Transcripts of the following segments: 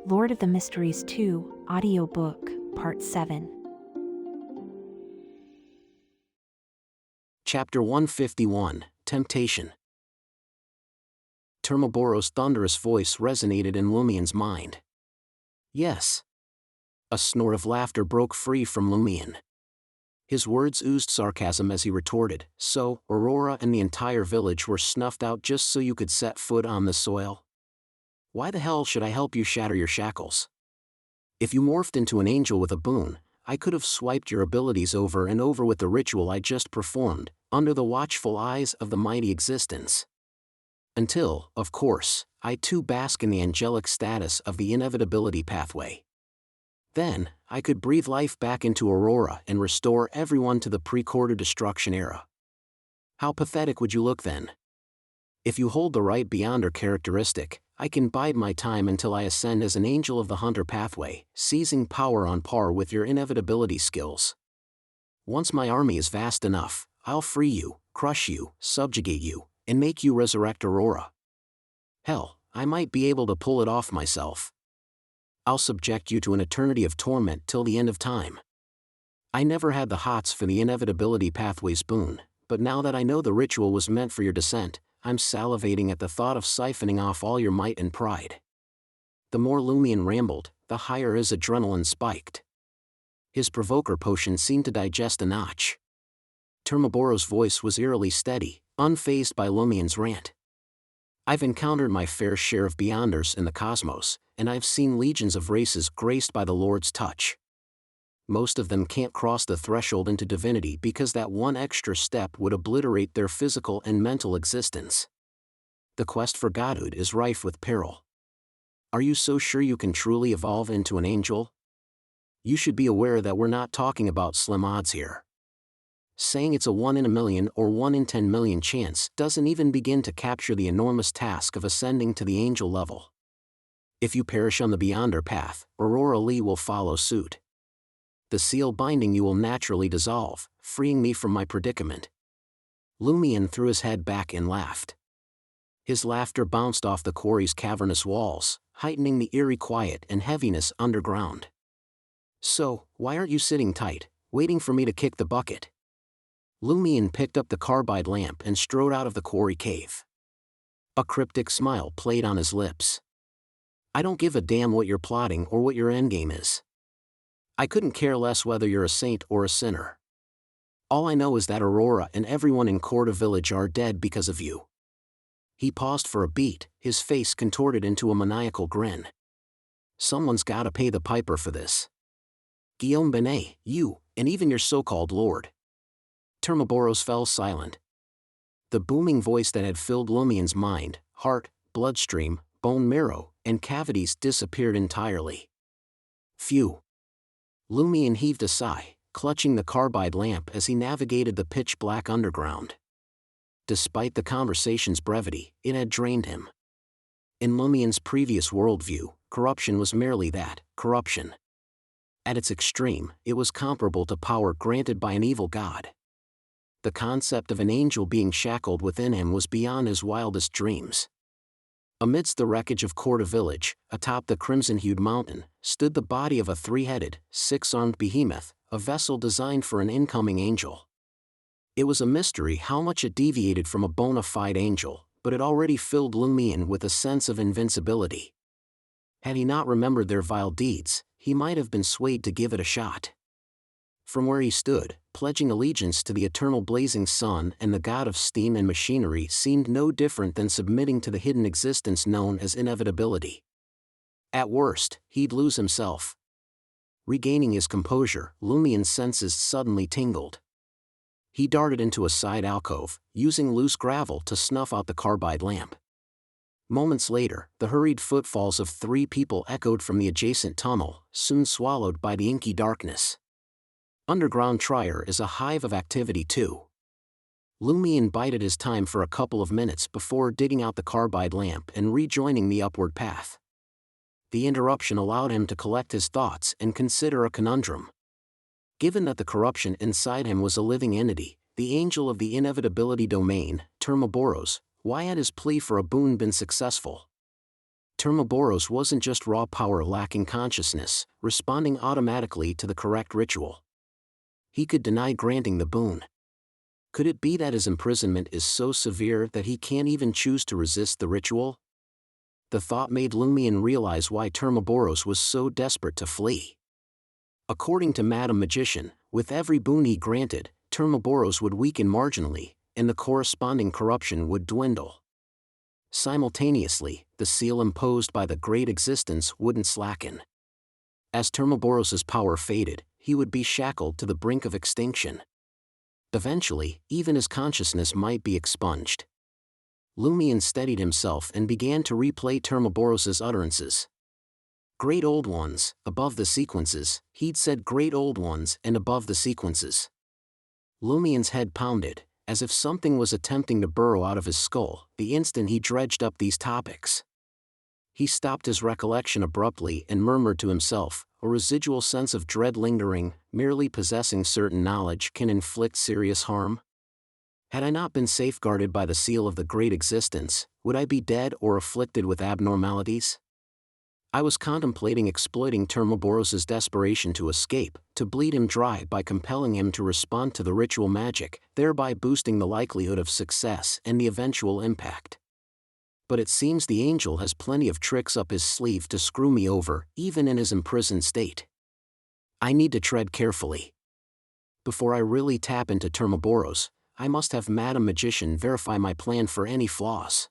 Lord of the Mysteries 2, Audiobook, Part 7. Chapter 151, Temptation. Termoboro's thunderous voice resonated in Lumien's mind. Yes. A snort of laughter broke free from Lumien. His words oozed sarcasm as he retorted, "So, Aurora and the entire village were snuffed out just so you could set foot on the soil? Why the hell should I help you shatter your shackles? If you morphed into an angel with a boon, I could have swiped your abilities over and over with the ritual I just performed, under the watchful eyes of the mighty existence. Until, of course, I too bask in the angelic status of the inevitability pathway. Then, I could breathe life back into Aurora and restore everyone to the pre-quarter destruction era. How pathetic would you look then? If you hold the right Beyonder characteristic, I can bide my time until I ascend as an angel of the hunter pathway, seizing power on par with your inevitability skills. Once my army is vast enough, I'll free you, crush you, subjugate you, and make you resurrect Aurora. Hell, I might be able to pull it off myself. I'll subject you to an eternity of torment till the end of time. I never had the hots for the inevitability pathway's boon, but now that I know the ritual was meant for your descent, I'm salivating at the thought of siphoning off all your might and pride." The more Lumien rambled, the higher his adrenaline spiked. His provoker potion seemed to digest a notch. Termoboro's voice was eerily steady, unfazed by Lumien's rant. "I've encountered my fair share of Beyonders in the cosmos, and I've seen legions of races graced by the Lord's touch. Most of them can't cross the threshold into divinity because that one extra step would obliterate their physical and mental existence. The quest for godhood is rife with peril. Are you so sure you can truly evolve into an angel? You should be aware that we're not talking about slim odds here. Saying it's a 1 in a million or 1 in 10 million chance doesn't even begin to capture the enormous task of ascending to the angel level. If you perish on the Beyonder path, Aurora Lee will follow suit. The seal binding you will naturally dissolve, freeing me from my predicament." Lumien threw his head back and laughed. His laughter bounced off the quarry's cavernous walls, heightening the eerie quiet and heaviness underground. "So, why aren't you sitting tight, waiting for me to kick the bucket?" Lumien picked up the carbide lamp and strode out of the quarry cave. A cryptic smile played on his lips. "I don't give a damn what you're plotting or what your endgame is. I couldn't care less whether you're a saint or a sinner. All I know is that Aurora and everyone in Corda Village are dead because of you." He paused for a beat, his face contorted into a maniacal grin. "Someone's gotta pay the piper for this. Guillaume Benet, you, and even your so-called lord." Termoboros fell silent. The booming voice that had filled Lumien's mind, heart, bloodstream, bone marrow, and cavities disappeared entirely. Phew. Lumien heaved a sigh, clutching the carbide lamp as he navigated the pitch-black underground. Despite the conversation's brevity, it had drained him. In Lumien's previous worldview, corruption was merely that, corruption. At its extreme, it was comparable to power granted by an evil god. The concept of an angel being shackled within him was beyond his wildest dreams. Amidst the wreckage of Corda Village, atop the crimson-hued mountain, stood the body of a 3-headed, 6-armed behemoth, a vessel designed for an incoming angel. It was a mystery how much it deviated from a bona fide angel, but it already filled Lumien with a sense of invincibility. Had he not remembered their vile deeds, he might have been swayed to give it a shot. From where he stood, pledging allegiance to the eternal blazing sun and the god of steam and machinery seemed no different than submitting to the hidden existence known as inevitability. At worst, he'd lose himself. Regaining his composure, Lumien's senses suddenly tingled. He darted into a side alcove, using loose gravel to snuff out the carbide lamp. Moments later, the hurried footfalls of 3 people echoed from the adjacent tunnel, soon swallowed by the inky darkness. Underground Trier is a hive of activity too. Lumien bided his time for a couple of minutes before digging out the carbide lamp and rejoining the upward path. The interruption allowed him to collect his thoughts and consider a conundrum. Given that the corruption inside him was a living entity, the angel of the inevitability domain, Termoboros, why had his plea for a boon been successful? Termoboros wasn't just raw power lacking consciousness, responding automatically to the correct ritual. He could deny granting the boon. Could it be that his imprisonment is so severe that he can't even choose to resist the ritual? The thought made Lumion realize why Termoboros was so desperate to flee. According to Madame Magician, with every boon he granted, Termoboros would weaken marginally, and the corresponding corruption would dwindle. Simultaneously, the seal imposed by the Great Existence wouldn't slacken. As Termoboros's power faded, he would be shackled to the brink of extinction. Eventually, even his consciousness might be expunged. Lumion steadied himself and began to replay Termoboros's utterances. Great Old Ones, above the sequences, he'd said Great Old Ones and above the sequences. Lumion's head pounded, as if something was attempting to burrow out of his skull, the instant he dredged up these topics. He stopped his recollection abruptly and murmured to himself, a residual sense of dread lingering, merely possessing certain knowledge can inflict serious harm. Had I not been safeguarded by the seal of the Great Existence, would I be dead or afflicted with abnormalities? I was contemplating exploiting Termoboros's desperation to escape, to bleed him dry by compelling him to respond to the ritual magic, thereby boosting the likelihood of success and the eventual impact. But it seems the angel has plenty of tricks up his sleeve to screw me over, even in his imprisoned state. I need to tread carefully. Before I really tap into Termoboros, I must have Madame Magician verify my plan for any flaws.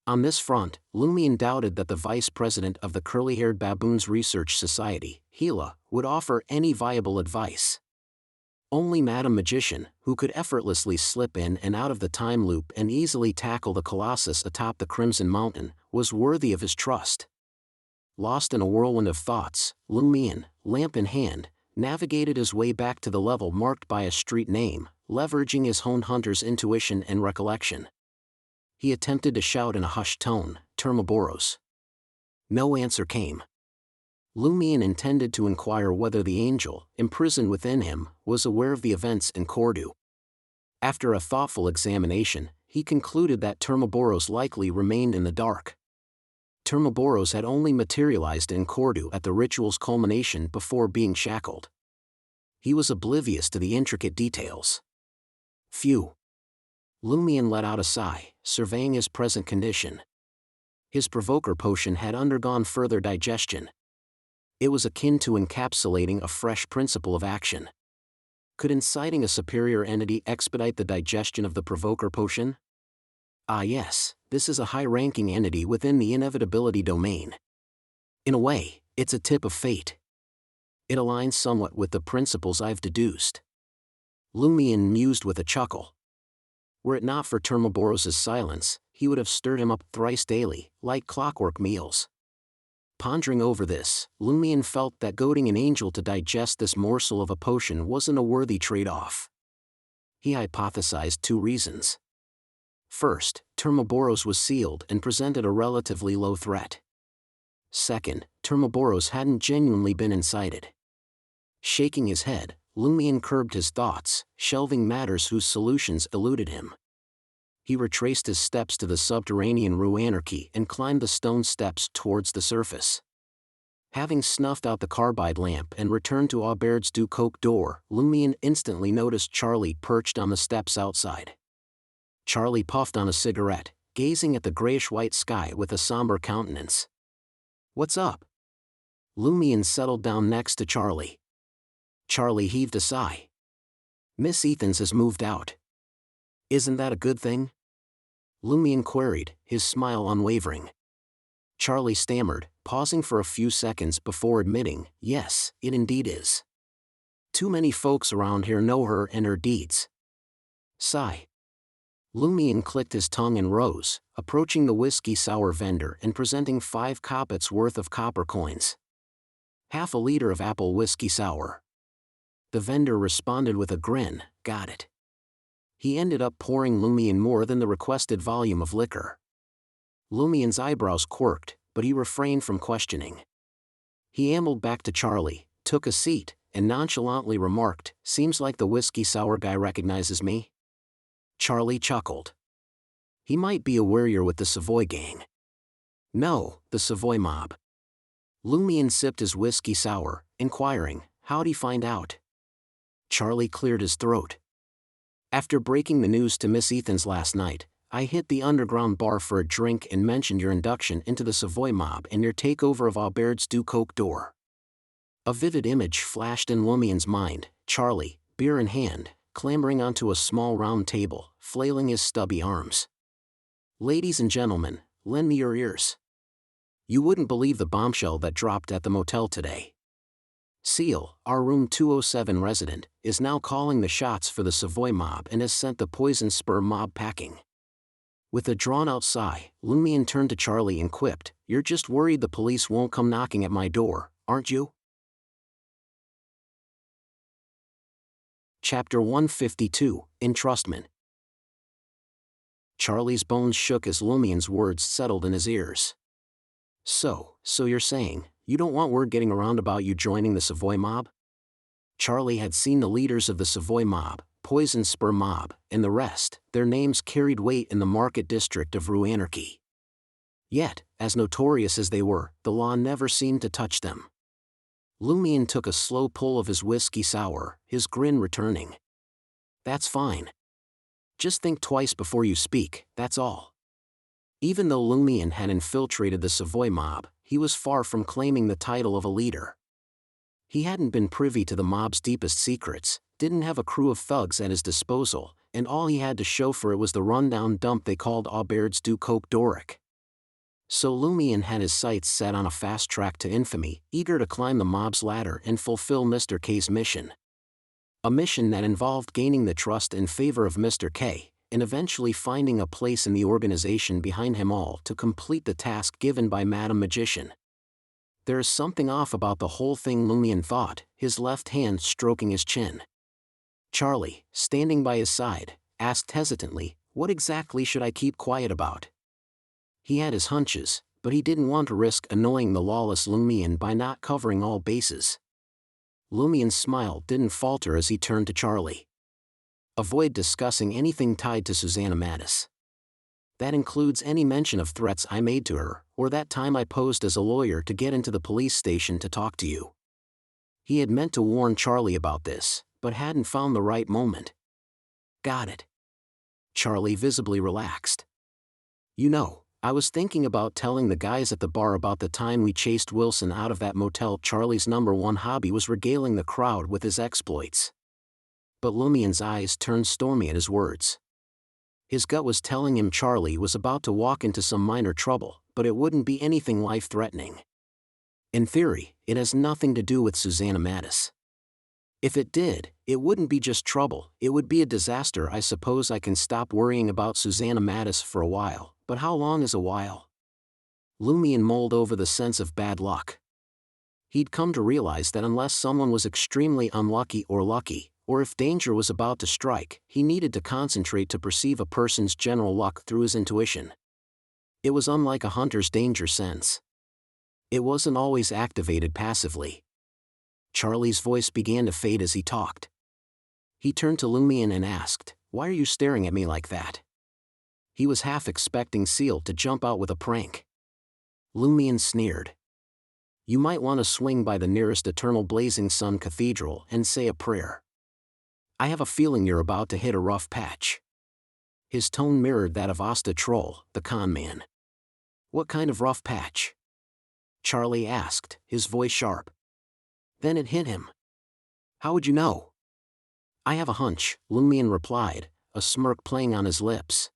On this front, Lumion doubted that the vice president of the Curly-Haired Baboons Research Society, Gila, would offer any viable advice. Only Madame Magician, who could effortlessly slip in and out of the time loop and easily tackle the colossus atop the Crimson Mountain, was worthy of his trust. Lost in a whirlwind of thoughts, Lumion, lamp in hand, navigated his way back to the level marked by a street name, leveraging his honed hunter's intuition and recollection. He attempted to shout in a hushed tone, "Termoboros." No answer came. Lumion intended to inquire whether the angel, imprisoned within him, was aware of the events in Cordu. After a thoughtful examination, he concluded that Termoboros likely remained in the dark. Termoboros had only materialized in Cordu at the ritual's culmination before being shackled. He was oblivious to the intricate details. Phew. Lumion let out a sigh, surveying his present condition. His provoker potion had undergone further digestion. It was akin to encapsulating a fresh principle of action. Could inciting a superior entity expedite the digestion of the provoker potion? Ah yes, this is a high-ranking entity within the Inevitability domain. In a way, it's a tip of fate. It aligns somewhat with the principles I've deduced. Lumion mused with a chuckle. Were it not for Termoboros's silence, he would have stirred him up thrice daily, like clockwork meals. Pondering over this, Lumion felt that goading an angel to digest this morsel of a potion wasn't a worthy trade-off. He hypothesized two reasons. First, Termoboros was sealed and presented a relatively low threat. Second, Termoboros hadn't genuinely been incited. Shaking his head, Lumion curbed his thoughts, shelving matters whose solutions eluded him. He retraced his steps to the subterranean Rue Anarchy and climbed the stone steps towards the surface. Having snuffed out the carbide lamp and returned to Aubaird's Du Coq door, Lumion instantly noticed Charlie perched on the steps outside. Charlie puffed on a cigarette, gazing at the grayish-white sky with a somber countenance. "What's up?" Lumion settled down next to Charlie. Charlie heaved a sigh. "Miss Ethans has moved out. Isn't that a good thing?" Lumion queried, his smile unwavering. Charlie stammered, pausing for a few seconds before admitting, "Yes, it indeed is. Too many folks around here know her and her deeds." Sigh. Lumion clicked his tongue and rose, approaching the whiskey sour vendor and presenting 5 kopecks worth of copper coins. "Half a liter of apple whiskey sour." The vendor responded with a grin, "Got it." He ended up pouring Lumion more than the requested volume of liquor. Lumion's eyebrows quirked, but he refrained from questioning. He ambled back to Charlie, took a seat, and nonchalantly remarked, "Seems like the whiskey sour guy recognizes me." Charlie chuckled. He might be a warrior with the Savoy gang. No, the Savoy mob. Lumian sipped his whiskey sour, inquiring, how'd he find out? Charlie cleared his throat. After breaking the news to Miss Ethans last night, I hit the underground bar for a drink and mentioned your induction into the Savoy mob and your takeover of Aubert's du Coq d'Or. A vivid image flashed in Lumian's mind, Charlie, beer in hand, clambering onto a small round table, flailing his stubby arms. Ladies and gentlemen, lend me your ears. You wouldn't believe the bombshell that dropped at the motel today. Seal, our room 207 resident, is now calling the shots for the Savoy mob and has sent the poison spur mob packing. With a drawn-out sigh, Lumian turned to Charlie and quipped, "You're just worried the police won't come knocking at my door, aren't you?" Chapter 152, Entrustment. Charlie's bones shook as Lumian's words settled in his ears. So you're saying, you don't want word getting around about you joining the Savoy mob? Charlie had seen the leaders of the Savoy mob, Poison Spur mob, and the rest, their names carried weight in the market district of Rue Anarchy. Yet, as notorious as they were, the law never seemed to touch them. Lumian took a slow pull of his whiskey sour, his grin returning. That's fine. Just think twice before you speak, that's all. Even though Lumian had infiltrated the Savoy mob, he was far from claiming the title of a leader. He hadn't been privy to the mob's deepest secrets, didn't have a crew of thugs at his disposal, and all he had to show for it was the rundown dump they called Aubert's du Coq d'Or. So Lumian had his sights set on a fast track to infamy, eager to climb the mob's ladder and fulfill Mr. K's mission. A mission that involved gaining the trust and favor of Mr. K, and eventually finding a place in the organization behind him all to complete the task given by Madam Magician. There is something off about the whole thing, Lumian thought, his left hand stroking his chin. Charlie, standing by his side, asked hesitantly, what exactly should I keep quiet about? He had his hunches, but he didn't want to risk annoying the lawless Lumian by not covering all bases. Lumian's smile didn't falter as he turned to Charlie. Avoid discussing anything tied to Susanna Mattis. That includes any mention of threats I made to her, or that time I posed as a lawyer to get into the police station to talk to you. He had meant to warn Charlie about this, but hadn't found the right moment. Got it. Charlie visibly relaxed. You know, I was thinking about telling the guys at the bar about the time we chased Wilson out of that motel. Charlie's number one hobby was regaling the crowd with his exploits. But Lumian's eyes turned stormy at his words. His gut was telling him Charlie was about to walk into some minor trouble, but it wouldn't be anything life-threatening. In theory, it has nothing to do with Susanna Mattis. If it did, it wouldn't be just trouble, it would be a disaster. I suppose I can stop worrying about Susanna Mattis for a while, but how long is a while? Lumian mulled over the sense of bad luck. He'd come to realize that unless someone was extremely unlucky or lucky, or if danger was about to strike, he needed to concentrate to perceive a person's general luck through his intuition. It was unlike a hunter's danger sense. It wasn't always activated passively. Charlie's voice began to fade as he talked. He turned to Lumian and asked, "Why are you staring at me like that?" He was half expecting Seal to jump out with a prank. Lumian sneered. "You might want to swing by the nearest Eternal Blazing Sun Cathedral and say a prayer. I have a feeling you're about to hit a rough patch." His tone mirrored that of Asta Troll, the con man. "What kind of rough patch?" Charlie asked, his voice sharp. Then it hit him. "How would you know?" "I have a hunch," Lumian replied, a smirk playing on his lips.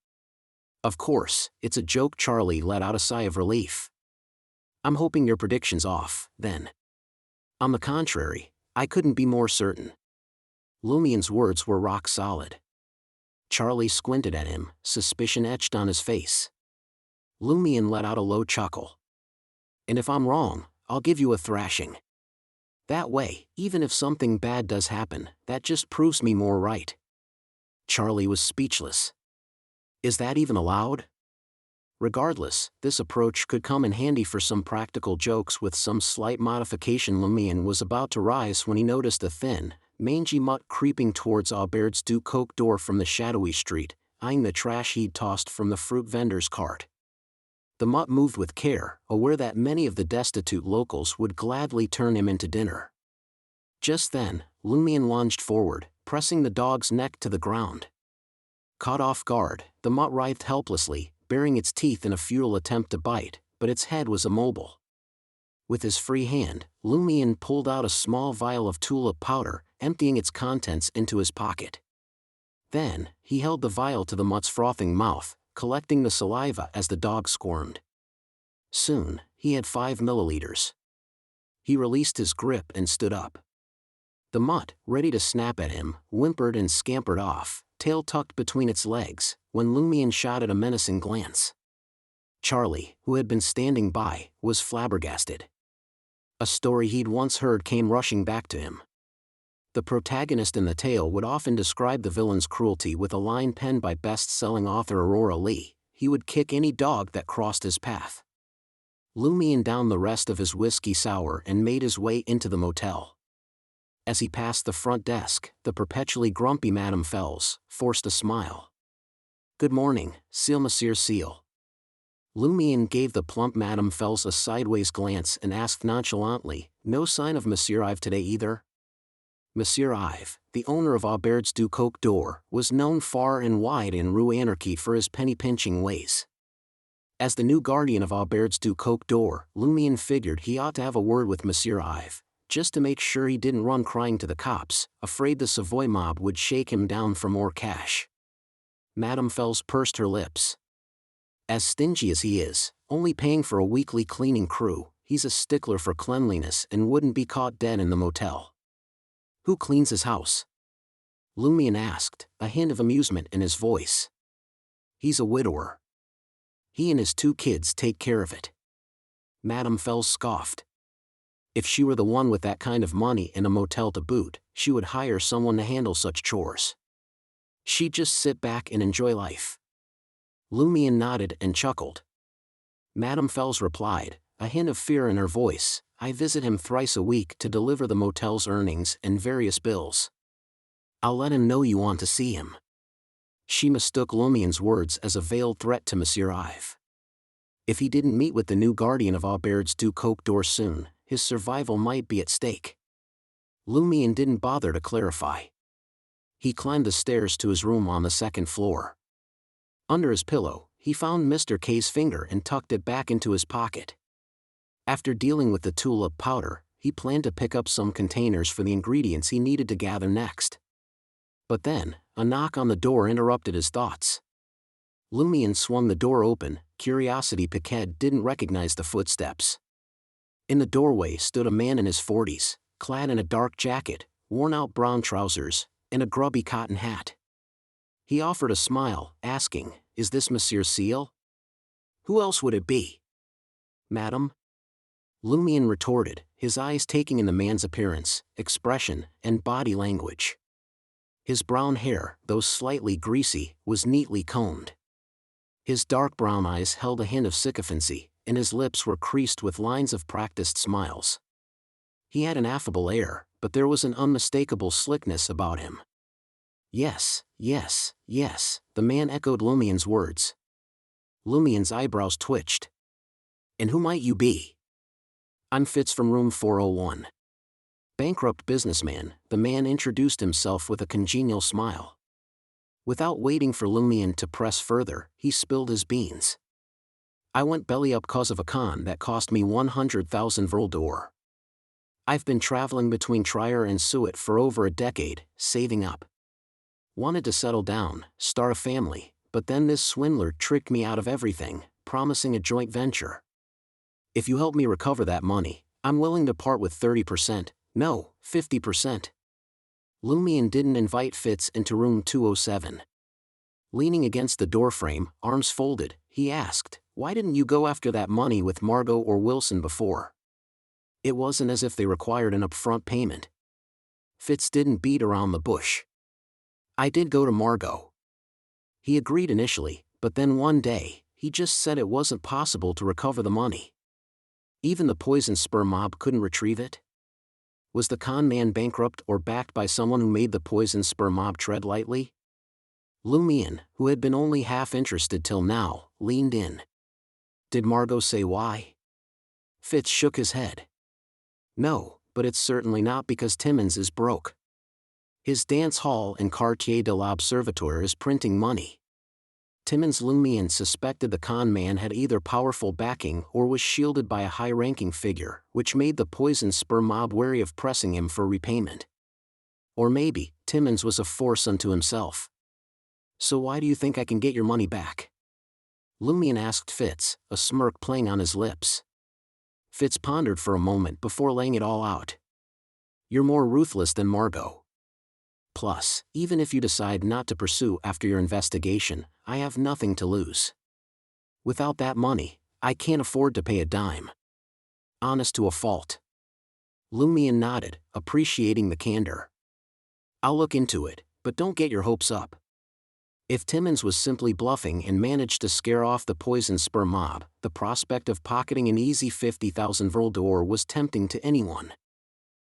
"Of course, it's a joke." Charlie let out a sigh of relief. "I'm hoping your prediction's off, then." "On the contrary, I couldn't be more certain." Lumian's words were rock solid. Charlie squinted at him, suspicion etched on his face. Lumian let out a low chuckle. "And if I'm wrong, I'll give you a thrashing. That way, even if something bad does happen, that just proves me more right." Charlie was speechless. Is that even allowed? Regardless, this approach could come in handy for some practical jokes with some slight modification. Lumian was about to rise when he noticed a thin, mangy mutt creeping towards Aubert's du Coq d'Or from the shadowy street, eyeing the trash he'd tossed from the fruit vendor's cart. The mutt moved with care, aware that many of the destitute locals would gladly turn him into dinner. Just then, Lumion lunged forward, pressing the dog's neck to the ground. Caught off guard, the mutt writhed helplessly, baring its teeth in a futile attempt to bite, but its head was immobile. With his free hand, Lumion pulled out a small vial of tulip powder, emptying its contents into his pocket. Then, he held the vial to the mutt's frothing mouth, collecting the saliva as the dog squirmed. Soon, he had 5 milliliters. He released his grip and stood up. The mutt, ready to snap at him, whimpered and scampered off, tail tucked between its legs, when Lumion shot at a menacing glance. Charlie, who had been standing by, was flabbergasted. A story he'd once heard came rushing back to him. The protagonist in the tale would often describe the villain's cruelty with a line penned by best-selling author Aurora Leigh: he would kick any dog that crossed his path. Lumion downed the rest of his whiskey sour and made his way into the motel. As he passed the front desk, the perpetually grumpy Madame Fells forced a smile. "Good morning, Monsieur Seal." Lumion gave the plump Madame Fells a sideways glance and asked nonchalantly, "No sign of Monsieur Ive today either?" Monsieur Ive, the owner of Auberge du Coq d'Or, was known far and wide in Rue Anarchy for his penny-pinching ways. As the new guardian of Auberge du Coq d'Or, Lumion figured he ought to have a word with Monsieur Ive, just to make sure he didn't run crying to the cops, afraid the Savoy mob would shake him down for more cash. Madame Fells pursed her lips. As stingy as he is, only paying for a weekly cleaning crew, he's a stickler for cleanliness and wouldn't be caught dead in the motel. "Who cleans his house?" Lumion asked, a hint of amusement in his voice. "He's a widower. He and his 2 kids take care of it." Madame Fells scoffed. If she were the one with that kind of money and a motel to boot, she would hire someone to handle such chores. She'd just sit back and enjoy life. Lumion nodded and chuckled. Madame Fells replied, a hint of fear in her voice, "I visit him thrice a week to deliver the motel's earnings and various bills. I'll let him know you want to see him." She mistook Lumion's words as a veiled threat to Monsieur Ive. If he didn't meet with the new guardian of Auberge du Coq d'Or soon, his survival might be at stake. Lumion didn't bother to clarify. He climbed the stairs to his room on the 2nd floor. Under his pillow, he found Mr. K's finger and tucked it back into his pocket. After dealing with the tulip powder, he planned to pick up some containers for the ingredients he needed to gather next. But then, a knock on the door interrupted his thoughts. Lumion swung the door open, curiosity piqued didn't recognize the footsteps. In the doorway stood a man in his 40s, clad in a dark jacket, worn-out brown trousers, and a grubby cotton hat. He offered a smile, asking, "Is this Monsieur Seal?" "Who else would it be?" "Madam?" Lumion retorted, his eyes taking in the man's appearance, expression, and body language. His brown hair, though slightly greasy, was neatly combed. His dark brown eyes held a hint of sycophancy, and his lips were creased with lines of practiced smiles. He had an affable air, but there was an unmistakable slickness about him. "Yes, yes, yes," the man echoed Lumion's words. Lumion's eyebrows twitched. "And who might you be?" "I'm Fitz from room 401. Bankrupt businessman," the man introduced himself with a congenial smile. Without waiting for Lumion to press further, he spilled his beans. "I went belly up cause of a con that cost me 100,000 vril d'or. I've been traveling between Trier and Suet for over a decade, saving up. Wanted to settle down, start a family, but then this swindler tricked me out of everything, promising a joint venture. If you help me recover that money, I'm willing to part with 30%, no, 50%. Lumion didn't invite Fitz into room 207. Leaning against the doorframe, arms folded, he asked, "Why didn't you go after that money with Margot or Wilson before? It wasn't as if they required an upfront payment." Fitz didn't beat around the bush. "I did go to Margot." He agreed initially, but then one day, he just said it wasn't possible to recover the money. Even the poison spur mob couldn't retrieve it? Was the con man bankrupt or backed by someone who made the poison spur mob tread lightly? Lumion, who had been only half interested till now, leaned in. Did Margot say why? Fitz shook his head. No, but it's certainly not because Timmins is broke. His dance hall in Quartier de l'Observatoire is printing money. Timmins Lumian suspected the con man had either powerful backing or was shielded by a high-ranking figure, which made the poison spur mob wary of pressing him for repayment. Or maybe, Timmins was a force unto himself. So why do you think I can get your money back? Lumian asked Fitz, a smirk playing on his lips. Fitz pondered for a moment before laying it all out. You're more ruthless than Margot. Plus, even if you decide not to pursue after your investigation, I have nothing to lose. Without that money, I can't afford to pay a dime. Honest to a fault. Lumian nodded, appreciating the candor. I'll look into it, but don't get your hopes up. If Timmins was simply bluffing and managed to scare off the poison spur mob, the prospect of pocketing an easy 50,000 Vril d'Or was tempting to anyone.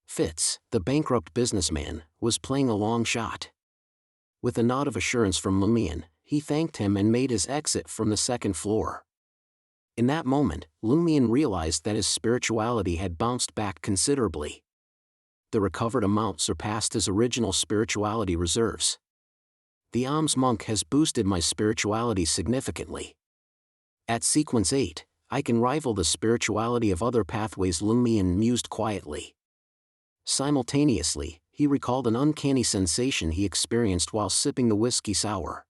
Fitz, the bankrupt businessman, was playing a long shot. With a nod of assurance from Lumian, he thanked him and made his exit from the second floor. In that moment, Lumian realized that his spirituality had bounced back considerably. The recovered amount surpassed his original spirituality reserves. The alms monk has boosted my spirituality significantly. At sequence 8, I can rival the spirituality of other pathways, Lumian mused quietly. Simultaneously, he recalled an uncanny sensation he experienced while sipping the whiskey sour.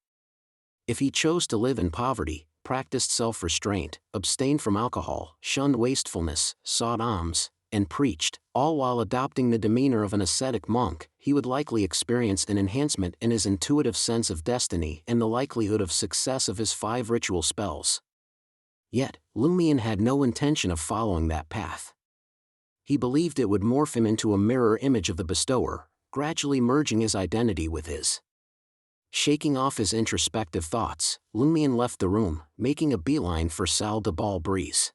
If he chose to live in poverty, practiced self-restraint, abstained from alcohol, shunned wastefulness, sought alms, and preached, all while adopting the demeanor of an ascetic monk, he would likely experience an enhancement in his intuitive sense of destiny and the likelihood of success of his 5 ritual spells. Yet, Lumian had no intention of following that path. He believed it would morph him into a mirror image of the bestower, gradually merging his identity with his. Shaking off his introspective thoughts, Lumian left the room, making a beeline for Salle de Bal Brise.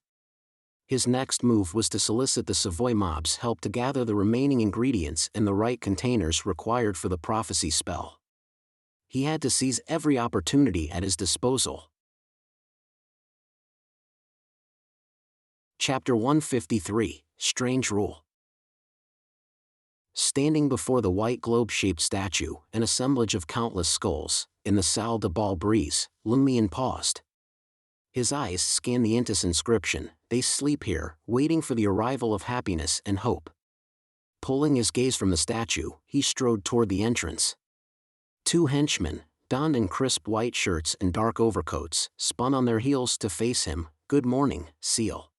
His next move was to solicit the Savoy mob's help to gather the remaining ingredients in the right containers required for the prophecy spell. He had to seize every opportunity at his disposal. Chapter 153, Strange Rule. Standing before the white globe-shaped statue, an assemblage of countless skulls, in the Salle de Bal Brise, Lumian paused. His eyes scanned the Intis inscription, "They sleep here, waiting for the arrival of happiness and hope." Pulling his gaze from the statue, he strode toward the entrance. 2 henchmen, donned in crisp white shirts and dark overcoats, spun on their heels to face him. "Good morning, Seal."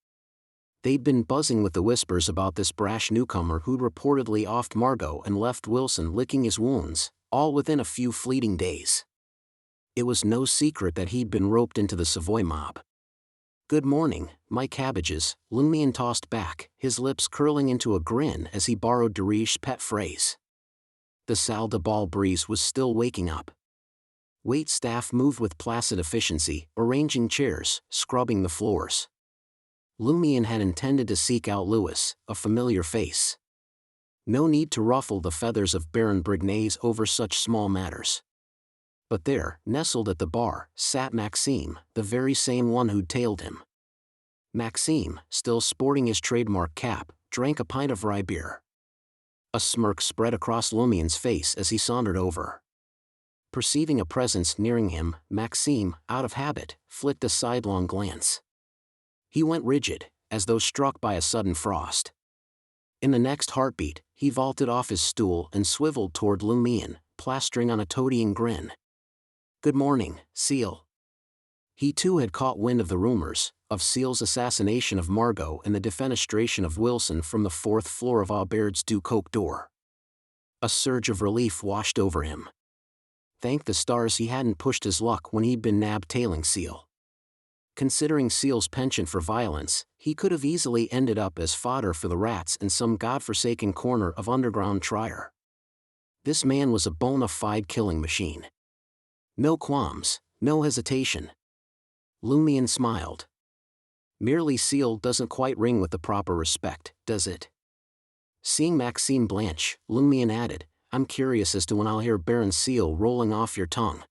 They'd been buzzing with the whispers about this brash newcomer who'd reportedly offed Margot and left Wilson licking his wounds, all within a few fleeting days. It was no secret that he'd been roped into the Savoy mob. "Good morning, my cabbages," Lumian tossed back, his lips curling into a grin as he borrowed Deriche's pet phrase. The Salle de Bal Brise was still waking up. Wait staff moved with placid efficiency, arranging chairs, scrubbing the floors. Lumian had intended to seek out Louis, a familiar face. No need to ruffle the feathers of Baron Brignais over such small matters. But there, nestled at the bar, sat Maxime, the very same one who'd tailed him. Maxime, still sporting his trademark cap, drank a pint of rye beer. A smirk spread across Lumian's face as he sauntered over. Perceiving a presence nearing him, Maxime, out of habit, flicked a sidelong glance. He went rigid, as though struck by a sudden frost. In the next heartbeat, he vaulted off his stool and swiveled toward Lumian, plastering on a toadying grin. "Good morning, Seal." He too had caught wind of the rumors, of Seal's assassination of Margot and the defenestration of Wilson from the 4th floor of Aubert's du Coq d'Or. A surge of relief washed over him. Thank the stars he hadn't pushed his luck when he'd been nabbed tailing Seal. Considering Seal's penchant for violence, he could have easily ended up as fodder for the rats in some godforsaken corner of underground Trier. This man was a bona fide killing machine. No qualms, no hesitation. Lumian smiled. Merely Seal doesn't quite ring with the proper respect, does it? Seeing Maxime blanch, Lumian added, "I'm curious as to when I'll hear Baron Seal rolling off your tongue."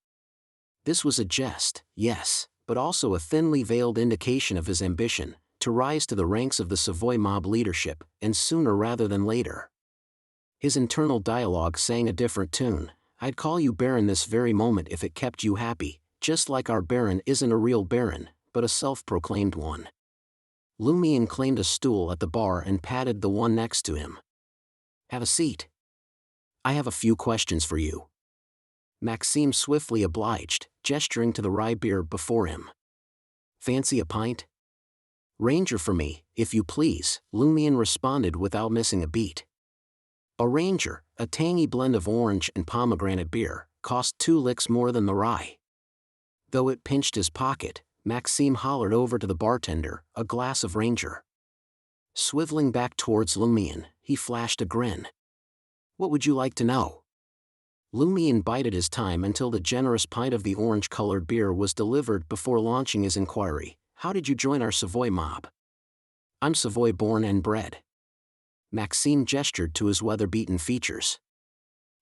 This was a jest, yes, but also a thinly veiled indication of his ambition to rise to the ranks of the Savoy mob leadership, and sooner rather than later. His internal dialogue sang a different tune. I'd call you Baron this very moment if it kept you happy, just like our Baron isn't a real Baron, but a self-proclaimed one. Lumion claimed a stool at the bar and patted the one next to him. Have a seat. I have a few questions for you. Maxime swiftly obliged, gesturing to the rye beer before him. Fancy a pint? Ranger for me, if you please, Lumion responded without missing a beat. A Ranger, a tangy blend of orange and pomegranate beer, cost 2 licks more than the rye. Though it pinched his pocket, Maxime hollered over to the bartender, a glass of Ranger. Swiveling back towards Lumion, he flashed a grin. What would you like to know? Lumion bided his time until the generous pint of the orange-colored beer was delivered before launching his inquiry. How did you join our Savoy mob? I'm Savoy born and bred. Maxime gestured to his weather-beaten features.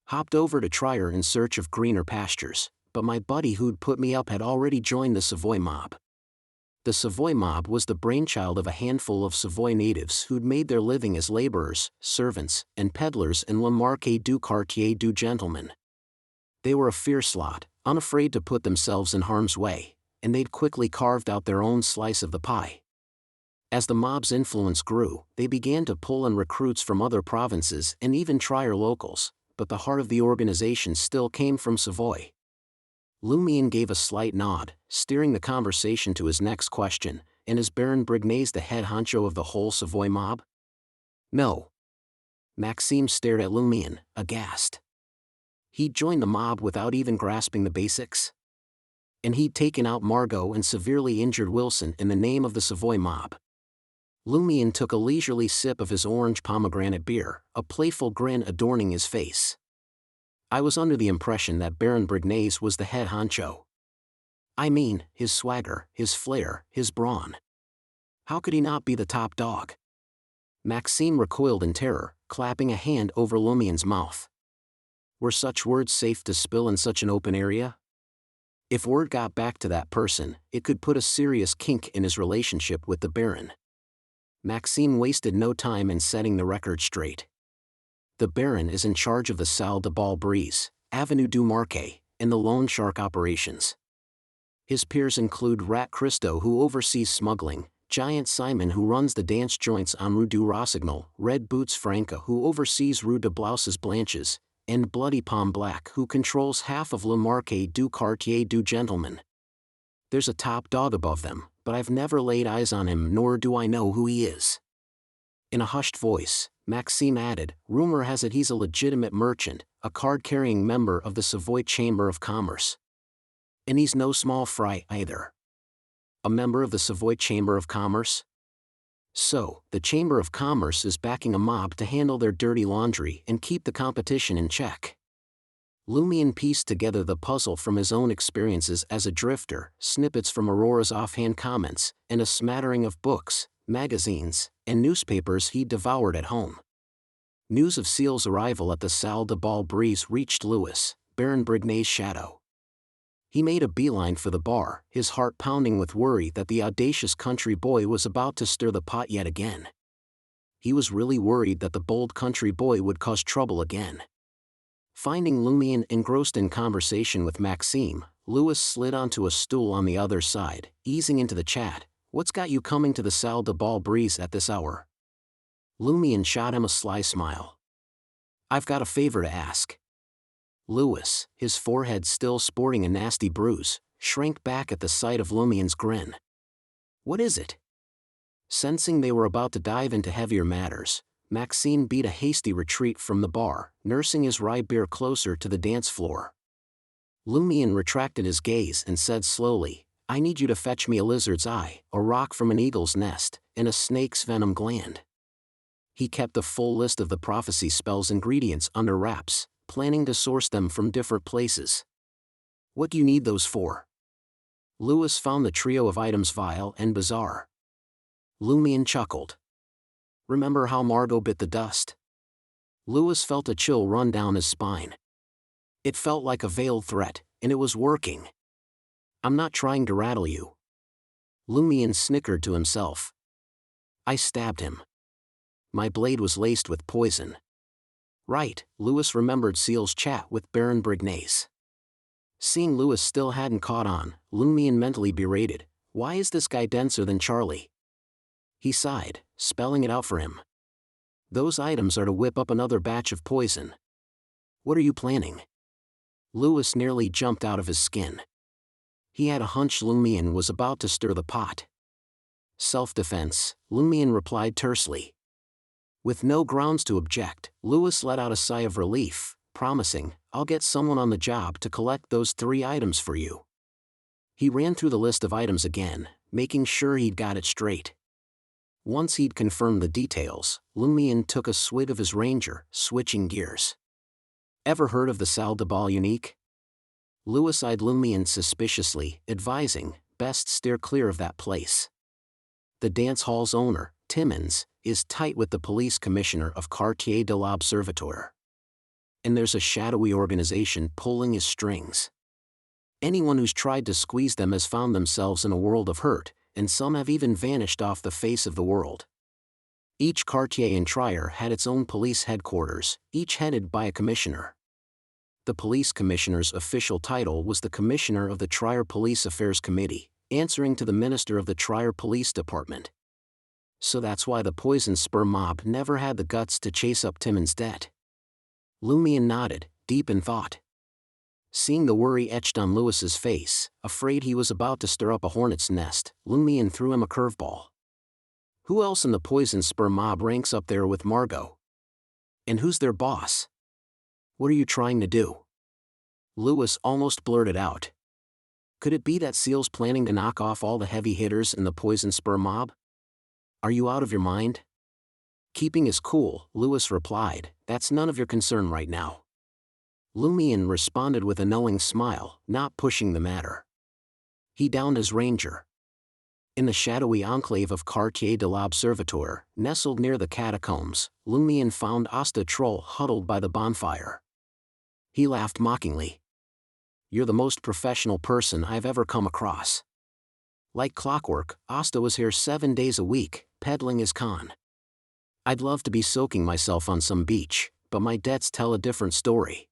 Hopped over to Trier in search of greener pastures, but my buddy who'd put me up had already joined the Savoy mob. The Savoy mob was the brainchild of a handful of Savoy natives who'd made their living as laborers, servants, and peddlers in Le Marché du Quartier du Gentleman. They were a fierce lot, unafraid to put themselves in harm's way, and they'd quickly carved out their own slice of the pie. As the mob's influence grew, they began to pull in recruits from other provinces and even Trier locals, but the heart of the organization still came from Savoy. Lumion gave a slight nod, steering the conversation to his next question, and is Baron Brignais the head honcho of the whole Savoy mob? No. Maxime stared at Lumion, aghast. He'd joined the mob without even grasping the basics? And he'd taken out Margot and severely injured Wilson in the name of the Savoy mob. Lumion took a leisurely sip of his orange pomegranate beer, a playful grin adorning his face. I was under the impression that Baron Brignais was the head honcho. I mean, his swagger, his flair, his brawn. How could he not be the top dog? Maxime recoiled in terror, clapping a hand over Lumion's mouth. Were such words safe to spill in such an open area? If word got back to that person, it could put a serious kink in his relationship with the Baron. Maxime wasted no time in setting the record straight. The Baron is in charge of the Salle de Bal Brise, Avenue du Marquet, and the Loan Shark operations. His peers include Rat Christo who oversees smuggling, Giant Simon who runs the dance joints on Rue du Rossignol, Red Boots Franca who oversees Rue de Blouses Blanches, and Bloody Palm Black who controls half of Le Marquet du Quartier du Gentleman. There's a top dog above them, but I've never laid eyes on him nor do I know who he is. In a hushed voice, Maxime added, rumor has it he's a legitimate merchant, a card-carrying member of the Savoy Chamber of Commerce. And he's no small fry either. A member of the Savoy Chamber of Commerce? So, the Chamber of Commerce is backing a mob to handle their dirty laundry and keep the competition in check. Lumion pieced together the puzzle from his own experiences as a drifter, snippets from Aurora's offhand comments, and a smattering of books, magazines, and newspapers he devoured at home. News of Seal's arrival at the Salle de Bal Brise reached Louis, Baron Brignais' shadow. He made a beeline for the bar, his heart pounding with worry that the audacious country boy was about to stir the pot yet again. He was really worried that the bold country boy would cause trouble again. Finding Lumion engrossed in conversation with Maxime, Louis slid onto a stool on the other side, easing into the chat. What's got you coming to the Salle de Bal Brise at this hour? Lumion shot him a sly smile. I've got a favor to ask. Louis, his forehead still sporting a nasty bruise, shrank back at the sight of Lumion's grin. What is it? Sensing they were about to dive into heavier matters, Maxime beat a hasty retreat from the bar, nursing his rye beer closer to the dance floor. Lumion retracted his gaze and said slowly, I need you to fetch me a lizard's eye, a rock from an eagle's nest, and a snake's venom gland. He kept a full list of the prophecy spell's ingredients under wraps, planning to source them from different places. What do you need those for? Louis found the trio of items vile and bizarre. Lumion chuckled. Remember how Margot bit the dust? Louis felt a chill run down his spine. It felt like a veiled threat, and it was working. I'm not trying to rattle you, Lumian snickered to himself. I stabbed him. My blade was laced with poison. Right, Louis remembered Seal's chat with Baron Brignace. Seeing Louis still hadn't caught on, Lumian mentally berated, why is this guy denser than Charlie? He sighed, spelling it out for him. Those items are to whip up another batch of poison. What are you planning? Louis nearly jumped out of his skin. He had a hunch Lumian was about to stir the pot. Self-defense, Lumian replied tersely. With no grounds to object, Louis let out a sigh of relief, promising, I'll get someone on the job to collect those 3 items for you. He ran through the list of items again, making sure he'd got it straight. Once he'd confirmed the details, Lumian took a swig of his Ranger, switching gears. Ever heard of the Salle de Bal Unique? Louis eyed Lumian suspiciously, advising, best steer clear of that place. The dance hall's owner, Timmins, is tight with the police commissioner of Quartier de l'Observatoire. And there's a shadowy organization pulling his strings. Anyone who's tried to squeeze them has found themselves in a world of hurt, and some have even vanished off the face of the world. Each quartier in Trier had its own police headquarters, each headed by a commissioner. The police commissioner's official title was the Commissioner of the Trier Police Affairs Committee, answering to the Minister of the Trier Police Department. So that's why the Poison Spur mob never had the guts to chase up Timmins' debt. Lumian nodded, deep in thought. Seeing the worry etched on Louis's face, afraid he was about to stir up a hornet's nest, Lumian threw him a curveball. Who else in the Poison Spur mob ranks up there with Margot? And who's their boss? What are you trying to do? Louis almost blurted out. Could it be that Seal's planning to knock off all the heavy hitters in the Poison Spur mob? Are you out of your mind? Keeping his cool, Louis replied, that's none of your concern right now. Lumian responded with a knowing smile, not pushing the matter. He downed his Ranger. In the shadowy enclave of Quartier de l'Observatoire, nestled near the catacombs, Lumian found Asta Troll huddled by the bonfire. He laughed mockingly. You're the most professional person I've ever come across. Like clockwork, Asta was here 7 days a week, peddling his con. I'd love to be soaking myself on some beach, but my debts tell a different story.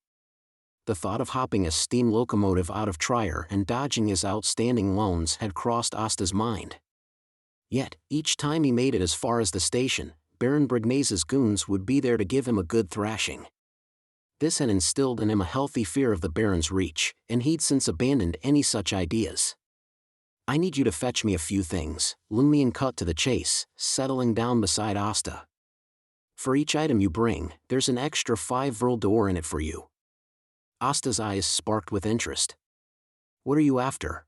The thought of hopping a steam locomotive out of Trier and dodging his outstanding loans had crossed Asta's mind. Yet, each time he made it as far as the station, Baron Brignace's goons would be there to give him a good thrashing. This had instilled in him a healthy fear of the Baron's reach, and he'd since abandoned any such ideas. I need you to fetch me a few things, Lumian cut to the chase, settling down beside Asta. For each item you bring, there's an extra 5 vril d'or in it for you. Asta's eyes sparked with interest. What are you after?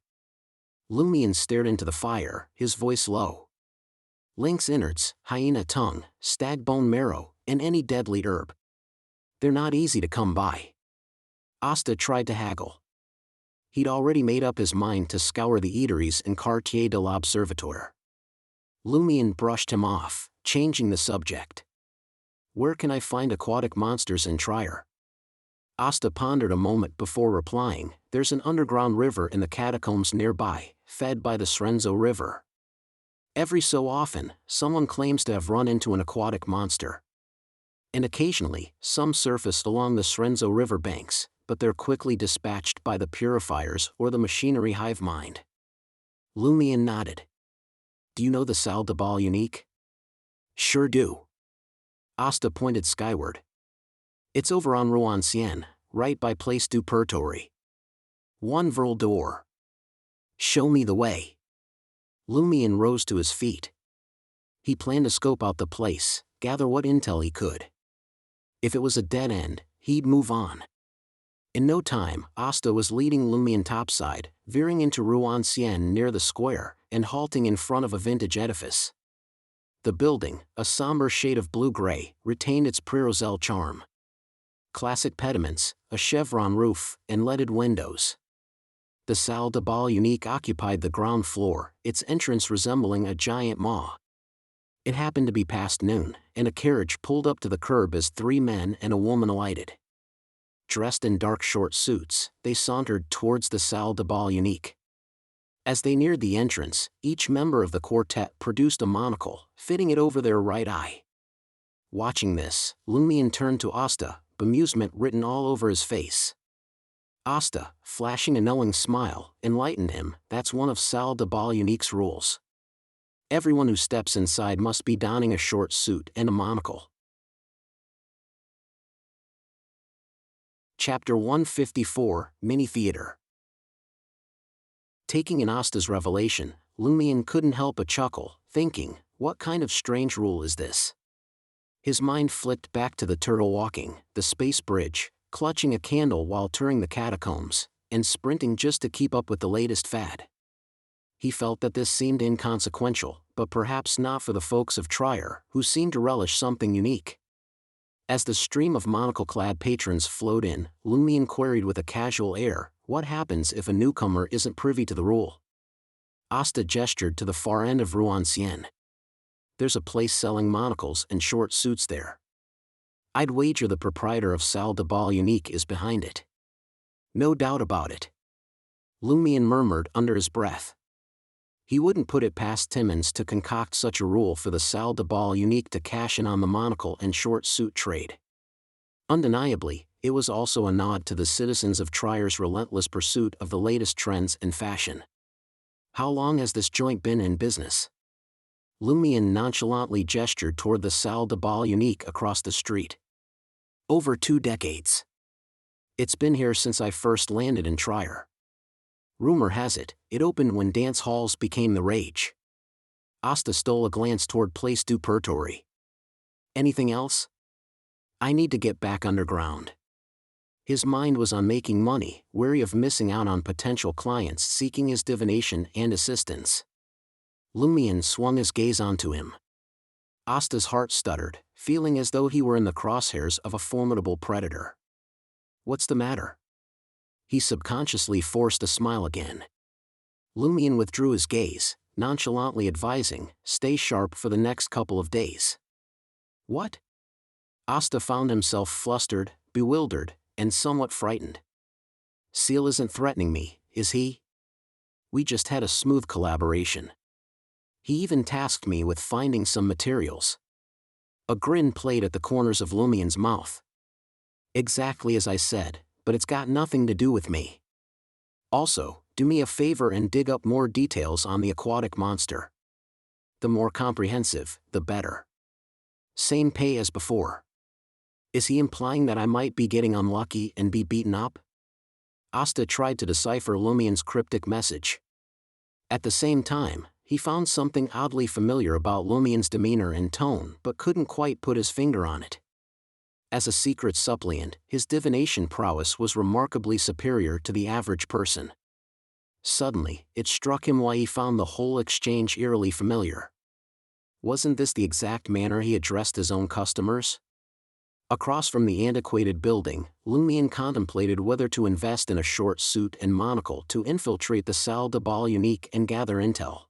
Lumian stared into the fire, his voice low. Lynx innards, hyena tongue, stag bone marrow, and any deadly herb. They're not easy to come by. Asta tried to haggle. He'd already made up his mind to scour the eateries in Quartier de l'Observatoire. Lumian brushed him off, changing the subject. Where can I find aquatic monsters in Trier? Asta pondered a moment before replying, there's an underground river in the catacombs nearby, fed by the Srenzo River. Every so often, someone claims to have run into an aquatic monster. And occasionally, some surface along the Srenzo River banks, but they're quickly dispatched by the purifiers or the machinery hive mind. Lumian nodded. Do you know the Salle de Bal Unique? Sure do. Asta pointed skyward. It's over on Rue Ancienne, right by Place du Purgatory. 1 vril d'or. Show me the way. Lumian rose to his feet. He planned to scope out the place, gather what intel he could. If it was a dead end, he'd move on. In no time, Asta was leading Lumian topside, veering into Rue Ancienne near the square, and halting in front of a vintage edifice. The building, a somber shade of blue-gray, retained its Pre-Roselle charm. Classic pediments, a chevron roof, and leaded windows. The Salle de Bal Unique occupied the ground floor, its entrance resembling a giant maw. It happened to be past noon, and a carriage pulled up to the curb as 3 men and a woman alighted. Dressed in dark short suits, they sauntered towards the Salle de Bal Unique. As they neared the entrance, each member of the quartet produced a monocle, fitting it over their right eye. Watching this, Lumion turned to Asta, bemusement written all over his face. Asta, flashing a knowing smile, enlightened him, that's one of Salle de Bal Unique's rules. Everyone who steps inside must be donning a short suit and a monocle. Chapter 154, Mini Theater. Taking in Asta's revelation, Lumion couldn't help but chuckle, thinking, what kind of strange rule is this? His mind flipped back to the turtle walking, the space bridge, clutching a candle while touring the catacombs, and sprinting just to keep up with the latest fad. He felt that this seemed inconsequential, but perhaps not for the folks of Trier, who seemed to relish something unique. As the stream of monocle-clad patrons flowed in, Lumion queried with a casual air, what happens if a newcomer isn't privy to the rule? Asta gestured to the far end of Rue Ancienne. There's a place selling monocles and short suits there. I'd wager the proprietor of Salle de Bal Unique is behind it. No doubt about it. Lumion murmured under his breath. He wouldn't put it past Timmins to concoct such a rule for the Salle de Bal Unique to cash in on the monocle and short suit trade. Undeniably, it was also a nod to the citizens of Trier's relentless pursuit of the latest trends and fashion. How long has this joint been in business? Lumion nonchalantly gestured toward the Salle de Bal Unique across the street. Over 2 decades. It's been here since I first landed in Trier. Rumor has it, it opened when dance halls became the rage. Asta stole a glance toward Place du Purtori. Anything else? I need to get back underground. His mind was on making money, wary of missing out on potential clients seeking his divination and assistance. Lumion swung his gaze onto him. Asta's heart stuttered, feeling as though he were in the crosshairs of a formidable predator. What's the matter? He subconsciously forced a smile again. Lumion withdrew his gaze, nonchalantly advising, stay sharp for the next couple of days. What? Asta found himself flustered, bewildered, and somewhat frightened. Seal isn't threatening me, is he? We just had a smooth collaboration. He even tasked me with finding some materials. A grin played at the corners of Lumion's mouth. Exactly as I said, but it's got nothing to do with me. Also, do me a favor and dig up more details on the aquatic monster. The more comprehensive, the better. Same pay as before. Is he implying that I might be getting unlucky and be beaten up? Asta tried to decipher Lumion's cryptic message. At the same time, he found something oddly familiar about Lumion's demeanor and tone but couldn't quite put his finger on it. As a secret suppliant, his divination prowess was remarkably superior to the average person. Suddenly, it struck him why he found the whole exchange eerily familiar. Wasn't this the exact manner he addressed his own customers? Across from the antiquated building, Lumion contemplated whether to invest in a short suit and monocle to infiltrate the Salle de Bal Unique and gather intel.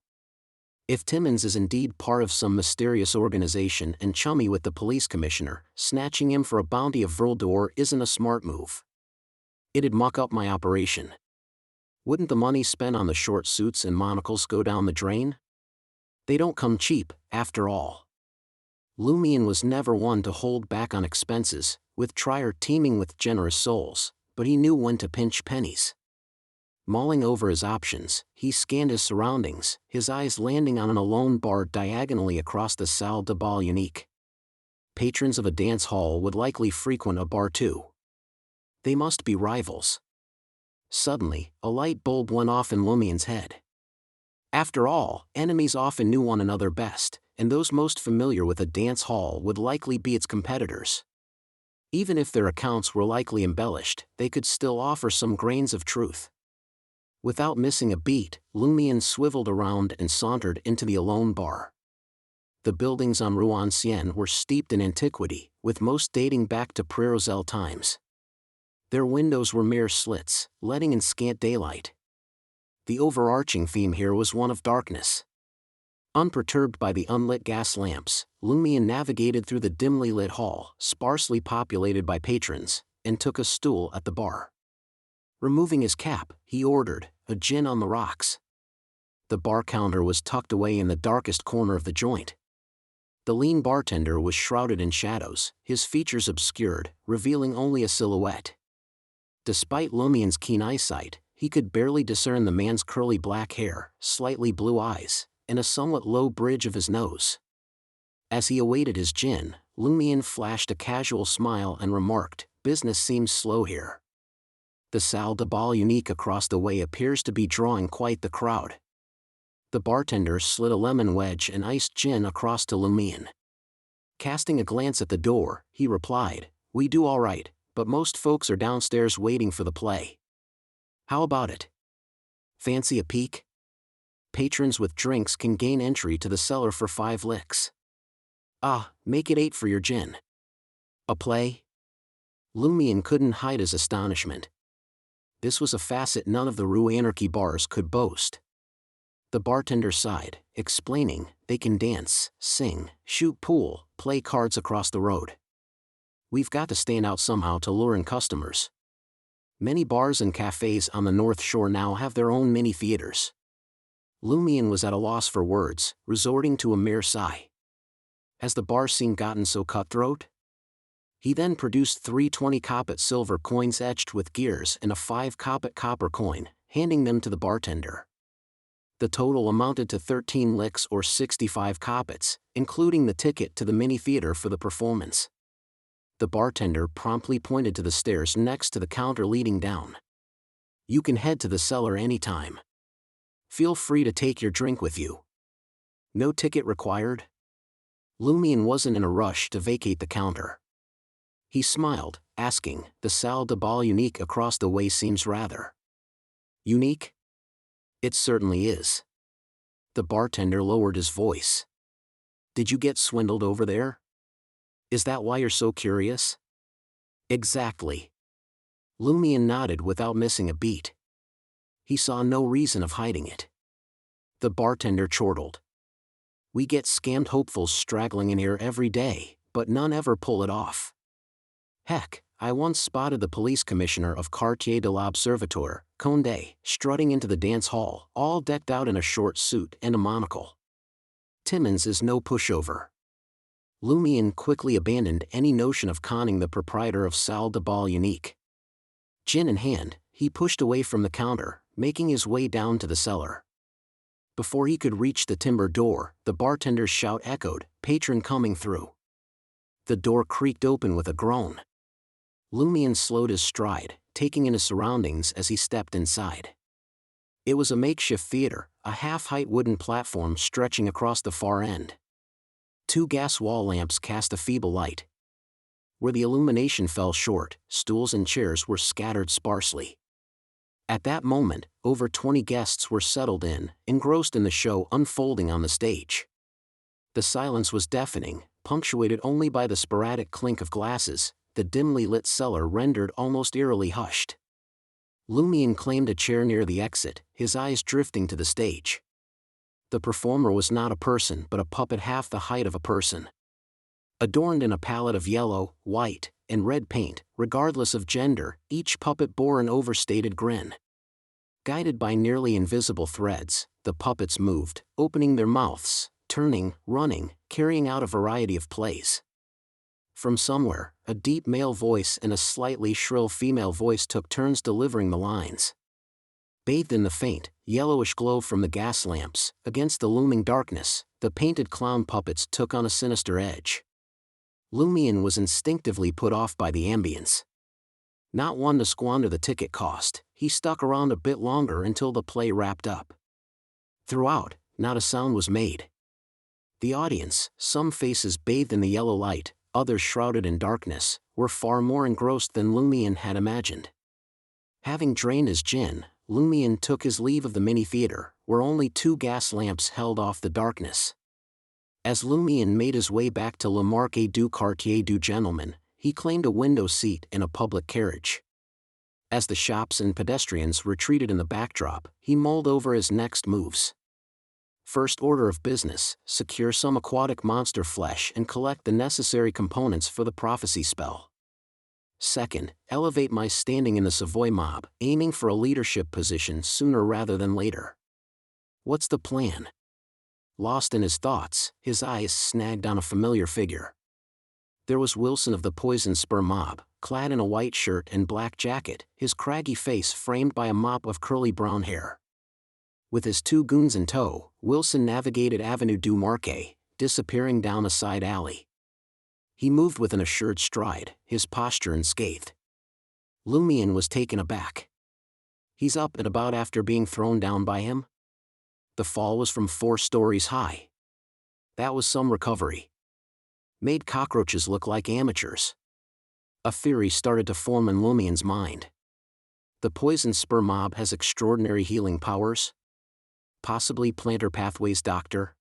If Timmins is indeed part of some mysterious organization and chummy with the police commissioner, snatching him for a bounty of Vril d'Or isn't a smart move. It'd muck up my operation. Wouldn't the money spent on the short suits and monocles go down the drain? They don't come cheap, after all. Lumion was never one to hold back on expenses, with Trier teeming with generous souls, but he knew when to pinch pennies. Mulling over his options, he scanned his surroundings, his eyes landing on an alone bar diagonally across the Salle de Bal Unique. Patrons of a dance hall would likely frequent a bar too. They must be rivals. Suddenly, a light bulb went off in Lumion's head. After all, enemies often knew one another best, and those most familiar with a dance hall would likely be its competitors. Even if their accounts were likely embellished, they could still offer some grains of truth. Without missing a beat, Lumion swiveled around and sauntered into the alone bar. The buildings on Rue Ancienne were steeped in antiquity, with most dating back to Pré-Roselle times. Their windows were mere slits, letting in scant daylight. The overarching theme here was one of darkness. Unperturbed by the unlit gas lamps, Lumion navigated through the dimly lit hall, sparsely populated by patrons, and took a stool at the bar. Removing his cap, he ordered, a gin on the rocks. The bar counter was tucked away in the darkest corner of the joint. The lean bartender was shrouded in shadows, his features obscured, revealing only a silhouette. Despite Lumien's keen eyesight, he could barely discern the man's curly black hair, slightly blue eyes, and a somewhat low bridge of his nose. As he awaited his gin, Lumien flashed a casual smile and remarked, "Business seems slow here. The Salle de Bal Unique across the way appears to be drawing quite the crowd." The bartender slid a lemon wedge and iced gin across to Lumien. Casting a glance at the door, he replied, "We do all right, but most folks are downstairs waiting for the play. How about it? Fancy a peek? Patrons with drinks can gain entry to the cellar for 5 licks. Ah, make it 8 for your gin." A play? Lumien couldn't hide his astonishment. This was a facet none of the Rue Anarchy bars could boast. The bartender sighed, explaining, "They can dance, sing, shoot pool, play cards across the road. We've got to stand out somehow to lure in customers. Many bars and cafes on the North Shore now have their own mini theaters." Lumien was at a loss for words, resorting to a mere sigh. Has the bar scene gotten so cutthroat? He then produced 3 20-kopek silver coins etched with gears and a 5-kopek copper coin, handing them to the bartender. The total amounted to 13 licks or 65 kopecks, including the ticket to the mini theater for the performance. The bartender promptly pointed to the stairs next to the counter leading down. "You can head to the cellar anytime. Feel free to take your drink with you. No ticket required?" Lumien wasn't in a rush to vacate the counter. He smiled, asking, "The Salle de Bal Unique across the way seems rather unique?" "It certainly is." The bartender lowered his voice. "Did you get swindled over there? Is that why you're so curious?" "Exactly." Lumien nodded without missing a beat. He saw no reason of hiding it. The bartender chortled. "We get scammed hopefuls straggling in here every day, but none ever pull it off. Heck, I once spotted the police commissioner of Quartier de l'Observatoire, Condé, strutting into the dance hall, all decked out in a short suit and a monocle. Timmins is no pushover." Lumien quickly abandoned any notion of conning the proprietor of Salle de Bal Unique. Gin in hand, he pushed away from the counter, making his way down to the cellar. Before he could reach the timber door, the bartender's shout echoed, "Patron coming through." The door creaked open with a groan. Lumien slowed his stride, taking in his surroundings as he stepped inside. It was a makeshift theater, a half-height wooden platform stretching across the far end. 2 gas wall lamps cast a feeble light. Where the illumination fell short, stools and chairs were scattered sparsely. At that moment, over 20 guests were settled in, engrossed in the show unfolding on the stage. The silence was deafening, punctuated only by the sporadic clink of glasses, the dimly lit cellar rendered almost eerily hushed. Lumien claimed a chair near the exit, his eyes drifting to the stage. The performer was not a person but a puppet half the height of a person. Adorned in a palette of yellow, white, and red paint, regardless of gender, each puppet bore an overstated grin. Guided by nearly invisible threads, the puppets moved, opening their mouths, turning, running, carrying out a variety of plays. From somewhere, a deep male voice and a slightly shrill female voice took turns delivering the lines. Bathed in the faint, yellowish glow from the gas lamps, against the looming darkness, the painted clown puppets took on a sinister edge. Lumien was instinctively put off by the ambience. Not one to squander the ticket cost, he stuck around a bit longer until the play wrapped up. Throughout, not a sound was made. The audience, some faces bathed in the yellow light, others shrouded in darkness, were far more engrossed than Lumien had imagined. Having drained his gin, Lumien took his leave of the mini theater, where only 2 gas lamps held off the darkness. As Lumien made his way back to Le Marquis du Quartier du Gentleman, he claimed a window seat in a public carriage. As the shops and pedestrians retreated in the backdrop, he mulled over his next moves. First order of business, secure some aquatic monster flesh and collect the necessary components for the prophecy spell. Second, elevate my standing in the Savoy mob, aiming for a leadership position sooner rather than later. What's the plan? Lost in his thoughts, his eyes snagged on a familiar figure. There was Wilson of the Poison Spur Mob, clad in a white shirt and black jacket, his craggy face framed by a mop of curly brown hair. With his two goons in tow, Wilson navigated Avenue du Marquet, disappearing down a side alley. He moved with an assured stride, his posture unscathed. Lumion was taken aback. He's up and about after being thrown down by him? The fall was from 4 stories high. That was some recovery. Made cockroaches look like amateurs. A theory started to form in Lumion's mind. The Poison Spur Mob has extraordinary healing powers? Possibly plantar pathways doctor?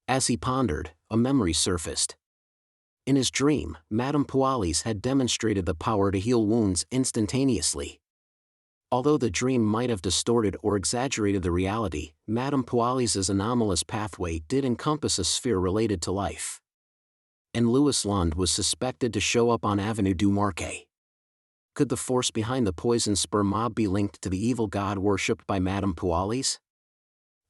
As he pondered, a memory surfaced. In his dream, Madame Pualis had demonstrated the power to heal wounds instantaneously. Although the dream might have distorted or exaggerated the reality, Madame Pualis's anomalous pathway did encompass a sphere related to life. And Louis Lund was suspected to show up on Avenue du Marquet. Could the force behind the Poison Spur Mob be linked to the evil god worshipped by Madame Pualis?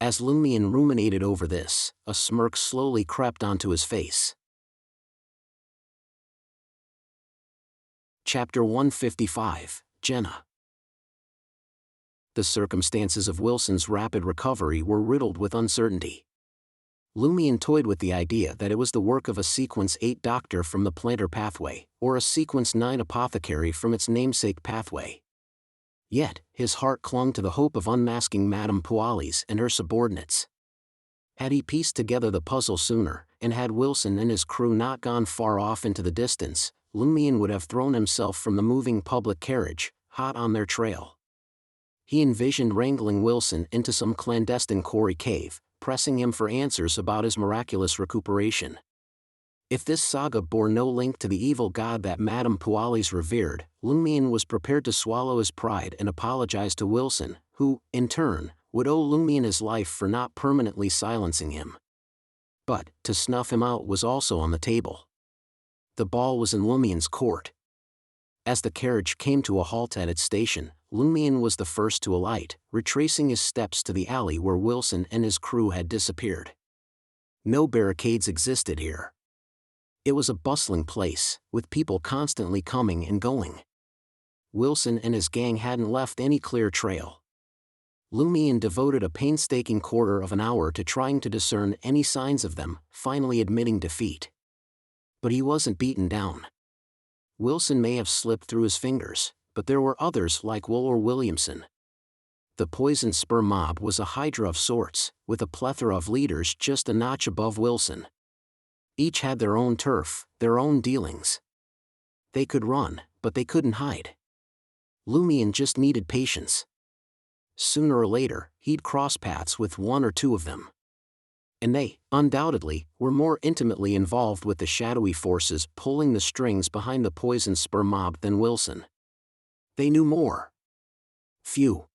As Lumion ruminated over this, a smirk slowly crept onto his face. Chapter 155, Jenna. The circumstances of Wilson's rapid recovery were riddled with uncertainty. Lumion toyed with the idea that it was the work of a Sequence 8 doctor from the plantar pathway, or a Sequence 9 apothecary from its namesake pathway. Yet, his heart clung to the hope of unmasking Madame Pualis and her subordinates. Had he pieced together the puzzle sooner, and had Wilson and his crew not gone far off into the distance, Lumion would have thrown himself from the moving public carriage, hot on their trail. He envisioned wrangling Wilson into some clandestine quarry cave, pressing him for answers about his miraculous recuperation. If this saga bore no link to the evil god that Madame Pualis revered, Lumion was prepared to swallow his pride and apologize to Wilson, who, in turn, would owe Lumion his life for not permanently silencing him. But, to snuff him out was also on the table. The ball was in Lumion's court. As the carriage came to a halt at its station, Lumion was the first to alight, retracing his steps to the alley where Wilson and his crew had disappeared. No barricades existed here. It was a bustling place, with people constantly coming and going. Wilson and his gang hadn't left any clear trail. Lumion devoted a painstaking quarter of an hour to trying to discern any signs of them, finally admitting defeat. But he wasn't beaten down. Wilson may have slipped through his fingers, but there were others like Will or Williamson. The Poison Spur Mob was a hydra of sorts, with a plethora of leaders just a notch above Wilson. Each had their own turf, their own dealings. They could run, but they couldn't hide. Lumion just needed patience. Sooner or later, he'd cross paths with one or two of them. And they, undoubtedly, were more intimately involved with the shadowy forces pulling the strings behind the Poison Spur Mob than Wilson. They knew more. Phew.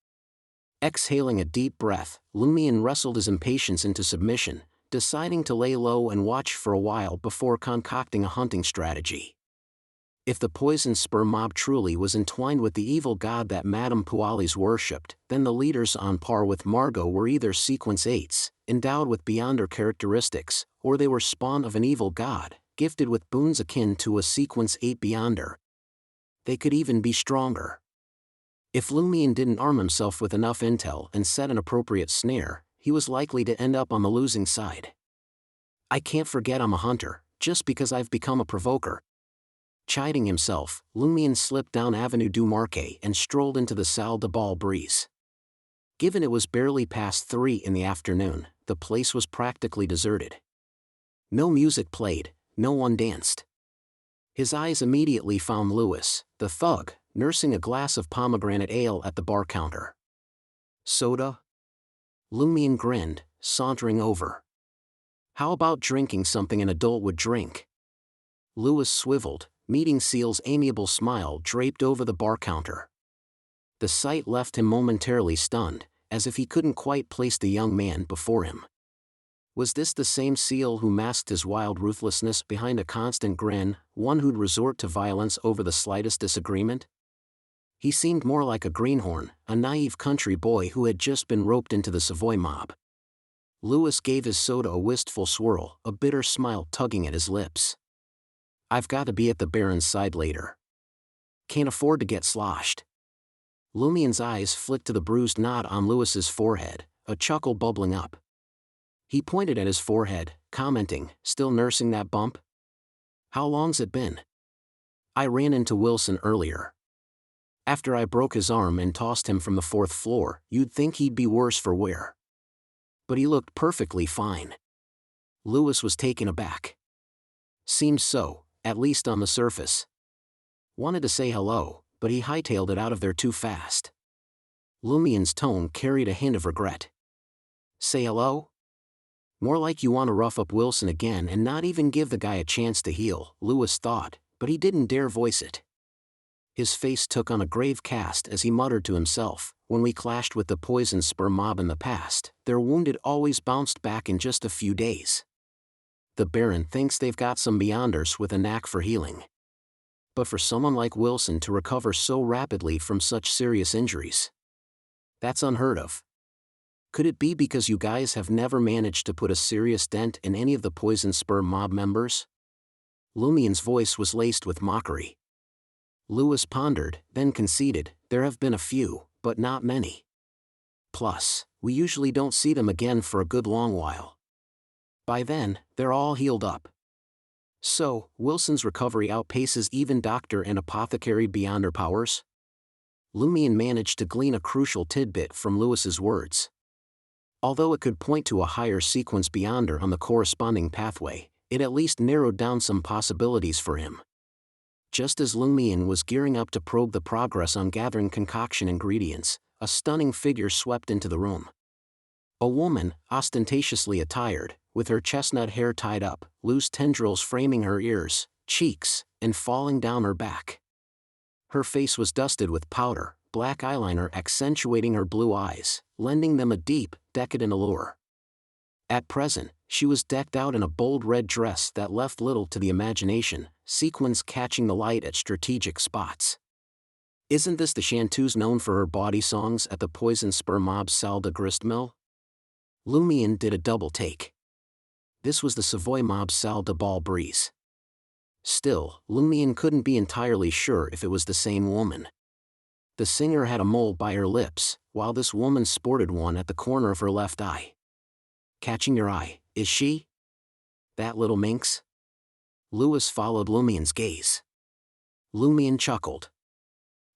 Exhaling a deep breath, Lumion wrestled his impatience into submission, deciding to lay low and watch for a while before concocting a hunting strategy. If the Poison Spur Mob truly was entwined with the evil god that Madame Pualis worshipped, then the leaders on par with Margot were either Sequence 8s, endowed with Beyonder characteristics, or they were spawn of an evil god, gifted with boons akin to a Sequence 8 Beyonder. They could even be stronger. If Lumion didn't arm himself with enough intel and set an appropriate snare, he was likely to end up on the losing side. I can't forget I'm a hunter, just because I've become a provoker. Chiding himself, Lumion slipped down Avenue du Marquet and strolled into the Salle de Bal breeze. Given it was barely past 3 in the afternoon, the place was practically deserted. No music played, no one danced. His eyes immediately found Louis, the thug, nursing a glass of pomegranate ale at the bar counter. Soda? Lumion grinned, sauntering over. How about drinking something an adult would drink? Louis swiveled, meeting Seal's amiable smile draped over the bar counter. The sight left him momentarily stunned, as if he couldn't quite place the young man before him. Was this the same Seal who masked his wild ruthlessness behind a constant grin, one who'd resort to violence over the slightest disagreement? He seemed more like a greenhorn, a naive country boy who had just been roped into the Savoy mob. Lewis gave his soda a wistful swirl, a bitter smile tugging at his lips. I've got to be at the Baron's side later. Can't afford to get sloshed. Lumien's eyes flicked to the bruised knot on Lewis's forehead, a chuckle bubbling up. He pointed at his forehead, commenting, still nursing that bump? How long's it been? I ran into Wilson earlier. After I broke his arm and tossed him from the 4th floor, you'd think he'd be worse for wear. But he looked perfectly fine. Lewis was taken aback. Seemed so, at least on the surface. Wanted to say hello, but he hightailed it out of there too fast. Lumien's tone carried a hint of regret. Say hello? More like you want to rough up Wilson again and not even give the guy a chance to heal, Lewis thought, but he didn't dare voice it. His face took on a grave cast as he muttered to himself, when we clashed with the poison spur mob in the past, their wounded always bounced back in just a few days. The Baron thinks they've got some beyonders with a knack for healing. But for someone like Wilson to recover so rapidly from such serious injuries, that's unheard of. Could it be because you guys have never managed to put a serious dent in any of the poison spur mob members? Lumien's voice was laced with mockery. Lewis pondered, then conceded, there have been a few, but not many. Plus, we usually don't see them again for a good long while. By then, they're all healed up. So, Wilson's recovery outpaces even doctor and apothecary beyonder powers? Lumien managed to glean a crucial tidbit from Lewis's words. Although it could point to a higher sequence beyonder on the corresponding pathway, it at least narrowed down some possibilities for him. Just as Lumien was gearing up to probe the progress on gathering concoction ingredients, a stunning figure swept into the room. A woman, ostentatiously attired, with her chestnut hair tied up, loose tendrils framing her ears, cheeks, and falling down her back. Her face was dusted with powder, black eyeliner accentuating her blue eyes, lending them a deep, decadent allure. At present, she was decked out in a bold red dress that left little to the imagination, sequins catching the light at strategic spots. Isn't this the chanteuse known for her bawdy songs at the poison spur mob's salle de gristmill? Lumien did a double take. This was the Savoy mob's salle de bal brise. Still, Lumien couldn't be entirely sure if it was the same woman. The singer had a mole by her lips, while this woman sported one at the corner of her left eye. Catching your eye, is she? That little minx? Lewis followed Lumien's gaze. Lumien chuckled.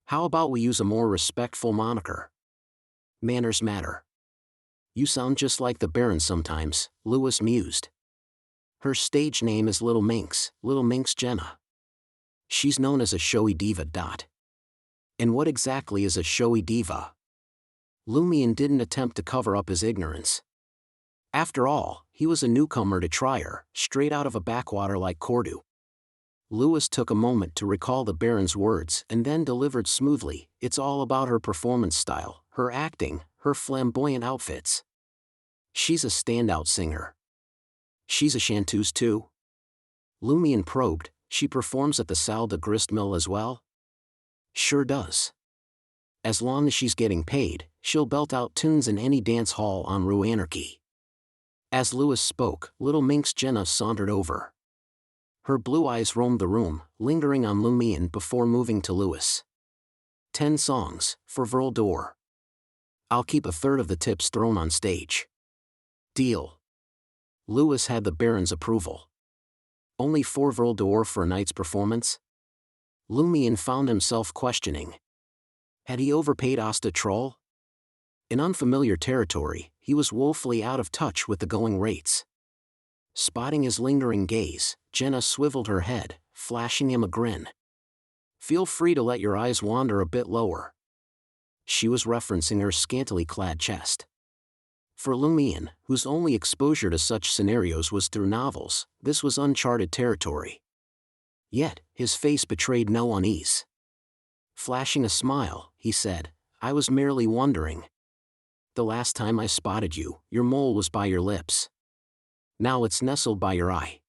How about we use a more respectful moniker? Manners matter. You sound just like the Baron sometimes, Lewis mused. Her stage name is Little Minx Jenna. She's known as a showy diva. And what exactly is a showy diva? Lumien didn't attempt to cover up his ignorance. After all, he was a newcomer to Trier, straight out of a backwater like Cordu. Lewis took a moment to recall the Baron's words and then delivered smoothly, it's all about her performance style, her acting, her flamboyant outfits. She's a standout singer. She's a chanteuse too? Lumien probed, she performs at the salle de gristmill as well? Sure does. As long as she's getting paid, she'll belt out tunes in any dance hall on Rue Anarchy. As Lewis spoke, little minx Jenna sauntered over. Her blue eyes roamed the room, lingering on Lumien before moving to Lewis. 10 songs, for Vril d'Or. I'll keep a third of the tips thrown on stage. Deal. Lewis had the Baron's approval. Only 4 Vril d'Or for a night's performance? Lumien found himself questioning. Had he overpaid Asta Troll? In unfamiliar territory, he was woefully out of touch with the going rates. Spotting his lingering gaze, Jenna swiveled her head, flashing him a grin. Feel free to let your eyes wander a bit lower. She was referencing her scantily clad chest. For Lumien, whose only exposure to such scenarios was through novels, this was uncharted territory. Yet, his face betrayed no unease. Flashing a smile, he said, I was merely wondering. The last time I spotted you, your mole was by your lips. Now it's nestled by your eye.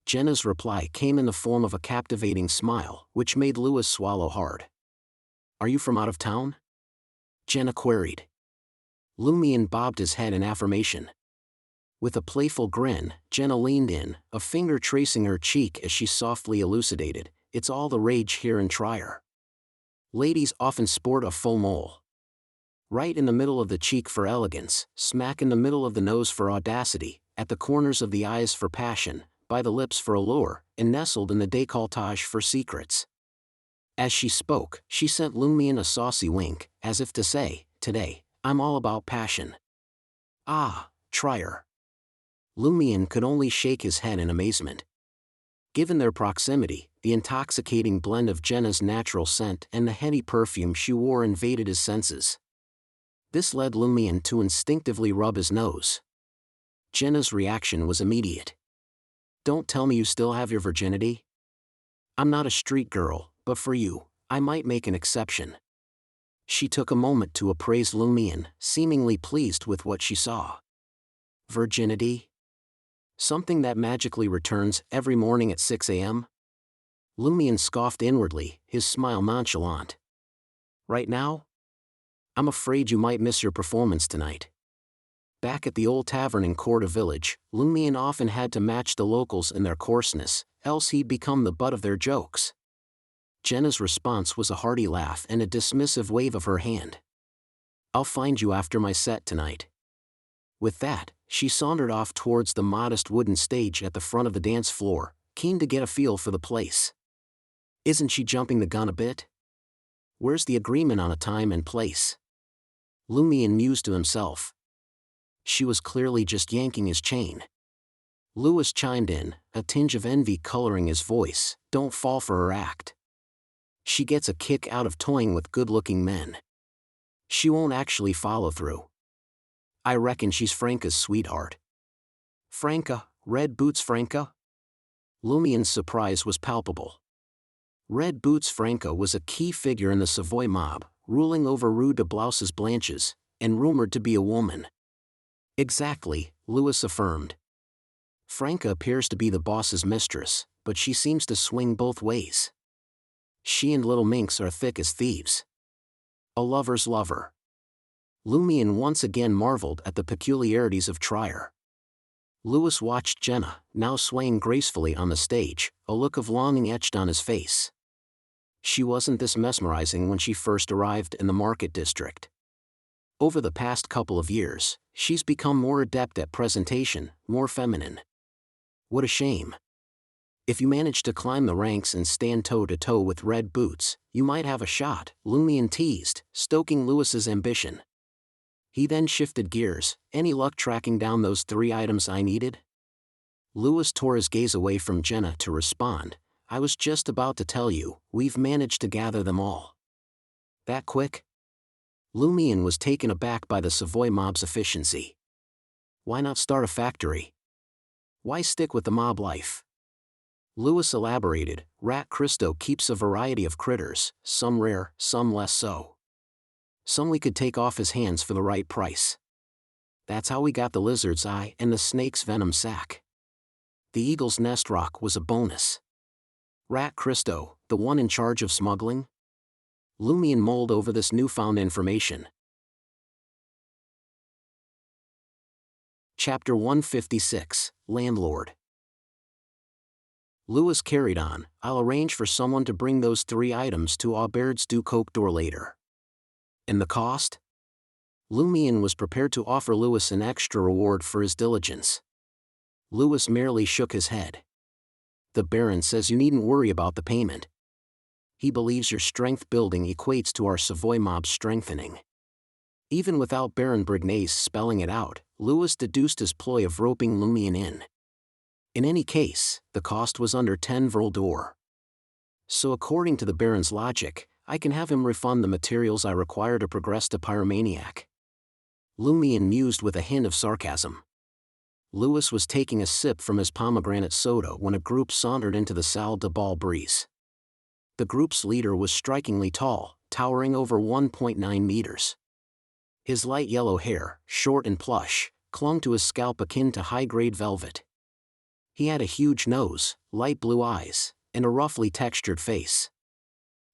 Jenna's reply came in the form of a captivating smile, which made Lewis swallow hard. Are you from out of town? Jenna queried. Lumien bobbed his head in affirmation. With a playful grin, Jenna leaned in, a finger tracing her cheek as she softly elucidated, "It's all the rage here in Trier. Ladies often sport a faux mole. Right in the middle of the cheek for elegance, smack in the middle of the nose for audacity, at the corners of the eyes for passion, by the lips for allure, and nestled in the décolletage for secrets." As she spoke, she sent Lumion a saucy wink, as if to say, "Today, I'm all about passion." Ah, Trier. Lumion could only shake his head in amazement. Given their proximity, the intoxicating blend of Jenna's natural scent and the heady perfume she wore invaded his senses. This led Lumion to instinctively rub his nose. Jenna's reaction was immediate. "Don't tell me you still have your virginity? I'm not a street girl, but for you, I might make an exception." She took a moment to appraise Lumion, seemingly pleased with what she saw. Virginity? Something that magically returns every morning at 6 a.m.? Lumion scoffed inwardly, his smile nonchalant. "Right now? I'm afraid you might miss your performance tonight." Back at the old tavern in Corda Village, Lumion often had to match the locals in their coarseness, else he'd become the butt of their jokes. Jenna's response was a hearty laugh and a dismissive wave of her hand. "I'll find you after my set tonight." With that, she sauntered off towards the modest wooden stage at the front of the dance floor, keen to get a feel for the place. Isn't she jumping the gun a bit? Where's the agreement on a time and place? Lumion mused to himself. She was clearly just yanking his chain. Lewis chimed in, a tinge of envy coloring his voice, "Don't fall for her act. She gets a kick out of toying with good-looking men. She won't actually follow through. I reckon she's Franca's sweetheart." Franca, Red Boots Franca? Lumion's surprise was palpable. Red Boots Franca was a key figure in the Savoy mob, ruling over Rue de Blouses Blanches, and rumored to be a woman. "Exactly," Lewis affirmed. "Franca appears to be the boss's mistress, but she seems to swing both ways. She and Little Minx are thick as thieves. A lover's lover." Lumion once again marveled at the peculiarities of Trier. Lewis watched Jenna, now swaying gracefully on the stage, a look of longing etched on his face. She wasn't this mesmerizing when she first arrived in the market district. Over the past couple of years, she's become more adept at presentation, more feminine. What a shame. If you manage to climb the ranks and stand toe-to-toe with Red Boots, you might have a shot, Lumion teased, stoking Lewis's ambition. He then shifted gears. "Any luck tracking down those 3 items I needed?" Lewis tore his gaze away from Jenna to respond, "I was just about to tell you, we've managed to gather them all." "That quick?" Lumion was taken aback by the Savoy mob's efficiency. "Why not start a factory? Why stick with the mob life?" Lewis elaborated, "Rat Christo keeps a variety of critters, some rare, some less so. Some we could take off his hands for the right price. That's how we got the lizard's eye and the snake's venom sac. The eagle's nest rock was a bonus." "Rat Christo, the one in charge of smuggling?" Lumion mulled over this newfound information. Chapter 156, Landlord. Lewis carried on, "I'll arrange for someone to bring those 3 items to Aubaird's du Coq d'Or later." "And the cost?" Lumion was prepared to offer Lewis an extra reward for his diligence. Lewis merely shook his head. "The Baron says you needn't worry about the payment. He believes your strength building equates to our Savoy mob strengthening." Even without Baron Brignace spelling it out, Lewis deduced his ploy of roping Lumion in. In any case, the cost was under 10 vril d'or. So according to the Baron's logic, I can have him refund the materials I require to progress to Pyromaniac. Lumion mused with a hint of sarcasm. Lewis was taking a sip from his pomegranate soda when a group sauntered into the Salle de Bal Brise. The group's leader was strikingly tall, towering over 1.9 meters. His light yellow hair, short and plush, clung to his scalp akin to high-grade velvet. He had a huge nose, light blue eyes, and a roughly textured face.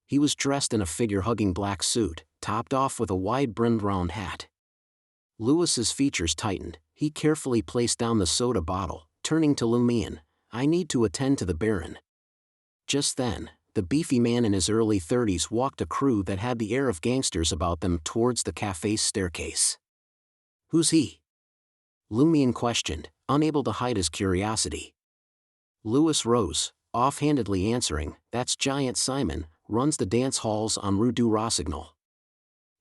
He was dressed in a figure-hugging black suit, topped off with a wide-brimmed round hat. Lewis's features tightened, He carefully placed down the soda bottle, turning to Lumion. "I need to attend to the Baron." Just then, the beefy man in his early 30s walked a crew that had the air of gangsters about them towards the cafe's staircase. "Who's he?" Lumion questioned, unable to hide his curiosity. Louis rose, offhandedly answering, "That's Giant Simon, runs the dance halls on Rue du Rossignol."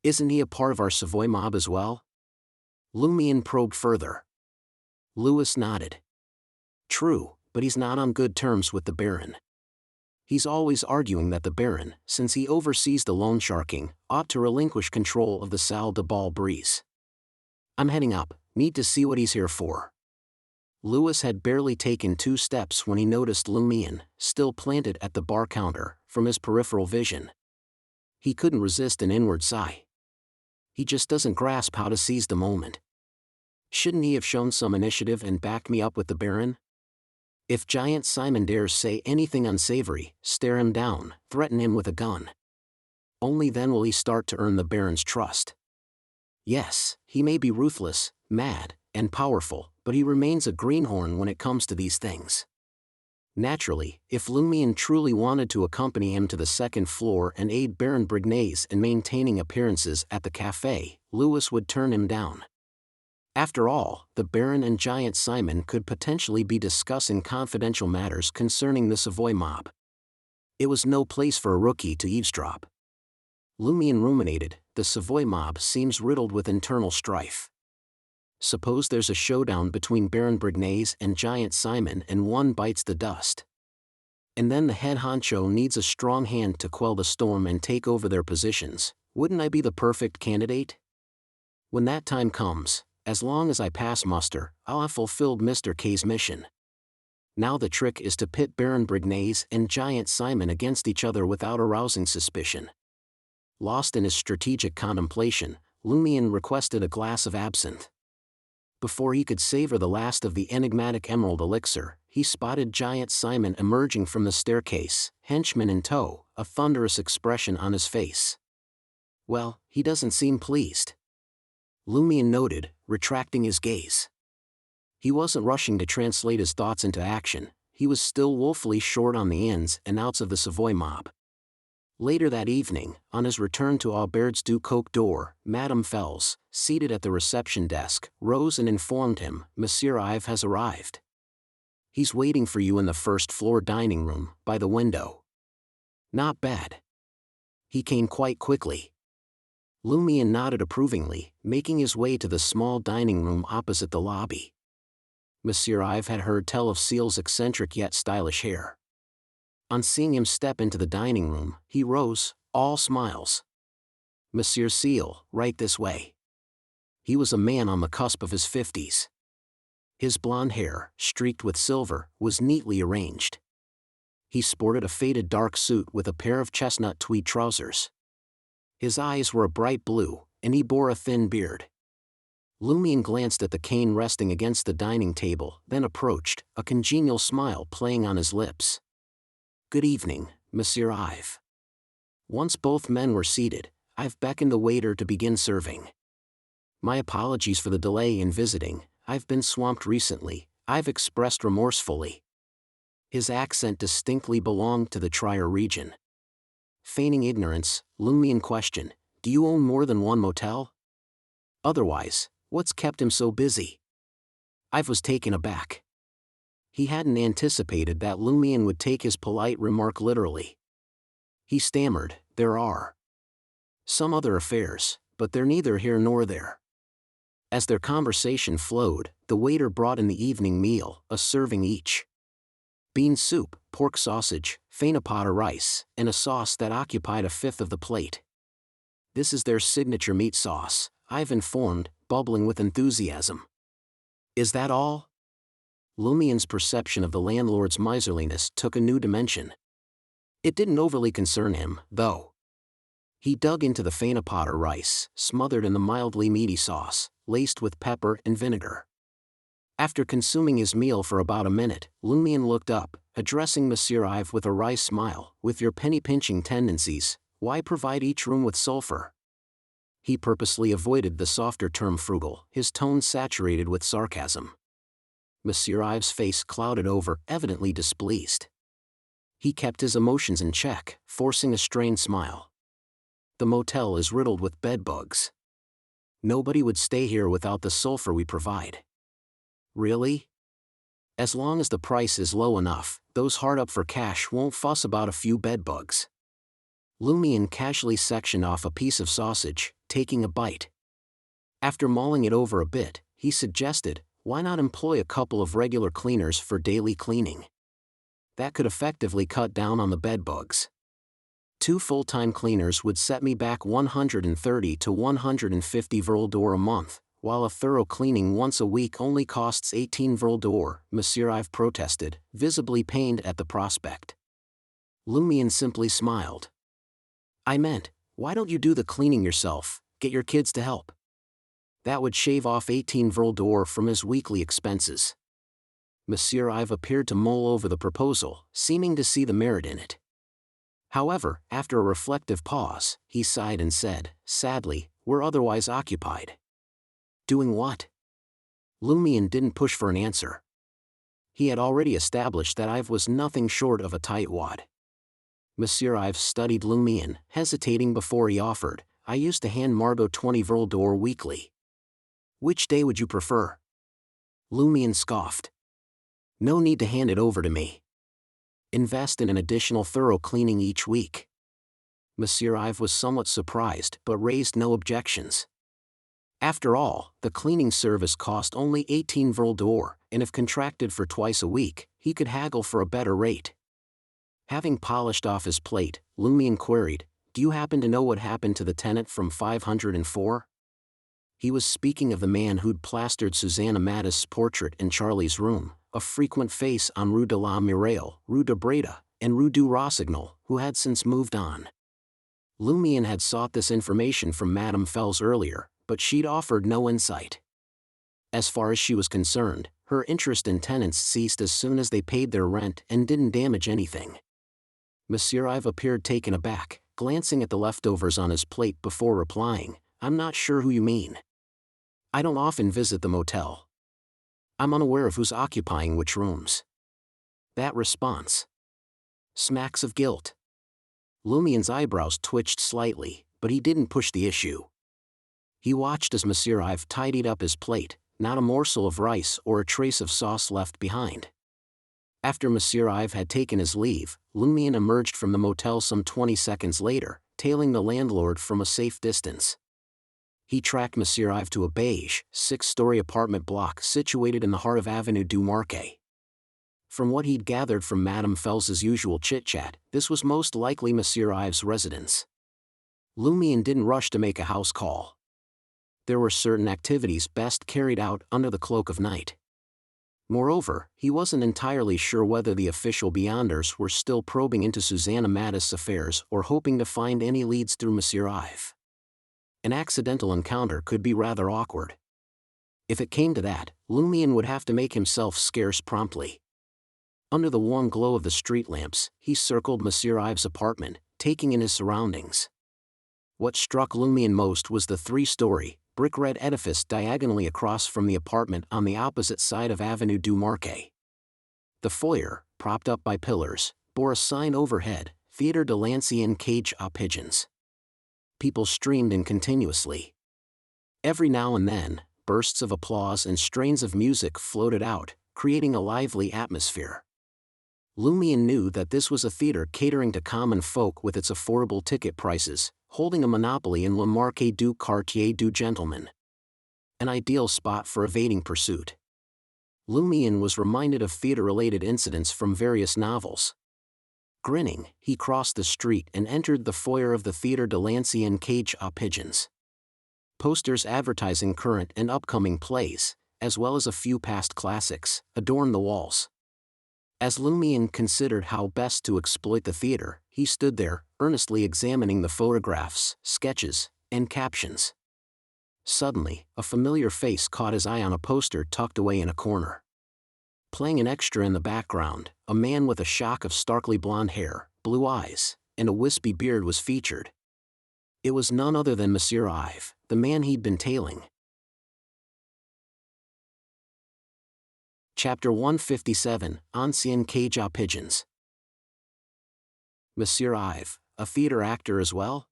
"Isn't he a part of our Savoy mob as well?" Lumion probed further. Louis nodded. "True, but he's not on good terms with the Baron. He's always arguing that the Baron, since he oversees the loan sharking, ought to relinquish control of the Salle de Bal Brise. I'm heading up, need to see what he's here for." Louis had barely taken 2 steps when he noticed Lumion, still planted at the bar counter, from his peripheral vision. He couldn't resist an inward sigh. He just doesn't grasp how to seize the moment. Shouldn't he have shown some initiative and backed me up with the Baron? If Giant Simon dares say anything unsavory, stare him down, threaten him with a gun. Only then will he start to earn the Baron's trust. Yes, he may be ruthless, mad, and powerful, but he remains a greenhorn when it comes to these things. Naturally, if Lumion truly wanted to accompany him to the 2nd floor and aid Baron Brignaise in maintaining appearances at the café, Louis would turn him down. After all, the Baron and Giant Simon could potentially be discussing confidential matters concerning the Savoy mob. It was no place for a rookie to eavesdrop. Lumion ruminated, the Savoy mob seems riddled with internal strife. Suppose there's a showdown between Baron Brignaise and Giant Simon and one bites the dust. And then the head honcho needs a strong hand to quell the storm and take over their positions. Wouldn't I be the perfect candidate? When that time comes, as long as I pass muster, I'll have fulfilled Mr. K's mission. Now the trick is to pit Baron Brignaise and Giant Simon against each other without arousing suspicion. Lost in his strategic contemplation, Lumion requested a glass of absinthe. Before he could savor the last of the enigmatic emerald elixir, he spotted Giant Simon emerging from the staircase, henchman in tow, a thunderous expression on his face. "Well, he doesn't seem pleased," Lumion noted, retracting his gaze. He wasn't rushing to translate his thoughts into action, he was still woefully short on the ins and outs of the Savoy mob. Later that evening, on his return to Aubert's du Coq d'Or, Madame Fels, seated at the reception desk, rose and informed him, "Monsieur Ives has arrived. He's waiting for you in the 1st floor dining room, by the window." "Not bad." He came quite quickly. Lumion nodded approvingly, making his way to the small dining room opposite the lobby. Monsieur Ives had heard tell of Seal's eccentric yet stylish hair. On seeing him step into the dining room, he rose, all smiles. "Monsieur Seal, right this way." He was a man on the cusp of his 50s. His blonde hair, streaked with silver, was neatly arranged. He sported a faded dark suit with a pair of chestnut tweed trousers. His eyes were a bright blue, and he bore a thin beard. Lumion glanced at the cane resting against the dining table, then approached, a congenial smile playing on his lips. "Good evening, Monsieur Ives." Once both men were seated, Ives beckoned the waiter to begin serving. "My apologies for the delay in visiting, I've been swamped recently," Ives expressed remorsefully. His accent distinctly belonged to the Trier region. Feigning ignorance, Lumion questioned, "Do you own more than one motel? Otherwise, what's kept him so busy?" Ives was taken aback. He hadn't anticipated that Lumion would take his polite remark literally. He stammered, "There are some other affairs, but they're neither here nor there." As their conversation flowed, the waiter brought in the evening meal, a serving each. Bean soup, pork sausage, faina pot of rice, and a sauce that occupied a fifth of the plate. "This is their signature meat sauce," Ives informed, bubbling with enthusiasm. "Is that all?" Lumion's perception of the landlord's miserliness took a new dimension. It didn't overly concern him, though. He dug into the faina pot of rice, smothered in the mildly meaty sauce, laced with pepper and vinegar. After consuming his meal for about a minute, Lumion looked up, addressing Monsieur Ives with a wry smile, "With your penny-pinching tendencies, why provide each room with sulfur?" He purposely avoided the softer term frugal, his tone saturated with sarcasm. Monsieur Ives' face clouded over, evidently displeased. He kept his emotions in check, forcing a strained smile. The motel is riddled with bedbugs. Nobody would stay here without the sulfur we provide. Really? As long as the price is low enough, those hard up for cash won't fuss about a few bedbugs. Lumion casually sectioned off a piece of sausage, taking a bite. After mulling it over a bit, he suggested, why not employ a couple of regular cleaners for daily cleaning? That could effectively cut down on the bedbugs. 2 full-time cleaners would set me back 130 to 150 vril d'or a month, while a thorough cleaning once a week only costs 18 vril d'or, Monsieur Ives protested, visibly pained at the prospect. Lumion simply smiled. I meant, why don't you do the cleaning yourself, get your kids to help? That would shave off 18 vril d'or from his weekly expenses. Monsieur Ives appeared to mull over the proposal, seeming to see the merit in it. However, after a reflective pause, he sighed and said, sadly, we're otherwise occupied. Doing what? Lumion didn't push for an answer. He had already established that Ives was nothing short of a tightwad. Monsieur Ives studied Lumion, hesitating before he offered, I used to hand Margot 20 vril d'or weekly. Which day would you prefer? Lumion scoffed. No need to hand it over to me. Invest in an additional thorough cleaning each week. Monsieur Ives was somewhat surprised but raised no objections. After all, the cleaning service cost only 18 vril d'or, and if contracted for twice a week, he could haggle for a better rate. Having polished off his plate, Lumion queried, do you happen to know what happened to the tenant from 504? He was speaking of the man who'd plastered Susanna Mattis' portrait in Charlie's room, a frequent face on Rue de la Muraille, Rue de Breda, and Rue du Rossignol, who had since moved on. Lumion had sought this information from Madame Fels earlier, but she'd offered no insight. As far as she was concerned, her interest in tenants ceased as soon as they paid their rent and didn't damage anything. Monsieur Ives appeared taken aback, glancing at the leftovers on his plate before replying, I'm not sure who you mean. I don't often visit the motel. I'm unaware of who's occupying which rooms. That response smacks of guilt. Lumion's eyebrows twitched slightly, but he didn't push the issue. He watched as Monsieur Ives tidied up his plate, not a morsel of rice or a trace of sauce left behind. After Monsieur Ives had taken his leave, Lumion emerged from the motel some 20 seconds later, tailing the landlord from a safe distance. He tracked Monsieur Ives to a beige, 6-story apartment block situated in the heart of Avenue du Marquet. From what he'd gathered from Madame Fels's usual chit-chat, this was most likely Monsieur Ives' residence. Lumion didn't rush to make a house call. There were certain activities best carried out under the cloak of night. Moreover, he wasn't entirely sure whether the official beyonders were still probing into Susanna Mattis' affairs or hoping to find any leads through Monsieur Ives. An accidental encounter could be rather awkward. If it came to that, Lumion would have to make himself scarce promptly. Under the warm glow of the street lamps, he circled Monsieur Ives' apartment, taking in his surroundings. What struck Lumion most was the 3-story, brick-red edifice diagonally across from the apartment on the opposite side of Avenue du Marquet. The foyer, propped up by pillars, bore a sign overhead, Theatre de l'Ancienne Cage à Pigeons. People streamed in continuously. Every now and then, bursts of applause and strains of music floated out, creating a lively atmosphere. Lumion knew that this was a theater catering to common folk with its affordable ticket prices, holding a monopoly in Le Marché du Quartier du Gentleman. An ideal spot for evading pursuit. Lumion was reminded of theater-related incidents from various novels. Grinning, he crossed the street and entered the foyer of the Theatre de l'Ancienne Cage à Pigeons. Posters advertising current and upcoming plays, as well as a few past classics, adorned the walls. As Lumion considered how best to exploit the theater, he stood there, earnestly examining the photographs, sketches, and captions. Suddenly, a familiar face caught his eye on a poster tucked away in a corner. Playing an extra in the background, a man with a shock of starkly blonde hair, blue eyes, and a wispy beard was featured. It was none other than Monsieur Ive, the man he'd been tailing. Chapter 157, Ancienne Pigeons. Monsieur Ive, a theater actor as well?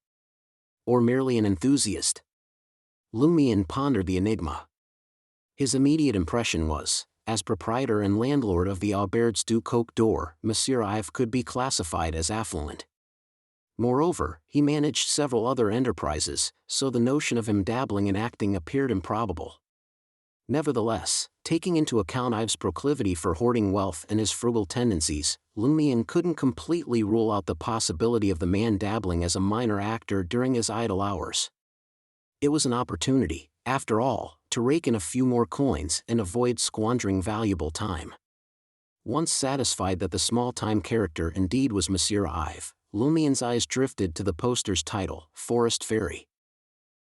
Or merely an enthusiast? Lumière pondered the enigma. His immediate impression was, as proprietor and landlord of the Auberge du Coq d'Or, Monsieur Ive could be classified as affluent. Moreover, he managed several other enterprises, so the notion of him dabbling in acting appeared improbable. Nevertheless, taking into account Ive's proclivity for hoarding wealth and his frugal tendencies, Lumière couldn't completely rule out the possibility of the man dabbling as a minor actor during his idle hours. It was an opportunity, after all, to rake in a few more coins and avoid squandering valuable time. Once satisfied that the small-time character indeed was Monsieur Ive, Lumière's eyes drifted to the poster's title, Forest Fairy.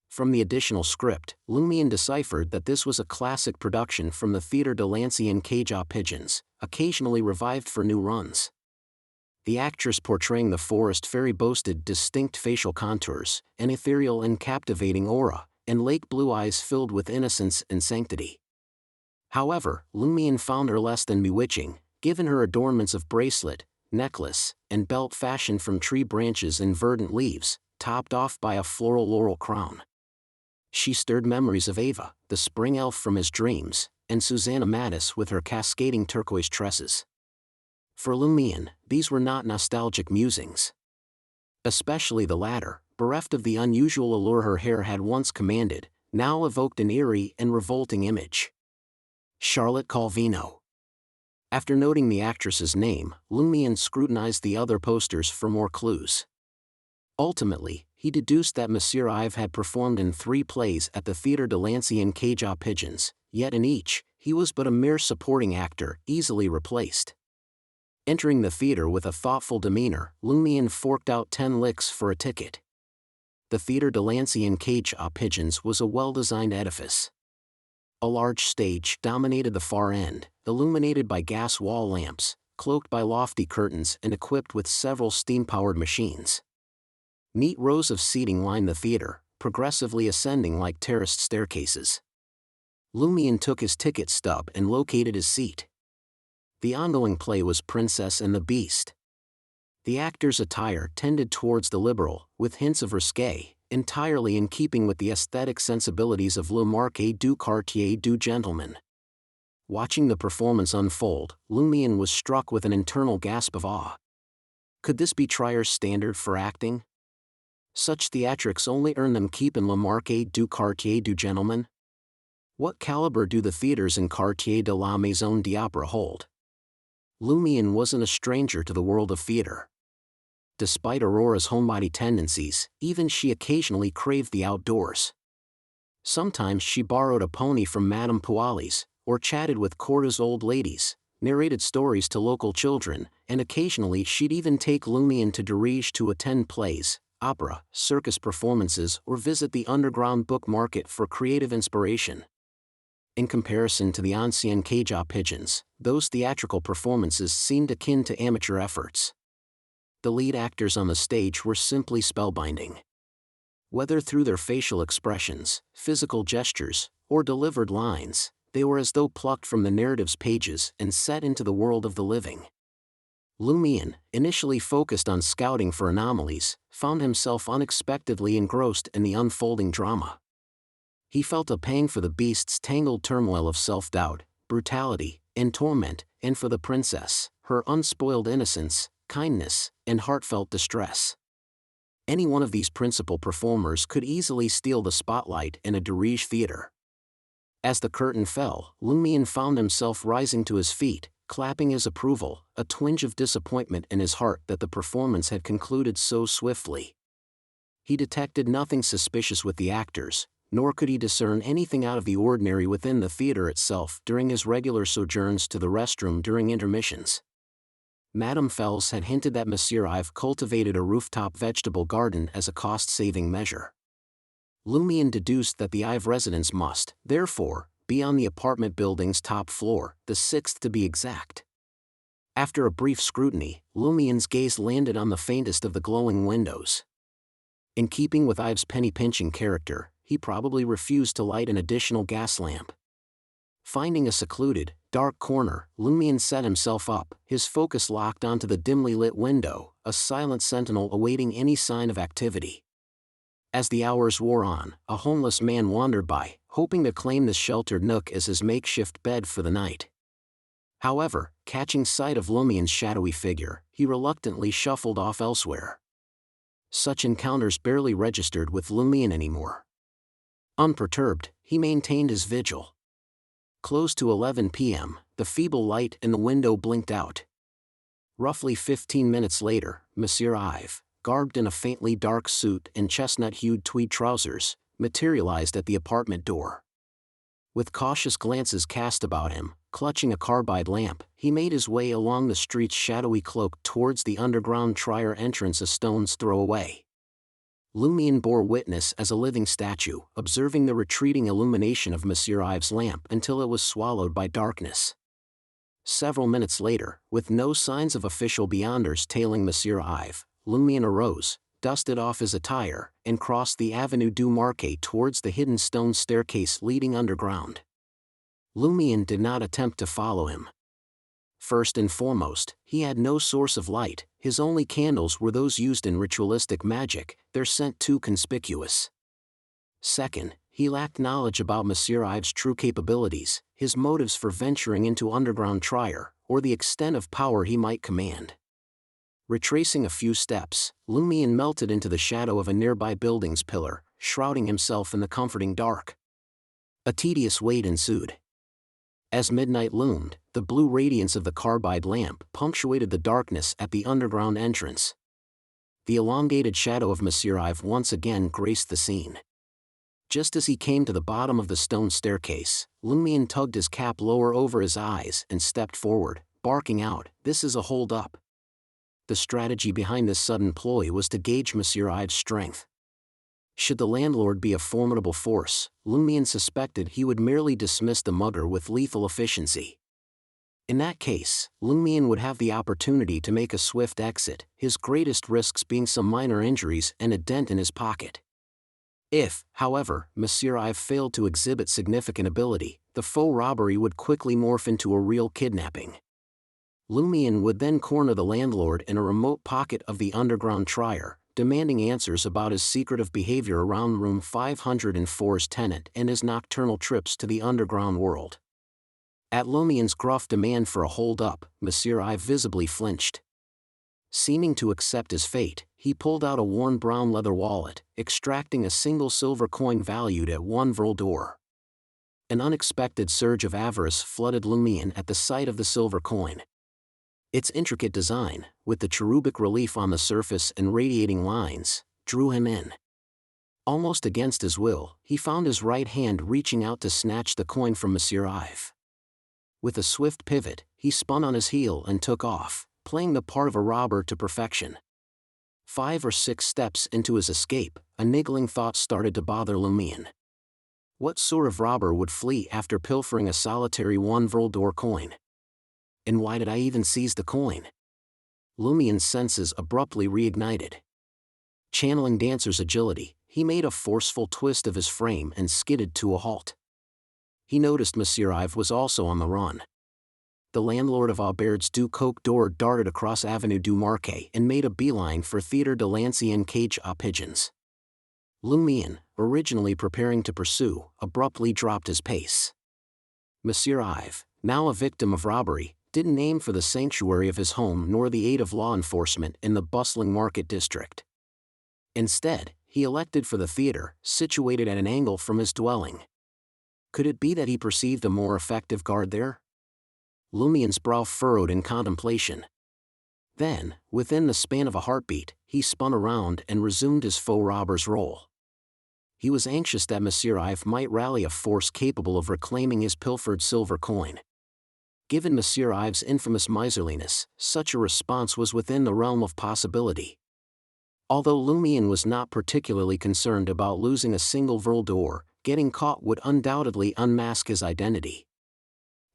From the additional script, Lumière deciphered that this was a classic production from the Théâtre de l'Ancienne Pigeons, occasionally revived for new runs. The actress portraying the forest fairy boasted distinct facial contours, an ethereal and captivating aura, and lake blue eyes filled with innocence and sanctity. However, Lumière found her less than bewitching, given her adornments of bracelet, necklace, and belt fashioned from tree branches and verdant leaves, topped off by a floral laurel crown. She stirred memories of Ava, the spring elf from his dreams, and Susanna Mattis with her cascading turquoise tresses. For Lumière, these were not nostalgic musings. Especially the latter, bereft of the unusual allure her hair had once commanded, now evoked an eerie and revolting image. Charlotte Calvino. After noting the actress's name, Lumière scrutinized the other posters for more clues. Ultimately, he deduced that Monsieur Ive had performed in 3 plays at the Théâtre de l'Ancienne Pigeons, yet in each, he was but a mere supporting actor, easily replaced. Entering the theater with a thoughtful demeanor, Lumière forked out 10 licks for a ticket. The Théâtre de l'Ancienne Pigeons was a well-designed edifice. A large stage dominated the far end, illuminated by gas wall lamps, cloaked by lofty curtains and equipped with several steam-powered machines. Neat rows of seating lined the theater, progressively ascending like terraced staircases. Lumière took his ticket stub and located his seat. The ongoing play was Princess and the Beast. The actor's attire tended towards the liberal, with hints of risque, entirely in keeping with the aesthetic sensibilities of le Marquis du Quartier du Gentleman. Watching the performance unfold, Lumière was struck with an internal gasp of awe. Could this be Trier's standard for acting? Such theatrics only earn them keep in le Marquis du Quartier du Gentleman? What caliber do the theaters in Quartier de la Maison d'Opéra hold? Lumière wasn't a stranger to the world of theater. Despite Aurora's homebody tendencies, even she occasionally craved the outdoors. Sometimes she borrowed a pony from Madame Poali's, or chatted with Corda's old ladies, narrated stories to local children, and occasionally she'd even take Lumière to Dirige to attend plays, opera, circus performances, or visit the underground book market for creative inspiration. In comparison to the Ancienne Pigeons, those theatrical performances seemed akin to amateur efforts. The lead actors on the stage were simply spellbinding. Whether through their facial expressions, physical gestures, or delivered lines, they were as though plucked from the narrative's pages and set into the world of the living. Lumière, initially focused on scouting for anomalies, found himself unexpectedly engrossed in the unfolding drama. He felt a pang for the beast's tangled turmoil of self-doubt, brutality, and torment, and for the princess, her unspoiled innocence, kindness, and heartfelt distress. Any one of these principal performers could easily steal the spotlight in a Dirige theater. As the curtain fell, Lumière found himself rising to his feet, clapping his approval, a twinge of disappointment in his heart that the performance had concluded so swiftly. He detected nothing suspicious with the actors, nor could he discern anything out of the ordinary within the theater itself during his regular sojourns to the restroom during intermissions. Madame Fels had hinted that Monsieur Ive cultivated a rooftop vegetable garden as a cost-saving measure. Lumière deduced that the Ive residence must, therefore, be on the apartment building's top floor, the 6th to be exact. After a brief scrutiny, Lumière's gaze landed on the faintest of the glowing windows. In keeping with Ives' penny-pinching character, he probably refused to light an additional gas lamp. Finding a secluded, dark corner, Lumion set himself up, his focus locked onto the dimly lit window, a silent sentinel awaiting any sign of activity. As the hours wore on, a homeless man wandered by, hoping to claim this sheltered nook as his makeshift bed for the night. However, catching sight of Lumion's shadowy figure, he reluctantly shuffled off elsewhere. Such encounters barely registered with Lumion anymore. Unperturbed, he maintained his vigil. Close to 11 p.m., the feeble light in the window blinked out. Roughly 15 minutes later, Monsieur Ives, garbed in a faintly dark suit and chestnut-hued tweed trousers, materialized at the apartment door. With cautious glances cast about him, clutching a carbide lamp, he made his way along the street's shadowy cloak towards the underground Trier entrance a stone's throw away. Lumion bore witness as a living statue, observing the retreating illumination of Monsieur Ives' lamp until it was swallowed by darkness. Several minutes later, with no signs of official beyonders tailing Monsieur Ives, Lumion arose, dusted off his attire, and crossed the Avenue du Marquet towards the hidden stone staircase leading underground. Lumion did not attempt to follow him. First and foremost, he had no source of light, his only candles were those used in ritualistic magic, their scent too conspicuous. Second, he lacked knowledge about Monsieur Ives' true capabilities, his motives for venturing into underground Trier, or the extent of power he might command. Retracing a few steps, Lumion melted into the shadow of a nearby building's pillar, shrouding himself in the comforting dark. A tedious wait ensued. As midnight loomed, the blue radiance of the carbide lamp punctuated the darkness at the underground entrance. The elongated shadow of Monsieur Ives once again graced the scene. Just as he came to the bottom of the stone staircase, Lumion tugged his cap lower over his eyes and stepped forward, barking out, "This is a hold-up." The strategy behind this sudden ploy was to gauge Monsieur Ives' strength. Should the landlord be a formidable force, Lumion suspected he would merely dismiss the mugger with lethal efficiency. In that case, Lumion would have the opportunity to make a swift exit, his greatest risks being some minor injuries and a dent in his pocket. If, however, Monsieur Ives failed to exhibit significant ability, the faux robbery would quickly morph into a real kidnapping. Lumion would then corner the landlord in a remote pocket of the underground Trier, demanding answers about his secretive behavior around room 504's tenant and his nocturnal trips to the underground world. At Lumion's gruff demand for a hold-up, Monsieur Ives visibly flinched. Seeming to accept his fate, he pulled out a worn brown leather wallet, extracting a single silver coin valued at 1 vril d'or. An unexpected surge of avarice flooded Lumion at the sight of the silver coin. Its intricate design, with the cherubic relief on the surface and radiating lines, drew him in. Almost against his will, he found his right hand reaching out to snatch the coin from Monsieur Ives. With a swift pivot, he spun on his heel and took off, playing the part of a robber to perfection. 5 or 6 steps into his escape, a niggling thought started to bother Lumion. What sort of robber would flee after pilfering a solitary 1 vril d'or coin? And why did I even seize the coin? Lumion's senses abruptly reignited. Channeling Dancer's agility, he made a forceful twist of his frame and skidded to a halt. He noticed Monsieur Ives was also on the run. The landlord of Aubaire's du Coq d'Or darted across Avenue du Marquet and made a beeline for Theatre de l'Ancienne cage à Pigeons. Lumion, originally preparing to pursue, abruptly dropped his pace. Monsieur Ives, now a victim of robbery, didn't aim for the sanctuary of his home nor the aid of law enforcement in the bustling market district. Instead, he elected for the theater, situated at an angle from his dwelling. Could it be that he perceived a more effective guard there? Lumion's brow furrowed in contemplation. Then, within the span of a heartbeat, he spun around and resumed his faux robber's role. He was anxious that Monsieur Ives might rally a force capable of reclaiming his pilfered silver coin. Given Monsieur Ives' infamous miserliness, such a response was within the realm of possibility. Although Lumion was not particularly concerned about losing a single vril d'or, getting caught would undoubtedly unmask his identity.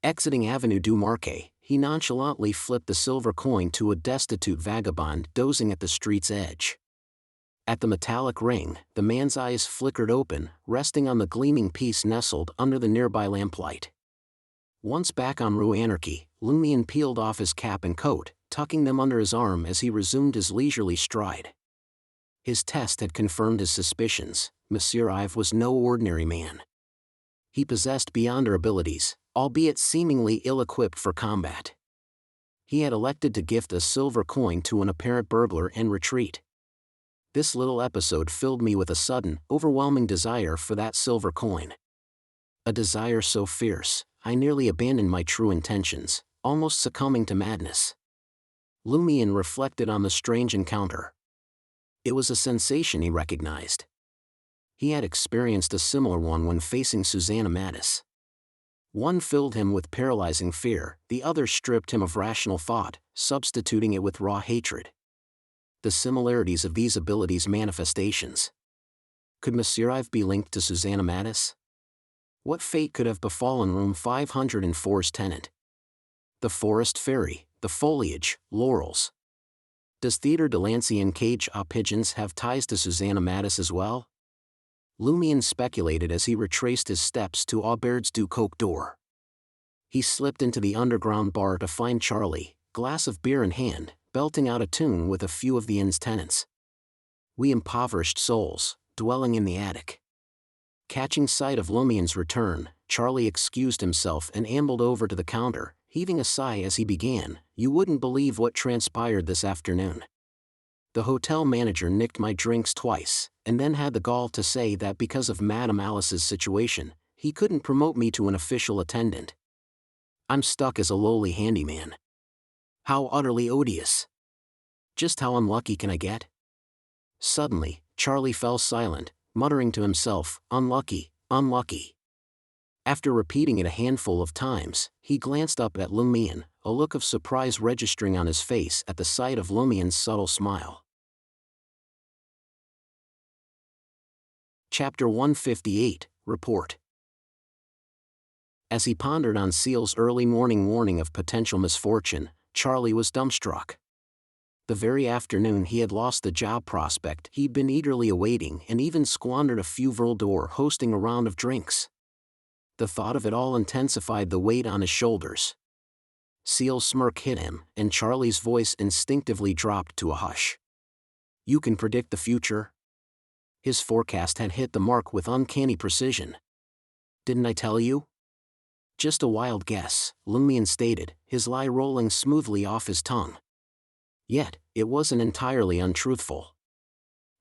Exiting Avenue du Marquet, he nonchalantly flipped the silver coin to a destitute vagabond dozing at the street's edge. At the metallic ring, the man's eyes flickered open, resting on the gleaming piece nestled under the nearby lamplight. Once back en route Anarchy, Lumion peeled off his cap and coat, tucking them under his arm as he resumed his leisurely stride. His test had confirmed his suspicions. Monsieur Ive was no ordinary man. He possessed beyonder abilities, albeit seemingly ill-equipped for combat. He had elected to gift a silver coin to an apparent burglar and retreat. This little episode filled me with a sudden, overwhelming desire for that silver coin. A desire so fierce, I nearly abandoned my true intentions, almost succumbing to madness. Lumion reflected on the strange encounter. It was a sensation he recognized. He had experienced a similar one when facing Susanna Mattis. One filled him with paralyzing fear, the other stripped him of rational thought, substituting it with raw hatred. The similarities of these abilities' manifestations. Could Monsieur Ive be linked to Susanna Mattis? What fate could have befallen room 504's tenant? The forest fairy, the foliage, laurels. Does Theatre de l'Ancienne Cage aux Pigeons have ties to Susanna Mattis as well? Lumion speculated as he retraced his steps to Aubert's du Coq d'Or. He slipped into the underground bar to find Charlie, glass of beer in hand, belting out a tune with a few of the inn's tenants. We impoverished souls, dwelling in the attic. Catching sight of Lumion's return, Charlie excused himself and ambled over to the counter, heaving a sigh as he began, "You wouldn't believe what transpired this afternoon. The hotel manager nicked my drinks twice, and then had the gall to say that because of Madame Alice's situation, he couldn't promote me to an official attendant. I'm stuck as a lowly handyman. How utterly odious. Just how unlucky can I get?" Suddenly, Charlie fell silent, muttering to himself, "Unlucky, unlucky." After repeating it a handful of times, he glanced up at Lumion, a look of surprise registering on his face at the sight of Lumion's subtle smile. Chapter 158, Report. As he pondered on Seal's early morning warning of potential misfortune, Charlie was dumbstruck. The very afternoon he had lost the job prospect he'd been eagerly awaiting and even squandered a few Vril d'Or hosting a round of drinks. The thought of it all intensified the weight on his shoulders. Seal's smirk hit him, and Charlie's voice instinctively dropped to a hush. "You can predict the future?" His forecast had hit the mark with uncanny precision. "Didn't I tell you?" "Just a wild guess," Lumion stated, his lie rolling smoothly off his tongue. Yet, it wasn't entirely untruthful.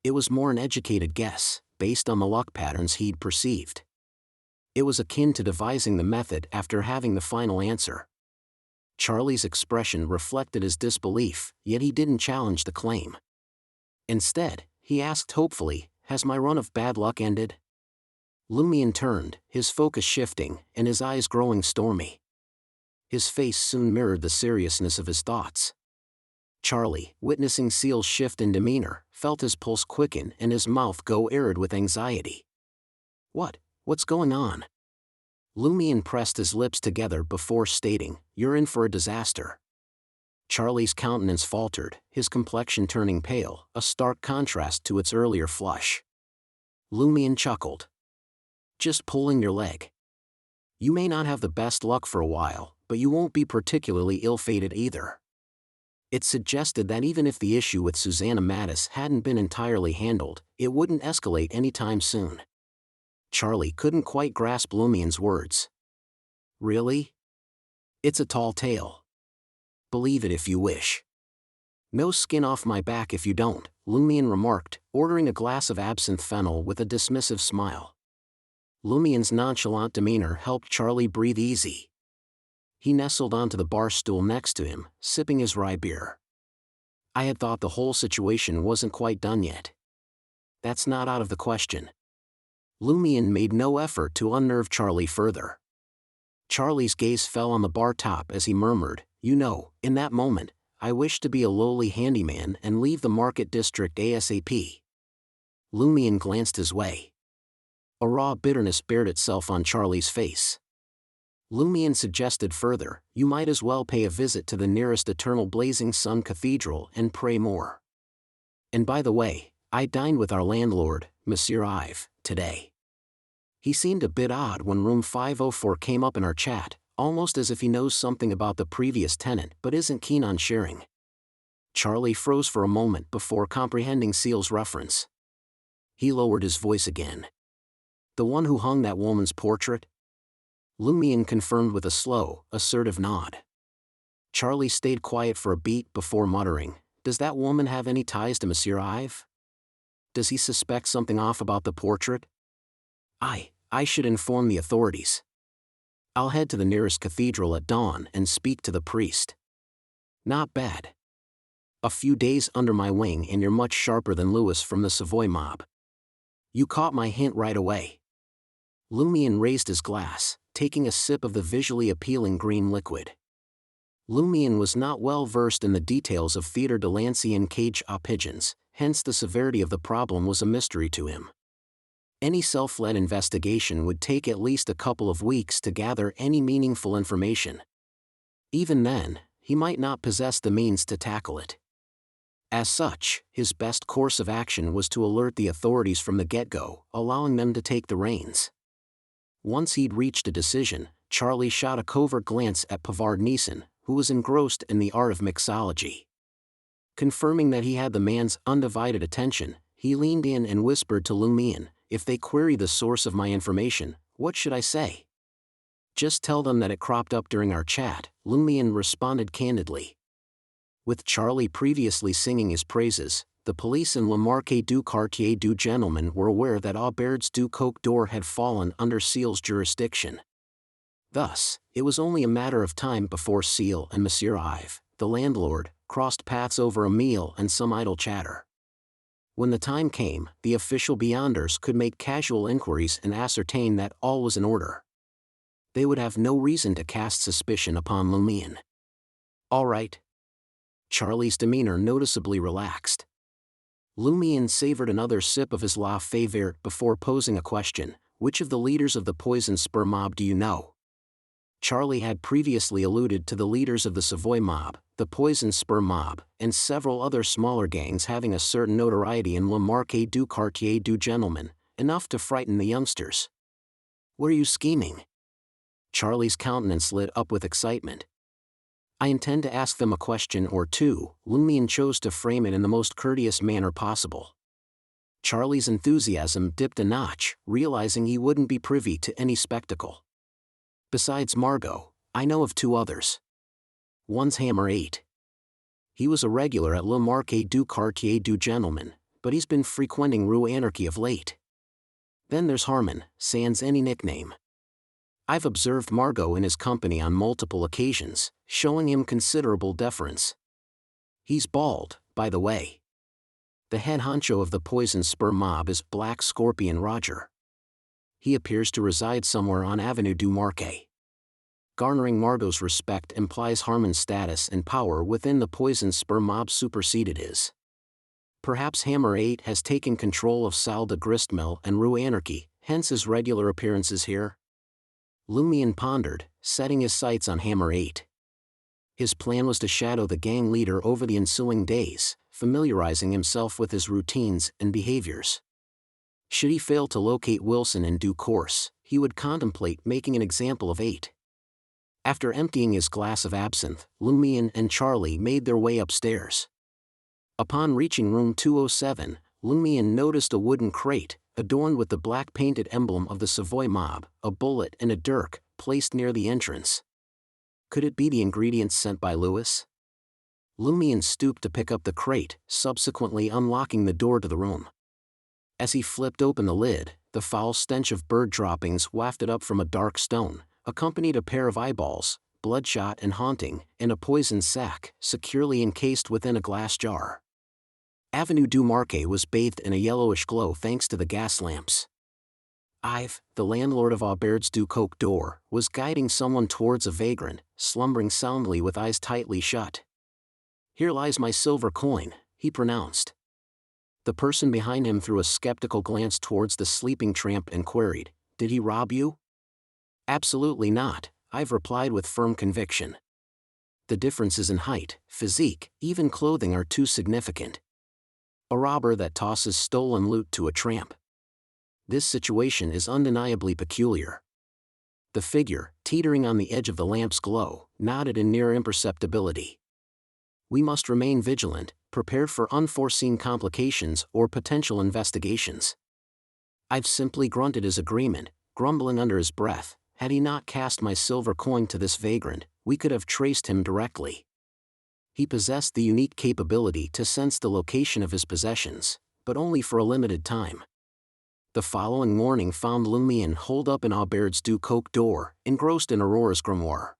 It was more an educated guess, based on the luck patterns he'd perceived. It was akin to devising the method after having the final answer. Charlie's expression reflected his disbelief, yet he didn't challenge the claim. Instead, he asked hopefully, "Has my run of bad luck ended?" Lumion turned, his focus shifting, and his eyes growing stormy. His face soon mirrored the seriousness of his thoughts. Charlie, witnessing Seal's shift in demeanor, felt his pulse quicken and his mouth go arid with anxiety. What's going on?" Lumion pressed his lips together before stating, "You're in for a disaster." Charlie's countenance faltered, his complexion turning pale, a stark contrast to its earlier flush. Lumion chuckled. "Just pulling your leg. You may not have the best luck for a while, but you won't be particularly ill-fated either." It suggested that even if the issue with Susanna Mattis hadn't been entirely handled, it wouldn't escalate anytime soon. Charlie couldn't quite grasp Lumion's words. "Really? It's a tall tale. Believe it if you wish. No skin off my back if you don't," Lumion remarked, ordering a glass of absinthe fennel with a dismissive smile. Lumion's nonchalant demeanor helped Charlie breathe easy. He nestled onto the bar stool next to him, sipping his rye beer. "I had thought the whole situation wasn't quite done yet." "That's not out of the question." Lumion made no effort to unnerve Charlie further. Charlie's gaze fell on the bar top as he murmured, "You know, in that moment, I wish to be a lowly handyman and leave the market district ASAP." Lumion glanced his way. A raw bitterness bared itself on Charlie's face. Lumion suggested further, "You might as well pay a visit to the nearest Eternal Blazing Sun Cathedral and pray more. And by the way, I dined with our landlord, Monsieur Ive, today. He seemed a bit odd when room 504 came up in our chat, almost as if he knows something about the previous tenant but isn't keen on sharing. Charlie froze for a moment before comprehending Seal's reference. He lowered his voice again. The one who hung that woman's portrait? Lumion confirmed with a slow, assertive nod. Charlie stayed quiet for a beat before muttering, "Does that woman have any ties to Monsieur Ive? Does he suspect something off about the portrait? I should inform the authorities. I'll head to the nearest cathedral at dawn and speak to the priest." "Not bad. A few days under my wing and you're much sharper than Louis from the Savoy mob. You caught my hint right away." Lumion raised his glass, taking a sip of the visually appealing green liquid. Lumion was not well versed in the details of Theatre de l'Ancienne Pigeons, hence the severity of the problem was a mystery to him. Any self-led investigation would take at least a couple of weeks to gather any meaningful information. Even then, he might not possess the means to tackle it. As such, his best course of action was to alert the authorities from the get-go, allowing them to take the reins. Once he'd reached a decision, Charlie shot a covert glance at Pavard Neeson, who was engrossed in the art of mixology. Confirming that he had the man's undivided attention, he leaned in and whispered to Lumion, "If they query the source of my information, what should I say?" "Just tell them that it cropped up during our chat," Lumion responded candidly. With Charlie previously singing his praises, the police in Le Marquis du Quartier du Gentleman were aware that Aubert's du Coq d'Or had fallen under Seal's jurisdiction. Thus, it was only a matter of time before Seal and Monsieur Ive, the landlord, crossed paths over a meal and some idle chatter. When the time came, the official beyonders could make casual inquiries and ascertain that all was in order. They would have no reason to cast suspicion upon Lumion. "All right." Charlie's demeanor noticeably relaxed. Lumion savored another sip of his La Fée Verte before posing a question, "Which of the leaders of the Poison Spur mob do you know?" Charlie had previously alluded to the leaders of the Savoy mob, the Poison Spur mob, and several other smaller gangs having a certain notoriety in Le Marquis du Quartier du Gentleman, enough to frighten the youngsters. "Were you scheming?" Charlie's countenance lit up with excitement. "I intend to ask them a question or two." Lumion chose to frame it in the most courteous manner possible. Charlie's enthusiasm dipped a notch, realizing he wouldn't be privy to any spectacle. "Besides Margot, I know of two others. One's Hammer 8. He was a regular at Le Marquis du Quartier du Gentleman, but he's been frequenting Rue Anarchy of late. Then there's Harmon, sans any nickname. I've observed Margot in his company on multiple occasions, showing him considerable deference. He's bald, by the way. The head honcho of the Poison Spur mob is Black Scorpion Roger. He appears to reside somewhere on Avenue du Marquet. Garnering Margot's respect implies Harmon's status and power within the Poison Spur mob superseded his. Perhaps Hammer 8 has taken control of Salle de Gristmill and Rue Anarchy, hence his regular appearances here. Lumion pondered, setting his sights on Hammer 8. His plan was to shadow the gang leader over the ensuing days, familiarizing himself with his routines and behaviors. Should he fail to locate Wilson in due course, he would contemplate making an example of 8. After emptying his glass of absinthe, Lumion and Charlie made their way upstairs. Upon reaching room 207, Lumion noticed a wooden crate, adorned with the black-painted emblem of the Savoy mob, a bullet and a dirk, placed near the entrance. Could it be the ingredients sent by Louis? Lumion stooped to pick up the crate, subsequently unlocking the door to the room. As he flipped open the lid, the foul stench of bird droppings wafted up from a dark stone, accompanied a pair of eyeballs, bloodshot and haunting, and a poisoned sack, securely encased within a glass jar. Avenue du Marquet was bathed in a yellowish glow thanks to the gas lamps. Ive, the landlord of Aubert's du Coq d'Or, was guiding someone towards a vagrant, slumbering soundly with eyes tightly shut. "Here lies my silver coin," he pronounced. The person behind him threw a skeptical glance towards the sleeping tramp and queried, "Did he rob you?" "Absolutely not," Ive replied with firm conviction. "The differences in height, physique, even clothing are too significant." a robber that tosses stolen loot to a tramp. This situation is undeniably peculiar. The figure, teetering on the edge of the lamp's glow, nodded in near imperceptibility. We must remain vigilant, prepared for unforeseen complications or potential investigations. I've simply grunted his agreement, grumbling under his breath. Had he not cast my silver coin to this vagrant, we could have traced him directly. He possessed the unique capability to sense the location of his possessions, but only for a limited time. The following morning found Lumion holed up in Aubaird's du Coq door, engrossed in Aurora's grimoire.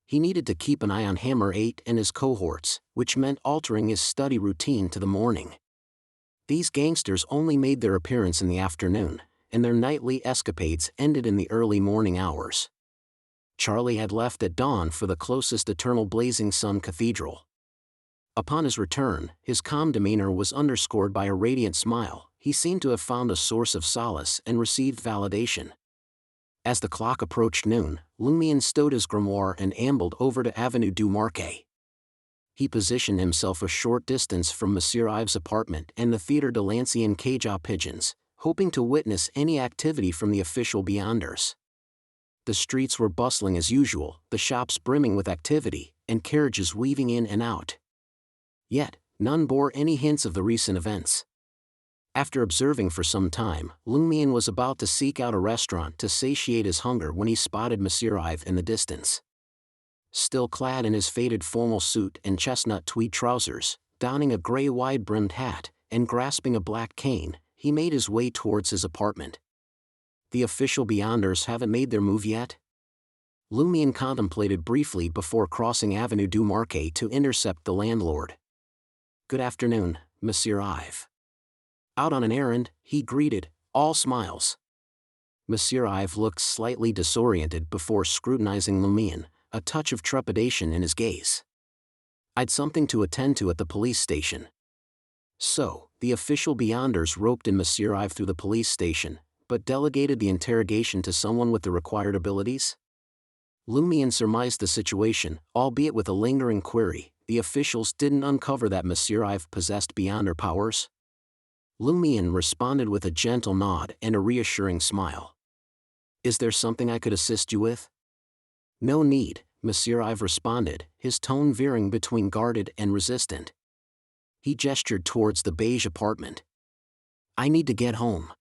He needed to keep an eye on Hammer 8 and his cohorts, which meant altering his study routine to the morning. These gangsters only made their appearance in the afternoon, and their nightly escapades ended in the early morning hours. Charlie had left at dawn for the closest eternal blazing sun cathedral. Upon his return, his calm demeanor was underscored by a radiant smile. He seemed to have found a source of solace and received validation. As the clock approached noon, Lumion stowed his grimoire and ambled over to Avenue du Marquet. He positioned himself a short distance from Monsieur Ives' apartment and the Theatre de l'Ancienne cage aux Pigeons, hoping to witness any activity from the official beyonders. The streets were bustling as usual, the shops brimming with activity, and carriages weaving in and out. Yet, none bore any hints of the recent events. After observing for some time, Lumion was about to seek out a restaurant to satiate his hunger when he spotted Monsieur Ives in the distance. Still clad in his faded formal suit and chestnut tweed trousers, donning a gray wide-brimmed hat, and grasping a black cane, he made his way towards his apartment. The official beyonders haven't made their move yet? Lumion contemplated briefly before crossing Avenue du Marquet to intercept the landlord. "Good afternoon, Monsieur Ives." Out on an errand, he greeted, all smiles. Monsieur Ives looked slightly disoriented before scrutinizing Lumion, a touch of trepidation in his gaze. "I'd something to attend to at the police station." So, the official beyonders roped in Monsieur Ives through the police station, but delegated the interrogation to someone with the required abilities? Lumion surmised the situation, albeit with a lingering query. The officials didn't uncover that Monsieur Ives possessed beyonder powers? Lumion responded with a gentle nod and a reassuring smile. "Is there something I could assist you with?" "No need," Monsieur Ives responded, his tone veering between guarded and resistant. He gestured towards the beige apartment. "I need to get home."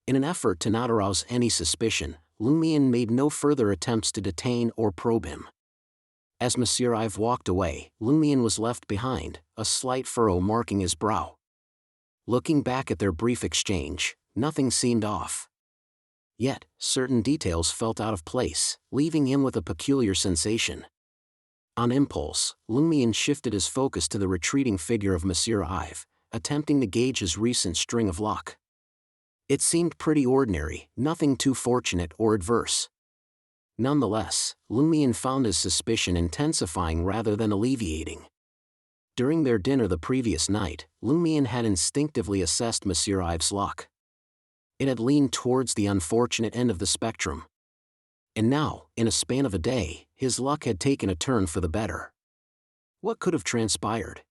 In an effort to not arouse any suspicion, Lumion made no further attempts to detain or probe him. As Monsieur Ives walked away, Lumion was left behind, a slight furrow marking his brow. Looking back at their brief exchange, nothing seemed off. Yet, certain details felt out of place, leaving him with a peculiar sensation. On impulse, Lumion shifted his focus to the retreating figure of Monsieur Ives, attempting to gauge his recent string of luck. It seemed pretty ordinary, nothing too fortunate or adverse. Nonetheless, Lumion found his suspicion intensifying rather than alleviating. During their dinner the previous night, Lumion had instinctively assessed Monsieur Ives' luck. It had leaned towards the unfortunate end of the spectrum. And now, in a span of a day, his luck had taken a turn for the better. What could have transpired?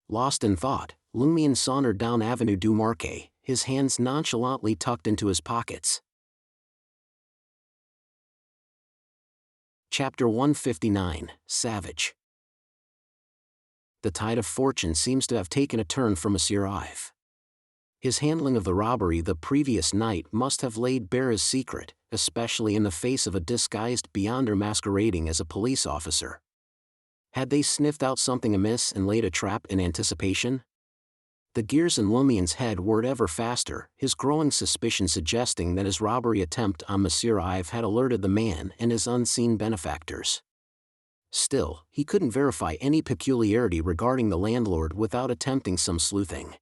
Lost in thought, Lumion sauntered down Avenue du Marquet, his hands nonchalantly tucked into his pockets. Chapter 159, Savage. The tide of fortune seems to have taken a turn for Monsieur Ives. His handling of the robbery the previous night must have laid bare his secret, especially in the face of a disguised beyonder masquerading as a police officer. Had they sniffed out something amiss and laid a trap in anticipation? The gears in Lumion's head whirred ever faster, his growing suspicion suggesting that his robbery attempt on Monsieur Ives had alerted the man and his unseen benefactors. Still, he couldn't verify any peculiarity regarding the landlord without attempting some sleuthing.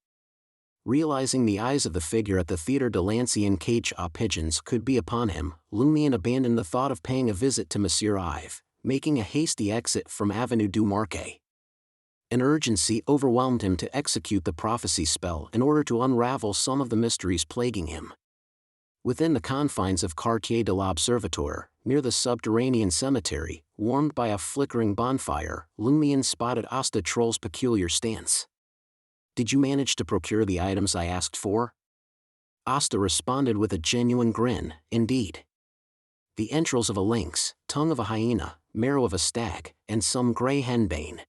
Realizing the eyes of the figure at the Theatre de l'Ancienne cage aux Pigeons could be upon him, Lumion abandoned the thought of paying a visit to Monsieur Ives, making a hasty exit from Avenue du Marquet. An urgency overwhelmed him to execute the prophecy spell in order to unravel some of the mysteries plaguing him. Within the confines of Quartier de l'Observatoire, near the subterranean cemetery, warmed by a flickering bonfire, Lumion spotted Asta Troll's peculiar stance. Did you manage to procure the items I asked for? Asta responded with a genuine grin, indeed. The entrails of a lynx, tongue of a hyena, marrow of a stag, and some grey henbane.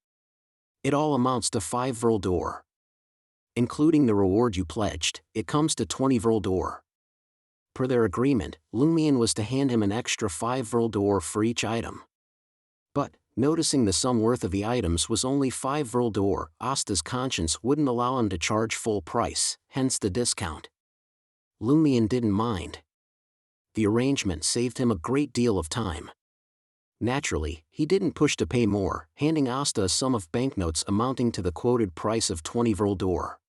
It all amounts to 5 vril d'or. Including the reward you pledged, it comes to 20 vril d'or. Per their agreement, Lumion was to hand him an extra 5 vril d'or for each item. But, noticing the sum worth of the items was only 5 vril d'or, Asta's conscience wouldn't allow him to charge full price, hence the discount. Lumion didn't mind. The arrangement saved him a great deal of time. Naturally, he didn't push to pay more, handing Asta a sum of banknotes amounting to the quoted price of 20 vril d'or.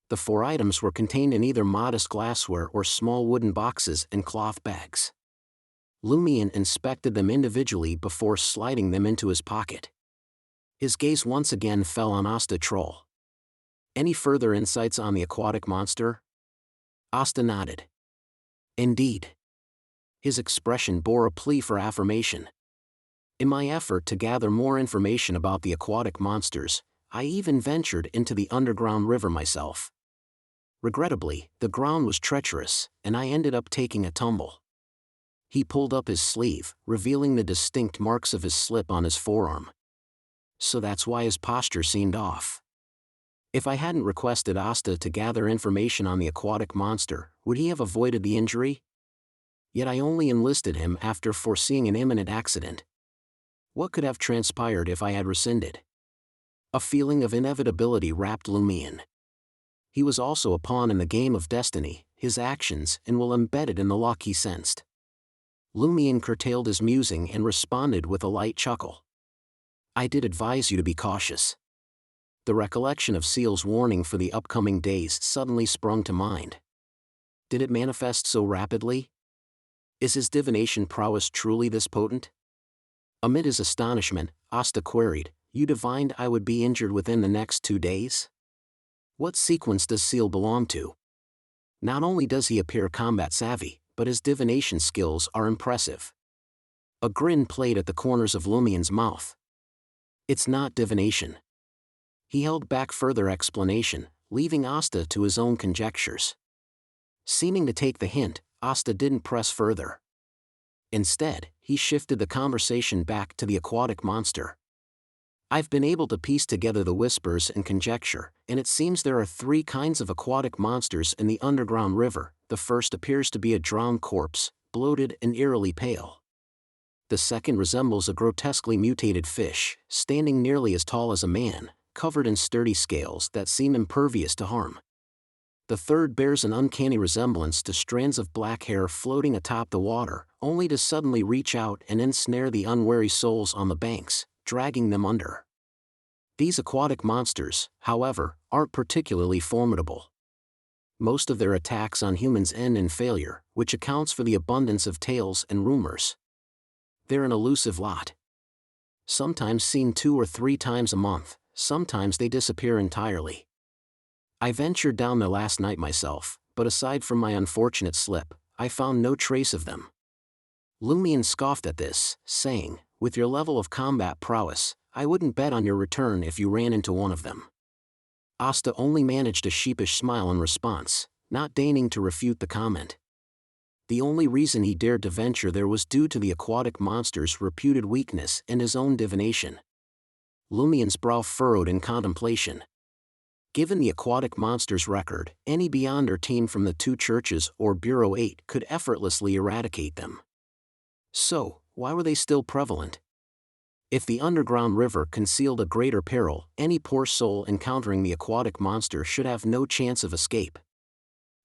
The 4 items were contained in either modest glassware or small wooden boxes and cloth bags. Lumion inspected them individually before sliding them into his pocket. His gaze once again fell on Asta Troll. Any further insights on the aquatic monster? Asta nodded. Indeed. His expression bore a plea for affirmation. In my effort to gather more information about the aquatic monsters, I even ventured into the underground river myself. Regrettably, the ground was treacherous, and I ended up taking a tumble. He pulled up his sleeve, revealing the distinct marks of his slip on his forearm. So that's why his posture seemed off. If I hadn't requested Asta to gather information on the aquatic monster, would he have avoided the injury? Yet I only enlisted him after foreseeing an imminent accident. What could have transpired if I had rescinded? A feeling of inevitability wrapped Lumion. He was also a pawn in the game of destiny, his actions and will embedded in the luck he sensed. Lumion curtailed his musing and responded with a light chuckle. I did advise you to be cautious. The recollection of Seal's warning for the upcoming days suddenly sprung to mind. Did it manifest so rapidly? Is his divination prowess truly this potent? Amid his astonishment, Asta queried, You divined I would be injured within the next 2 days? What sequence does Seal belong to? Not only does he appear combat savvy, but his divination skills are impressive. A grin played at the corners of Lumion's mouth. It's not divination. He held back further explanation, leaving Asta to his own conjectures. Seeming to take the hint, Asta didn't press further. Instead, he shifted the conversation back to the aquatic monster. I've been able to piece together the whispers and conjecture, and it seems there are 3 kinds of aquatic monsters in the underground river. The first appears to be a drowned corpse, bloated and eerily pale. The second resembles a grotesquely mutated fish, standing nearly as tall as a man, covered in sturdy scales that seem impervious to harm. The third bears an uncanny resemblance to strands of black hair floating atop the water, only to suddenly reach out and ensnare the unwary souls on the banks, dragging them under. These aquatic monsters, however, aren't particularly formidable. Most of their attacks on humans end in failure, which accounts for the abundance of tales and rumors. They're an elusive lot. Sometimes seen 2 or 3 times a month, sometimes they disappear entirely. I ventured down there last night myself, but aside from my unfortunate slip, I found no trace of them. Lumion scoffed at this, saying, With your level of combat prowess, I wouldn't bet on your return if you ran into one of them. Asta only managed a sheepish smile in response, not deigning to refute the comment. The only reason he dared to venture there was due to the aquatic monster's reputed weakness and his own divination. Lumion's brow furrowed in contemplation. Given the aquatic monster's record, any Beyonder team from the 2 churches or Bureau 8 could effortlessly eradicate them. So, why were they still prevalent? If the underground river concealed a greater peril, any poor soul encountering the aquatic monster should have no chance of escape.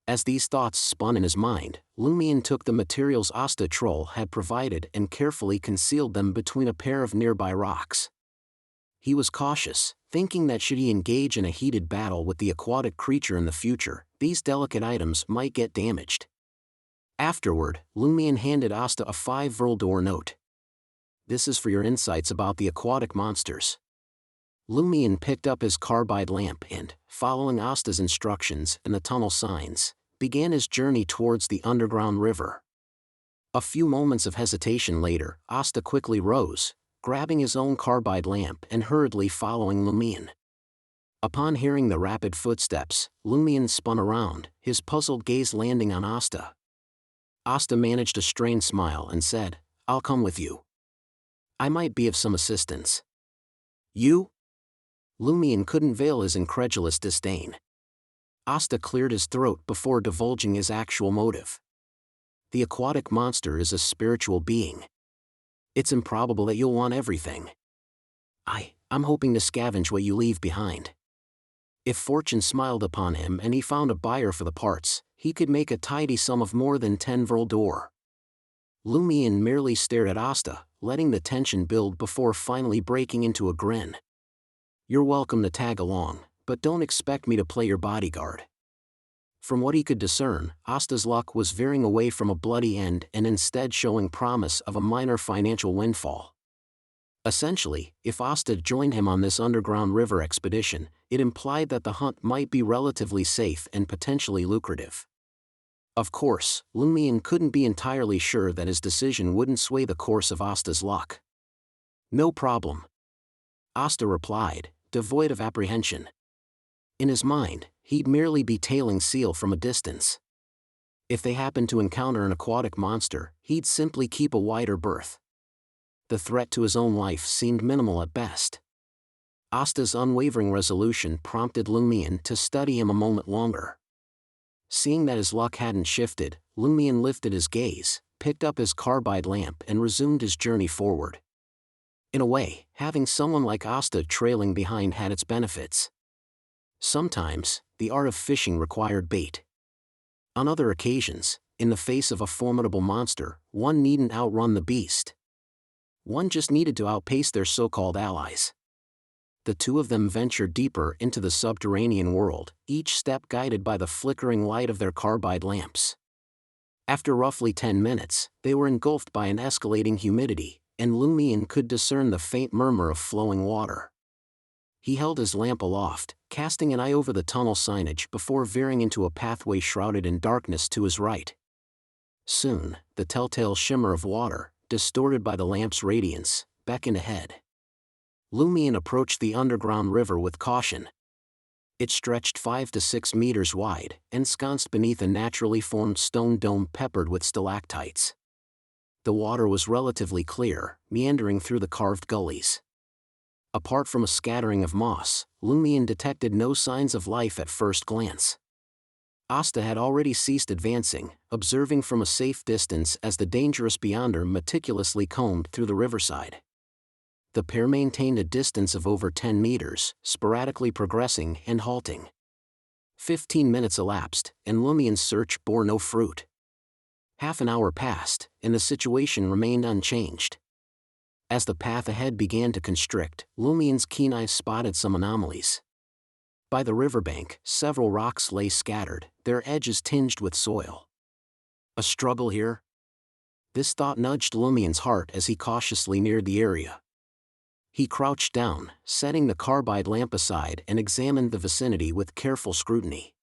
As these thoughts spun in his mind, Lumion took the materials Asta Troll had provided and carefully concealed them between a pair of nearby rocks. He was cautious, thinking that should he engage in a heated battle with the aquatic creature in the future, these delicate items might get damaged. Afterward, Lumion handed Asta a 5 vril d'or note. This is for your insights about the aquatic monsters. Lumion picked up his carbide lamp and, following Asta's instructions and the tunnel signs, began his journey towards the underground river. A few moments of hesitation later, Asta quickly rose, grabbing his own carbide lamp and hurriedly following Lumion. Upon hearing the rapid footsteps, Lumion spun around, his puzzled gaze landing on Asta. Asta managed a strained smile and said, "I'll come with you. I might be of some assistance." "You?" Lumion couldn't veil his incredulous disdain. Asta cleared his throat before divulging his actual motive. "The aquatic monster is a spiritual being. It's improbable that you'll want everything. I'm hoping to scavenge what you leave behind." If fortune smiled upon him and he found a buyer for the parts, he could make a tidy sum of more than 10 vril d'or. Lumion merely stared at Asta, letting the tension build before finally breaking into a grin. "You're welcome to tag along, but don't expect me to play your bodyguard." From what he could discern, Asta's luck was veering away from a bloody end and instead showing promise of a minor financial windfall. Essentially, if Asta joined him on this underground river expedition, it implied that the hunt might be relatively safe and potentially lucrative. Of course, Lumion couldn't be entirely sure that his decision wouldn't sway the course of Asta's luck. "No problem," Asta replied, devoid of apprehension. In his mind, he'd merely be tailing seal from a distance. If they happened to encounter an aquatic monster, he'd simply keep a wider berth. The threat to his own life seemed minimal at best. Asta's unwavering resolution prompted Lumion to study him a moment longer. Seeing that his luck hadn't shifted, Lumion lifted his gaze, picked up his carbide lamp and resumed his journey forward. In a way, having someone like Asta trailing behind had its benefits. Sometimes, the art of fishing required bait. On other occasions, in the face of a formidable monster, one needn't outrun the beast. One just needed to outpace their so-called allies. The two of them ventured deeper into the subterranean world, each step guided by the flickering light of their carbide lamps. After roughly 10 minutes, they were engulfed by an escalating humidity, and Lumion could discern the faint murmur of flowing water. He held his lamp aloft, casting an eye over the tunnel signage before veering into a pathway shrouded in darkness to his right. Soon, the telltale shimmer of water, distorted by the lamp's radiance, beckoned ahead. Lumion approached the underground river with caution. It stretched 5 to 6 meters wide, ensconced beneath a naturally formed stone dome peppered with stalactites. The water was relatively clear, meandering through the carved gullies. Apart from a scattering of moss, Lumion detected no signs of life at first glance. Asta had already ceased advancing, observing from a safe distance as the dangerous beyonder meticulously combed through the riverside. The pair maintained a distance of over 10 meters, sporadically progressing and halting. 15 minutes elapsed, and Lumion's search bore no fruit. Half an hour passed, and the situation remained unchanged. As the path ahead began to constrict, Lumion's keen eyes spotted some anomalies. By the riverbank, several rocks lay scattered, their edges tinged with soil. A struggle here? This thought nudged Lumion's heart as he cautiously neared the area. He crouched down, setting the carbide lamp aside and examined the vicinity with careful scrutiny.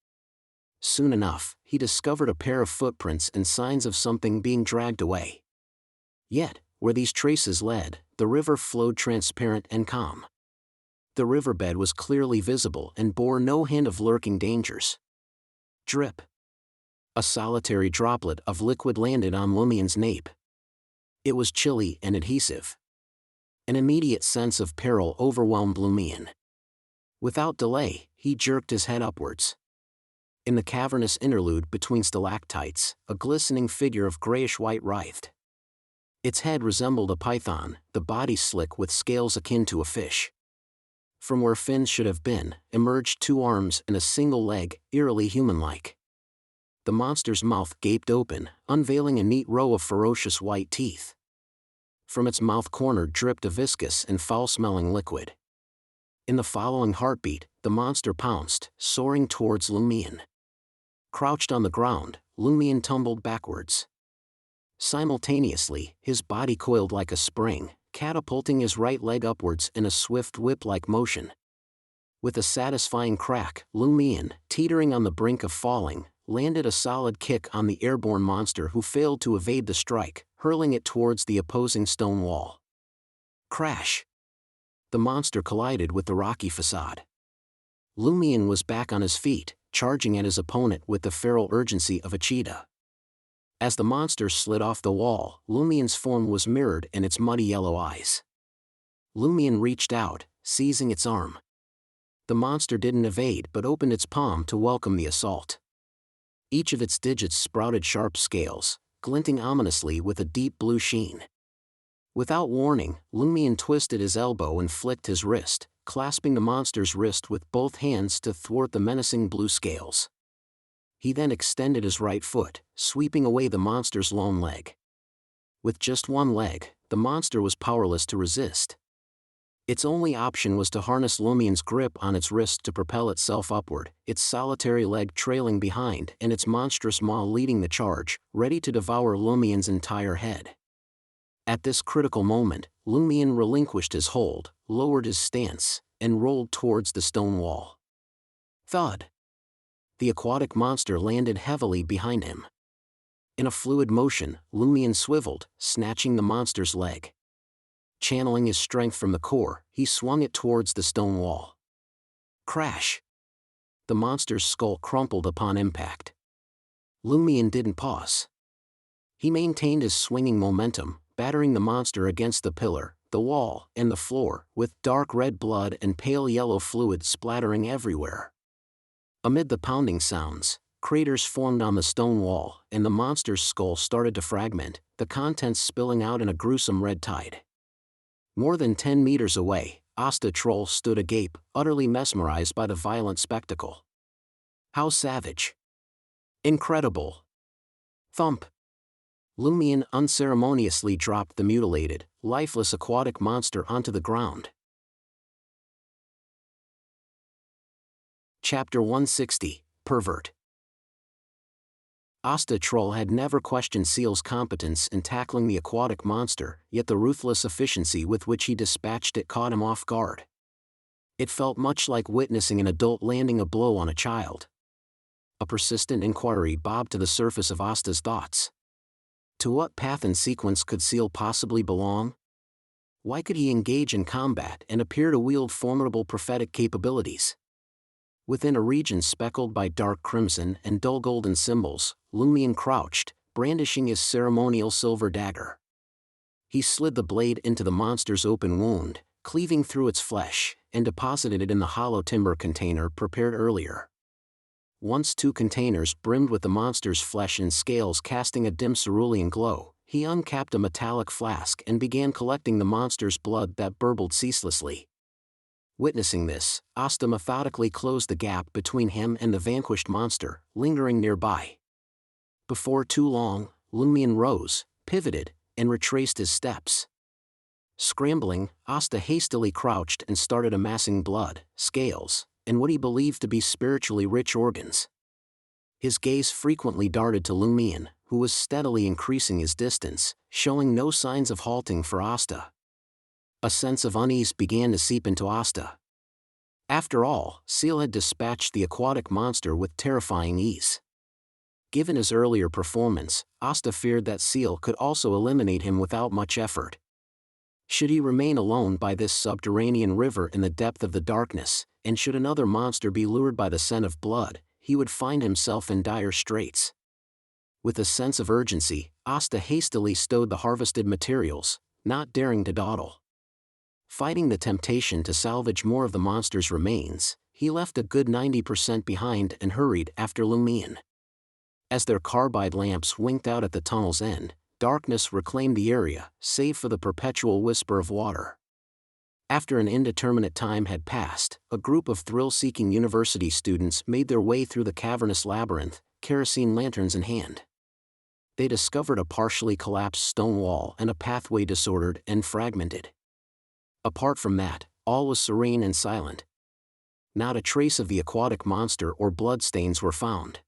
Soon enough, he discovered a pair of footprints and signs of something being dragged away. Yet, where these traces led, the river flowed transparent and calm. The riverbed was clearly visible and bore no hint of lurking dangers. Drip. A solitary droplet of liquid landed on Lumion's nape. It was chilly and adhesive. An immediate sense of peril overwhelmed Lumion. Without delay, he jerked his head upwards. In the cavernous interlude between stalactites, a glistening figure of grayish-white writhed. Its head resembled a python, the body slick with scales akin to a fish. From where fins should have been, emerged 2 arms and a single leg, eerily human-like. The monster's mouth gaped open, unveiling a neat row of ferocious white teeth. From its mouth corner dripped a viscous and foul-smelling liquid. In the following heartbeat, the monster pounced, soaring towards Lumion. Crouched on the ground, Lumion tumbled backwards. Simultaneously, his body coiled like a spring, catapulting his right leg upwards in a swift whip-like motion. With a satisfying crack, Lumion, teetering on the brink of falling, landed a solid kick on the airborne monster who failed to evade the strike, hurling it towards the opposing stone wall. Crash! The monster collided with the rocky facade. Lumion was back on his feet, charging at his opponent with the feral urgency of a cheetah. As the monster slid off the wall, Lumion's form was mirrored in its muddy yellow eyes. Lumion reached out, seizing its arm. The monster didn't evade but opened its palm to welcome the assault. Each of its digits sprouted sharp scales, glinting ominously with a deep blue sheen. Without warning, Lumion twisted his elbow and flicked his wrist, clasping the monster's wrist with both hands to thwart the menacing blue scales. He then extended his right foot, sweeping away the monster's lone leg. With just one leg, the monster was powerless to resist. Its only option was to harness Lumion's grip on its wrist to propel itself upward, its solitary leg trailing behind and its monstrous maw leading the charge, ready to devour Lumion's entire head. At this critical moment, Lumion relinquished his hold, lowered his stance, and rolled towards the stone wall. Thud! The aquatic monster landed heavily behind him. In a fluid motion, Lumion swiveled, snatching the monster's leg. Channeling his strength from the core, he swung it towards the stone wall. Crash! The monster's skull crumpled upon impact. Lumion didn't pause. He maintained his swinging momentum, battering the monster against the pillar, the wall, and the floor, with dark red blood and pale yellow fluid splattering everywhere. Amid the pounding sounds, craters formed on the stone wall, and the monster's skull started to fragment, the contents spilling out in a gruesome red tide. More than 10 meters away, Asta Troll stood agape, utterly mesmerized by the violent spectacle. How savage! Incredible! Thump! Lumion unceremoniously dropped the mutilated, lifeless aquatic monster onto the ground. Chapter 160, Pervert. Asta Troll had never questioned Seal's competence in tackling the aquatic monster, yet the ruthless efficiency with which he dispatched it caught him off guard. It felt much like witnessing an adult landing a blow on a child. A persistent inquiry bobbed to the surface of Asta's thoughts. To what path and sequence could Seal possibly belong? Why could he engage in combat and appear to wield formidable prophetic capabilities? Within a region speckled by dark crimson and dull golden symbols, Lumion crouched, brandishing his ceremonial silver dagger. He slid the blade into the monster's open wound, cleaving through its flesh, and deposited it in the hollow timber container prepared earlier. Once 2 containers brimmed with the monster's flesh and scales casting a dim cerulean glow, he uncapped a metallic flask and began collecting the monster's blood that burbled ceaselessly. Witnessing this, Asta methodically closed the gap between him and the vanquished monster, lingering nearby. Before too long, Lumion rose, pivoted, and retraced his steps. Scrambling, Asta hastily crouched and started amassing blood, scales, and what he believed to be spiritually rich organs. His gaze frequently darted to Lumion, who was steadily increasing his distance, showing no signs of halting for Asta. A sense of unease began to seep into Asta. After all, Seal had dispatched the aquatic monster with terrifying ease. Given his earlier performance, Asta feared that Seal could also eliminate him without much effort. Should he remain alone by this subterranean river in the depth of the darkness, and should another monster be lured by the scent of blood, he would find himself in dire straits. With a sense of urgency, Asta hastily stowed the harvested materials, not daring to dawdle. Fighting the temptation to salvage more of the monster's remains, he left a good 90% behind and hurried after Lumion. As their carbide lamps winked out at the tunnel's end, darkness reclaimed the area, save for the perpetual whisper of water. After an indeterminate time had passed, a group of thrill-seeking university students made their way through the cavernous labyrinth, kerosene lanterns in hand. They discovered a partially collapsed stone wall and a pathway disordered and fragmented. Apart from that, all was serene and silent. Not a trace of the aquatic monster or bloodstains were found.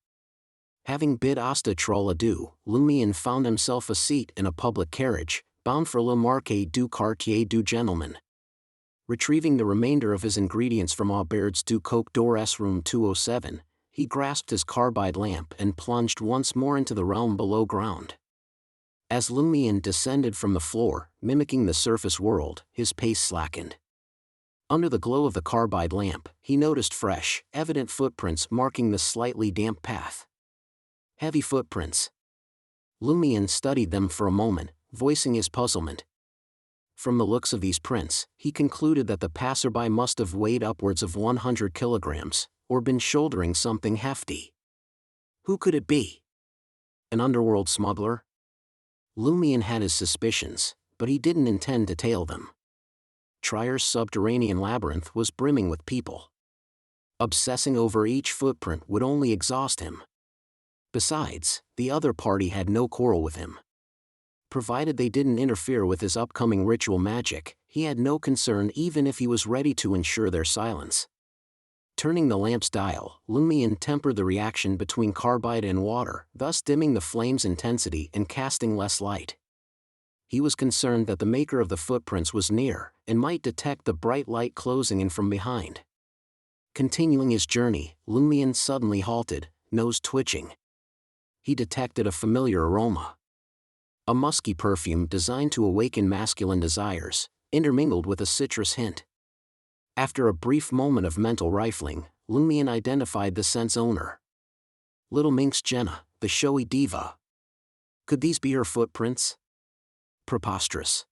Having bid Asta Troll adieu, Lumion found himself a seat in a public carriage, bound for Le Marché du Quartier du Gentleman. Retrieving the remainder of his ingredients from Aubaird's du Coq d'Or's room 207, he grasped his carbide lamp and plunged once more into the realm below ground. As Lumion descended from the floor, mimicking the surface world, his pace slackened. Under the glow of the carbide lamp, he noticed fresh, evident footprints marking the slightly damp path. Heavy footprints. Lumion studied them for a moment, voicing his puzzlement. From the looks of these prints, he concluded that the passerby must have weighed upwards of 100 kilograms, or been shouldering something hefty. Who could it be? An underworld smuggler? Lumion had his suspicions, but he didn't intend to tail them. Trier's subterranean labyrinth was brimming with people. Obsessing over each footprint would only exhaust him. Besides, the other party had no quarrel with him. Provided they didn't interfere with his upcoming ritual magic, he had no concern even if he was ready to ensure their silence. Turning the lamp's dial, Lumion tempered the reaction between carbide and water, thus dimming the flame's intensity and casting less light. He was concerned that the maker of the footprints was near, and might detect the bright light closing in from behind. Continuing his journey, Lumion suddenly halted, nose twitching. He detected a familiar aroma. A musky perfume designed to awaken masculine desires, intermingled with a citrus hint. After a brief moment of mental rifling, Lumion identified the scent's owner. Little minx Jenna, the showy diva. Could these be her footprints? Preposterous.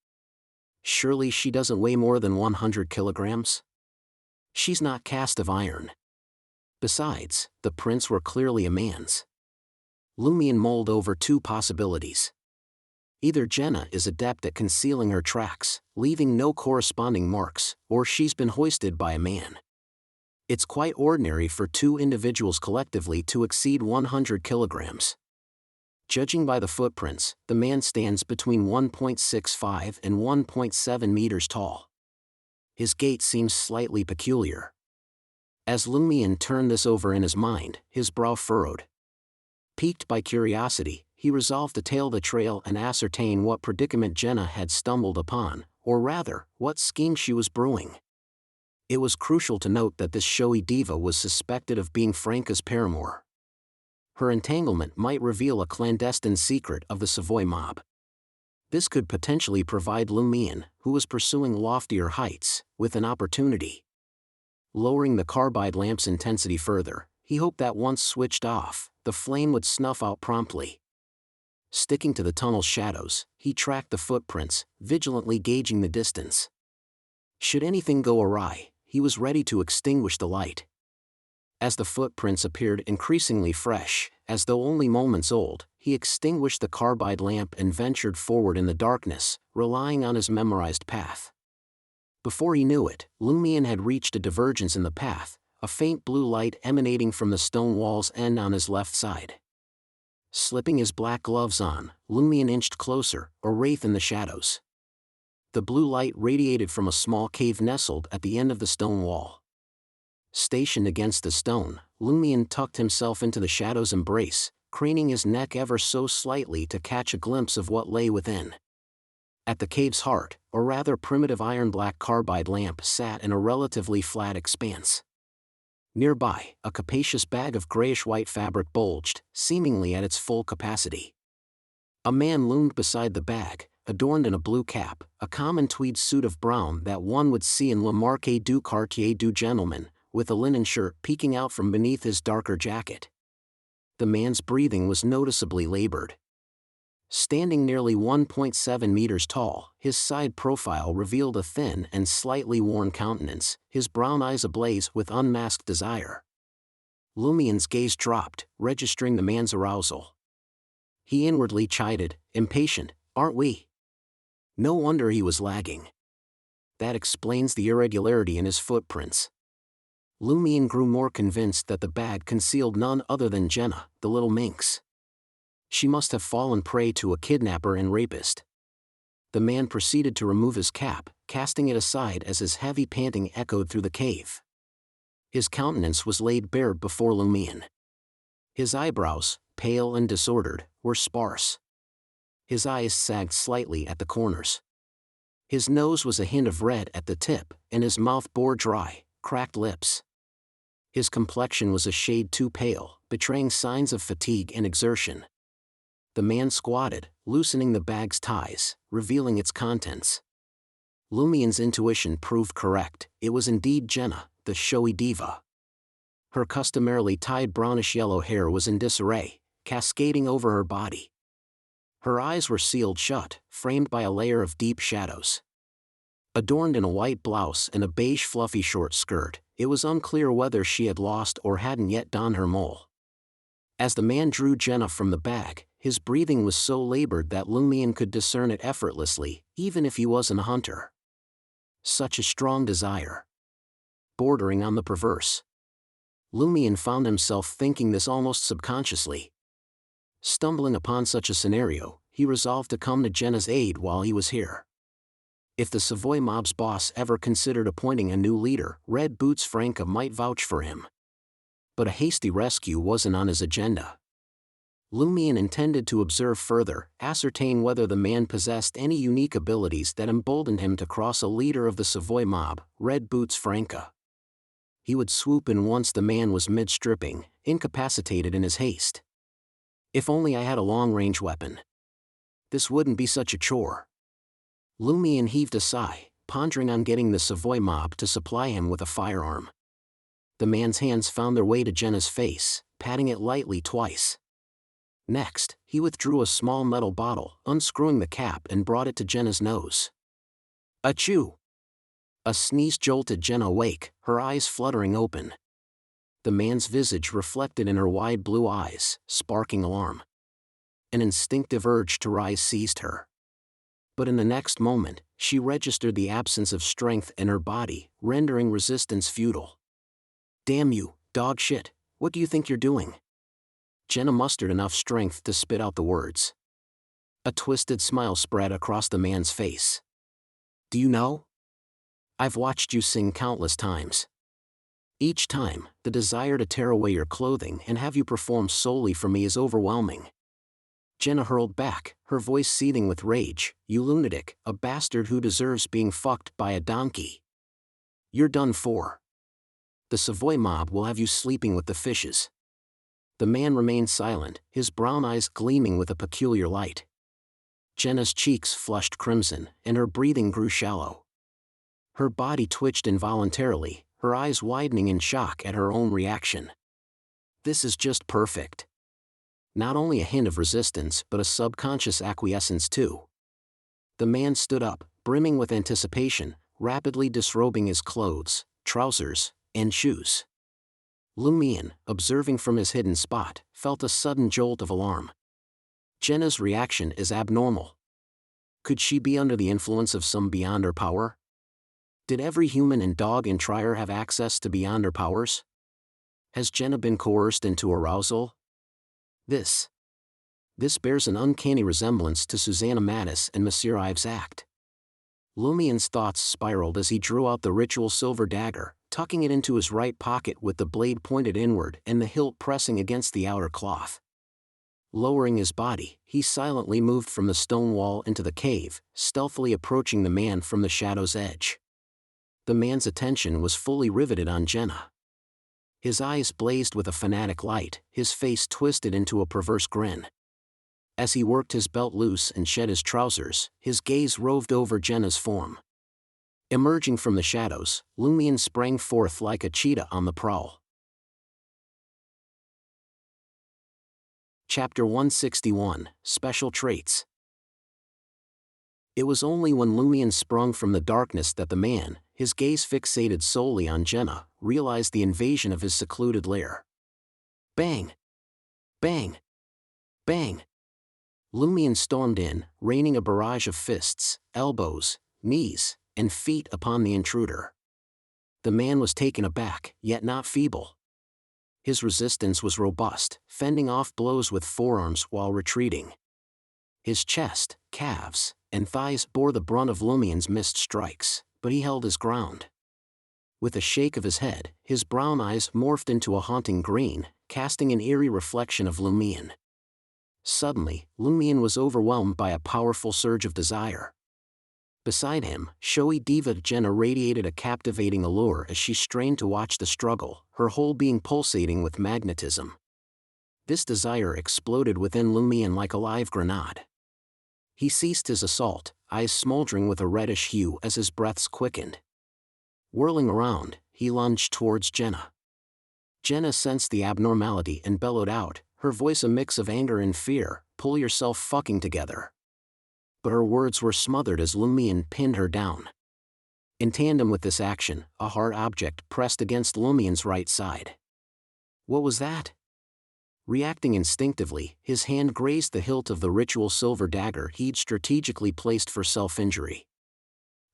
Surely she doesn't weigh more than 100 kilograms? She's not cast of iron. Besides, the prints were clearly a man's. Lumion mulled over two possibilities. Either Jenna is adept at concealing her tracks, leaving no corresponding marks, or she's been hoisted by a man. It's quite ordinary for two individuals collectively to exceed 100 kilograms. Judging by the footprints, the man stands between 1.65 and 1.7 meters tall. His gait seems slightly peculiar. As Lumion turned this over in his mind, his brow furrowed. Piqued by curiosity, he resolved to tail the trail and ascertain what predicament Jenna had stumbled upon, or rather, what scheme she was brewing. It was crucial to note that this showy diva was suspected of being Franca's paramour. Her entanglement might reveal a clandestine secret of the Savoy mob. This could potentially provide Lumion, who was pursuing loftier heights, with an opportunity. Lowering the carbide lamp's intensity further, he hoped that once switched off, the flame would snuff out promptly. Sticking to the tunnel's shadows, he tracked the footprints, vigilantly gauging the distance. Should anything go awry, he was ready to extinguish the light. As the footprints appeared increasingly fresh, as though only moments old, he extinguished the carbide lamp and ventured forward in the darkness, relying on his memorized path. Before he knew it, Lumion had reached a divergence in the path, a faint blue light emanating from the stone wall's end on his left side. Slipping his black gloves on, Lumion inched closer, a wraith in the shadows. The blue light radiated from a small cave nestled at the end of the stone wall. Stationed against the stone, Lumion tucked himself into the shadow's embrace, craning his neck ever so slightly to catch a glimpse of what lay within. At the cave's heart, a rather primitive iron-black carbide lamp sat in a relatively flat expanse. Nearby, a capacious bag of grayish-white fabric bulged, seemingly at its full capacity. A man loomed beside the bag, adorned in a blue cap, a common tweed suit of brown that one would see in Le Marquis du Quartier du Gentleman, with a linen shirt peeking out from beneath his darker jacket. The man's breathing was noticeably labored. Standing nearly 1.7 meters tall, his side profile revealed a thin and slightly worn countenance, his brown eyes ablaze with unmasked desire. Lumion's gaze dropped, registering the man's arousal. He inwardly chided, impatient, "Aren't we?" No wonder he was lagging. That explains the irregularity in his footprints. Lumion grew more convinced that the bag concealed none other than Jenna, the little minx. She must have fallen prey to a kidnapper and rapist. The man proceeded to remove his cap, casting it aside as his heavy panting echoed through the cave. His countenance was laid bare before Lumion. His eyebrows, pale and disordered, were sparse. His eyes sagged slightly at the corners. His nose was a hint of red at the tip, and his mouth bore dry, cracked lips. His complexion was a shade too pale, betraying signs of fatigue and exertion. The man squatted, loosening the bag's ties, revealing its contents. Lumien's intuition proved correct. It was indeed Jenna, the showy diva. Her customarily tied brownish-yellow hair was in disarray, cascading over her body. Her eyes were sealed shut, framed by a layer of deep shadows. Adorned in a white blouse and a beige fluffy short skirt, it was unclear whether she had lost or hadn't yet donned her mole. As the man drew Jenna from the bag, his breathing was so labored that Lumien could discern it effortlessly, even if he wasn't a hunter. Such a strong desire. Bordering on the perverse. Lumien found himself thinking this almost subconsciously. Stumbling upon such a scenario, he resolved to come to Jenna's aid while he was here. If the Savoy mob's boss ever considered appointing a new leader, Red Boots Franca might vouch for him. But a hasty rescue wasn't on his agenda. Lumien intended to observe further, ascertain whether the man possessed any unique abilities that emboldened him to cross a leader of the Savoy mob, Red Boots Franca. He would swoop in once the man was mid-stripping, incapacitated in his haste. If only I had a long-range weapon. This wouldn't be such a chore. Lumien heaved a sigh, pondering on getting the Savoy mob to supply him with a firearm. The man's hands found their way to Jenna's face, patting it lightly twice. Next, he withdrew a small metal bottle, unscrewing the cap and brought it to Jenna's nose. Achoo! A sneeze jolted Jenna awake, her eyes fluttering open. The man's visage reflected in her wide blue eyes, sparking alarm. An instinctive urge to rise seized her. But in the next moment, she registered the absence of strength in her body, rendering resistance futile. Damn you, dog shit, what do you think you're doing? Jenna mustered enough strength to spit out the words. A twisted smile spread across the man's face. Do you know? I've watched you sing countless times. Each time, the desire to tear away your clothing and have you perform solely for me is overwhelming. Jenna hurled back, her voice seething with rage. You lunatic, a bastard who deserves being fucked by a donkey. You're done for. The Savoy mob will have you sleeping with the fishes. The man remained silent, his brown eyes gleaming with a peculiar light. Jenna's cheeks flushed crimson, and her breathing grew shallow. Her body twitched involuntarily, her eyes widening in shock at her own reaction. This is just perfect. Not only a hint of resistance but a subconscious acquiescence too. The man stood up, brimming with anticipation, rapidly disrobing his clothes, trousers, and shoes. Lumien, observing from his hidden spot, felt a sudden jolt of alarm. Jenna's reaction is abnormal. Could she be under the influence of some beyond her power? Did every human and dog in Trier have access to beyond her powers? Has Jenna been coerced into arousal? This bears an uncanny resemblance to Susanna Mattis and Monsieur Ives' act. Lumien's thoughts spiraled as he drew out the ritual silver dagger, tucking it into his right pocket with the blade pointed inward and the hilt pressing against the outer cloth. Lowering his body, he silently moved from the stone wall into the cave, stealthily approaching the man from the shadow's edge. The man's attention was fully riveted on Jenna. His eyes blazed with a fanatic light, his face twisted into a perverse grin. As he worked his belt loose and shed his trousers, his gaze roved over Jenna's form. Emerging from the shadows, Lumien sprang forth like a cheetah on the prowl. Chapter 161, Special Traits. It was only when Lumien sprung from the darkness that the man, his gaze fixated solely on Jenna, realized the invasion of his secluded lair. Bang! Bang! Bang! Lumien stormed in, raining a barrage of fists, elbows, knees, and feet upon the intruder. The man was taken aback, yet not feeble. His resistance was robust, fending off blows with forearms while retreating. His chest, calves, and thighs bore the brunt of Lumien's missed strikes, but he held his ground. With a shake of his head, his brown eyes morphed into a haunting green, casting an eerie reflection of Lumien. Suddenly, Lumien was overwhelmed by a powerful surge of desire. Beside him, showy diva Jenna radiated a captivating allure as she strained to watch the struggle, her whole being pulsating with magnetism. This desire exploded within Lumien like a live grenade. He ceased his assault, eyes smoldering with a reddish hue as his breaths quickened. Whirling around, he lunged towards Jenna. Jenna sensed the abnormality and bellowed out, her voice a mix of anger and fear, "Pull yourself fucking together." But her words were smothered as Lumion pinned her down. In tandem with this action, a hard object pressed against Lumion's right side. What was that? Reacting instinctively, his hand grazed the hilt of the ritual silver dagger he'd strategically placed for self-injury.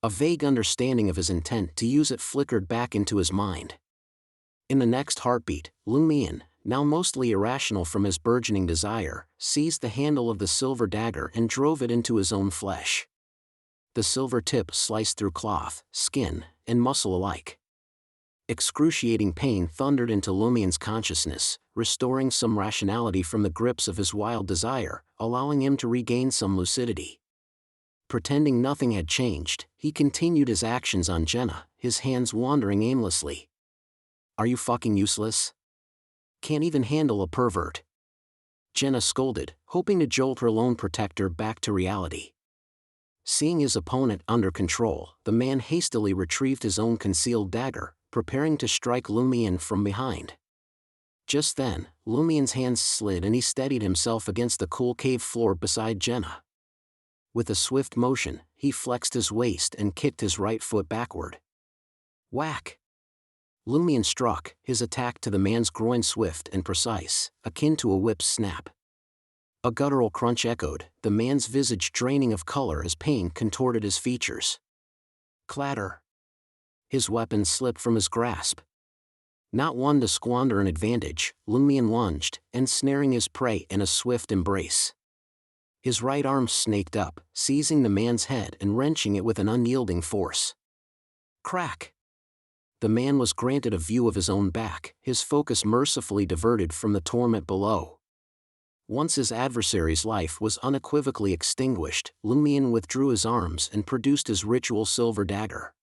A vague understanding of his intent to use it flickered back into his mind. In the next heartbeat, Lumion, now mostly irrational from his burgeoning desire, seized the handle of the silver dagger and drove it into his own flesh. The silver tip sliced through cloth, skin, and muscle alike. Excruciating pain thundered into Lumion's consciousness, restoring some rationality from the grips of his wild desire, allowing him to regain some lucidity. Pretending nothing had changed, he continued his actions on Jenna, his hands wandering aimlessly. "Are you fucking useless? Can't even handle a pervert?" Jenna scolded, hoping to jolt her lone protector back to reality. Seeing his opponent under control, the man hastily retrieved his own concealed dagger, preparing to strike Lumion from behind. Just then, Lumion's hands slid and he steadied himself against the cool cave floor beside Jenna. With a swift motion, he flexed his waist and kicked his right foot backward. Whack! Lumion struck, his attack to the man's groin swift and precise, akin to a whip's snap. A guttural crunch echoed, the man's visage draining of color as pain contorted his features. Clatter! His weapon slipped from his grasp. Not one to squander an advantage, Lumion lunged, ensnaring his prey in a swift embrace. His right arm snaked up, seizing the man's head and wrenching it with an unyielding force. Crack! The man was granted a view of his own back, his focus mercifully diverted from the torment below. Once his adversary's life was unequivocally extinguished, Lumion withdrew his arms and produced his ritual silver dagger.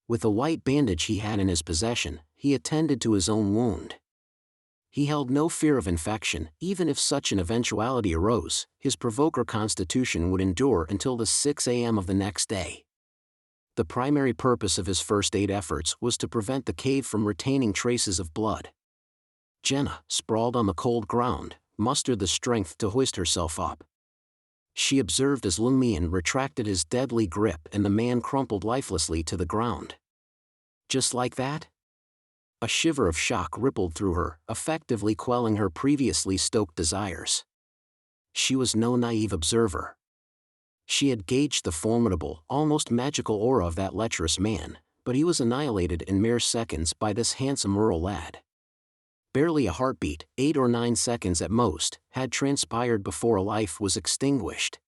With a white bandage he had in his possession, he attended to his own wound. He held no fear of infection, even if such an eventuality arose, his provoker constitution would endure until the 6 a.m. of the next day. The primary purpose of his first aid efforts was to prevent the cave from retaining traces of blood. Jenna, sprawled on the cold ground, mustered the strength to hoist herself up. She observed as Lumion retracted his deadly grip and the man crumpled lifelessly to the ground. Just like that? A shiver of shock rippled through her, effectively quelling her previously stoked desires. She was no naive observer. She had gauged the formidable, almost magical aura of that lecherous man, but he was annihilated in mere seconds by this handsome rural lad. Barely a heartbeat, 8 or 9 seconds at most, had transpired before a life was extinguished.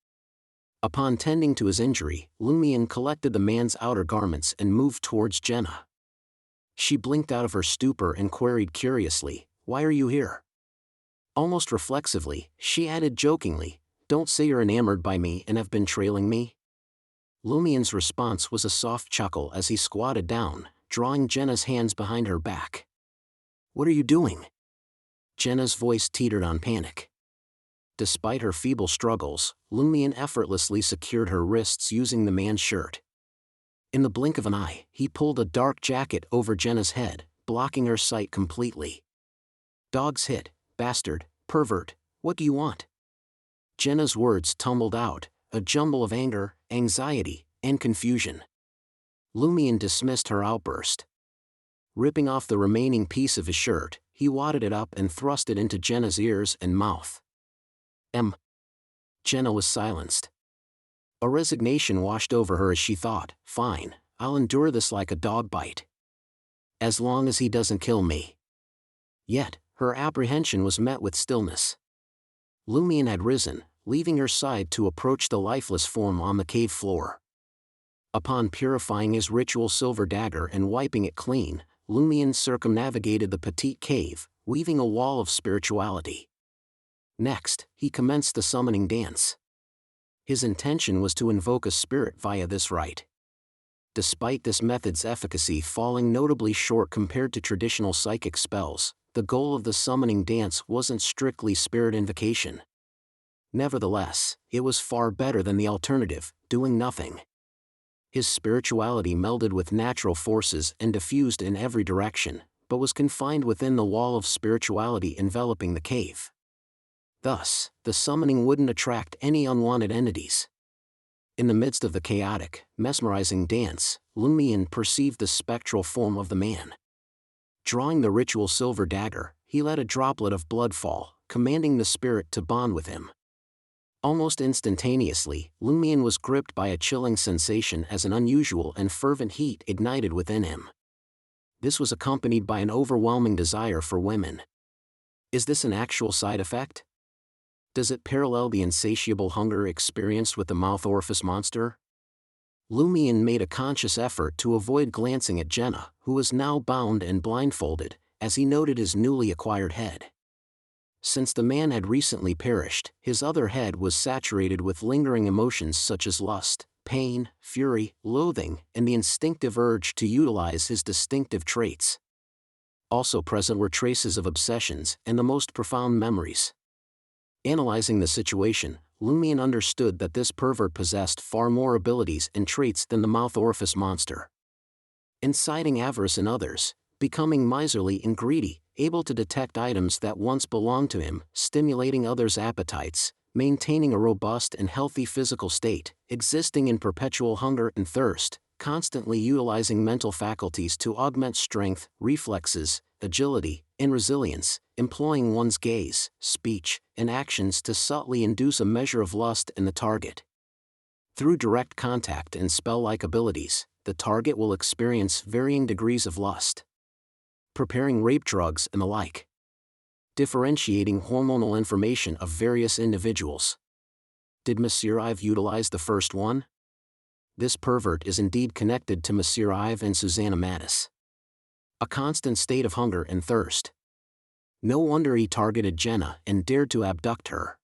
Upon tending to his injury, Lumion collected the man's outer garments and moved towards Jenna. She blinked out of her stupor and queried curiously, "Why are you here?" Almost reflexively, she added jokingly, "Don't say you're enamored by me and have been trailing me?" Lumion's response was a soft chuckle as he squatted down, drawing Jenna's hands behind her back. "What are you doing?" Jenna's voice teetered on panic. Despite her feeble struggles, Lumion effortlessly secured her wrists using the man's shirt. In the blink of an eye, he pulled a dark jacket over Jenna's head, blocking her sight completely. "Dog's hit, bastard, pervert, what do you want?" Jenna's words tumbled out, a jumble of anger, anxiety, and confusion. Lumion dismissed her outburst. Ripping off the remaining piece of his shirt, he wadded it up and thrust it into Jenna's ears and mouth. Jenna was silenced. A resignation washed over her as she thought, "Fine, I'll endure this like a dog bite. As long as he doesn't kill me." Yet, her apprehension was met with stillness. Lumion had risen, leaving her side to approach the lifeless form on the cave floor. Upon purifying his ritual silver dagger and wiping it clean, Lumion circumnavigated the petite cave, weaving a wall of spirituality. Next, he commenced the summoning dance. His intention was to invoke a spirit via this rite. Despite this method's efficacy falling notably short compared to traditional psychic spells, the goal of the summoning dance wasn't strictly spirit invocation. Nevertheless, it was far better than the alternative, doing nothing. His spirituality melded with natural forces and diffused in every direction, but was confined within the wall of spirituality enveloping the cave. Thus, the summoning wouldn't attract any unwanted entities. In the midst of the chaotic, mesmerizing dance, Lumion perceived the spectral form of the man. Drawing the ritual silver dagger, he let a droplet of blood fall, commanding the spirit to bond with him. Almost instantaneously, Lumion was gripped by a chilling sensation as an unusual and fervent heat ignited within him. This was accompanied by an overwhelming desire for women. Is this an actual side effect? Does it parallel the insatiable hunger experienced with the mouth orifice monster? Lumion made a conscious effort to avoid glancing at Jenna, who was now bound and blindfolded, as he noted his newly acquired head. Since the man had recently perished, his other head was saturated with lingering emotions such as lust, pain, fury, loathing, and the instinctive urge to utilize his distinctive traits. Also present were traces of obsessions and the most profound memories. Analyzing the situation, Lumion understood that this pervert possessed far more abilities and traits than the mouth orifice monster. Inciting avarice in others, becoming miserly and greedy, able to detect items that once belonged to him, stimulating others' appetites, maintaining a robust and healthy physical state, existing in perpetual hunger and thirst, constantly utilizing mental faculties to augment strength, reflexes, agility, and resilience, employing one's gaze, speech, and actions to subtly induce a measure of lust in the target. Through direct contact and spell-like abilities, the target will experience varying degrees of lust. Preparing rape drugs and the like. Differentiating hormonal information of various individuals. Did Monsieur Ive utilize the first one? This pervert is indeed connected to Monsieur Ive and Susanna Mattis. A constant state of hunger and thirst. No wonder he targeted Jenna and dared to abduct her.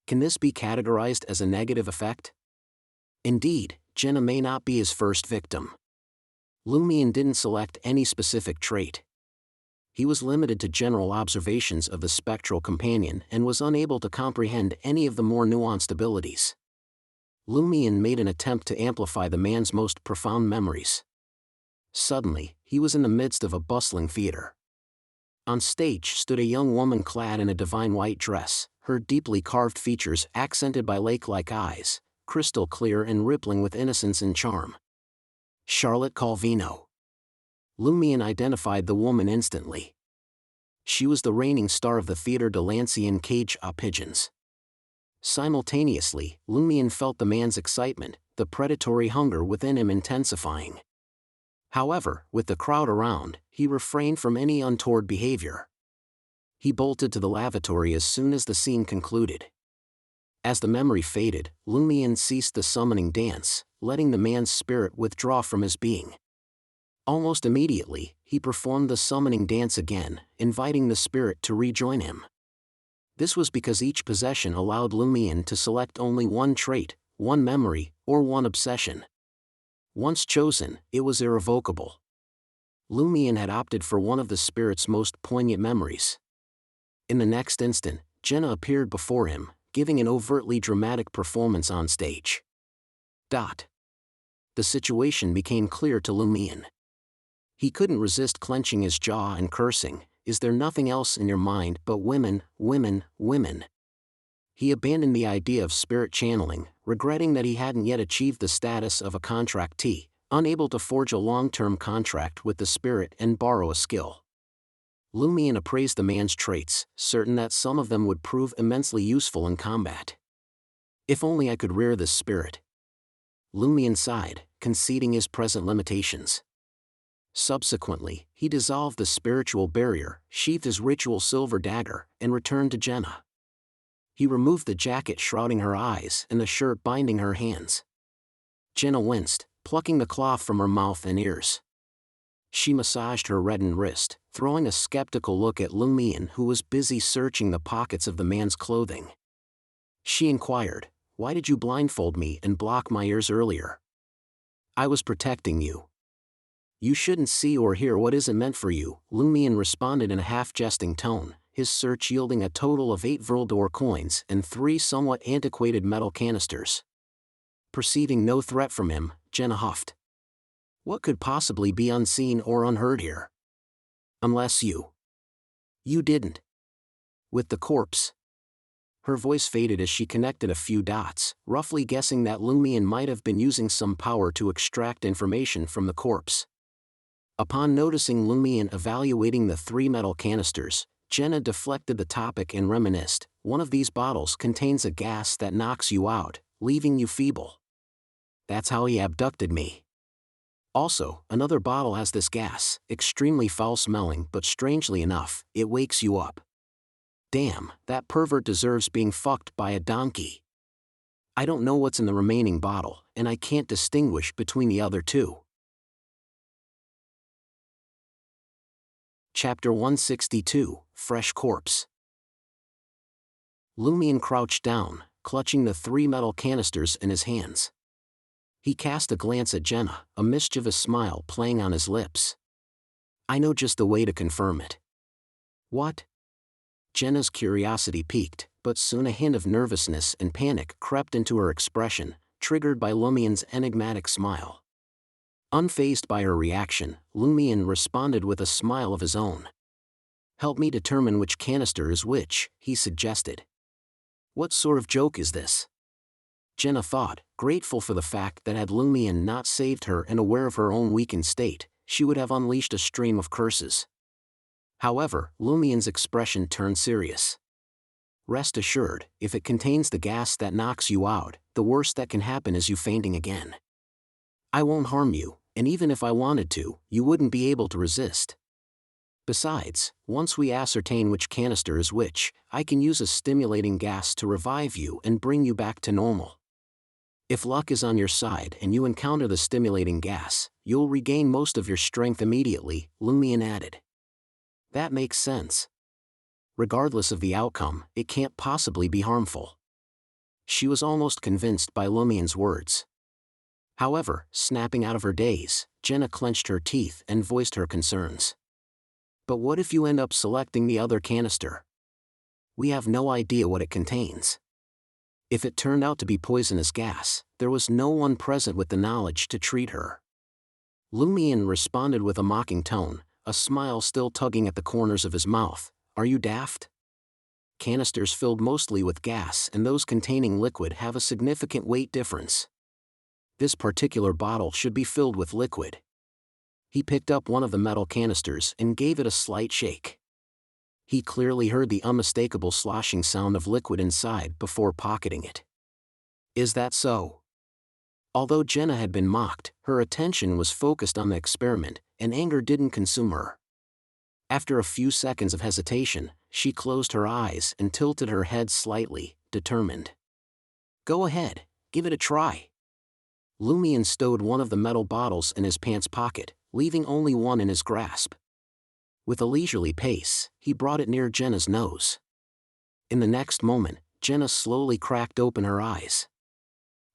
Can this be categorized as a negative effect? Indeed, Jenna may not be his first victim. Lumion didn't select any specific trait. He was limited to general observations of the spectral companion and was unable to comprehend any of the more nuanced abilities. Lumion made an attempt to amplify the man's most profound memories. Suddenly, he was in the midst of a bustling theater. On stage stood a young woman clad in a divine white dress, her deeply carved features accented by lake-like eyes, crystal clear and rippling with innocence and charm. Charlotte Calvino. Lumion identified the woman instantly. She was the reigning star of the Theatre de l'Ancienne Pigeons. Simultaneously, Lumion felt the man's excitement, the predatory hunger within him intensifying. However, with the crowd around, he refrained from any untoward behavior. He bolted to the lavatory as soon as the scene concluded. As the memory faded, Lumion ceased the summoning dance, letting the man's spirit withdraw from his being. Almost immediately, he performed the summoning dance again, inviting the spirit to rejoin him. This was because each possession allowed Lumion to select only one trait, one memory, or one obsession. Once chosen, it was irrevocable. Lumion had opted for one of the spirit's most poignant memories. In the next instant, Jenna appeared before him, giving an overtly dramatic performance on stage. The situation became clear to Lumion. He couldn't resist clenching his jaw and cursing, "Is there nothing else in your mind but women, women, women?" He abandoned the idea of spirit channeling, regretting that he hadn't yet achieved the status of a contractee, unable to forge a long-term contract with the spirit and borrow a skill. Lumion appraised the man's traits, certain that some of them would prove immensely useful in combat. If only I could rear this spirit. Lumion sighed, conceding his present limitations. Subsequently, he dissolved the spiritual barrier, sheathed his ritual silver dagger, and returned to Jenna. He removed the jacket shrouding her eyes and the shirt binding her hands. Jenna winced, plucking the cloth from her mouth and ears. She massaged her reddened wrist, throwing a skeptical look at Lumion, who was busy searching the pockets of the man's clothing. She inquired, "Why did you blindfold me and block my ears earlier?" "I was protecting you." "You shouldn't see or hear what isn't meant for you," Lumion responded in a half-jesting tone, his search yielding a total of 8 Vrildor coins and 3 somewhat antiquated metal canisters. Perceiving no threat from him, Jenna huffed. What could possibly be unseen or unheard here? Unless you didn't. With the corpse. Her voice faded as she connected a few dots, roughly guessing that Lumion might have been using some power to extract information from the corpse. Upon noticing Lumion evaluating the 3 metal canisters, Jenna deflected the topic and reminisced, one of these bottles contains a gas that knocks you out, leaving you feeble. That's how he abducted me. Also, another bottle has this gas, extremely foul-smelling, but strangely enough, it wakes you up. Damn, that pervert deserves being fucked by a donkey. I don't know what's in the remaining bottle, and I can't distinguish between the other 2. Chapter 162, Fresh Corpse. Lumion crouched down, clutching the 3 metal canisters in his hands. He cast a glance at Jenna, a mischievous smile playing on his lips. I know just the way to confirm it. What? Jenna's curiosity piqued, but soon a hint of nervousness and panic crept into her expression, triggered by Lumion's enigmatic smile. Unfazed by her reaction, Lumion responded with a smile of his own. Help me determine which canister is which, he suggested. What sort of joke is this? Jenna thought, grateful for the fact that had Lumion not saved her and aware of her own weakened state, she would have unleashed a stream of curses. However, Lumion's expression turned serious. Rest assured, if it contains the gas that knocks you out, the worst that can happen is you fainting again. I won't harm you, and even if I wanted to, you wouldn't be able to resist. Besides, once we ascertain which canister is which, I can use a stimulating gas to revive you and bring you back to normal. If luck is on your side and you encounter the stimulating gas, you'll regain most of your strength immediately, Lumion added. That makes sense. Regardless of the outcome, it can't possibly be harmful. She was almost convinced by Lumion's words. However, snapping out of her daze, Jenna clenched her teeth and voiced her concerns. But what if you end up selecting the other canister? We have no idea what it contains. If it turned out to be poisonous gas, there was no one present with the knowledge to treat her. Lumion responded with a mocking tone, a smile still tugging at the corners of his mouth. Are you daft? Canisters filled mostly with gas and those containing liquid have a significant weight difference. This particular bottle should be filled with liquid. He picked up one of the metal canisters and gave it a slight shake. He clearly heard the unmistakable sloshing sound of liquid inside before pocketing it. Is that so? Although Jenna had been mocked, her attention was focused on the experiment, and anger didn't consume her. After a few seconds of hesitation, she closed her eyes and tilted her head slightly, determined. Go ahead, give it a try. Lumion stowed one of the metal bottles in his pants pocket, leaving only one in his grasp. With a leisurely pace, he brought it near Jenna's nose. In the next moment, Jenna slowly cracked open her eyes.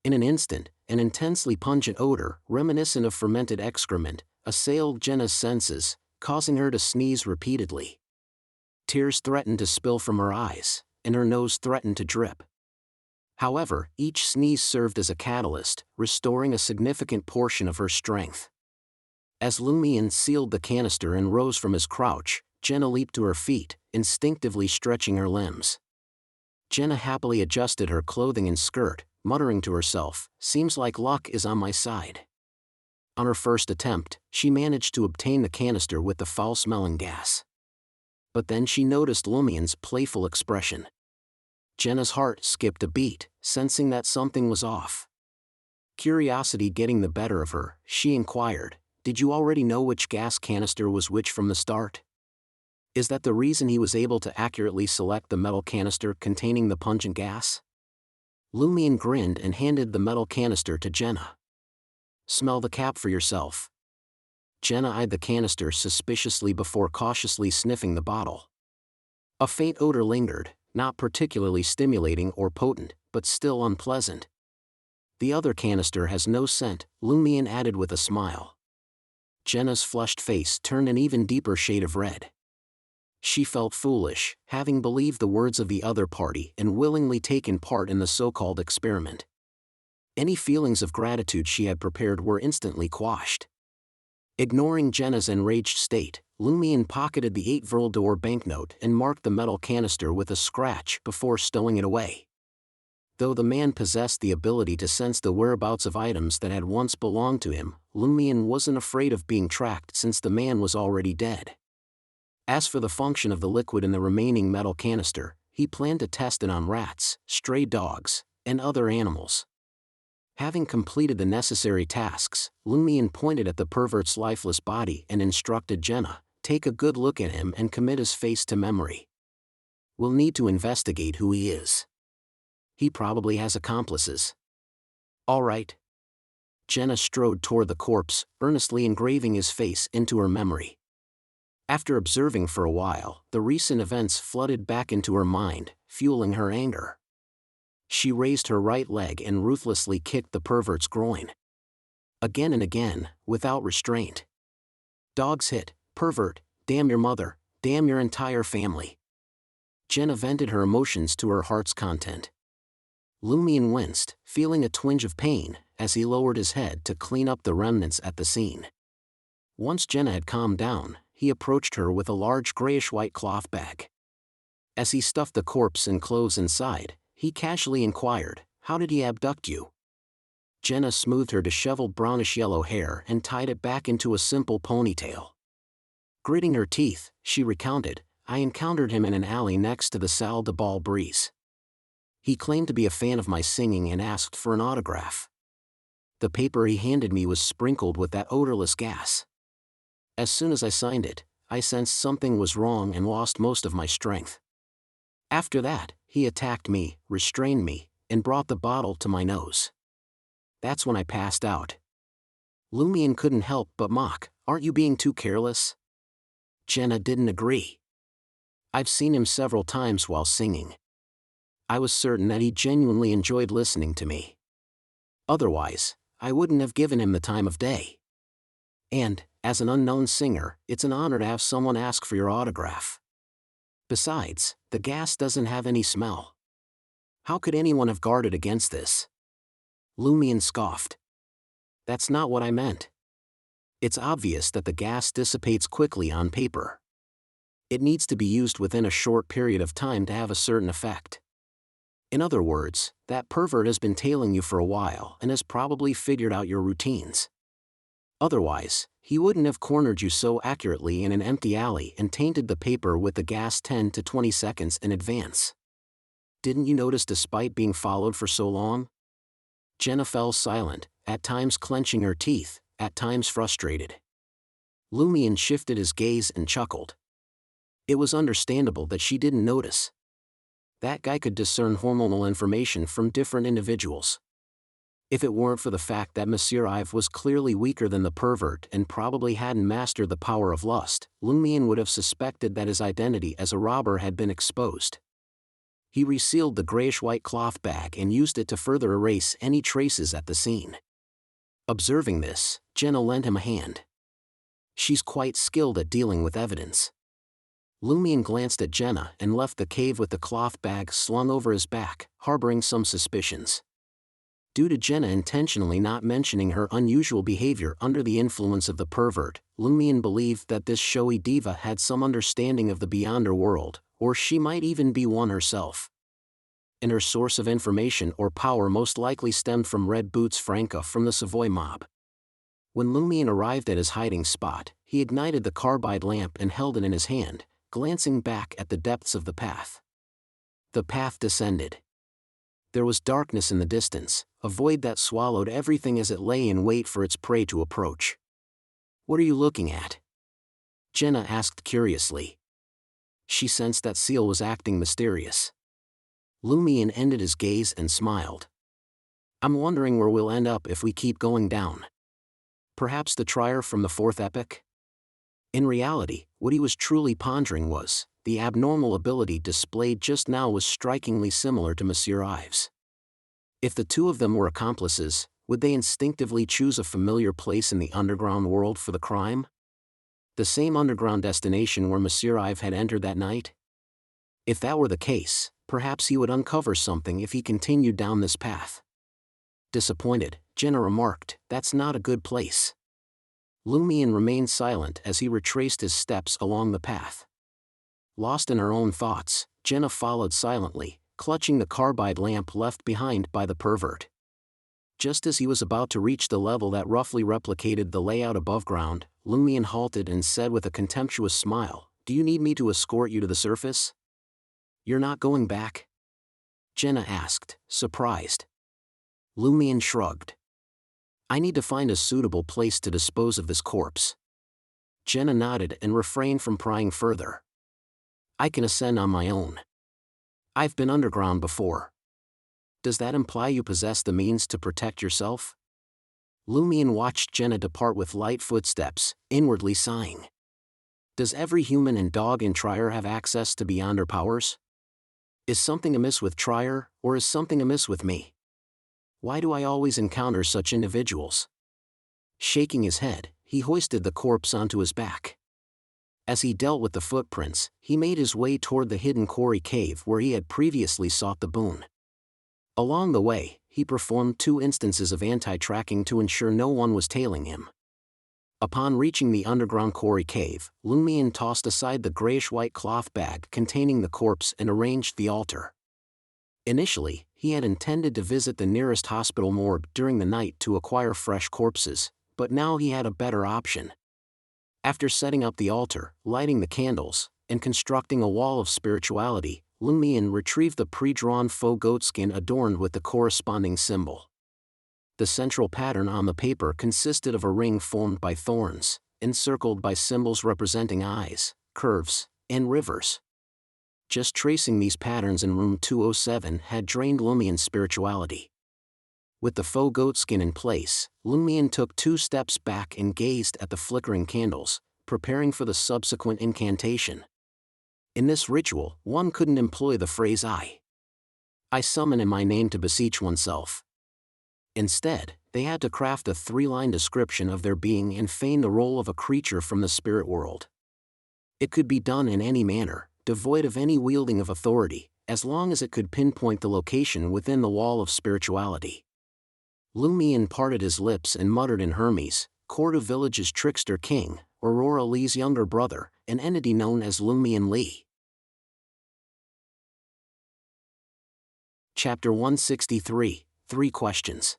In an instant, an intensely pungent odor, reminiscent of fermented excrement, assailed Jenna's senses, causing her to sneeze repeatedly. Tears threatened to spill from her eyes, and her nose threatened to drip. However, each sneeze served as a catalyst, restoring a significant portion of her strength. As Lumion sealed the canister and rose from his crouch, Jenna leaped to her feet, instinctively stretching her limbs. Jenna happily adjusted her clothing and skirt, muttering to herself, seems like luck is on my side. On her first attempt, she managed to obtain the canister with the foul-smelling gas. But then she noticed Lumion's playful expression. Jenna's heart skipped a beat, sensing that something was off. Curiosity getting the better of her, she inquired, did you already know which gas canister was which from the start? Is that the reason he was able to accurately select the metal canister containing the pungent gas? Lumion grinned and handed the metal canister to Jenna. Smell the cap for yourself. Jenna eyed the canister suspiciously before cautiously sniffing the bottle. A faint odor lingered, not particularly stimulating or potent, but still unpleasant. The other canister has no scent, Lumion added with a smile. Jenna's flushed face turned an even deeper shade of red. She felt foolish, having believed the words of the other party and willingly taken part in the so-called experiment. Any feelings of gratitude she had prepared were instantly quashed. Ignoring Jenna's enraged state, Lumion pocketed the 8 Vril banknote and marked the metal canister with a scratch before stowing it away. Though the man possessed the ability to sense the whereabouts of items that had once belonged to him, Lumion wasn't afraid of being tracked since the man was already dead. As for the function of the liquid in the remaining metal canister, he planned to test it on rats, stray dogs, and other animals. Having completed the necessary tasks, Lumion pointed at the pervert's lifeless body and instructed Jenna, "Take a good look at him and commit his face to memory. We'll need to investigate who he is. He probably has accomplices." "All right." Jenna strode toward the corpse, earnestly engraving his face into her memory. After observing for a while, the recent events flooded back into her mind, fueling her anger. She raised her right leg and ruthlessly kicked the pervert's groin. Again and again, without restraint. "Dogs hit, pervert, damn your mother, damn your entire family." Jenna vented her emotions to her heart's content. Lumion winced, feeling a twinge of pain, as he lowered his head to clean up the remnants at the scene. Once Jenna had calmed down, he approached her with a large grayish-white cloth bag. As he stuffed the corpse and clothes inside, he casually inquired, "How did he abduct you?" Jenna smoothed her disheveled brownish-yellow hair and tied it back into a simple ponytail. Gritting her teeth, she recounted, "I encountered him in an alley next to the Salle de Bal Brise. He claimed to be a fan of my singing and asked for an autograph. The paper he handed me was sprinkled with that odorless gas. As soon as I signed it, I sensed something was wrong and lost most of my strength. After that, he attacked me, restrained me, and brought the bottle to my nose. That's when I passed out." Lumion couldn't help but mock, "Aren't you being too careless?" Jenna didn't agree. "I've seen him several times while singing. I was certain that he genuinely enjoyed listening to me. Otherwise, I wouldn't have given him the time of day. And, as an unknown singer, it's an honor to have someone ask for your autograph. Besides, the gas doesn't have any smell. How could anyone have guarded against this?" Lumion scoffed. "That's not what I meant. It's obvious that the gas dissipates quickly on paper. It needs to be used within a short period of time to have a certain effect. In other words, that pervert has been tailing you for a while and has probably figured out your routines. Otherwise, he wouldn't have cornered you so accurately in an empty alley and tainted the paper with the gas 10 to 20 seconds in advance. Didn't you notice despite being followed for so long?" Jenna fell silent, at times clenching her teeth, at times frustrated. Lumion shifted his gaze and chuckled. It was understandable that she didn't notice. That guy could discern hormonal information from different individuals. If it weren't for the fact that Monsieur Ives was clearly weaker than the pervert and probably hadn't mastered the power of lust, Lumion would have suspected that his identity as a robber had been exposed. He resealed the grayish-white cloth bag and used it to further erase any traces at the scene. Observing this, Jenna lent him a hand. She's quite skilled at dealing with evidence. Lumion glanced at Jenna and left the cave with the cloth bag slung over his back, harboring some suspicions. Due to Jenna intentionally not mentioning her unusual behavior under the influence of the pervert, Lumion believed that this showy diva had some understanding of the beyonder world, or she might even be one herself. And her source of information or power most likely stemmed from Red Boots Franca from the Savoy mob. When Lumion arrived at his hiding spot, he ignited the carbide lamp and held it in his hand, glancing back at the depths of the path. The path descended. There was darkness in the distance, a void that swallowed everything as it lay in wait for its prey to approach. "What are you looking at?" Jenna asked curiously. She sensed that Seal was acting mysterious. Lumion ended his gaze and smiled. "I'm wondering where we'll end up if we keep going down. Perhaps the trier from the fourth epoch?" In reality, what he was truly pondering was, the abnormal ability displayed just now was strikingly similar to Monsieur Ives. If the two of them were accomplices, would they instinctively choose a familiar place in the underground world for the crime? The same underground destination where Monsieur Ive had entered that night? If that were the case, perhaps he would uncover something if he continued down this path. Disappointed, Jenna remarked, "That's not a good place." Lumion remained silent as he retraced his steps along the path. Lost in her own thoughts, Jenna followed silently, clutching the carbide lamp left behind by the pervert. Just as he was about to reach the level that roughly replicated the layout above ground, Lumion halted and said with a contemptuous smile, "Do you need me to escort you to the surface? You're not going back?" Jenna asked, surprised. Lumion shrugged. "I need to find a suitable place to dispose of this corpse." Jenna nodded and refrained from prying further. "I can ascend on my own. I've been underground before." "Does that imply you possess the means to protect yourself?" Lumion watched Jenna depart with light footsteps, inwardly sighing. Does every human and dog in Trier have access to beyonder powers? Is something amiss with Trier, or is something amiss with me? Why do I always encounter such individuals? Shaking his head, he hoisted the corpse onto his back. As he dealt with the footprints, he made his way toward the hidden quarry cave where he had previously sought the boon. Along the way, he performed 2 instances of anti-tracking to ensure no one was tailing him. Upon reaching the underground quarry cave, Lumion tossed aside the grayish-white cloth bag containing the corpse and arranged the altar. Initially, he had intended to visit the nearest hospital morgue during the night to acquire fresh corpses, but now he had a better option. After setting up the altar, lighting the candles, and constructing a wall of spirituality, Lumion retrieved the pre-drawn faux goatskin adorned with the corresponding symbol. The central pattern on the paper consisted of a ring formed by thorns, encircled by symbols representing eyes, curves, and rivers. Just tracing these patterns in room 207 had drained Lumion's spirituality. With the faux goatskin in place, Lumion took 2 steps back and gazed at the flickering candles, preparing for the subsequent incantation. In this ritual, one couldn't employ the phrase I summon in my name to beseech oneself. Instead, they had to craft a 3-line description of their being and feign the role of a creature from the spirit world. It could be done in any manner, devoid of any wielding of authority, as long as it could pinpoint the location within the wall of spirituality. Lumion parted his lips and muttered in Hermes, Cordu Village's trickster king, Aurora Lee's younger brother, an entity known as Lumion Lee. Chapter 163, 3 Questions.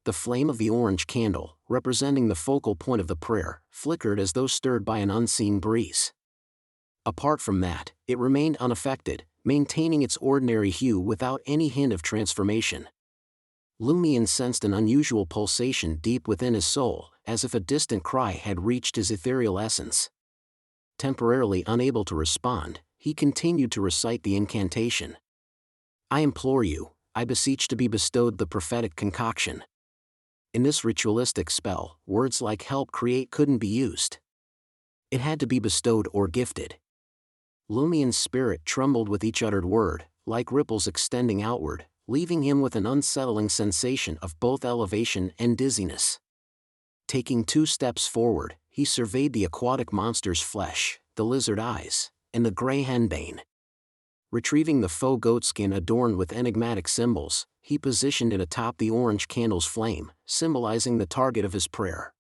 The flame of the orange candle, representing the focal point of the prayer, flickered as though stirred by an unseen breeze. Apart from that, it remained unaffected, maintaining its ordinary hue without any hint of transformation. Lumion sensed an unusual pulsation deep within his soul, as if a distant cry had reached his ethereal essence. Temporarily unable to respond, he continued to recite the incantation. I implore you, I beseech to be bestowed the prophetic concoction. In this ritualistic spell, words like help create couldn't be used. It had to be bestowed or gifted. Lumion's spirit trembled with each uttered word, like ripples extending outward, leaving him with an unsettling sensation of both elevation and dizziness. Taking 2 steps forward, he surveyed the aquatic monster's flesh, the lizard eyes, and the gray henbane. Retrieving the faux goatskin adorned with enigmatic symbols, he positioned it atop the orange candle's flame, symbolizing the target of his prayer.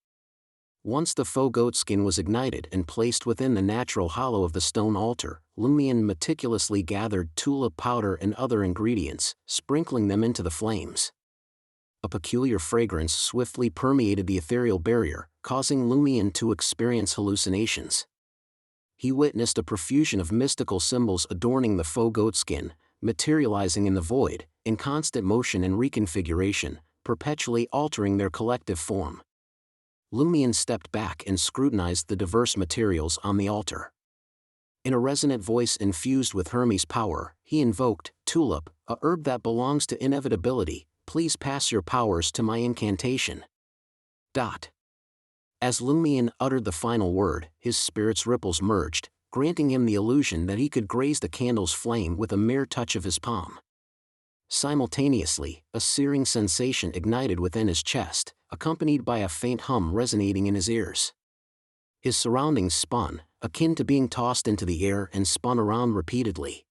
Once the faux goatskin was ignited and placed within the natural hollow of the stone altar, Lumion meticulously gathered tulip powder and other ingredients, sprinkling them into the flames. A peculiar fragrance swiftly permeated the ethereal barrier, causing Lumion to experience hallucinations. He witnessed a profusion of mystical symbols adorning the faux goatskin, materializing in the void, in constant motion and reconfiguration, perpetually altering their collective form. Lumion stepped back and scrutinized the diverse materials on the altar. In a resonant voice infused with Hermes' power, he invoked, Tulip, a herb that belongs to Inevitability, please pass your powers to my incantation. As Lumion uttered the final word, his spirit's ripples merged, granting him the illusion that he could graze the candle's flame with a mere touch of his palm. Simultaneously, a searing sensation ignited within his chest, accompanied by a faint hum resonating in his ears. His surroundings spun, akin to being tossed into the air and spun around repeatedly.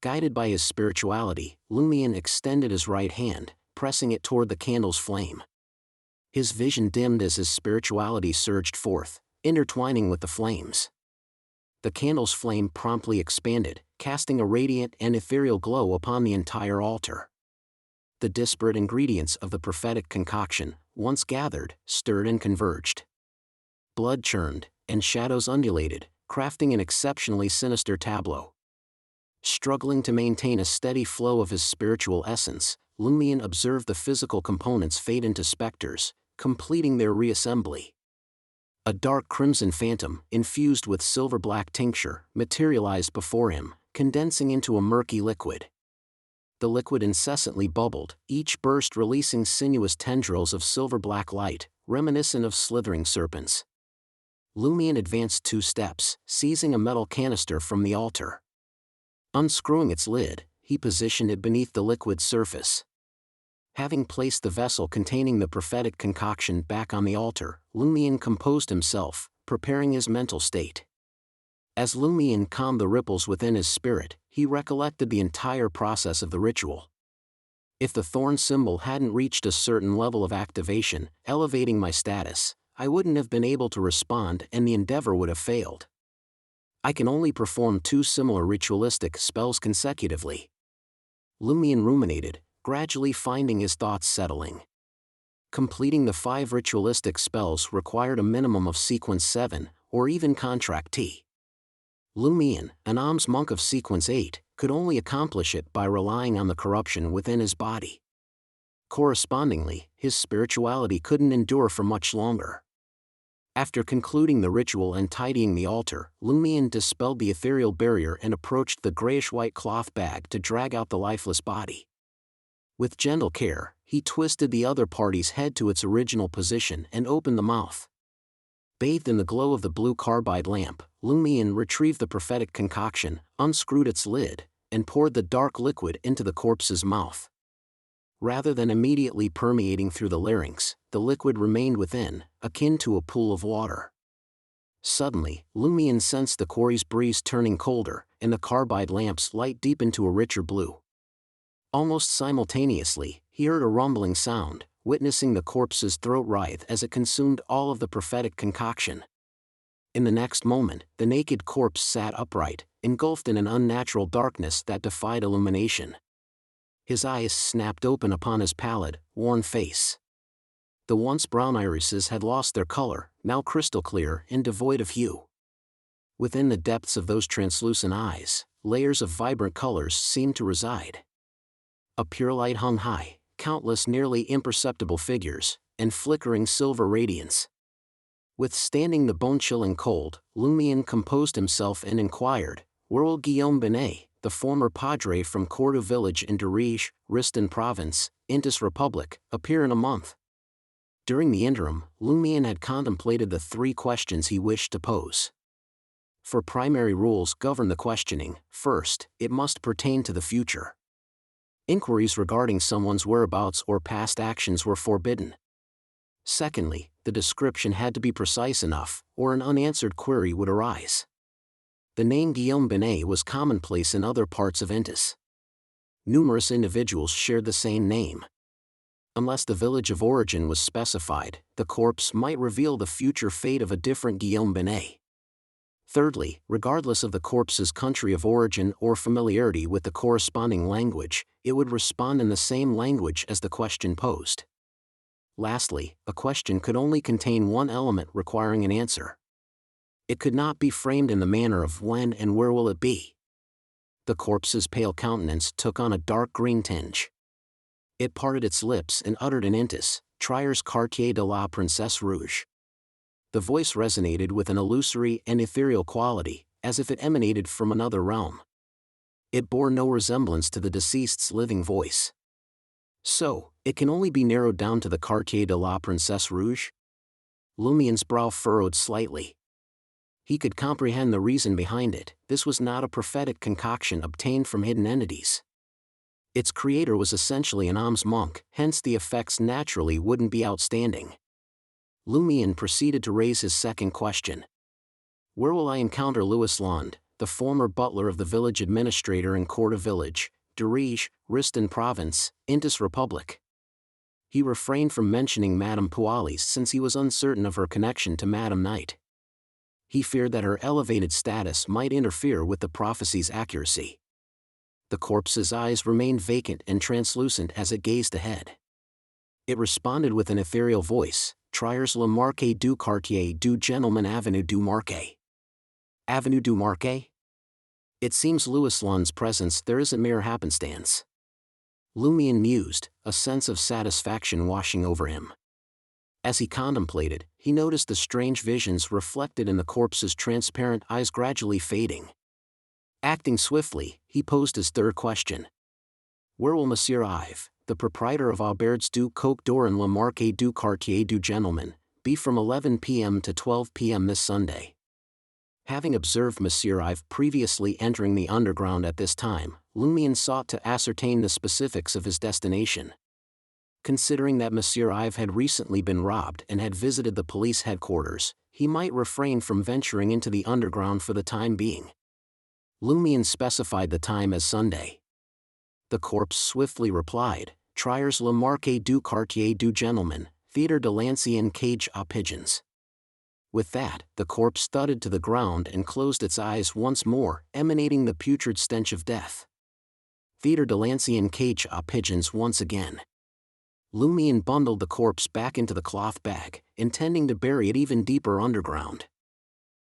Guided by his spirituality, Lumion extended his right hand, pressing it toward the candle's flame. His vision dimmed as his spirituality surged forth, intertwining with the flames. The candle's flame promptly expanded, casting a radiant and ethereal glow upon the entire altar. The disparate ingredients of the prophetic concoction, once gathered, stirred and converged. Blood churned, and shadows undulated, crafting an exceptionally sinister tableau. Struggling to maintain a steady flow of his spiritual essence, Lumion observed the physical components fade into specters, completing their reassembly. A dark crimson phantom, infused with silver-black tincture, materialized before him, condensing into a murky liquid. The liquid incessantly bubbled, each burst releasing sinuous tendrils of silver-black light, reminiscent of slithering serpents. Lumion advanced 2 steps, seizing a metal canister from the altar. Unscrewing its lid, he positioned it beneath the liquid's surface. Having placed the vessel containing the prophetic concoction back on the altar, Lumion composed himself, preparing his mental state. As Lumion calmed the ripples within his spirit, he recollected the entire process of the ritual. If the thorn symbol hadn't reached a certain level of activation, elevating my status, I wouldn't have been able to respond and the endeavor would have failed. I can only perform 2 similar ritualistic spells consecutively. Lumion ruminated, gradually finding his thoughts settling. Completing the 5 ritualistic spells required a minimum of sequence 7, or even contract T. Lumion, an alms monk of sequence 8, could only accomplish it by relying on the corruption within his body. Correspondingly, his spirituality couldn't endure for much longer. After concluding the ritual and tidying the altar, Lumion dispelled the ethereal barrier and approached the grayish-white cloth bag to drag out the lifeless body. With gentle care, he twisted the other party's head to its original position and opened the mouth. Bathed in the glow of the blue carbide lamp, Lumion retrieved the prophetic concoction, unscrewed its lid, and poured the dark liquid into the corpse's mouth. Rather than immediately permeating through the larynx, the liquid remained within, akin to a pool of water. Suddenly, Lumion sensed the quarry's breeze turning colder, and the carbide lamp's light deepened to a richer blue. Almost simultaneously, he heard a rumbling sound, witnessing the corpse's throat writhe as it consumed all of the prophetic concoction. In the next moment, the naked corpse sat upright, engulfed in an unnatural darkness that defied illumination. His eyes snapped open upon his pallid, worn face. The once brown irises had lost their color, now crystal clear and devoid of hue. Within the depths of those translucent eyes, layers of vibrant colors seemed to reside. A pure light hung high, countless nearly imperceptible figures, and flickering silver radiance. Withstanding the bone-chilling cold, Lumion composed himself and inquired, "Will Guillaume Binet, the former padre from Cordoue village in Dariche, Riston province, Intis Republic, appear in a month?" During the interim, Lumion had contemplated the 3 questions he wished to pose. 4 primary rules govern the questioning. First, it must pertain to the future. Inquiries regarding someone's whereabouts or past actions were forbidden. Secondly, the description had to be precise enough, or an unanswered query would arise. The name Guillaume Binet was commonplace in other parts of Intis. Numerous individuals shared the same name. Unless the village of origin was specified, the corpse might reveal the future fate of a different Guillaume Binet. Thirdly, regardless of the corpse's country of origin or familiarity with the corresponding language, it would respond in the same language as the question posed. Lastly, a question could only contain one element requiring an answer. It could not be framed in the manner of "when and where will it be?" The corpse's pale countenance took on a dark green tinge. It parted its lips and uttered in Intis, "Triers quartier de la Princesse Rouge." The voice resonated with an illusory and ethereal quality, as if it emanated from another realm. It bore no resemblance to the deceased's living voice. "So, it can only be narrowed down to the Quartier de la Princesse Rouge?" Lumion's brow furrowed slightly. He could comprehend the reason behind it. This was not a prophetic concoction obtained from hidden entities. Its creator was essentially an alms monk, hence the effects naturally wouldn't be outstanding. Lumian proceeded to raise his second question. Where will I encounter Louis Lund, the former butler of the village administrator in Corda village, Dirige, Riston province, Indus Republic? He refrained from mentioning Madame Pualis since he was uncertain of her connection to Madame Knight. He feared that her elevated status might interfere with the prophecy's accuracy. The corpse's eyes remained vacant and translucent as it gazed ahead. It responded with an ethereal voice, Triers le Marquet du Quartier du Gentleman Avenue du Marquet. Avenue du Marquet? It seems Louis Lund's presence there isn't mere happenstance. Lumian mused, a sense of satisfaction washing over him. As he contemplated, he noticed the strange visions reflected in the corpse's transparent eyes gradually fading. Acting swiftly, he posed his third question. Where will Monsieur Ives, the proprietor of Auberges du Coq d'Or and Le Marquet du Quartier du Gentleman, be from 11 p.m. to 12 p.m. this Sunday? Having observed Monsieur Ives previously entering the underground at this time, Lumian sought to ascertain the specifics of his destination. Considering that Monsieur Ives had recently been robbed and had visited the police headquarters, he might refrain from venturing into the underground for the time being. Lumian specified the time as Sunday. The corpse swiftly replied, Triers le Marquet du Quartier du Gentleman, Theatre de l'Ancienne Cage aux Pigeons. With that, the corpse thudded to the ground and closed its eyes once more, emanating the putrid stench of death. Theatre de l'Ancienne Cage aux Pigeons once again. Lumian bundled the corpse back into the cloth bag, intending to bury it even deeper underground.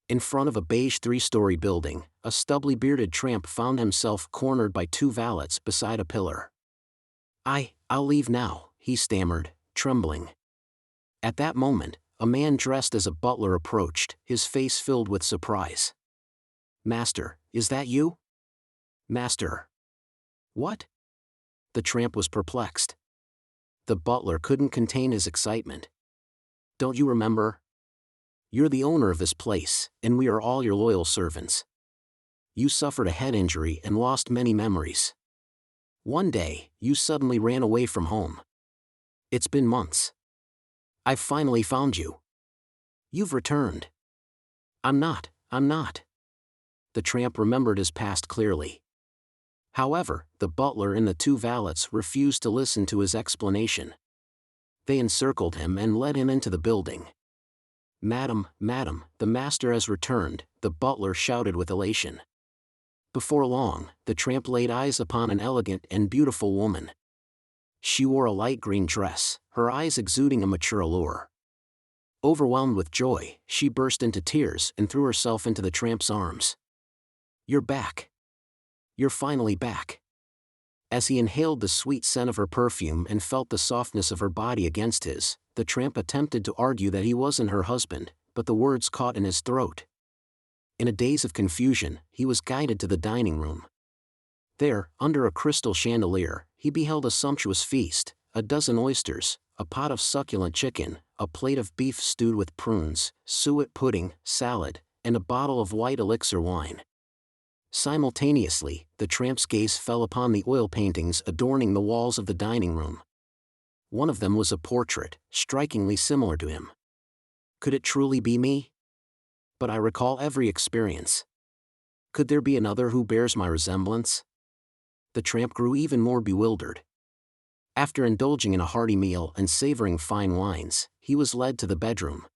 In front of a beige three-story building, a stubbly bearded tramp found himself cornered by two valets beside a pillar. I'll leave now, he stammered, trembling. At that moment, a man dressed as a butler approached, his face filled with surprise. Master, is that you? Master. What? The tramp was perplexed. The butler couldn't contain his excitement. Don't you remember? You're the owner of this place, and we are all your loyal servants. You suffered a head injury and lost many memories. One day, you suddenly ran away from home. It's been months. I've finally found you. You've returned. I'm not. The tramp remembered his past clearly. However, the butler and the two valets refused to listen to his explanation. They encircled him and led him into the building. Madam, the master has returned, the butler shouted with elation. Before long, the tramp laid eyes upon an elegant and beautiful woman. She wore a light green dress, her eyes exuding a mature allure. Overwhelmed with joy, she burst into tears and threw herself into the tramp's arms. You're back. You're finally back. As he inhaled the sweet scent of her perfume and felt the softness of her body against his, the tramp attempted to argue that he wasn't her husband, but the words caught in his throat. In a daze of confusion, he was guided to the dining room. There, under a crystal chandelier, he beheld a sumptuous feast, a dozen oysters, a pot of succulent chicken, a plate of beef stewed with prunes, suet pudding, salad, and a bottle of white elixir wine. Simultaneously, the tramp's gaze fell upon the oil paintings adorning the walls of the dining room. One of them was a portrait, strikingly similar to him. Could it truly be me? But I recall every experience. Could there be another who bears my resemblance? The tramp grew even more bewildered. After indulging in a hearty meal and savoring fine wines, he was led to the bedroom.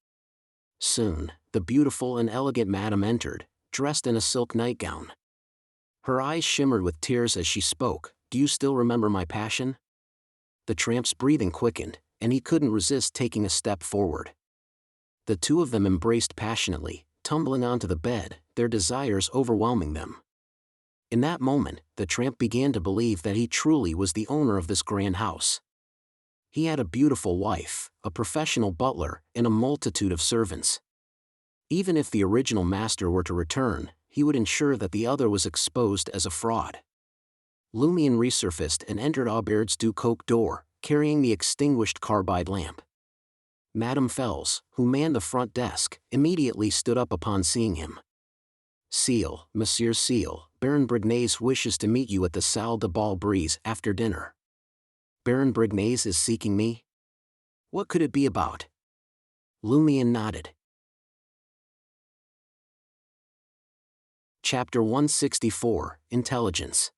Soon, the beautiful and elegant madam entered, dressed in a silk nightgown. Her eyes shimmered with tears as she spoke. Do you still remember my passion? The tramp's breathing quickened, and he couldn't resist taking a step forward. The two of them embraced passionately, tumbling onto the bed, their desires overwhelming them. In that moment, the tramp began to believe that he truly was the owner of this grand house. He had a beautiful wife, a professional butler, and a multitude of servants. Even if the original master were to return, he would ensure that the other was exposed as a fraud. Lumian resurfaced and entered Auberges du Coq d'Or, carrying the extinguished carbide lamp. Madame Fels, who manned the front desk, immediately stood up upon seeing him. Seal, Monsieur Seal, Baron Brignaise wishes to meet you at the Salle de Bal Brise after dinner. Baron Brignaise is seeking me? What could it be about? Lumian nodded. Chapter 164, Intelligence.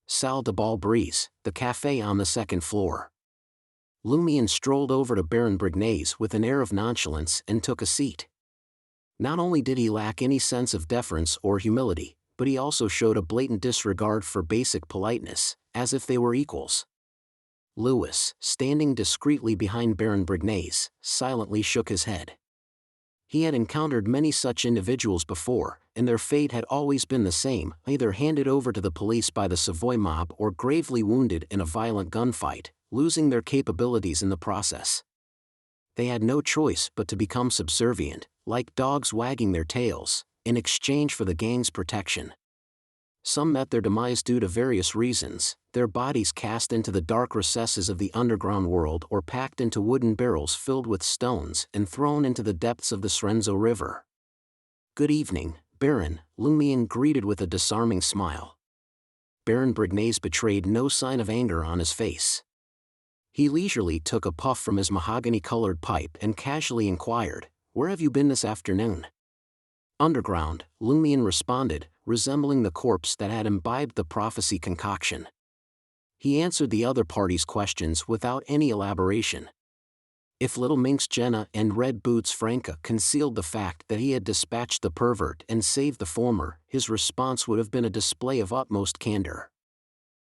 Salle de Bal Brise, the cafe on the second floor. Lumian strolled over to Baron Brignaise with an air of nonchalance and took a seat. Not only did he lack any sense of deference or humility, but he also showed a blatant disregard for basic politeness, as if they were equals. Louis, standing discreetly behind Baron Brignaise, silently shook his head. He had encountered many such individuals before, and their fate had always been the same, either handed over to the police by the Savoy mob or gravely wounded in a violent gunfight, losing their capabilities in the process. They had no choice but to become subservient, like dogs wagging their tails, in exchange for the gang's protection. Some met their demise due to various reasons, their bodies cast into the dark recesses of the underground world or packed into wooden barrels filled with stones and thrown into the depths of the Srenzo River. "Good evening, Baron," Lumian greeted with a disarming smile. Baron Brignaise betrayed no sign of anger on his face. He leisurely took a puff from his mahogany-colored pipe and casually inquired, "Where have you been this afternoon?" "Underground," Lumian responded, resembling the corpse that had imbibed the prophecy concoction. He answered the other party's questions without any elaboration. If Little Minx Jenna and Red Boots Franca concealed the fact that he had dispatched the pervert and saved the former, his response would have been a display of utmost candor.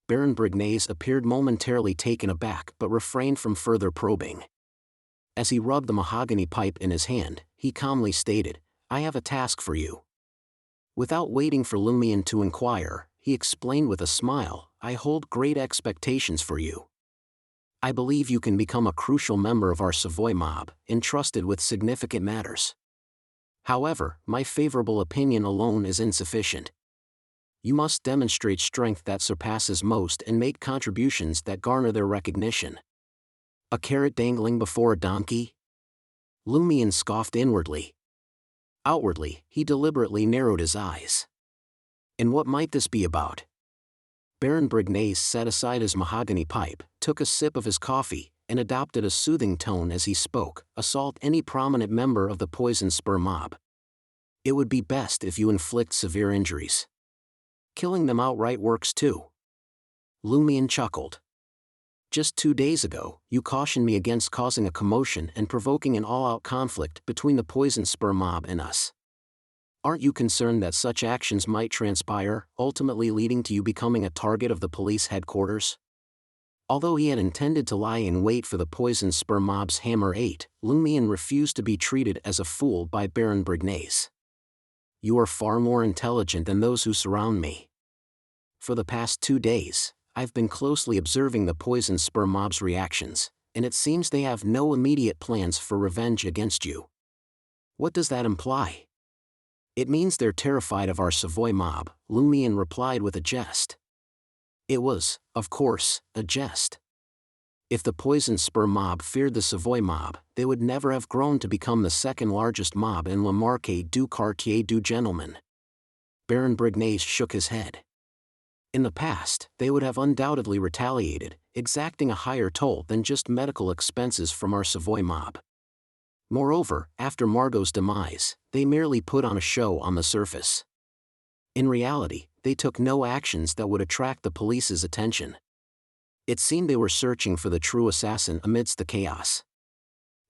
Baron Brignaise appeared momentarily taken aback but refrained from further probing. As he rubbed the mahogany pipe in his hand, he calmly stated, "I have a task for you." Without waiting for Lumian to inquire, he explained with a smile, "I hold great expectations for you. I believe you can become a crucial member of our Savoy mob, entrusted with significant matters. However, my favorable opinion alone is insufficient. You must demonstrate strength that surpasses most and make contributions that garner their recognition." A carrot dangling before a donkey? Lumian scoffed inwardly. Outwardly, he deliberately narrowed his eyes. And what might this be about? Baron Brignaise set aside his mahogany pipe, took a sip of his coffee, and adopted a soothing tone as he spoke, "Assault any prominent member of the Poison Spur mob. It would be best if you inflict severe injuries. Killing them outright works too." Lumian chuckled. "Just 2 days ago, you cautioned me against causing a commotion and provoking an all-out conflict between the Poison Spur mob and us. Aren't you concerned that such actions might transpire, ultimately leading to you becoming a target of the police headquarters?" Although he had intended to lie in wait for the Poison Spur mob's Hammer 8, Lumian refused to be treated as a fool by Baron Brignaise. "You are far more intelligent than those who surround me. For the past 2 days, I've been closely observing the Poison Spur mob's reactions, and it seems they have no immediate plans for revenge against you." "What does that imply?" "It means they're terrified of our Savoy mob," Lumian replied with a jest. It was, of course, a jest. If the Poison Spur mob feared the Savoy mob, they would never have grown to become the second largest mob in Le Marché du Quartier du Gentleman. Baron Brignaise shook his head. In the past, they would have undoubtedly retaliated, exacting a higher toll than just medical expenses from our Savoy mob. Moreover, after Margot's demise, they merely put on a show on the surface. In reality, they took no actions that would attract the police's attention. It seemed they were searching for the true assassin amidst the chaos.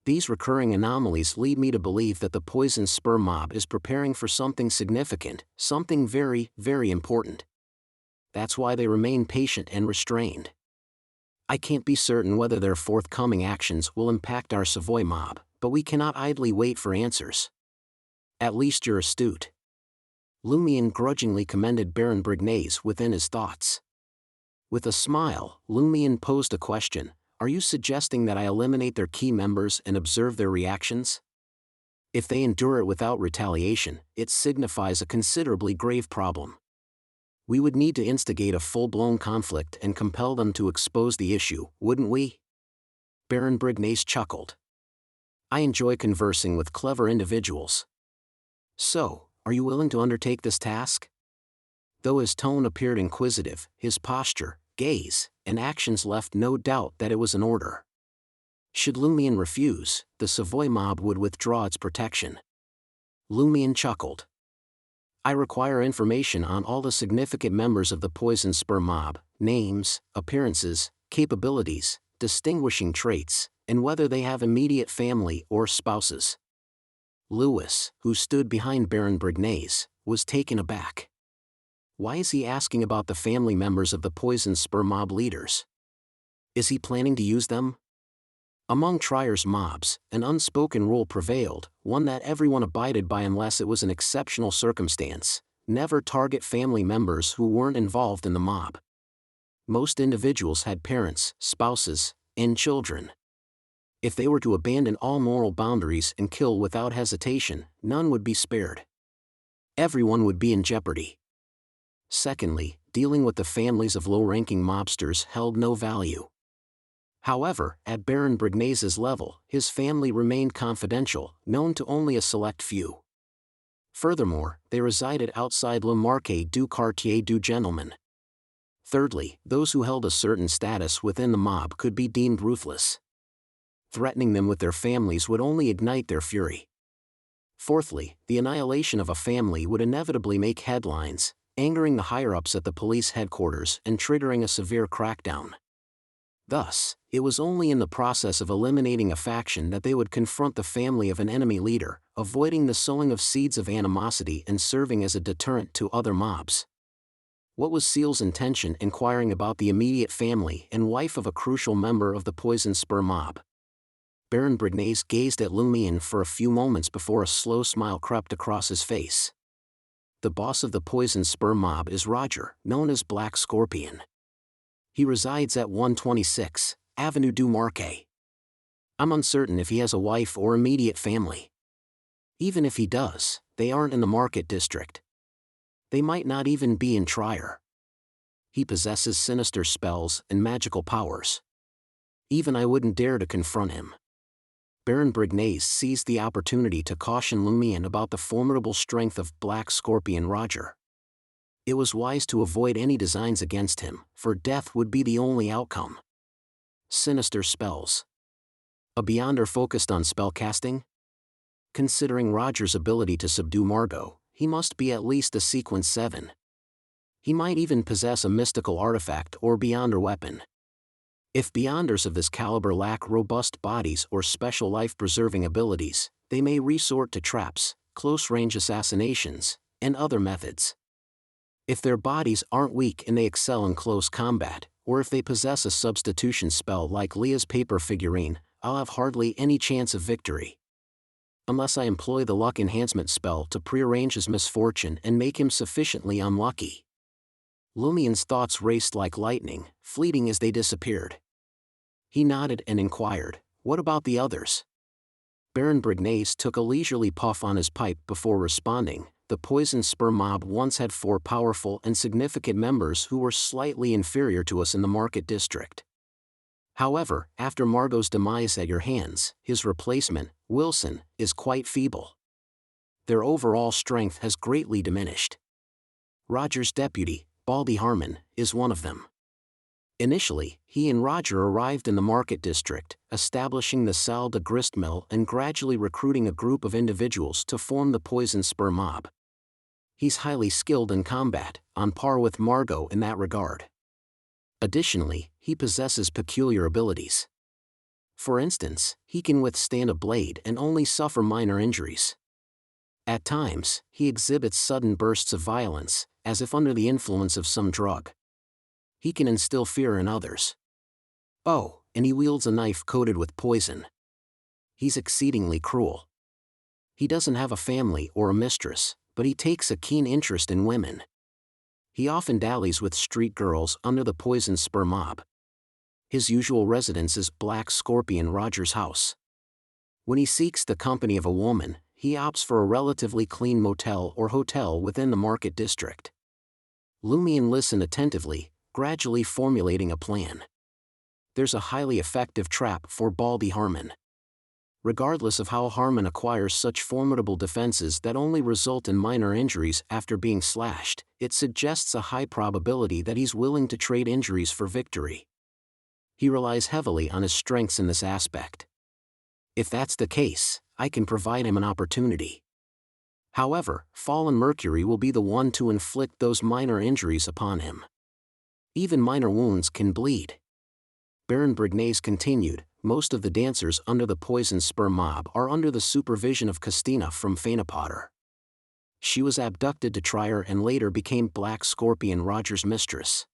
These recurring anomalies lead me to believe that the Poison Spur mob is preparing for something significant, something very, very important. That's why they remain patient and restrained. I can't be certain whether their forthcoming actions will impact our Savoy mob, but we cannot idly wait for answers." "At least you're astute." Lumian grudgingly commended Baron Brignaise within his thoughts. With a smile, Lumian posed a question, "Are you suggesting that I eliminate their key members and observe their reactions? If they endure it without retaliation, it signifies a considerably grave problem. We would need to instigate a full-blown conflict and compel them to expose the issue, wouldn't we?" Baron Brignaise chuckled. "I enjoy conversing with clever individuals. So, are you willing to undertake this task?" Though his tone appeared inquisitive, his posture, gaze, and actions left no doubt that it was in order. Should Lumion refuse, the Savoy mob would withdraw its protection. Lumion chuckled. I require information on all the significant members of the Poison Spur mob, names, appearances, capabilities, distinguishing traits, and whether they have immediate family or spouses. Lewis, who stood behind Baron Brignaise, was taken aback. Why is he asking about the family members of the Poison Spur mob leaders? Is he planning to use them? Among Trier's mobs, an unspoken rule prevailed, one that everyone abided by unless it was an exceptional circumstance: never target family members who weren't involved in the mob. Most individuals had parents, spouses, and children. If they were to abandon all moral boundaries and kill without hesitation, none would be spared. Everyone would be in jeopardy. Secondly, dealing with the families of low-ranking mobsters held no value. However, at Baron Brignaise's level, his family remained confidential, known to only a select few. Furthermore, they resided outside Le Marquis du Quartier du Gentleman. Thirdly, those who held a certain status within the mob could be deemed ruthless. Threatening them with their families would only ignite their fury. Fourthly, the annihilation of a family would inevitably make headlines, angering the higher-ups at the police headquarters and triggering a severe crackdown. Thus, it was only in the process of eliminating a faction that they would confront the family of an enemy leader, avoiding the sowing of seeds of animosity and serving as a deterrent to other mobs. What was Seal's intention inquiring about the immediate family and wife of a crucial member of the Poison Spur mob? Baron Brignaise gazed at Lumion for a few moments before a slow smile crept across his face. The boss of the Poison Spur mob is Roger, known as Black Scorpion. He resides at 126, Avenue du Marquet. I'm uncertain if he has a wife or immediate family. Even if he does, they aren't in the Market District. They might not even be in Trier. He possesses sinister spells and magical powers. Even I wouldn't dare to confront him. Baron Brignaise seized the opportunity to caution Lumion about the formidable strength of Black Scorpion Roger. It was wise to avoid any designs against him, for death would be the only outcome. Sinister spells. A Beyonder focused on spellcasting? Considering Roger's ability to subdue Margot, he must be at least a Sequence 7. He might even possess a mystical artifact or Beyonder weapon. If Beyonders of this caliber lack robust bodies or special life-preserving abilities, they may resort to traps, close-range assassinations, and other methods. If their bodies aren't weak and they excel in close combat, or if they possess a substitution spell like Leah's paper figurine, I'll have hardly any chance of victory. Unless I employ the luck enhancement spell to prearrange his misfortune and make him sufficiently unlucky. Lumion's thoughts raced like lightning, fleeting as they disappeared. He nodded and inquired, what about the others? Baron Brignaise took a leisurely puff on his pipe before responding. The Poison Spur mob once had 4 powerful and significant members who were slightly inferior to us in the Market District. However, after Margot's demise at your hands, his replacement, Wilson, is quite feeble. Their overall strength has greatly diminished. Roger's deputy, Baldy Harmon, is one of them. Initially, he and Roger arrived in the Market District, establishing the Salle de Gristmill and gradually recruiting a group of individuals to form the Poison Spur mob. He's highly skilled in combat, on par with Margot in that regard. Additionally, he possesses peculiar abilities. For instance, he can withstand a blade and only suffer minor injuries. At times, he exhibits sudden bursts of violence, as if under the influence of some drug. He can instill fear in others. Oh, and he wields a knife coated with poison. He's exceedingly cruel. He doesn't have a family or a mistress, but he takes a keen interest in women. He often dallies with street girls under the Poison Spur mob. His usual residence is Black Scorpion Roger's house. When he seeks the company of a woman, he opts for a relatively clean motel or hotel within the Market District. Lumion listened attentively, gradually formulating a plan. There's a highly effective trap for Baldy Harmon. Regardless of how Harmon acquires such formidable defenses that only result in minor injuries after being slashed, it suggests a high probability that he's willing to trade injuries for victory. He relies heavily on his strengths in this aspect. If that's the case, I can provide him an opportunity. However, Fallen Mercury will be the one to inflict those minor injuries upon him. Even minor wounds can bleed. Baron Brignaise continued, most of the dancers under the Poison Spur mob are under the supervision of Castina from Fainapotter. She was abducted to try her and later became Black Scorpion Roger's mistress.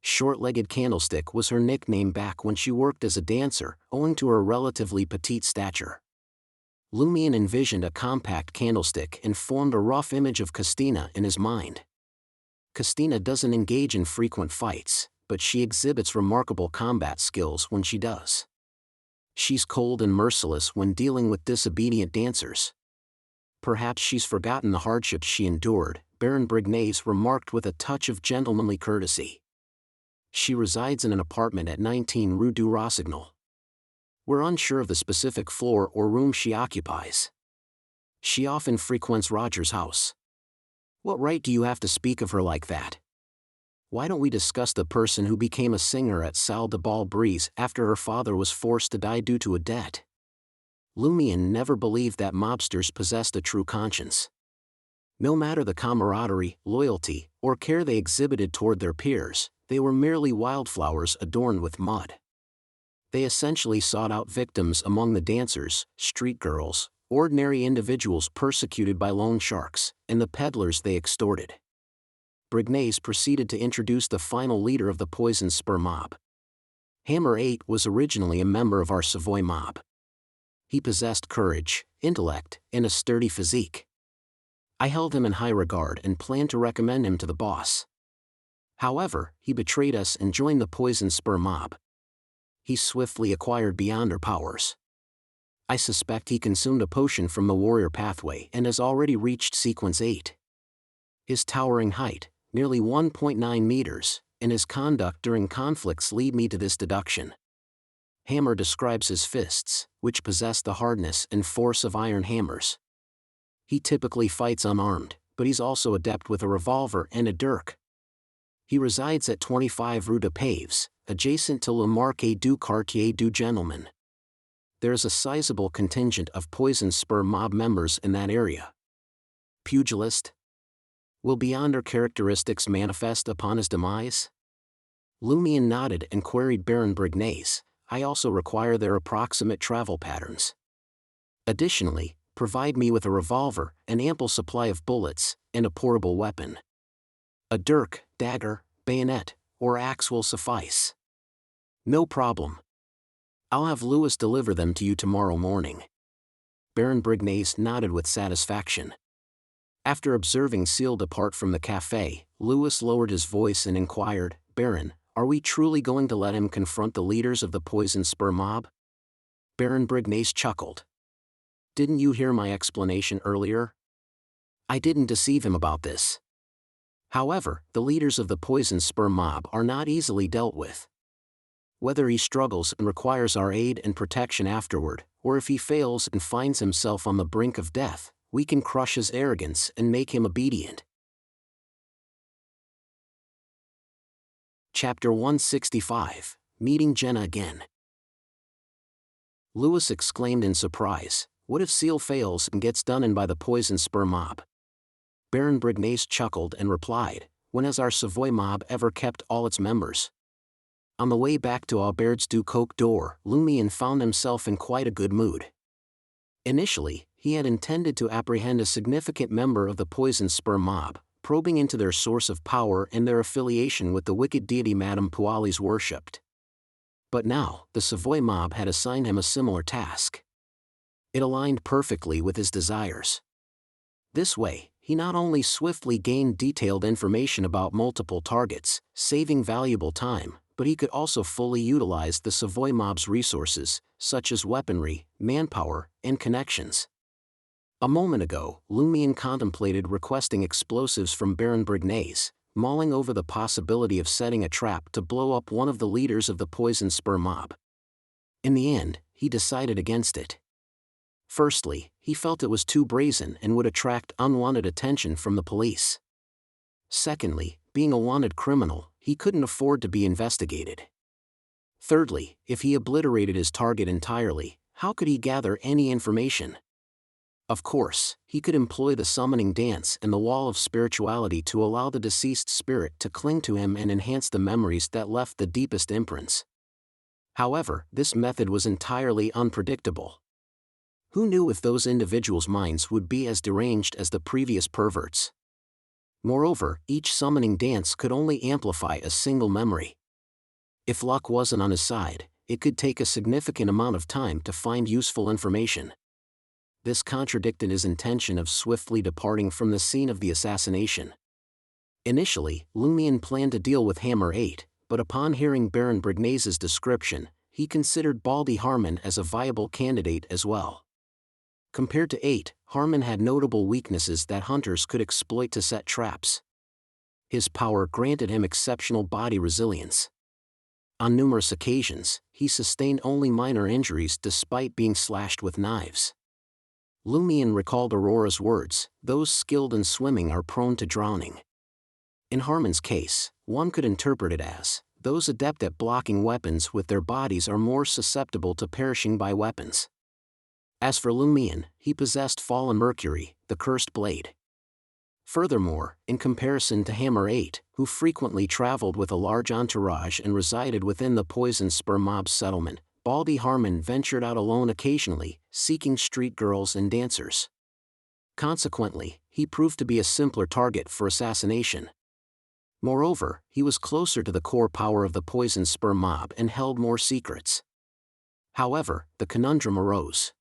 Short-legged Candlestick was her nickname back when she worked as a dancer, owing to her relatively petite stature. Lumion envisioned a compact Candlestick and formed a rough image of Castina in his mind. Castina doesn't engage in frequent fights, but she exhibits remarkable combat skills when she does. She's cold and merciless when dealing with disobedient dancers. Perhaps she's forgotten the hardships she endured, Baron Brignaise remarked with a touch of gentlemanly courtesy. She resides in an apartment at 19 Rue du Rossignol. We're unsure of the specific floor or room she occupies. She often frequents Roger's house. What right do you have to speak of her like that? Why don't we discuss the person who became a singer at Salle de Bal Brise after her father was forced to die due to a debt? Lumion never believed that mobsters possessed a true conscience. No matter the camaraderie, loyalty, or care they exhibited toward their peers, they were merely wildflowers adorned with mud. They essentially sought out victims among the dancers, street girls, ordinary individuals persecuted by loan sharks, and the peddlers they extorted. Brignaise proceeded to introduce the final leader of the Poison Spur mob. Hammer 8 was originally a member of our Savoy mob. He possessed courage, intellect, and a sturdy physique. I held him in high regard and planned to recommend him to the boss. However, he betrayed us and joined the Poison Spur mob. He swiftly acquired Beyonder powers. I suspect he consumed a potion from the warrior pathway and has already reached sequence 8. His towering height, nearly 1.9 meters, and his conduct during conflicts lead me to this deduction. Hammer describes his fists, which possess the hardness and force of iron hammers. He typically fights unarmed, but he's also adept with a revolver and a dirk. He resides at 25 Rue de Paves, adjacent to Le Marquet du Quartier du Gentleman. There is a sizable contingent of Poison Spur mob members in that area. Pugilist? Will Beyonder characteristics manifest upon his demise? Lumion nodded and queried Baron Brignaise, I also require their approximate travel patterns. Additionally, provide me with a revolver, an ample supply of bullets, and a portable weapon. A dirk, dagger, bayonet, or axe will suffice. No problem. I'll have Louis deliver them to you tomorrow morning. Baron Brignaise nodded with satisfaction. After observing Seal depart from the cafe, Louis lowered his voice and inquired, Baron, are we truly going to let him confront the leaders of the Poison Spur mob? Baron Brignaise chuckled. Didn't you hear my explanation earlier? I didn't deceive him about this. However, the leaders of the Poison Spur mob are not easily dealt with. Whether he struggles and requires our aid and protection afterward, or if he fails and finds himself on the brink of death, we can crush his arrogance and make him obedient. Chapter 165, Meeting Jenna Again. Louis exclaimed in surprise, what if Seal fails and gets done in by the Poison Spur mob? Baron Brignaise chuckled and replied, when has our Savoy mob ever kept all its members? On the way back to Aubert's du Coq d'Or, Lumion found himself in quite a good mood. Initially, he had intended to apprehend a significant member of the Poison Spur mob, probing into their source of power and their affiliation with the wicked deity Madame Pualis worshipped. But now, the Savoy mob had assigned him a similar task. It aligned perfectly with his desires. This way, he not only swiftly gained detailed information about multiple targets, saving valuable time, but he could also fully utilize the Savoy mob's resources, such as weaponry, manpower, and connections. A moment ago, Lumion contemplated requesting explosives from Baron Brignaise, mulling over the possibility of setting a trap to blow up one of the leaders of the Poison Spur mob. In the end, he decided against it. Firstly, he felt it was too brazen and would attract unwanted attention from the police. Secondly, being a wanted criminal, he couldn't afford to be investigated. Thirdly, if he obliterated his target entirely, how could he gather any information? Of course, he could employ the summoning dance and the wall of spirituality to allow the deceased spirit to cling to him and enhance the memories that left the deepest imprints. However, this method was entirely unpredictable. Who knew if those individuals' minds would be as deranged as the previous perverts? Moreover, each summoning dance could only amplify a single memory. If luck wasn't on his side, it could take a significant amount of time to find useful information. This contradicted his intention of swiftly departing from the scene of the assassination. Initially, Lumion planned to deal with Hammer 8, but upon hearing Baron Brignase's description, he considered Baldy Harmon as a viable candidate as well. Compared to 8, Harmon had notable weaknesses that hunters could exploit to set traps. His power granted him exceptional body resilience. On numerous occasions, he sustained only minor injuries despite being slashed with knives. Lumion recalled Aurora's words, "Those skilled in swimming are prone to drowning." In Harmon's case, one could interpret it as, those adept at blocking weapons with their bodies are more susceptible to perishing by weapons. As for Lumion, he possessed Fallen Mercury, the cursed blade. Furthermore, in comparison to Hammer 8, who frequently traveled with a large entourage and resided within the Poison Spur mob's settlement, Baldy Harmon ventured out alone occasionally, seeking street girls and dancers. Consequently, he proved to be a simpler target for assassination. Moreover, he was closer to the core power of the Poison Spur mob and held more secrets. However, the conundrum arose.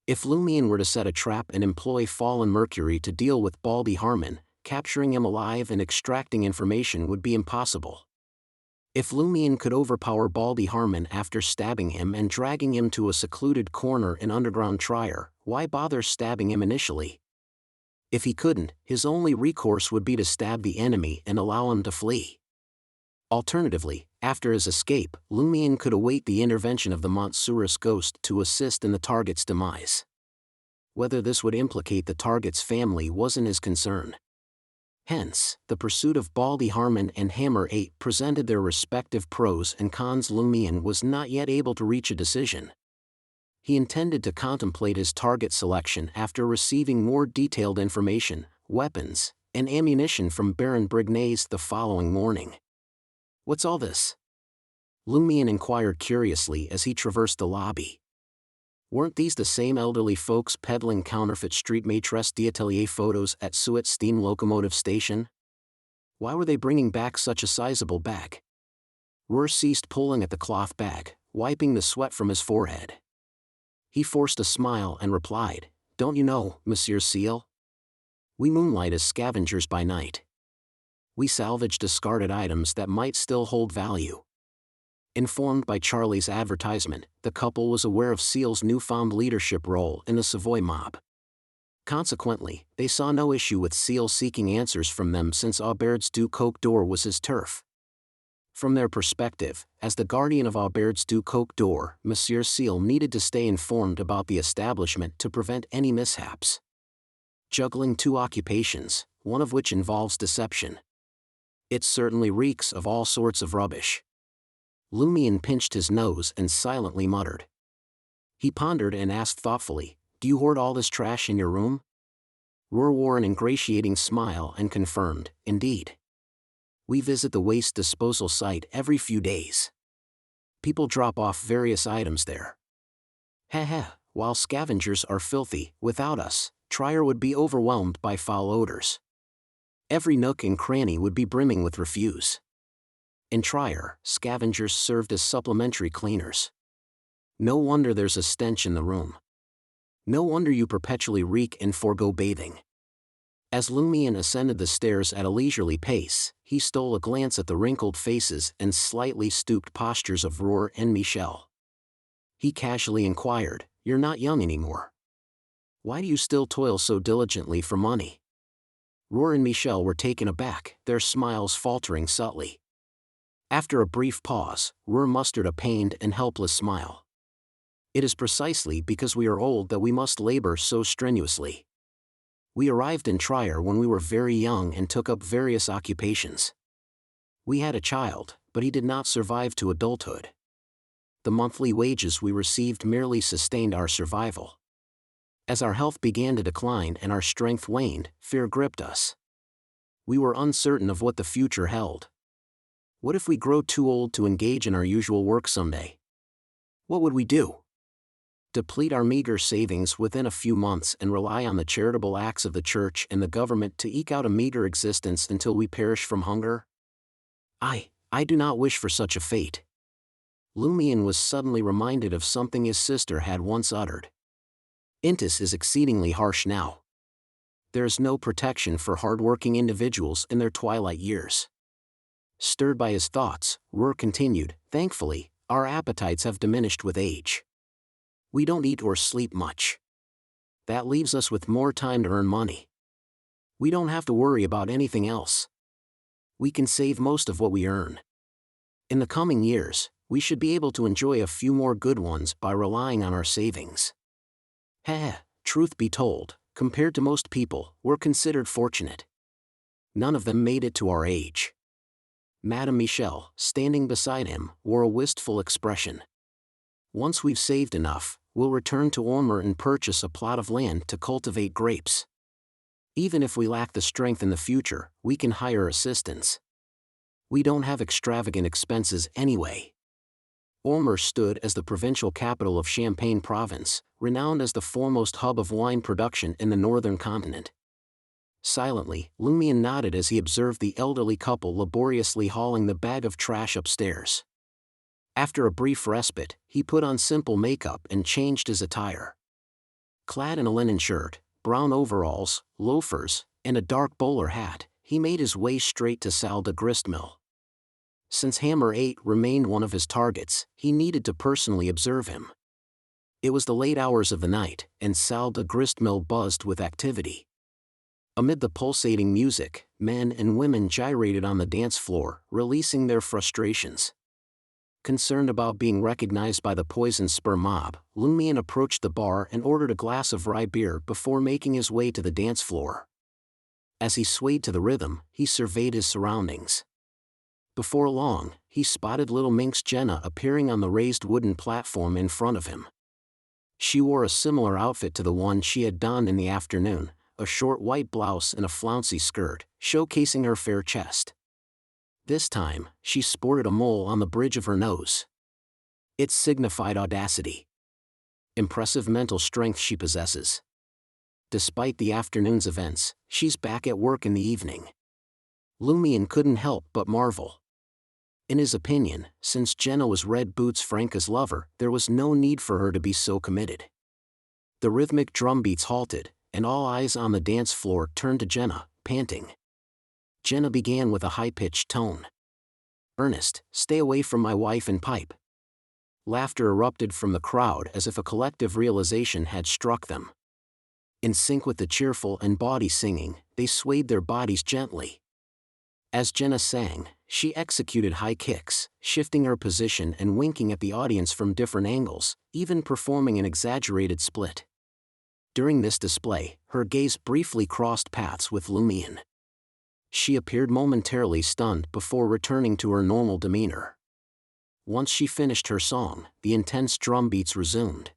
If Lumion were to set a trap and employ Fallen Mercury to deal with Baldy Harmon, capturing him alive and extracting information would be impossible. If Lumion could overpower Baldy Harmon after stabbing him and dragging him to a secluded corner in underground Trier, why bother stabbing him initially? If he couldn't, his only recourse would be to stab the enemy and allow him to flee. Alternatively, after his escape, Lumion could await the intervention of the Montsurus ghost to assist in the target's demise. Whether this would implicate the target's family wasn't his concern. Hence, the pursuit of Baldy Harmon and Hammer 8 presented their respective pros and cons. Lumion was not yet able to reach a decision. He intended to contemplate his target selection after receiving more detailed information, weapons, and ammunition from Baron Brignase the following morning. "What's all this?" Lumion inquired curiously as he traversed the lobby. Weren't these the same elderly folks peddling counterfeit street maîtresse d'atelier photos at Suet Steam Locomotive Station? Why were they bringing back such a sizable bag? Ruhr ceased pulling at the cloth bag, wiping the sweat from his forehead. He forced a smile and replied, "Don't you know, Monsieur Seal? We moonlight as scavengers by night. We salvage discarded items that might still hold value." Informed by Charlie's advertisement, the couple was aware of Seal's newfound leadership role in the Savoy mob. Consequently, they saw no issue with Seal seeking answers from them since Aubaird's du Coq d'Or was his turf. From their perspective, as the guardian of Aubaird's du Coq d'Or, Monsieur Seal needed to stay informed about the establishment to prevent any mishaps. Juggling two occupations, one of which involves deception. It certainly reeks of all sorts of rubbish. Lumion pinched his nose and silently muttered. He pondered and asked thoughtfully, "Do you hoard all this trash in your room?" Ruhr wore an ingratiating smile and confirmed, "Indeed. We visit the waste disposal site every few days. People drop off various items there. While scavengers are filthy, without us, Trier would be overwhelmed by foul odors. Every nook and cranny would be brimming with refuse. In Trier, scavengers served as supplementary cleaners. No wonder there's a stench in the room. No wonder you perpetually reek and forego bathing." As Lumion ascended the stairs at a leisurely pace, he stole a glance at the wrinkled faces and slightly stooped postures of Ruhr and Michel. He casually inquired, "You're not young anymore. Why do you still toil so diligently for money?" Ruhr and Michel were taken aback, their smiles faltering subtly. After a brief pause, Ruhr mustered a pained and helpless smile. "It is precisely because we are old that we must labor so strenuously. We arrived in Trier when we were very young and took up various occupations. We had a child, but he did not survive to adulthood. The monthly wages we received merely sustained our survival. As our health began to decline and our strength waned, fear gripped us. We were uncertain of what the future held. What if we grow too old to engage in our usual work someday? What would we do? Deplete our meager savings within a few months and rely on the charitable acts of the church and the government to eke out a meager existence until we perish from hunger? I do not wish for such a fate. Lumion was suddenly reminded of something his sister had once uttered. Intis is exceedingly harsh now. There is no protection for hard-working individuals in their twilight years. Stirred by his thoughts, Roar continued, thankfully, our appetites have diminished with age. We don't eat or sleep much. That leaves us with more time to earn money. We don't have to worry about anything else. We can save most of what we earn. In the coming years, we should be able to enjoy a few more good ones by relying on our savings. Truth be told, compared to most people, we're considered fortunate. None of them made it to our age. Madame Michel, standing beside him, wore a wistful expression. Once we've saved enough, we'll return to Ormer and purchase a plot of land to cultivate grapes. Even if we lack the strength in the future, we can hire assistants. We don't have extravagant expenses anyway. Ormer stood as the provincial capital of Champagne Province, renowned as the foremost hub of wine production in the northern continent. Silently, Lumion nodded as he observed the elderly couple laboriously hauling the bag of trash upstairs. After a brief respite, he put on simple makeup and changed his attire. Clad in a linen shirt, brown overalls, loafers, and a dark bowler hat, he made his way straight to Salle de Gristmill. Since Hammer 8 remained one of his targets, he needed to personally observe him. It was the late hours of the night, and Salle de Gristmill buzzed with activity. Amid the pulsating music, men and women gyrated on the dance floor, releasing their frustrations. Concerned about being recognized by the poison spur mob, Lumion approached the bar and ordered a glass of rye beer before making his way to the dance floor. As he swayed to the rhythm, he surveyed his surroundings. Before long, he spotted little minx Jenna appearing on the raised wooden platform in front of him. She wore a similar outfit to the one she had donned in the afternoon, a short white blouse and a flouncy skirt, showcasing her fair chest. This time, she sported a mole on the bridge of her nose. It signified audacity. Impressive mental strength she possesses. Despite the afternoon's events, she's back at work in the evening. Lumion couldn't help but marvel. In his opinion, since Jenna was Red Boots Franca's lover, there was no need for her to be so committed. The rhythmic drum beats halted, and all eyes on the dance floor turned to Jenna, panting. Jenna began with a high-pitched tone. "Ernest, stay away from my wife and pipe." Laughter erupted from the crowd as if a collective realization had struck them. In sync with the cheerful and bawdy singing, they swayed their bodies gently. As Jenna sang, she executed high kicks, shifting her position and winking at the audience from different angles, even performing an exaggerated split. During this display, her gaze briefly crossed paths with Lumion. She appeared momentarily stunned before returning to her normal demeanor. Once she finished her song, the intense drum beats resumed.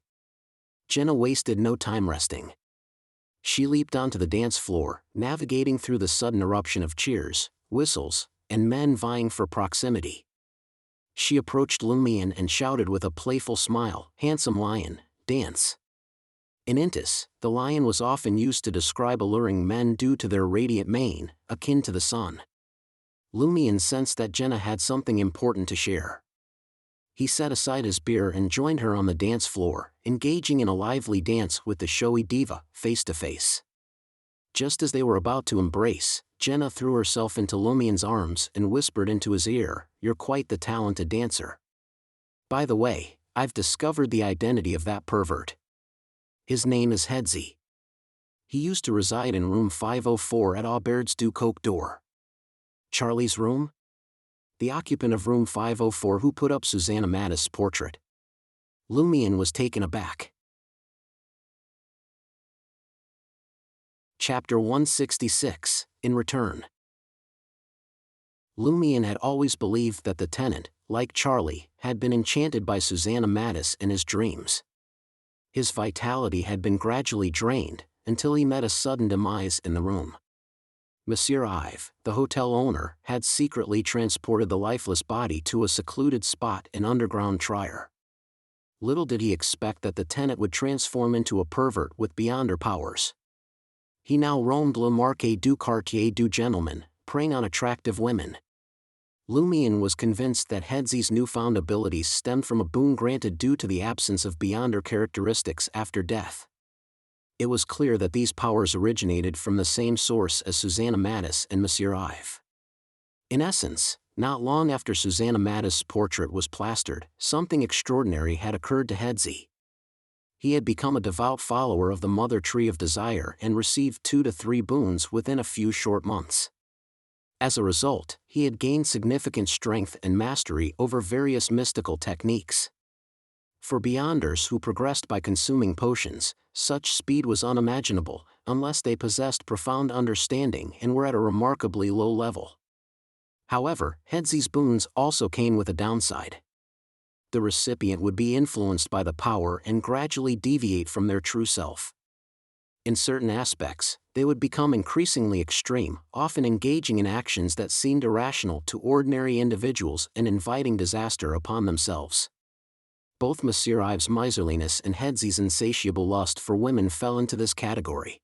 Jenna wasted no time resting. She leaped onto the dance floor, navigating through the sudden eruption of cheers, whistles, and men vying for proximity. She approached Lumion and shouted with a playful smile, "Handsome lion, dance." In Intis, the lion was often used to describe alluring men due to their radiant mane, akin to the sun. Lumion sensed that Jenna had something important to share. He set aside his beer and joined her on the dance floor, engaging in a lively dance with the showy diva, face to face. Just as they were about to embrace, Jenna threw herself into Lumion's arms and whispered into his ear, "You're quite the talented dancer. By the way, I've discovered the identity of that pervert. His name is Headsy. He used to reside in room 504 at Aubaird's du Coq d'Or." Charlie's room? The occupant of room 504 who put up Susanna Mattis' portrait. Lumion was taken aback. Chapter 166, In Return. Lumion had always believed that the tenant, like Charlie, had been enchanted by Susanna Mattis in his dreams. His vitality had been gradually drained, until he met a sudden demise in the room. Monsieur Ives, the hotel owner, had secretly transported the lifeless body to a secluded spot in underground Trier. Little did he expect that the tenant would transform into a pervert with beyonder powers. He now roamed Le Marché du Quartier du Gentleman, preying on attractive women. Lumion was convinced that Headsy's newfound abilities stemmed from a boon granted due to the absence of beyonder characteristics after death. It was clear that these powers originated from the same source as Susanna Mattis and Monsieur Ives. In essence, not long after Susanna Mattis' portrait was plastered, something extraordinary had occurred to Headsy. He had become a devout follower of the Mother Tree of Desire and received 2 to 3 boons within a few short months. As a result, he had gained significant strength and mastery over various mystical techniques. For beyonders who progressed by consuming potions, such speed was unimaginable, unless they possessed profound understanding and were at a remarkably low level. However, Headsy's boons also came with a downside. The recipient would be influenced by the power and gradually deviate from their true self. In certain aspects, they would become increasingly extreme, often engaging in actions that seemed irrational to ordinary individuals and inviting disaster upon themselves. Both Monsieur Ives' miserliness and Headsy's insatiable lust for women fell into this category.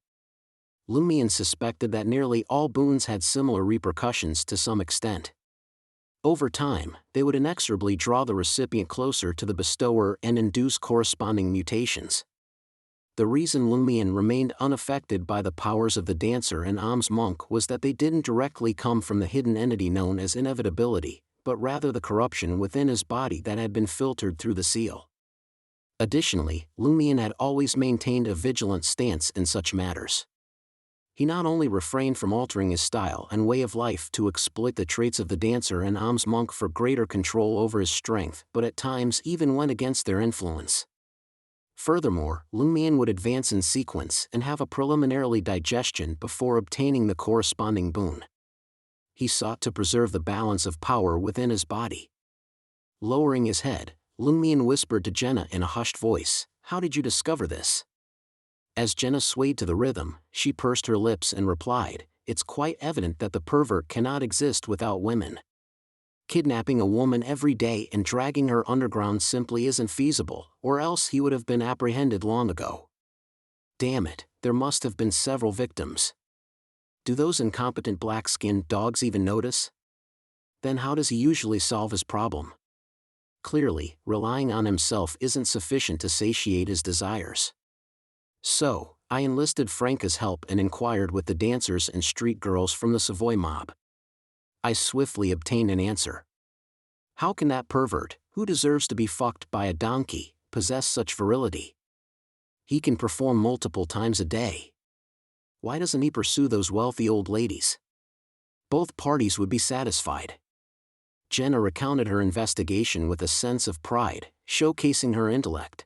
Lumion suspected that nearly all boons had similar repercussions to some extent. Over time, they would inexorably draw the recipient closer to the bestower and induce corresponding mutations. The reason Lumion remained unaffected by the powers of the dancer and alms monk was that they didn't directly come from the hidden entity known as Inevitability, but rather the corruption within his body that had been filtered through the seal. Additionally, Lumion had always maintained a vigilant stance in such matters. He not only refrained from altering his style and way of life to exploit the traits of the dancer and alms monk for greater control over his strength, but at times even went against their influence. Furthermore, Lumion would advance in sequence and have a preliminary digestion before obtaining the corresponding boon. He sought to preserve the balance of power within his body. Lowering his head, Lumion whispered to Jenna in a hushed voice, "How did you discover this?" As Jenna swayed to the rhythm, she pursed her lips and replied, "It's quite evident that the pervert cannot exist without women. Kidnapping a woman every day and dragging her underground simply isn't feasible, or else he would have been apprehended long ago. Damn it, there must have been several victims. Do those incompetent black-skinned dogs even notice? Then how does he usually solve his problem? Clearly, relying on himself isn't sufficient to satiate his desires. So, I enlisted Franca's help and inquired with the dancers and street girls from the Savoy mob. I swiftly obtained an answer. How can that pervert, who deserves to be fucked by a donkey, possess such virility? He can perform multiple times a day. Why doesn't he pursue those wealthy old ladies? Both parties would be satisfied." Jenna recounted her investigation with a sense of pride, showcasing her intellect.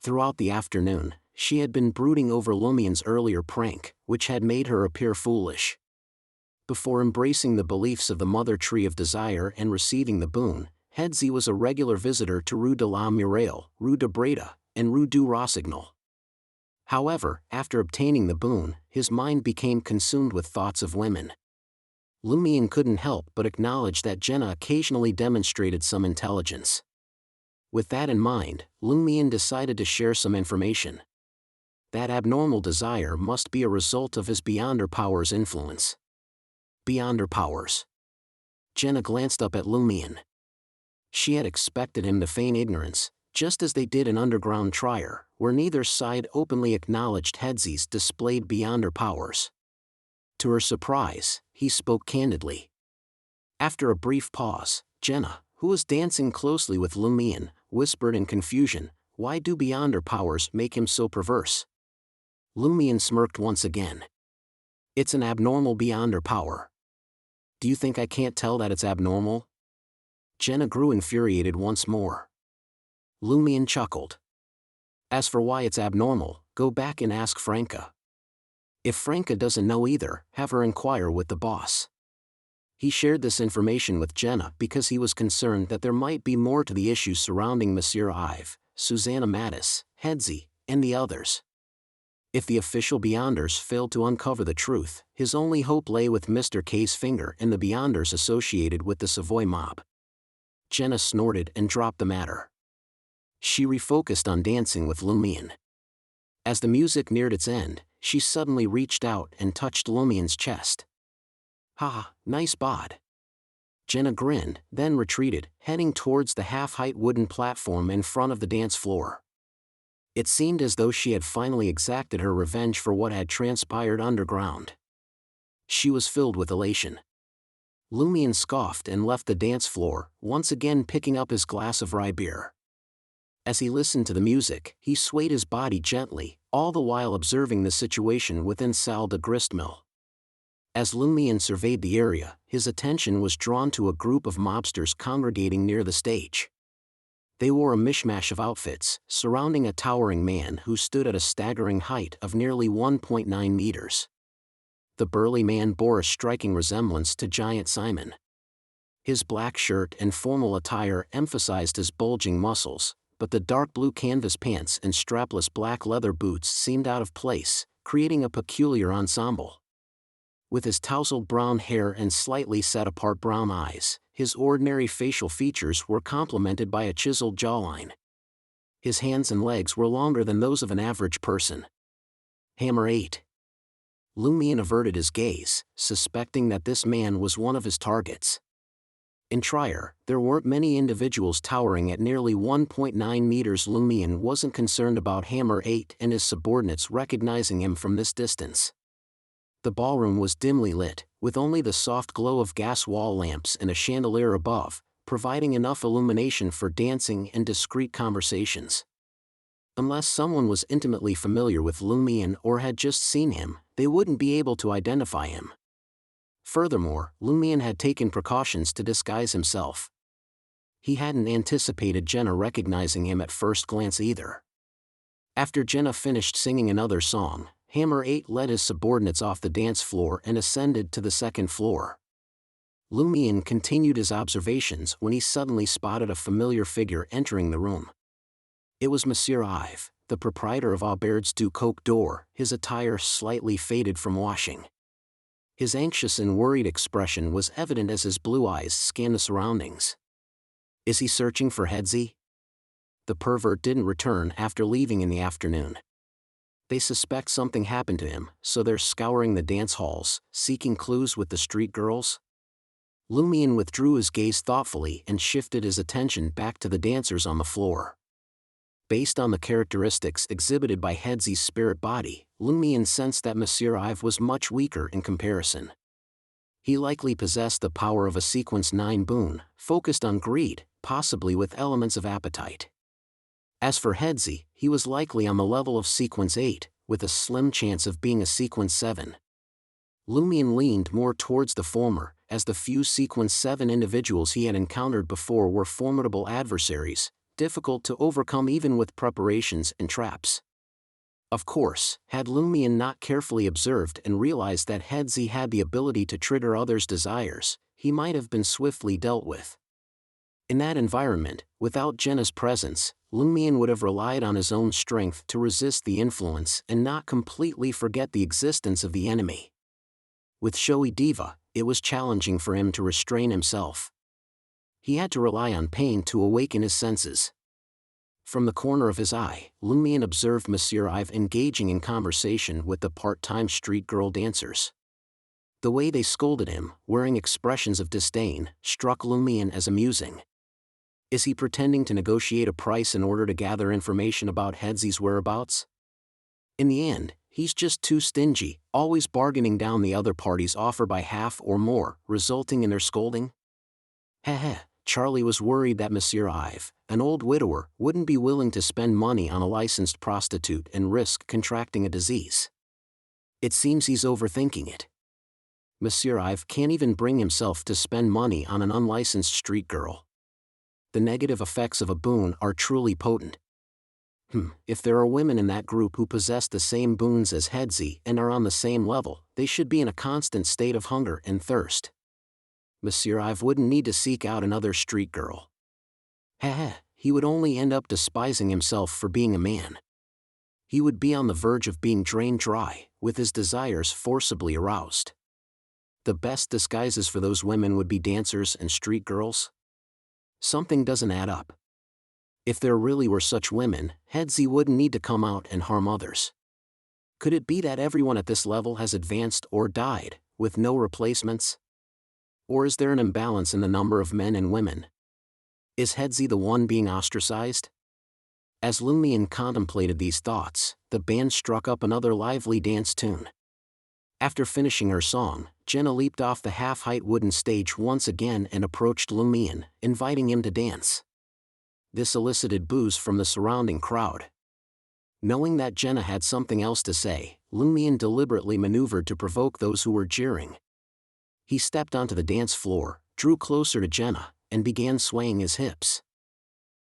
Throughout the afternoon, she had been brooding over Lumion's earlier prank, which had made her appear foolish. Before embracing the beliefs of the Mother Tree of Desire and receiving the boon, Headsy was a regular visitor to Rue de la Muraille, Rue de Breda, and Rue du Rossignol. However, after obtaining the boon, his mind became consumed with thoughts of women. Lumion couldn't help but acknowledge that Jenna occasionally demonstrated some intelligence. With that in mind, Lumion decided to share some information. That abnormal desire must be a result of his beyonder powers' influence. Beyonder powers. Jenna glanced up at Lumion. She had expected him to feign ignorance, just as they did in underground Trier, where neither side openly acknowledged Headsy's displayed beyonder powers. To her surprise, he spoke candidly. After a brief pause, Jenna, who was dancing closely with Lumion, whispered in confusion, "Why do beyonder powers make him so perverse?" Lumion smirked once again. "It's an abnormal beyonder power. Do you think I can't tell that it's abnormal?" Jenna grew infuriated once more. Lumion chuckled. "As for why it's abnormal, go back and ask Franca. If Franca doesn't know either, have her inquire with the boss." He shared this information with Jenna because he was concerned that there might be more to the issues surrounding Monsieur Ive, Susanna Mattis, Hedsey, and the others. If the official Beyonders failed to uncover the truth, his only hope lay with Mr. K's finger and the Beyonders associated with the Savoy mob. Jenna snorted and dropped the matter. She refocused on dancing with Lumion. As the music neared its end, she suddenly reached out and touched Lumion's chest. "Ha, nice bod." Jenna grinned, then retreated, heading towards the half-height wooden platform in front of the dance floor. It seemed as though she had finally exacted her revenge for what had transpired underground. She was filled with elation. Lumion scoffed and left the dance floor, once again picking up his glass of rye beer. As he listened to the music, he swayed his body gently, all the while observing the situation within Salle de Gristmill. As Lumion surveyed the area, his attention was drawn to a group of mobsters congregating near the stage. They wore a mishmash of outfits, surrounding a towering man who stood at a staggering height of nearly 1.9 meters. The burly man bore a striking resemblance to Giant Simon. His black shirt and formal attire emphasized his bulging muscles, but the dark blue canvas pants and strapless black leather boots seemed out of place, creating a peculiar ensemble. With his tousled brown hair and slightly set-apart brown eyes, his ordinary facial features were complemented by a chiseled jawline. His hands and legs were longer than those of an average person. Hammer 8. Lumion averted his gaze, suspecting that this man was one of his targets. In Trier, there weren't many individuals towering at nearly 1.9 meters. Lumion wasn't concerned about Hammer 8 and his subordinates recognizing him from this distance. The ballroom was dimly lit, with only the soft glow of gas wall lamps and a chandelier above, providing enough illumination for dancing and discreet conversations. Unless someone was intimately familiar with Lumion or had just seen him, they wouldn't be able to identify him. Furthermore, Lumion had taken precautions to disguise himself. He hadn't anticipated Jenna recognizing him at first glance either. After Jenna finished singing another song, Hammer 8 led his subordinates off the dance floor and ascended to the second floor. Lumion continued his observations when he suddenly spotted a familiar figure entering the room. It was Monsieur Ive, the proprietor of Aubert's du Coq d'Or, his attire slightly faded from washing. His anxious and worried expression was evident as his blue eyes scanned the surroundings. Is he searching for Hedsey? The pervert didn't return after leaving in the afternoon. They suspect something happened to him, so they're scouring the dance halls, seeking clues with the street girls? Lumion withdrew his gaze thoughtfully and shifted his attention back to the dancers on the floor. Based on the characteristics exhibited by Hedsey's spirit body, Lumion sensed that Monsieur Ive was much weaker in comparison. He likely possessed the power of a Sequence 9 boon, focused on greed, possibly with elements of appetite. As for Hedsey, he was likely on the level of Sequence 8, with a slim chance of being a Sequence 7. Lumion leaned more towards the former, as the few Sequence 7 individuals he had encountered before were formidable adversaries, difficult to overcome even with preparations and traps. Of course, had Lumion not carefully observed and realized that Hedsey had the ability to trigger others' desires, he might have been swiftly dealt with. In that environment, without Jenna's presence, Lumion would have relied on his own strength to resist the influence and not completely forget the existence of the enemy. With showy diva, it was challenging for him to restrain himself. He had to rely on pain to awaken his senses. From the corner of his eye, Lumion observed Monsieur Ive engaging in conversation with the part-time street girl dancers. The way they scolded him, wearing expressions of disdain, struck Lumion as amusing. Is he pretending to negotiate a price in order to gather information about Hedsey's whereabouts? In the end, he's just too stingy, always bargaining down the other party's offer by half or more, resulting in their scolding? Heh. Charlie was worried that Monsieur Ive, an old widower, wouldn't be willing to spend money on a licensed prostitute and risk contracting a disease. It seems he's overthinking it. Monsieur Ive can't even bring himself to spend money on an unlicensed street girl. The negative effects of a boon are truly potent. If there are women in that group who possess the same boons as Hedsey and are on the same level, they should be in a constant state of hunger and thirst. Monsieur, I wouldn't need to seek out another street girl. Heh, he would only end up despising himself for being a man. He would be on the verge of being drained dry, with his desires forcibly aroused. The best disguises for those women would be dancers and street girls? Something doesn't add up. If there really were such women, Headsy wouldn't need to come out and harm others. Could it be that everyone at this level has advanced or died, with no replacements? Or is there an imbalance in the number of men and women? Is Headsy the one being ostracized? As Lumion contemplated these thoughts, the band struck up another lively dance tune. After finishing her song, Jenna leaped off the half-height wooden stage once again and approached Lumion, inviting him to dance. This elicited boos from the surrounding crowd. Knowing that Jenna had something else to say, Lumion deliberately maneuvered to provoke those who were jeering. He stepped onto the dance floor, drew closer to Jenna, and began swaying his hips.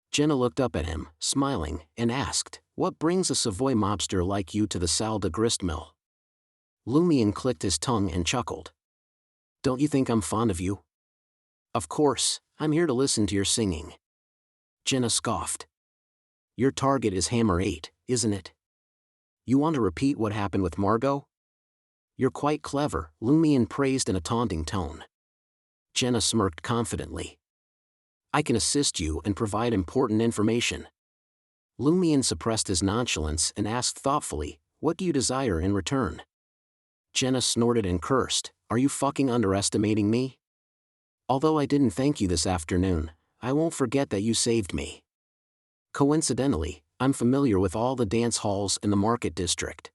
Jenna looked up at him, smiling, and asked, "What brings a Savoy mobster like you to the Salle de Grist mill?" Lumion clicked his tongue and chuckled. "Don't you think I'm fond of you?" "Of course, I'm here to listen to your singing." Jenna scoffed. "Your target is Hammer 8, isn't it? You want to repeat what happened with Margot?" "You're quite clever," Lumion praised in a taunting tone. Jenna smirked confidently. "I can assist you and provide important information." Lumion suppressed his nonchalance and asked thoughtfully, "What do you desire in return?" Jenna snorted and cursed, "Are you fucking underestimating me? Although I didn't thank you this afternoon, I won't forget that you saved me. Coincidentally, I'm familiar with all the dance halls in the Market District.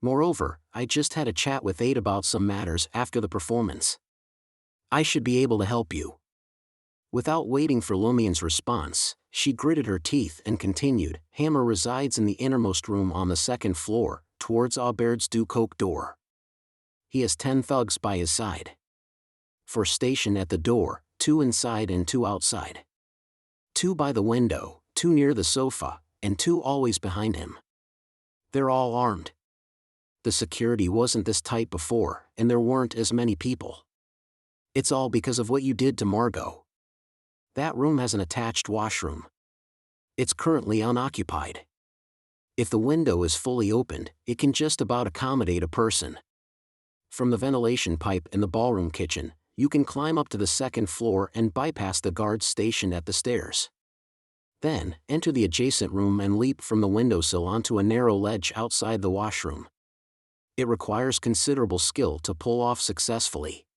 Moreover, I just had a chat with 8 about some matters after the performance. I should be able to help you." Without waiting for Lumion's response, she gritted her teeth and continued, "Hammer resides in the innermost room on the 2nd floor, towards Aubaird's du Coq door. He has 10 thugs by his side. 4 stationed at the door, 2 inside and 2 outside. 2 by the window, 2 near the sofa, and 2 always behind him. They're all armed. The security wasn't this tight before, and there weren't as many people. It's all because of what you did to Margot. That room has an attached washroom. It's currently unoccupied. If the window is fully opened, it can just about accommodate a person. From the ventilation pipe in the ballroom kitchen, you can climb up to the 2nd floor and bypass the guards stationed at the stairs. Then, enter the adjacent room and leap from the windowsill onto a narrow ledge outside the washroom. It requires considerable skill to pull off successfully."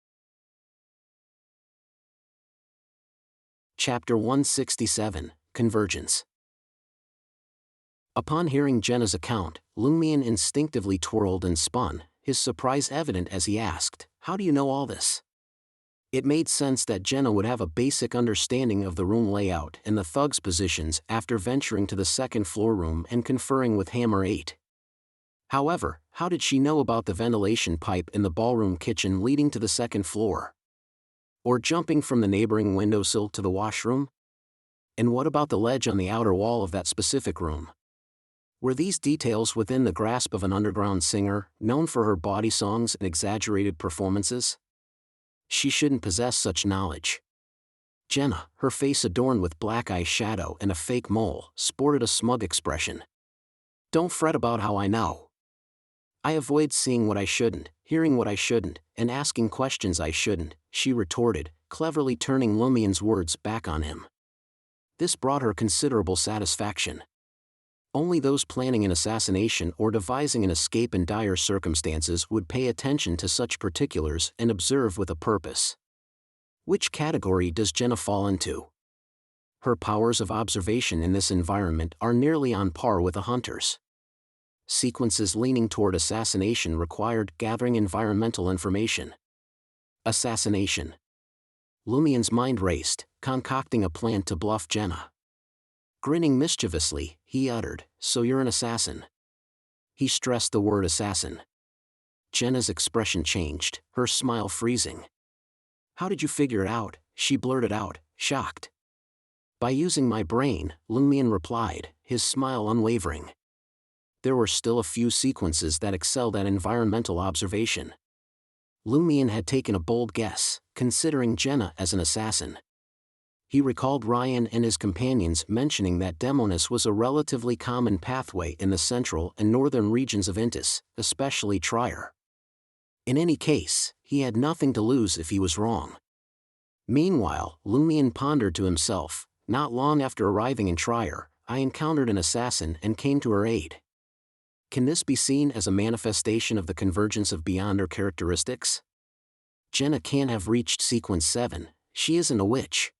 Chapter 167, Convergence. Upon hearing Jenna's account, Lumion instinctively twirled and spun, his surprise evident as he asked, "How do you know all this?" It made sense that Jenna would have a basic understanding of the room layout and the thugs' positions after venturing to the 2nd floor room and conferring with Hammer 8. However, how did she know about the ventilation pipe in the ballroom kitchen leading to the 2nd floor? Or jumping from the neighboring windowsill to the washroom? And what about the ledge on the outer wall of that specific room? Were these details within the grasp of an underground singer, known for her bawdy songs and exaggerated performances? She shouldn't possess such knowledge. Jenna, her face adorned with black eye shadow and a fake mole, sported a smug expression. "Don't fret about how I know. I avoid seeing what I shouldn't, hearing what I shouldn't, and asking questions I shouldn't," she retorted, cleverly turning Lumion's words back on him. This brought her considerable satisfaction. Only those planning an assassination or devising an escape in dire circumstances would pay attention to such particulars and observe with a purpose. Which category does Jenna fall into? Her powers of observation in this environment are nearly on par with a hunter's. Sequences leaning toward assassination required gathering environmental information. Assassination. Lumion's mind raced, concocting a plan to bluff Jenna. Grinning mischievously, he uttered, "So you're an assassin." He stressed the word assassin. Jenna's expression changed, her smile freezing. "How did you figure it out?" she blurted out, shocked. "By using my brain," Lumion replied, his smile unwavering. There were still a few sequences that excelled at environmental observation. Lumion had taken a bold guess, considering Jenna as an assassin. He recalled Ryan and his companions mentioning that Demonis was a relatively common pathway in the central and northern regions of Intis, especially Trier. In any case, he had nothing to lose if he was wrong. Meanwhile, Lumion pondered to himself, not long after arriving in Trier, I encountered an assassin and came to her aid. Can this be seen as a manifestation of the convergence of Beyonder characteristics? Jenna can't have reached sequence 7, she isn't a witch.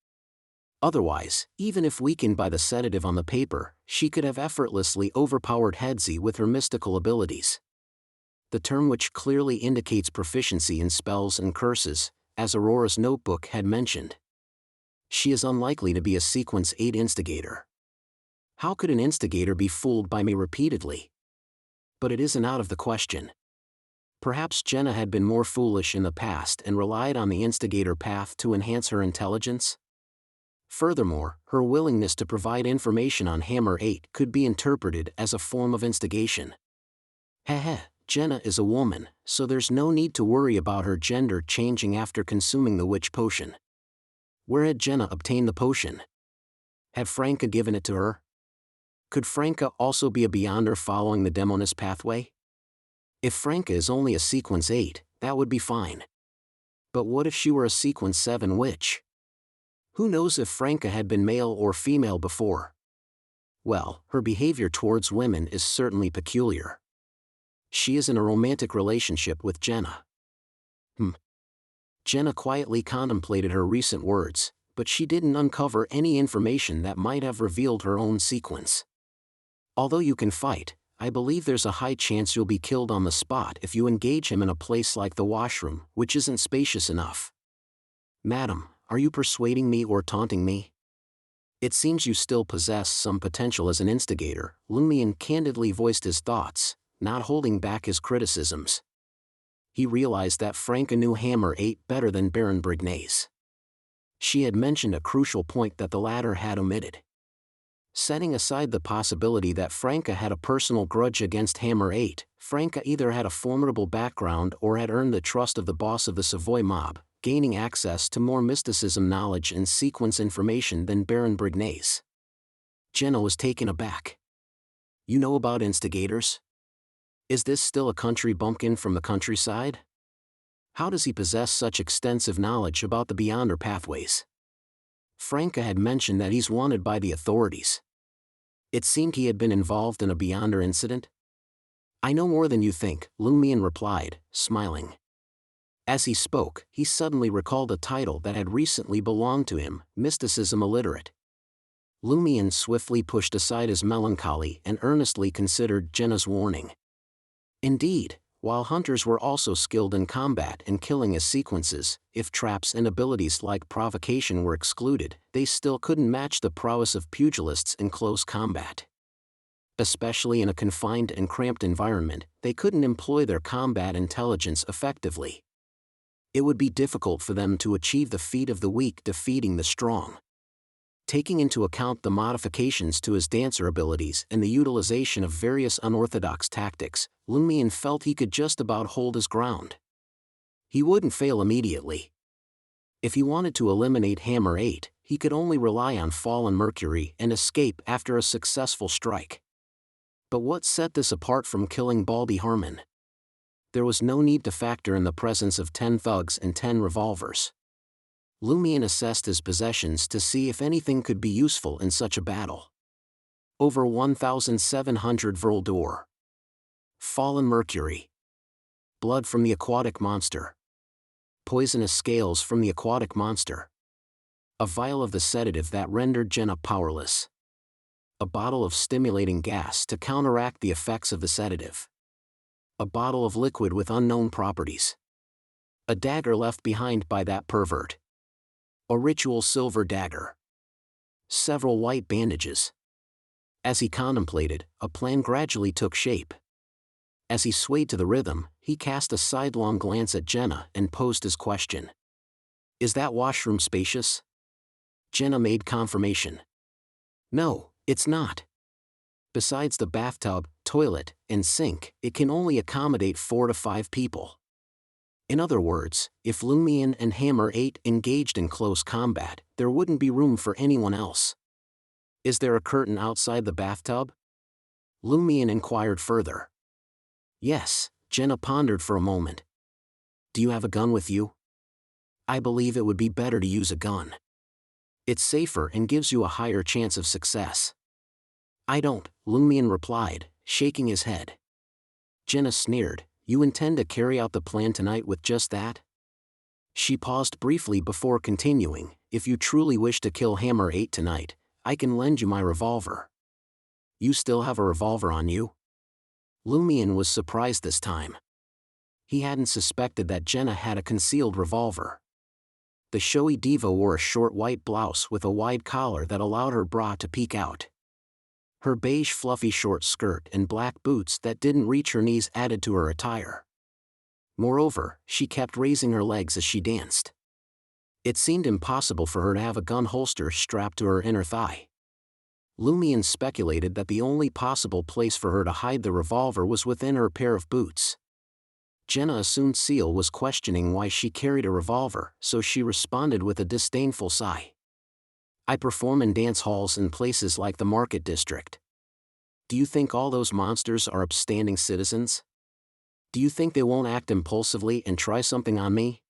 Otherwise, even if weakened by the sedative on the paper, she could have effortlessly overpowered Hedzi with her mystical abilities. The term which clearly indicates proficiency in spells and curses, as Aurora's notebook had mentioned. She is unlikely to be a sequence 8 instigator. How could an instigator be fooled by me repeatedly? But it isn't out of the question. Perhaps Jenna had been more foolish in the past and relied on the instigator path to enhance her intelligence? Furthermore, her willingness to provide information on Hammer 8 could be interpreted as a form of instigation. Heh, Jenna is a woman, so there's no need to worry about her gender changing after consuming the witch potion. Where had Jenna obtained the potion? Had Franca given it to her? Could Franca also be a Beyonder following the Demonis pathway? If Franca is only a sequence 8, that would be fine. But what if she were a sequence 7 witch? Who knows if Franca had been male or female before? Well, her behavior towards women is certainly peculiar. She is in a romantic relationship with Jenna. Jenna quietly contemplated her recent words, but she didn't uncover any information that might have revealed her own sequence. Although you can fight, I believe there's a high chance you'll be killed on the spot if you engage him in a place like the washroom, which isn't spacious enough. Madam, are you persuading me or taunting me? It seems you still possess some potential as an instigator. Lumion candidly voiced his thoughts, not holding back his criticisms. He realized that Franca knew Hammer 8 better than Baron Brignaise. She had mentioned a crucial point that the latter had omitted. Setting aside the possibility that Franca had a personal grudge against Hammer 8, Franca either had a formidable background or had earned the trust of the boss of the Savoy mob, gaining access to more mysticism knowledge and sequence information than Baron Brignaise. Jenna was taken aback. You know about instigators? Is this still a country bumpkin from the countryside? How does he possess such extensive knowledge about the Beyonder pathways? Franca had mentioned that he's wanted by the authorities. It seemed he had been involved in a Beyonder incident. I know more than you think, Lumion replied, smiling. As he spoke, he suddenly recalled a title that had recently belonged to him, Mysticism Illiterate. Lumion swiftly pushed aside his melancholy and earnestly considered Jenna's warning. Indeed, while hunters were also skilled in combat and killing as sequences, if traps and abilities like provocation were excluded, they still couldn't match the prowess of pugilists in close combat. Especially in a confined and cramped environment, they couldn't employ their combat intelligence effectively. It would be difficult for them to achieve the feat of the weak defeating the strong. Taking into account the modifications to his dancer abilities and the utilization of various unorthodox tactics, Lumion felt he could just about hold his ground. He wouldn't fail immediately. If he wanted to eliminate Hammer 8, he could only rely on Fallen Mercury and escape after a successful strike. But what set this apart from killing Baldy Harmon? There was no need to factor in the presence of 10 thugs and 10 revolvers. Lumion assessed his possessions to see if anything could be useful in such a battle. Over 1,700 Vril d'Or. Fallen Mercury. Blood from the aquatic monster. Poisonous scales from the aquatic monster. A vial of the sedative that rendered Jenna powerless. A bottle of stimulating gas to counteract the effects of the sedative. A bottle of liquid with unknown properties. A dagger left behind by that pervert. A ritual silver dagger. Several white bandages. As he contemplated, a plan gradually took shape. As he swayed to the rhythm, he cast a sidelong glance at Jenna and posed his question. Is that washroom spacious? Jenna made confirmation. No, it's not. Besides the bathtub, toilet, and sink, it can only accommodate 4 to 5 people. In other words, if Lumion and Hammer 8 engaged in close combat, there wouldn't be room for anyone else. Is there a curtain outside the bathtub? Lumion inquired further. Yes, Jenna pondered for a moment. Do you have a gun with you? I believe it would be better to use a gun. It's safer and gives you a higher chance of success. I don't, Lumion replied, shaking his head. Jenna sneered, you intend to carry out the plan tonight with just that? She paused briefly before continuing, if you truly wish to kill Hammer 8 tonight, I can lend you my revolver. You still have a revolver on you? Lumion was surprised this time. He hadn't suspected that Jenna had a concealed revolver. The showy diva wore a short white blouse with a wide collar that allowed her bra to peek out. Her beige fluffy short skirt and black boots that didn't reach her knees added to her attire. Moreover, she kept raising her legs as she danced. It seemed impossible for her to have a gun holster strapped to her inner thigh. Lumion speculated that the only possible place for her to hide the revolver was within her pair of boots. Jenna assumed Seal was questioning why she carried a revolver, so she responded with a disdainful sigh. I perform in dance halls in places like the Market District. Do you think all those monsters are upstanding citizens? Do you think they won't act impulsively and try something on me?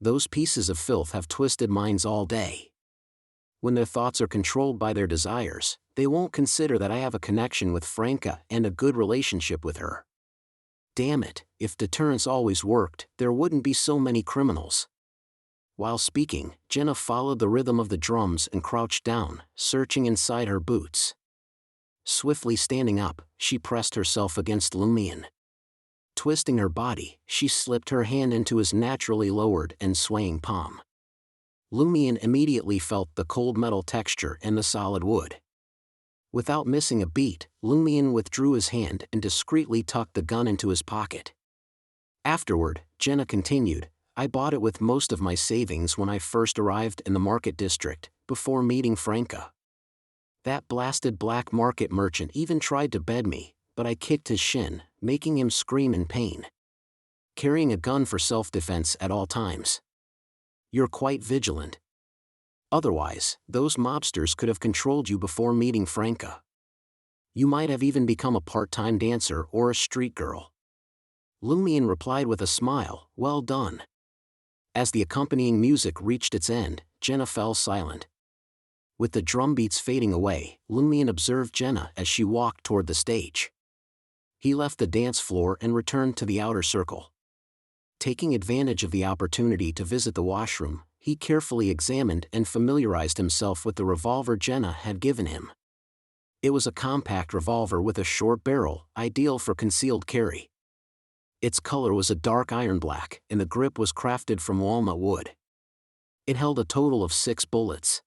Those pieces of filth have twisted minds all day. When their thoughts are controlled by their desires, they won't consider that I have a connection with Franca and a good relationship with her. Damn it, if deterrence always worked, there wouldn't be so many criminals. While speaking, Jenna followed the rhythm of the drums and crouched down, searching inside her boots. Swiftly standing up, she pressed herself against Lumion. Twisting her body, she slipped her hand into his naturally lowered and swaying palm. Lumion immediately felt the cold metal texture and the solid wood. Without missing a beat, Lumion withdrew his hand and discreetly tucked the gun into his pocket. Afterward, Jenna continued, I bought it with most of my savings when I first arrived in the Market District, before meeting Franca. That blasted black market merchant even tried to bed me, but I kicked his shin, making him scream in pain. Carrying a gun for self-defense at all times. You're quite vigilant. Otherwise, those mobsters could have controlled you before meeting Franca. You might have even become a part-time dancer or a street girl. Lumion replied with a smile, well done. As the accompanying music reached its end, Jenna fell silent. With the drum beats fading away, Lumion observed Jenna as she walked toward the stage. He left the dance floor and returned to the outer circle. Taking advantage of the opportunity to visit the washroom, he carefully examined and familiarized himself with the revolver Jenna had given him. It was a compact revolver with a short barrel, ideal for concealed carry. Its color was a dark iron black, and the grip was crafted from walnut wood. It held a total of 6 bullets.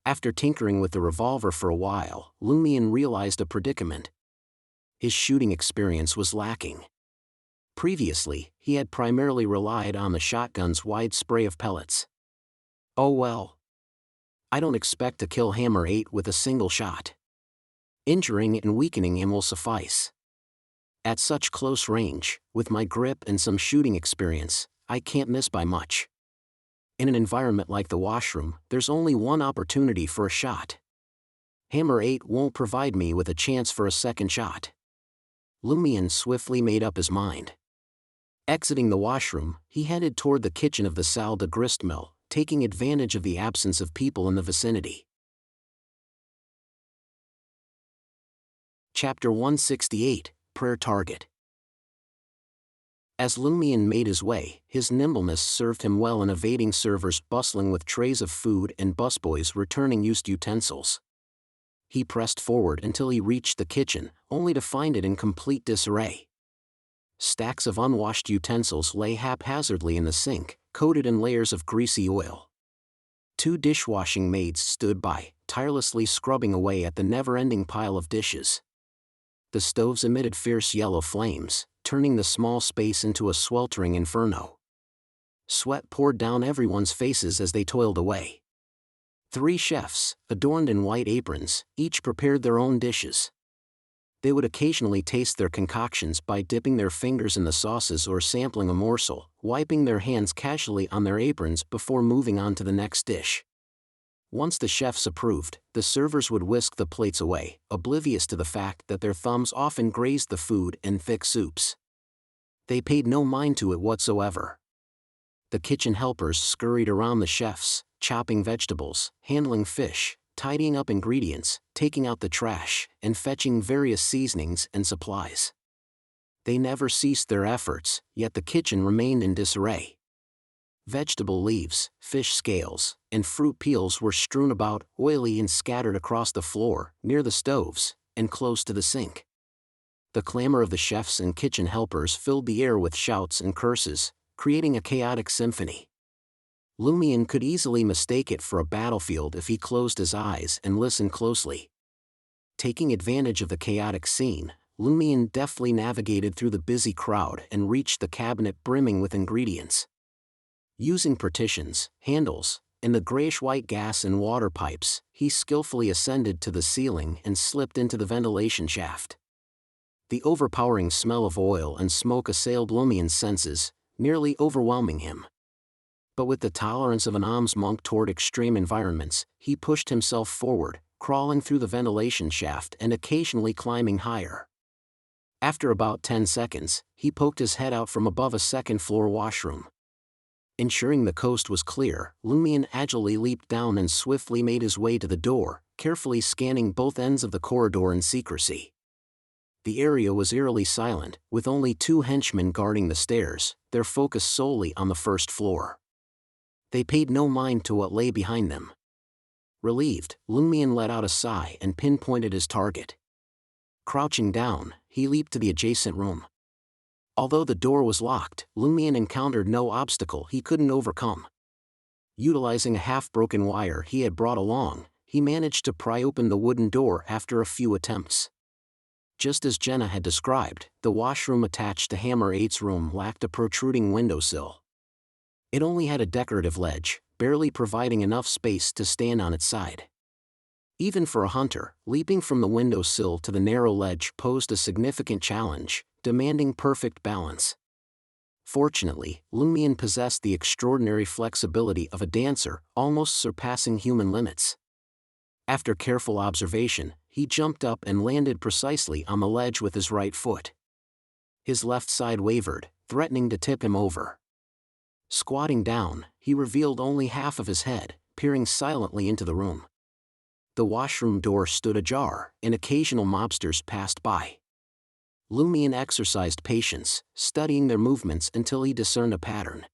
After tinkering with the revolver for a while, Lumion realized a predicament. His shooting experience was lacking. Previously, he had primarily relied on the shotgun's wide spray of pellets. Oh well. I don't expect to kill Hammer 8 with a single shot. Injuring and weakening him will suffice. At such close range, with my grip and some shooting experience, I can't miss by much. In an environment like the washroom, there's only one opportunity for a shot. Hammer 8 won't provide me with a chance for a second shot. Lumion swiftly made up his mind. Exiting the washroom, he headed toward the kitchen of the Salle de Grist mill, taking advantage of the absence of people in the vicinity. Chapter 168, Prayer Target. As Lumion made his way, his nimbleness served him well in evading servers bustling with trays of food and busboys returning used utensils. He pressed forward until he reached the kitchen, only to find it in complete disarray. Stacks of unwashed utensils lay haphazardly in the sink, coated in layers of greasy oil. 2 dishwashing maids stood by, tirelessly scrubbing away at the never-ending pile of dishes. The stoves emitted fierce yellow flames, turning the small space into a sweltering inferno. Sweat poured down everyone's faces as they toiled away. 3 chefs, adorned in white aprons, each prepared their own dishes. They would occasionally taste their concoctions by dipping their fingers in the sauces or sampling a morsel, wiping their hands casually on their aprons before moving on to the next dish. Once the chefs approved, the servers would whisk the plates away, oblivious to the fact that their thumbs often grazed the food in thick soups. They paid no mind to it whatsoever. The kitchen helpers scurried around the chefs, chopping vegetables, handling fish, tidying up ingredients, taking out the trash, and fetching various seasonings and supplies. They never ceased their efforts, yet the kitchen remained in disarray. Vegetable leaves, fish scales, and fruit peels were strewn about, oily and scattered across the floor, near the stoves, and close to the sink. The clamor of the chefs and kitchen helpers filled the air with shouts and curses, creating a chaotic symphony. Lumion could easily mistake it for a battlefield if he closed his eyes and listened closely. Taking advantage of the chaotic scene, Lumion deftly navigated through the busy crowd and reached the cabinet brimming with ingredients. Using partitions, handles, and the grayish-white gas and water pipes, he skillfully ascended to the ceiling and slipped into the ventilation shaft. The overpowering smell of oil and smoke assailed Lumion's senses, nearly overwhelming him. But with the tolerance of an alms monk toward extreme environments, he pushed himself forward, crawling through the ventilation shaft and occasionally climbing higher. After about 10 seconds, he poked his head out from above a second-floor washroom. Ensuring the coast was clear, Lumion agilely leaped down and swiftly made his way to the door, carefully scanning both ends of the corridor in secrecy. The area was eerily silent, with only 2 henchmen guarding the stairs, their focus solely on the first floor. They paid no mind to what lay behind them. Relieved, Lumion let out a sigh and pinpointed his target. Crouching down, he leaped to the adjacent room. Although the door was locked, Lumion encountered no obstacle he couldn't overcome. Utilizing a half-broken wire he had brought along, he managed to pry open the wooden door after a few attempts. Just as Jenna had described, the washroom attached to Hammer 8's room lacked a protruding windowsill. It only had a decorative ledge, barely providing enough space to stand on its side. Even for a hunter, leaping from the windowsill to the narrow ledge posed a significant challenge, demanding perfect balance. Fortunately, Lumion possessed the extraordinary flexibility of a dancer, almost surpassing human limits. After careful observation, he jumped up and landed precisely on the ledge with his right foot. His left side wavered, threatening to tip him over. Squatting down, he revealed only half of his head, peering silently into the room. The washroom door stood ajar, and occasional mobsters passed by. Lumion exercised patience, studying their movements until he discerned a pattern.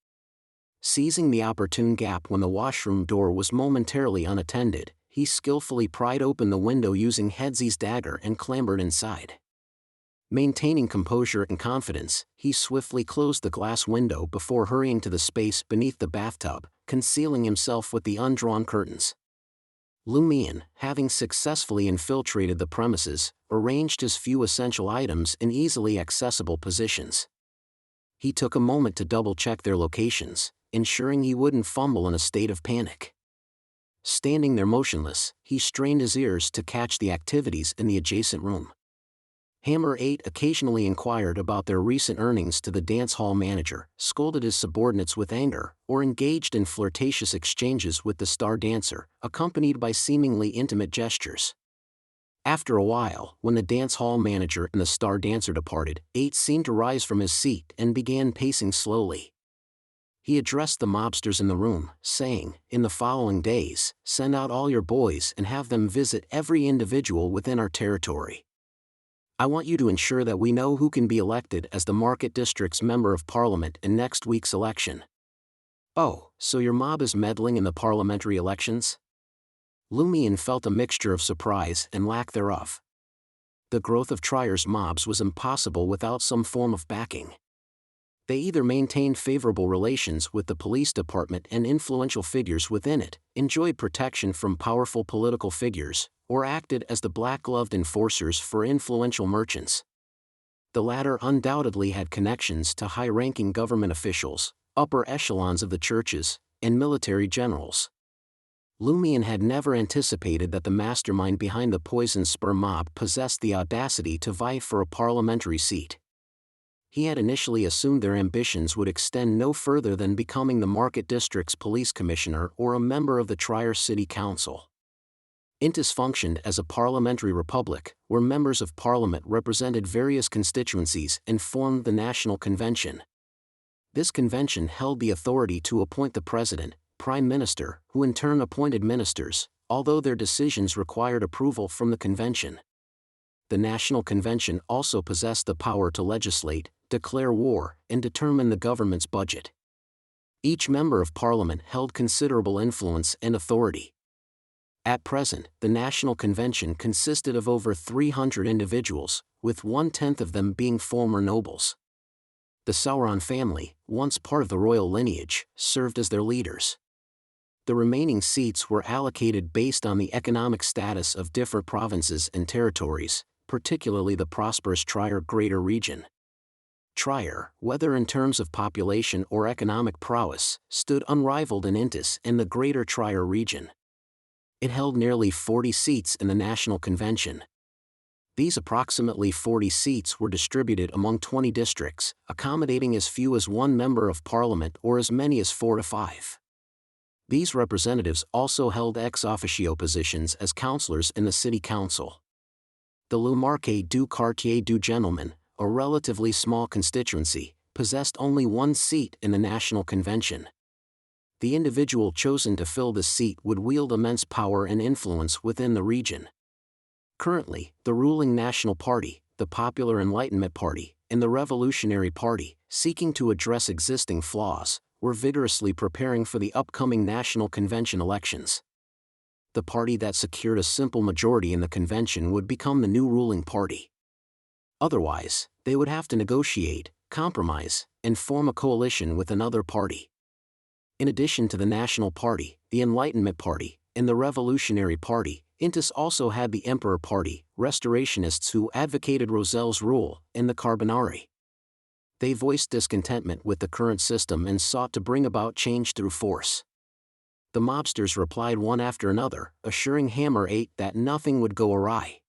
Seizing the opportune gap when the washroom door was momentarily unattended, he skillfully pried open the window using Hedzy's dagger and clambered inside. Maintaining composure and confidence, he swiftly closed the glass window before hurrying to the space beneath the bathtub, concealing himself with the undrawn curtains. Lumion, having successfully infiltrated the premises, arranged his few essential items in easily accessible positions. He took a moment to double-check their locations, ensuring he wouldn't fumble in a state of panic. Standing there motionless, he strained his ears to catch the activities in the adjacent room. Hammer 8 occasionally inquired about their recent earnings to the dance hall manager, scolded his subordinates with anger, or engaged in flirtatious exchanges with the star dancer, accompanied by seemingly intimate gestures. After a while, when the dance hall manager and the star dancer departed, 8 seemed to rise from his seat and began pacing slowly. He addressed the mobsters in the room, saying, "In the following days, send out all your boys and have them visit every individual within our territory. I want you to ensure that we know who can be elected as the Market District's Member of Parliament in next week's election." "Oh, so your mob is meddling in the parliamentary elections?" Lumion felt a mixture of surprise and lack thereof. The growth of Trier's mobs was impossible without some form of backing. They either maintained favorable relations with the police department and influential figures within it, enjoyed protection from powerful political figures, or acted as the black-gloved enforcers for influential merchants. The latter undoubtedly had connections to high-ranking government officials, upper echelons of the churches, and military generals. Lumion had never anticipated that the mastermind behind the poison spur mob possessed the audacity to vie for a parliamentary seat. He had initially assumed their ambitions would extend no further than becoming the Market District's police commissioner or a member of the Trier City Council. Intis functioned as a parliamentary republic, where members of parliament represented various constituencies and formed the National Convention. This convention held the authority to appoint the president, prime minister, who in turn appointed ministers, although their decisions required approval from the convention. The National Convention also possessed the power to legislate, declare war, and determine the government's budget. Each member of parliament held considerable influence and authority. At present, the National Convention consisted of over 300 individuals, with 1/10 of them being former nobles. The Sauron family, once part of the royal lineage, served as their leaders. The remaining seats were allocated based on the economic status of different provinces and territories, particularly the prosperous Trier Greater Region. Trier, whether in terms of population or economic prowess, stood unrivaled in Intis and the Greater Trier Region. It held nearly 40 seats in the National Convention. These approximately 40 seats were distributed among 20 districts, accommodating as few as one member of parliament or as many as 4 to 5. These representatives also held ex officio positions as councillors in the city council. The Le Marquis du Quartier du Gentleman, a relatively small constituency, possessed only one seat in the National Convention. The individual chosen to fill this seat would wield immense power and influence within the region. Currently, the ruling National Party, the Popular Enlightenment Party, and the Revolutionary Party, seeking to address existing flaws, were vigorously preparing for the upcoming National Convention elections. The party that secured a simple majority in the convention would become the new ruling party. Otherwise, they would have to negotiate, compromise, and form a coalition with another party. In addition to the National Party, the Enlightenment Party, and the Revolutionary Party, Intis also had the Emperor Party, restorationists who advocated Roselle's rule, and the Carbonari. They voiced discontentment with the current system and sought to bring about change through force. The mobsters replied one after another, assuring Hammer 8 that nothing would go awry.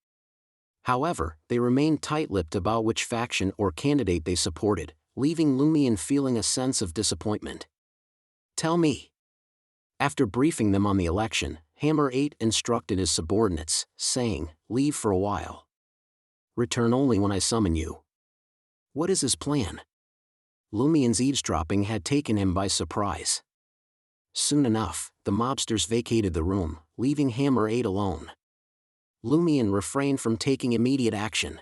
However, they remained tight-lipped about which faction or candidate they supported, leaving Lumion feeling a sense of disappointment. "Tell me." After briefing them on the election, Hammer 8 instructed his subordinates, saying, "Leave for a while. Return only when I summon you." What is his plan? Lumion's eavesdropping had taken him by surprise. Soon enough, the mobsters vacated the room, leaving Hammer 8 alone. Lumion refrained from taking immediate action.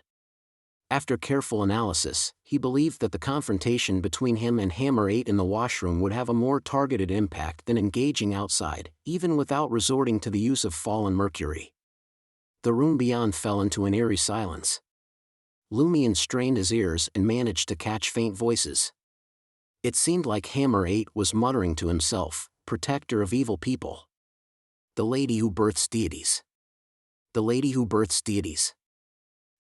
After careful analysis, he believed that the confrontation between him and Hammer 8 in the washroom would have a more targeted impact than engaging outside, even without resorting to the use of fallen mercury. The room beyond fell into an eerie silence. Lumion strained his ears and managed to catch faint voices. It seemed like Hammer 8 was muttering to himself, "Protector of evil people. The lady who births deities. The lady who births deities.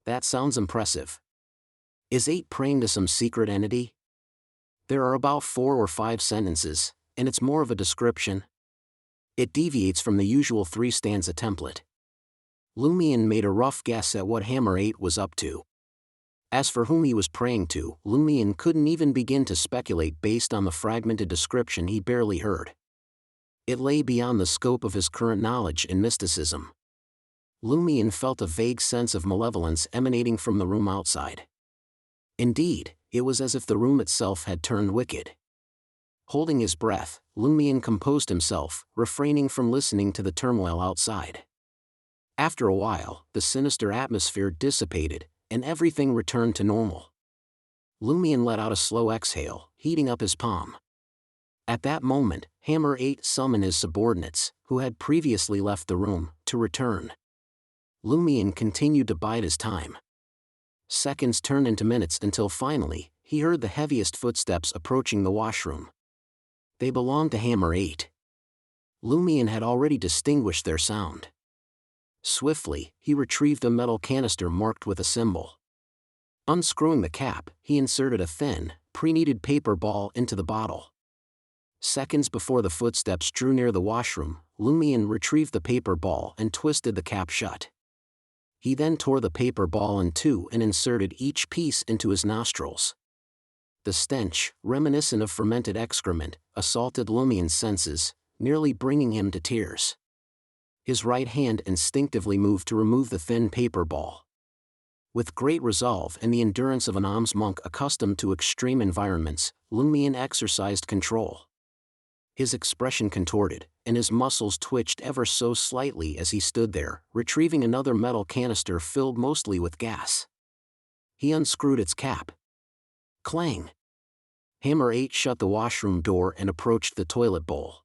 That sounds impressive. Is 8 praying to some secret entity? There are about 4 or 5 sentences, and it's more of a description. It deviates from the usual 3-stanza template." Lumion made a rough guess at what Hammer 8 was up to. As for whom he was praying to, Lumion couldn't even begin to speculate based on the fragmented description he barely heard. It lay beyond the scope of his current knowledge in mysticism. Lumion felt a vague sense of malevolence emanating from the room outside. Indeed, it was as if the room itself had turned wicked. Holding his breath, Lumion composed himself, refraining from listening to the turmoil outside. After a while, the sinister atmosphere dissipated, and everything returned to normal. Lumion let out a slow exhale, heating up his palm. At that moment, Hammer 8 summoned his subordinates, who had previously left the room, to return. Lumion continued to bide his time. Seconds turned into minutes until finally, he heard the heaviest footsteps approaching the washroom. They belonged to Hammer 8. Lumion had already distinguished their sound. Swiftly, he retrieved a metal canister marked with a symbol. Unscrewing the cap, he inserted a thin, pre-kneaded paper ball into the bottle. Seconds before the footsteps drew near the washroom, Lumion retrieved the paper ball and twisted the cap shut. He then tore the paper ball in two and inserted each piece into his nostrils. The stench, reminiscent of fermented excrement, assaulted Lumion's senses, nearly bringing him to tears. His right hand instinctively moved to remove the thin paper ball. With great resolve and the endurance of an alms monk accustomed to extreme environments, Lumion exercised control. His expression contorted, and his muscles twitched ever so slightly as he stood there, retrieving another metal canister filled mostly with gas. He unscrewed its cap. Clang! Hammer 8 shut the washroom door and approached the toilet bowl.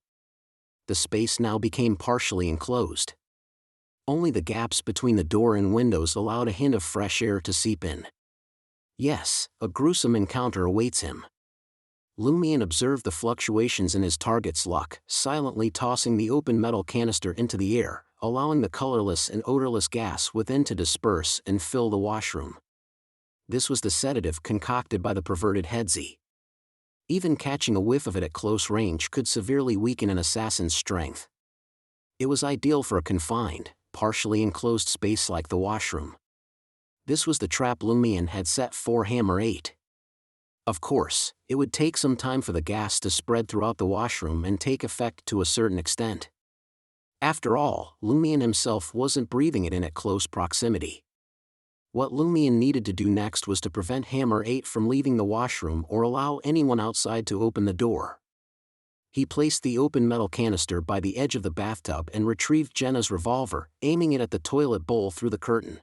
The space now became partially enclosed. Only the gaps between the door and windows allowed a hint of fresh air to seep in. Yes, a gruesome encounter awaits him. Lumion observed the fluctuations in his target's luck, silently tossing the open metal canister into the air, allowing the colorless and odorless gas within to disperse and fill the washroom. This was the sedative concocted by the perverted Headsy. Even catching a whiff of it at close range could severely weaken an assassin's strength. It was ideal for a confined, partially enclosed space like the washroom. This was the trap Lumion had set for Hammer 8. Of course, it would take some time for the gas to spread throughout the washroom and take effect to a certain extent. After all, Lumion himself wasn't breathing it in at close proximity. What Lumion needed to do next was to prevent Hammer 8 from leaving the washroom or allow anyone outside to open the door. He placed the open metal canister by the edge of the bathtub and retrieved Jenna's revolver, aiming it at the toilet bowl through the curtain.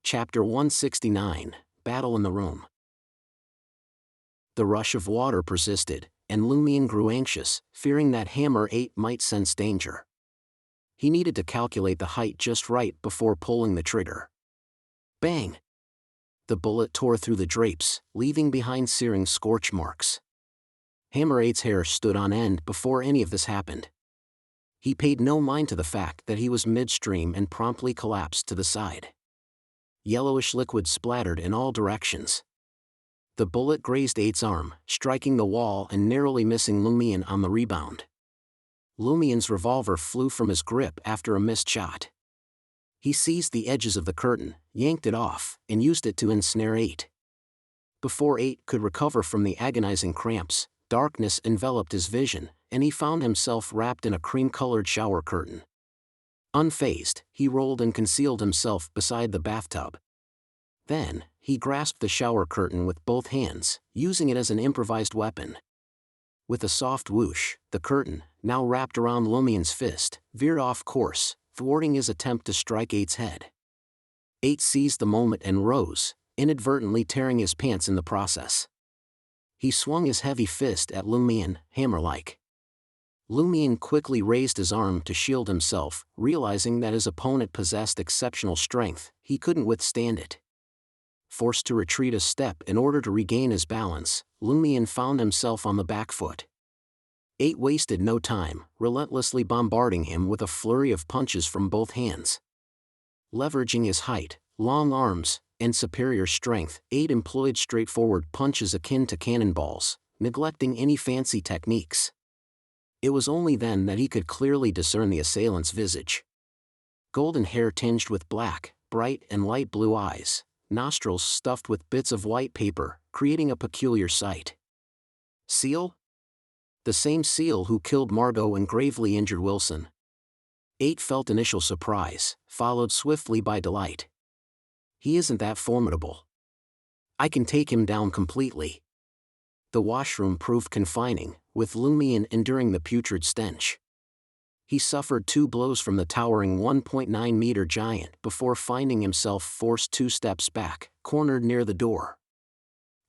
Chapter 169, Battle in the Room. The rush of water persisted, and Lumion grew anxious, fearing that Hammer 8 might sense danger. He needed to calculate the height just right before pulling the trigger. Bang! The bullet tore through the drapes, leaving behind searing scorch marks. Hammer 8's hair stood on end before any of this happened. He paid no mind to the fact that he was midstream and promptly collapsed to the side. Yellowish liquid splattered in all directions. The bullet grazed 8's arm, striking the wall and narrowly missing Lumion on the rebound. Lumion's revolver flew from his grip after a missed shot. He seized the edges of the curtain, yanked it off, and used it to ensnare 8. Before 8 could recover from the agonizing cramps, darkness enveloped his vision, and he found himself wrapped in a cream-colored shower curtain. Unfazed, he rolled and concealed himself beside the bathtub. Then, he grasped the shower curtain with both hands, using it as an improvised weapon. With a soft whoosh, the curtain, now wrapped around Lumion's fist, veered off course, thwarting his attempt to strike 8's head. 8 seized the moment and rose, inadvertently tearing his pants in the process. He swung his heavy fist at Lumion, hammer-like. Lumion quickly raised his arm to shield himself, realizing that his opponent possessed exceptional strength. He couldn't withstand it. Forced to retreat a step in order to regain his balance, Lumion found himself on the back foot. 8 wasted no time, relentlessly bombarding him with a flurry of punches from both hands. Leveraging his height, long arms, and superior strength, 8 employed straightforward punches akin to cannonballs, neglecting any fancy techniques. It was only then that he could clearly discern the assailant's visage. Golden hair tinged with black, bright and light blue eyes, nostrils stuffed with bits of white paper, creating a peculiar sight. Seal? The same Seal who killed Margot and gravely injured Wilson. 8 felt initial surprise, followed swiftly by delight. He isn't that formidable. I can take him down completely. The washroom proved confining, with Lumion enduring the putrid stench. He suffered 2 blows from the towering 1.9-meter giant before finding himself forced 2 steps back, cornered near the door.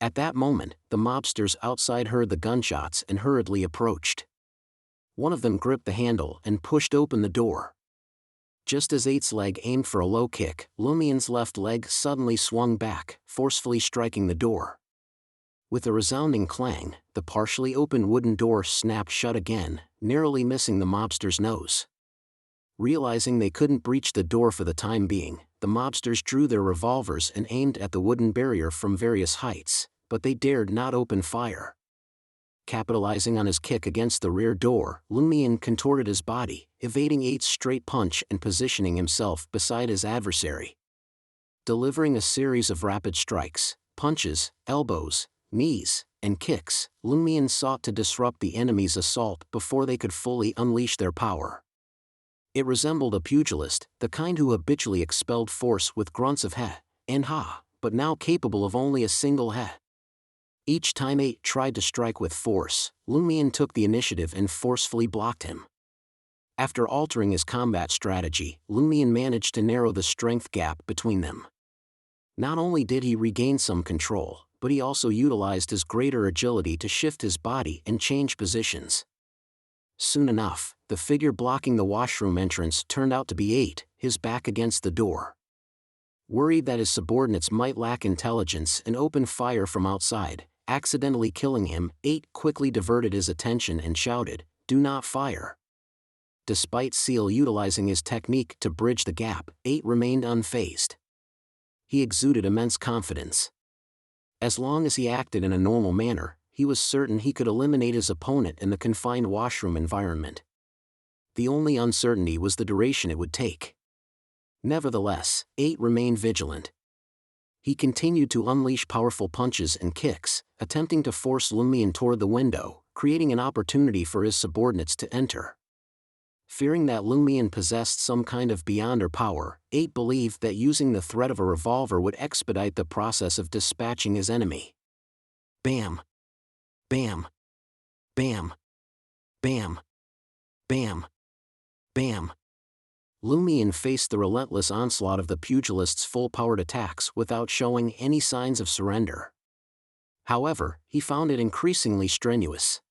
At that moment, the mobsters outside heard the gunshots and hurriedly approached. One of them gripped the handle and pushed open the door. Just as 8's leg aimed for a low kick, Lumion's left leg suddenly swung back, forcefully striking the door. With a resounding clang, the partially open wooden door snapped shut again, narrowly missing the mobster's nose. Realizing they couldn't breach the door for the time being, the mobsters drew their revolvers and aimed at the wooden barrier from various heights, but they dared not open fire. Capitalizing on his kick against the rear door, Lumion contorted his body, evading 8's straight punch and positioning himself beside his adversary. Delivering a series of rapid strikes, punches, elbows, knees, and kicks, Lumion sought to disrupt the enemy's assault before they could fully unleash their power. It resembled a pugilist, the kind who habitually expelled force with grunts of heh and ha, but now capable of only a single heh. Each time 8 tried to strike with force, Lumion took the initiative and forcefully blocked him. After altering his combat strategy, Lumion managed to narrow the strength gap between them. Not only did he regain some control, but he also utilized his greater agility to shift his body and change positions. Soon enough, the figure blocking the washroom entrance turned out to be 8, his back against the door. Worried that his subordinates might lack intelligence and open fire from outside, accidentally killing him, 8 quickly diverted his attention and shouted, "Do not fire." Despite Seal utilizing his technique to bridge the gap, 8 remained unfazed. He exuded immense confidence. As long as he acted in a normal manner, he was certain he could eliminate his opponent in the confined washroom environment. The only uncertainty was the duration it would take. Nevertheless, 8 remained vigilant. He continued to unleash powerful punches and kicks, attempting to force Lumion toward the window, creating an opportunity for his subordinates to enter. Fearing that Lumion possessed some kind of beyonder power, 8 believed that using the threat of a revolver would expedite the process of dispatching his enemy. Bam! Bam! Bam! Bam! Bam! Bam! Lumion faced the relentless onslaught of the pugilist's full-powered attacks without showing any signs of surrender. However, he found it increasingly strenuous.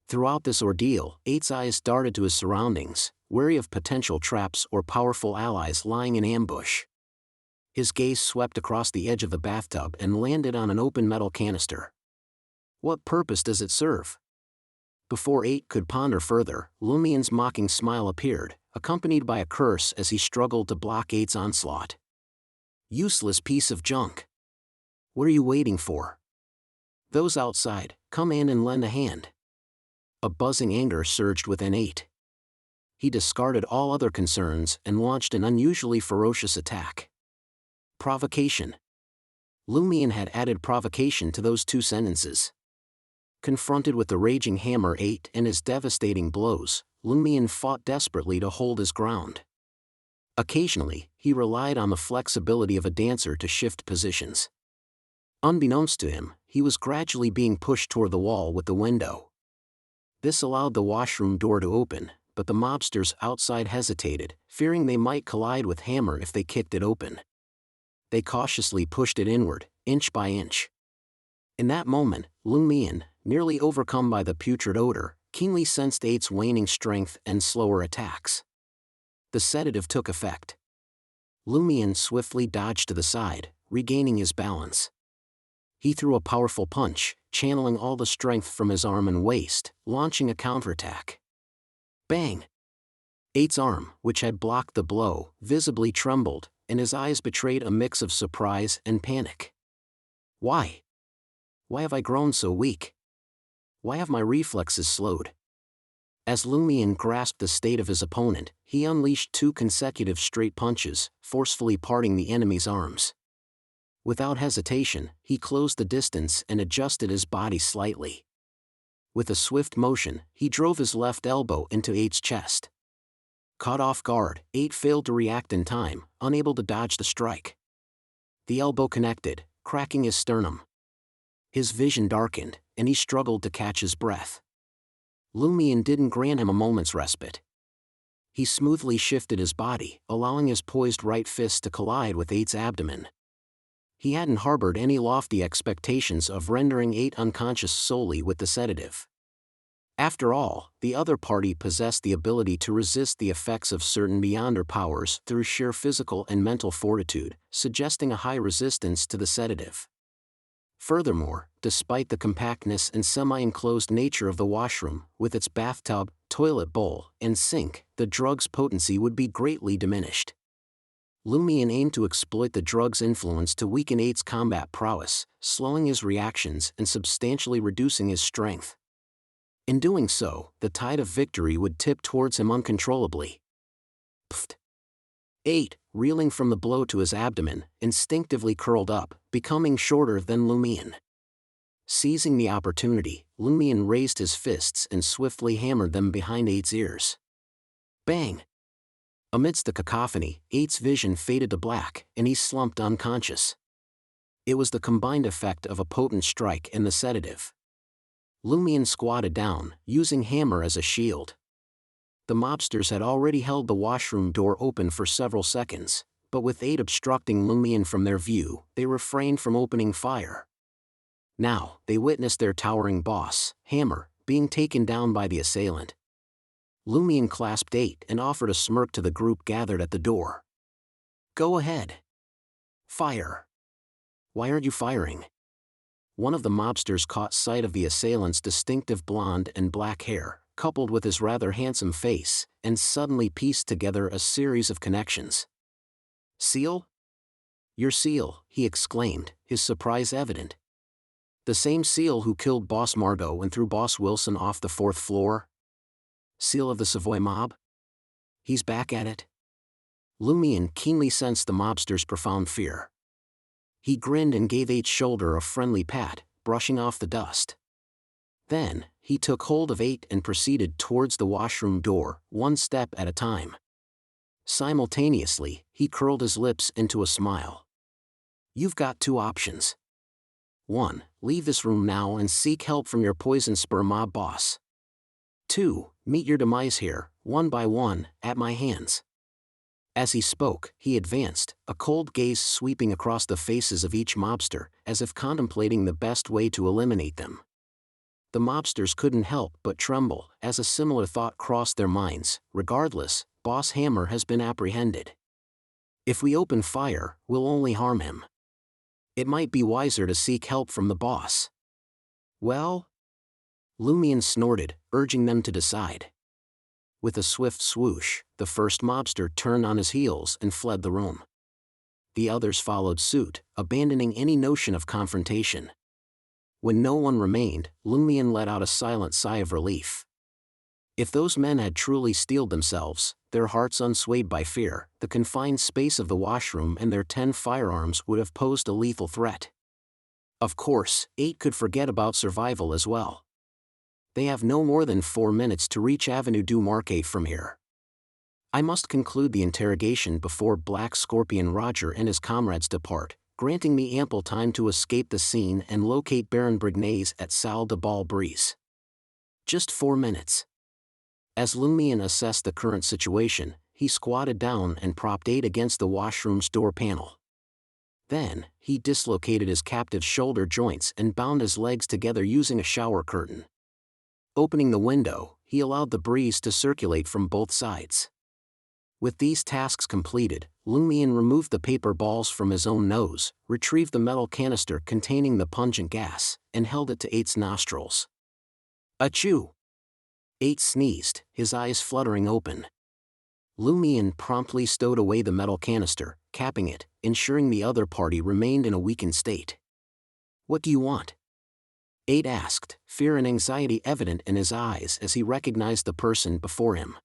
Throughout this ordeal, 8's eyes darted to his surroundings, wary of potential traps or powerful allies lying in ambush. His gaze swept across the edge of the bathtub and landed on an open metal canister. What purpose does it serve? Before 8 could ponder further, Lumion's mocking smile appeared, accompanied by a curse as he struggled to block 8's onslaught. Useless piece of junk. What are you waiting for? Those outside, come in and lend a hand. A buzzing anger surged within 8. He discarded all other concerns and launched an unusually ferocious attack. Provocation. Lumion had added provocation to those two sentences. Confronted with the raging hammer 8 and his devastating blows, Lumion fought desperately to hold his ground. Occasionally, he relied on the flexibility of a dancer to shift positions. Unbeknownst to him, he was gradually being pushed toward the wall with the window. This allowed the washroom door to open, but the mobsters outside hesitated, fearing they might collide with Hammer if they kicked it open. They cautiously pushed it inward, inch by inch. In that moment, Lumion, nearly overcome by the putrid odor, keenly sensed 8's waning strength and slower attacks. The sedative took effect. Lumion swiftly dodged to the side, regaining his balance. He threw a powerful punch, channeling all the strength from his arm and waist, launching a counterattack. Bang! 8's arm, which had blocked the blow, visibly trembled, and his eyes betrayed a mix of surprise and panic. Why? Why have I grown so weak? Why have my reflexes slowed? As Lumion grasped the state of his opponent, he unleashed 2 consecutive straight punches, forcefully parting the enemy's arms. Without hesitation, he closed the distance and adjusted his body slightly. With a swift motion, he drove his left elbow into 8's chest. Caught off guard, 8 failed to react in time, unable to dodge the strike. The elbow connected, cracking his sternum. His vision darkened, and he struggled to catch his breath. Lumion didn't grant him a moment's respite. He smoothly shifted his body, allowing his poised right fist to collide with 8's abdomen. He hadn't harbored any lofty expectations of rendering 8 unconscious solely with the sedative. After all, the other party possessed the ability to resist the effects of certain beyonder powers through sheer physical and mental fortitude, suggesting a high resistance to the sedative. Furthermore, despite the compactness and semi-enclosed nature of the washroom, with its bathtub, toilet bowl, and sink, the drug's potency would be greatly diminished. Lumion aimed to exploit the drug's influence to weaken 8's combat prowess, slowing his reactions and substantially reducing his strength. In doing so, the tide of victory would tip towards him uncontrollably. Pfft. 8, reeling from the blow to his abdomen, instinctively curled up, becoming shorter than Lumion. Seizing the opportunity, Lumion raised his fists and swiftly hammered them behind 8's ears. Bang! Amidst the cacophony, 8's vision faded to black, and he slumped unconscious. It was the combined effect of a potent strike and the sedative. Lumion squatted down, using hammer as a shield. The mobsters had already held the washroom door open for several seconds, but with 8 obstructing Lumion from their view, they refrained from opening fire. Now, they witnessed their towering boss, Hammer, being taken down by the assailant. Lumion clasped 8 and offered a smirk to the group gathered at the door. Go ahead. Fire. Why aren't you firing? One of the mobsters caught sight of the assailant's distinctive blonde and black hair, coupled with his rather handsome face, and suddenly pieced together a series of connections. Seal? Your Seal, he exclaimed, his surprise evident. The same Seal who killed Boss Margot and threw Boss Wilson off the 4th floor? Seal of the Savoy mob? He's back at it? Lumion keenly sensed the mobster's profound fear. He grinned and gave 8's shoulder a friendly pat, brushing off the dust. Then, he took hold of 8 and proceeded towards the washroom door, one step at a time. Simultaneously, he curled his lips into a smile. You've got 2 options. 1. Leave this room now and seek help from your poison spur mob boss. 2. Meet your demise here, one by one, at my hands. As he spoke, he advanced, a cold gaze sweeping across the faces of each mobster, as if contemplating the best way to eliminate them. The mobsters couldn't help but tremble, as a similar thought crossed their minds. Regardless, Boss Hammer has been apprehended. If we open fire, we'll only harm him. It might be wiser to seek help from the boss. Well? Lumion snorted, urging them to decide. With a swift swoosh, the first mobster turned on his heels and fled the room. The others followed suit, abandoning any notion of confrontation. When no one remained, Lumion let out a silent sigh of relief. If those men had truly steeled themselves, their hearts unswayed by fear, the confined space of the washroom and their 10 firearms would have posed a lethal threat. Of course, 8 could forget about survival as well. They have no more than 4 minutes to reach Avenue du Marquet from here. I must conclude the interrogation before Black Scorpion Roger and his comrades depart, granting me ample time to escape the scene and locate Baron Brignais at Salle de Bal Brise. Just 4 minutes. As Lumion assessed the current situation, he squatted down and propped 8 against the washroom's door panel. Then, he dislocated his captive's shoulder joints and bound his legs together using a shower curtain. Opening the window, he allowed the breeze to circulate from both sides. With these tasks completed, Lumion removed the paper balls from his own nose, retrieved the metal canister containing the pungent gas, and held it to 8's nostrils. Achoo! 8 sneezed, his eyes fluttering open. Lumion promptly stowed away the metal canister, capping it, ensuring the other party remained in a weakened state. What do you want? 8 asked, fear and anxiety evident in his eyes as he recognized the person before him.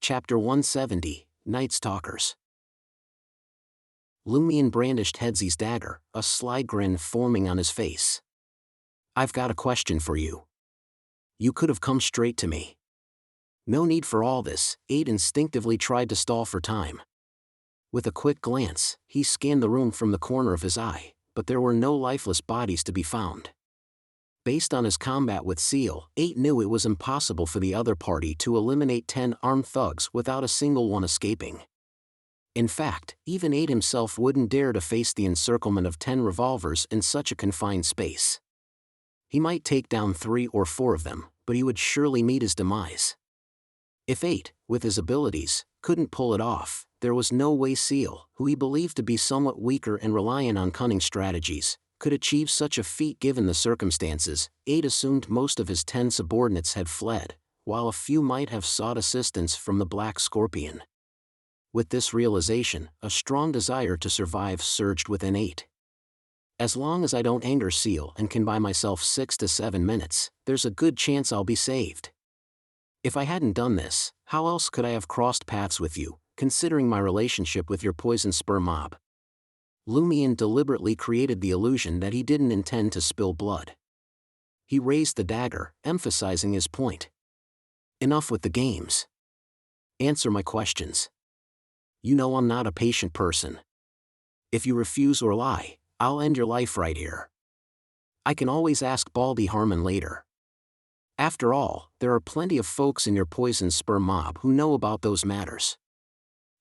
Chapter 170, Nightstalkers. Lumion brandished Headsy's dagger, a sly grin forming on his face. I've got a question for you. You could have come straight to me. No need for all this, 8 instinctively tried to stall for time. With a quick glance, he scanned the room from the corner of his eye, but there were no lifeless bodies to be found. Based on his combat with Seal, 8 knew it was impossible for the other party to eliminate 10 armed thugs without a single one escaping. In fact, even 8 himself wouldn't dare to face the encirclement of 10 revolvers in such a confined space. He might take down 3 or 4 of them, but he would surely meet his demise. If 8, with his abilities, couldn't pull it off, there was no way Seal, who he believed to be somewhat weaker and reliant on cunning strategies, could achieve such a feat given the circumstances. 8 assumed most of his 10 subordinates had fled, while a few might have sought assistance from the Black Scorpion. With this realization, a strong desire to survive surged within 8. As long as I don't anger Seal and can buy myself 6 to 7 minutes, there's a good chance I'll be saved. If I hadn't done this, how else could I have crossed paths with you, considering my relationship with your poison sperm mob? Lumion deliberately created the illusion that he didn't intend to spill blood. He raised the dagger, emphasizing his point. Enough with the games. Answer my questions. You know I'm not a patient person. If you refuse or lie, I'll end your life right here. I can always ask Baldy Harmon later. After all, there are plenty of folks in your poison sperm mob who know about those matters.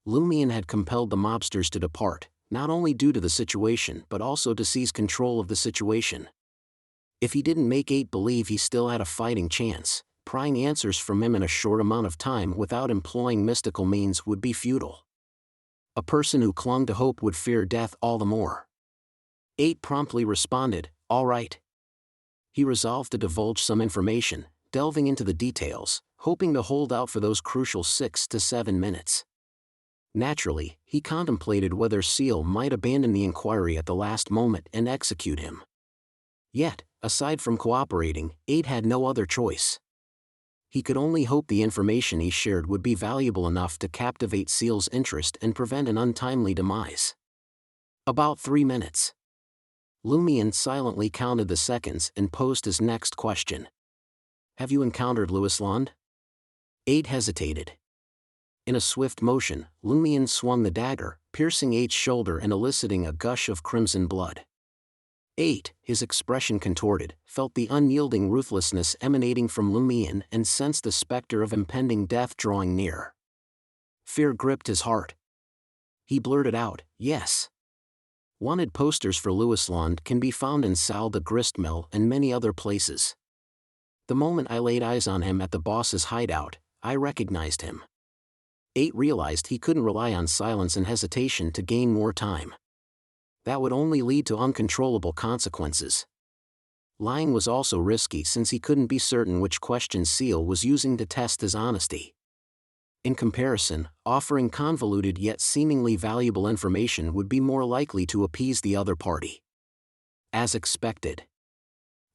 Lumion had compelled the mobsters to depart, not only due to the situation but also to seize control of the situation. If he didn't make 8 believe he still had a fighting chance, prying answers from him in a short amount of time without employing mystical means would be futile. A person who clung to hope would fear death all the more. 8 promptly responded, "All right." He resolved to divulge some information, delving into the details, hoping to hold out for those crucial 6 to 7 minutes. Naturally, he contemplated whether Seal might abandon the inquiry at the last moment and execute him. Yet, aside from cooperating, 8 had no other choice. He could only hope the information he shared would be valuable enough to captivate Seal's interest and prevent an untimely demise. About 3 minutes. Lumion silently counted the seconds and posed his next question. Have you encountered Louis Lund? 8 hesitated. In a swift motion, Lumion swung the dagger, piercing 8's shoulder and eliciting a gush of crimson blood. 8, his expression contorted, felt the unyielding ruthlessness emanating from Lumion and sensed the specter of impending death drawing near. Fear gripped his heart. He blurted out, "Yes." Wanted posters for Louis Lund can be found in Salle de Gristmill and many other places. The moment I laid eyes on him at the boss's hideout, I recognized him. 8 realized he couldn't rely on silence and hesitation to gain more time. That would only lead to uncontrollable consequences. Lying was also risky since he couldn't be certain which questions Seal was using to test his honesty. In comparison, offering convoluted yet seemingly valuable information would be more likely to appease the other party. As expected.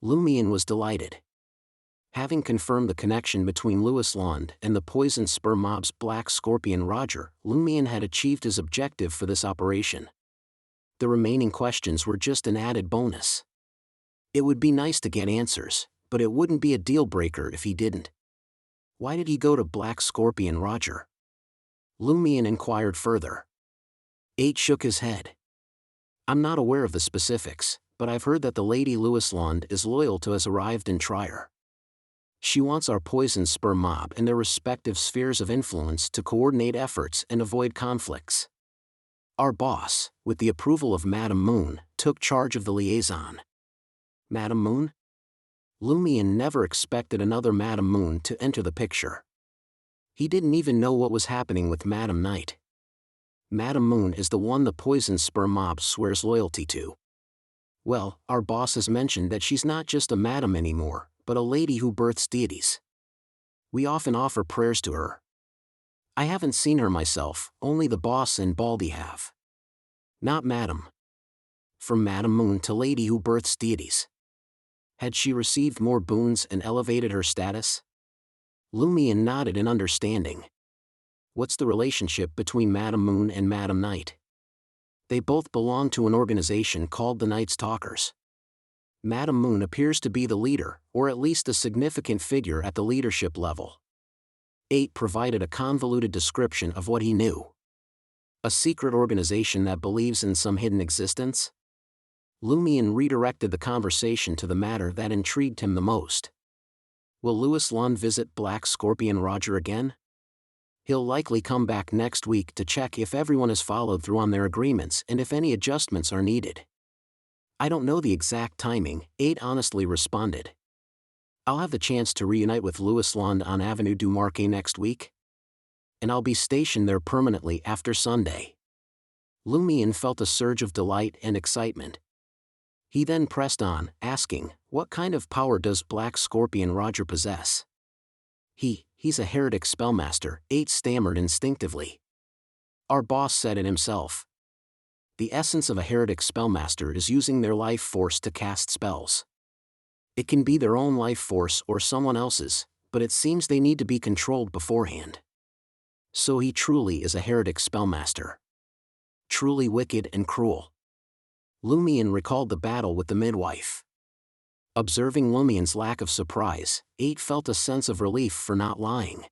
Lumion was delighted. Having confirmed the connection between Louis Lund and the poison sperm mob's Black Scorpion Roger, Lumion had achieved his objective for this operation. The remaining questions were just an added bonus. It would be nice to get answers, but it wouldn't be a deal-breaker if he didn't. Why did he go to Black Scorpion Roger? Lumion inquired further. 8 shook his head. I'm not aware of the specifics, but I've heard that the Lady Louis Lund is loyal to us arrived in Trier. She wants our poison sperm mob and their respective spheres of influence to coordinate efforts and avoid conflicts. Our boss, with the approval of Madame Moon, took charge of the liaison. Madame Moon? Lumion never expected another Madame Moon to enter the picture. He didn't even know what was happening with Madame Knight. Madame Moon is the one the poison sperm mob swears loyalty to. Well, our boss has mentioned that she's not just a madam anymore, but a lady who births deities. We often offer prayers to her. I haven't seen her myself, only the boss and Baldy have. Not Madam. From Madame Moon to lady who births deities. Had she received more boons and elevated her status? Lumion nodded in understanding. What's the relationship between Madame Moon and Madame Knight? They both belong to an organization called the Nightstalkers. Madame Moon appears to be the leader, or at least a significant figure at the leadership level. 8 provided a convoluted description of what he knew. A secret organization that believes in some hidden existence? Lumion redirected the conversation to the matter that intrigued him the most. Will Louis Lund visit Black Scorpion Roger again? He'll likely come back next week to check if everyone has followed through on their agreements and if any adjustments are needed. I don't know the exact timing, 8 honestly responded. I'll have the chance to reunite with Louis Lund on Avenue du Marquet next week. And I'll be stationed there permanently after Sunday. Lumion felt a surge of delight and excitement. He then pressed on, asking, what kind of power does Black Scorpion Roger possess? He's a heretic spellmaster, 8 stammered instinctively. Our boss said it himself. The essence of a heretic spellmaster is using their life force to cast spells. It can be their own life force or someone else's, but it seems they need to be controlled beforehand. So he truly is a heretic spellmaster. Truly wicked and cruel. Lumion recalled the battle with the midwife. Observing Lumion's lack of surprise, 8 felt a sense of relief for not lying.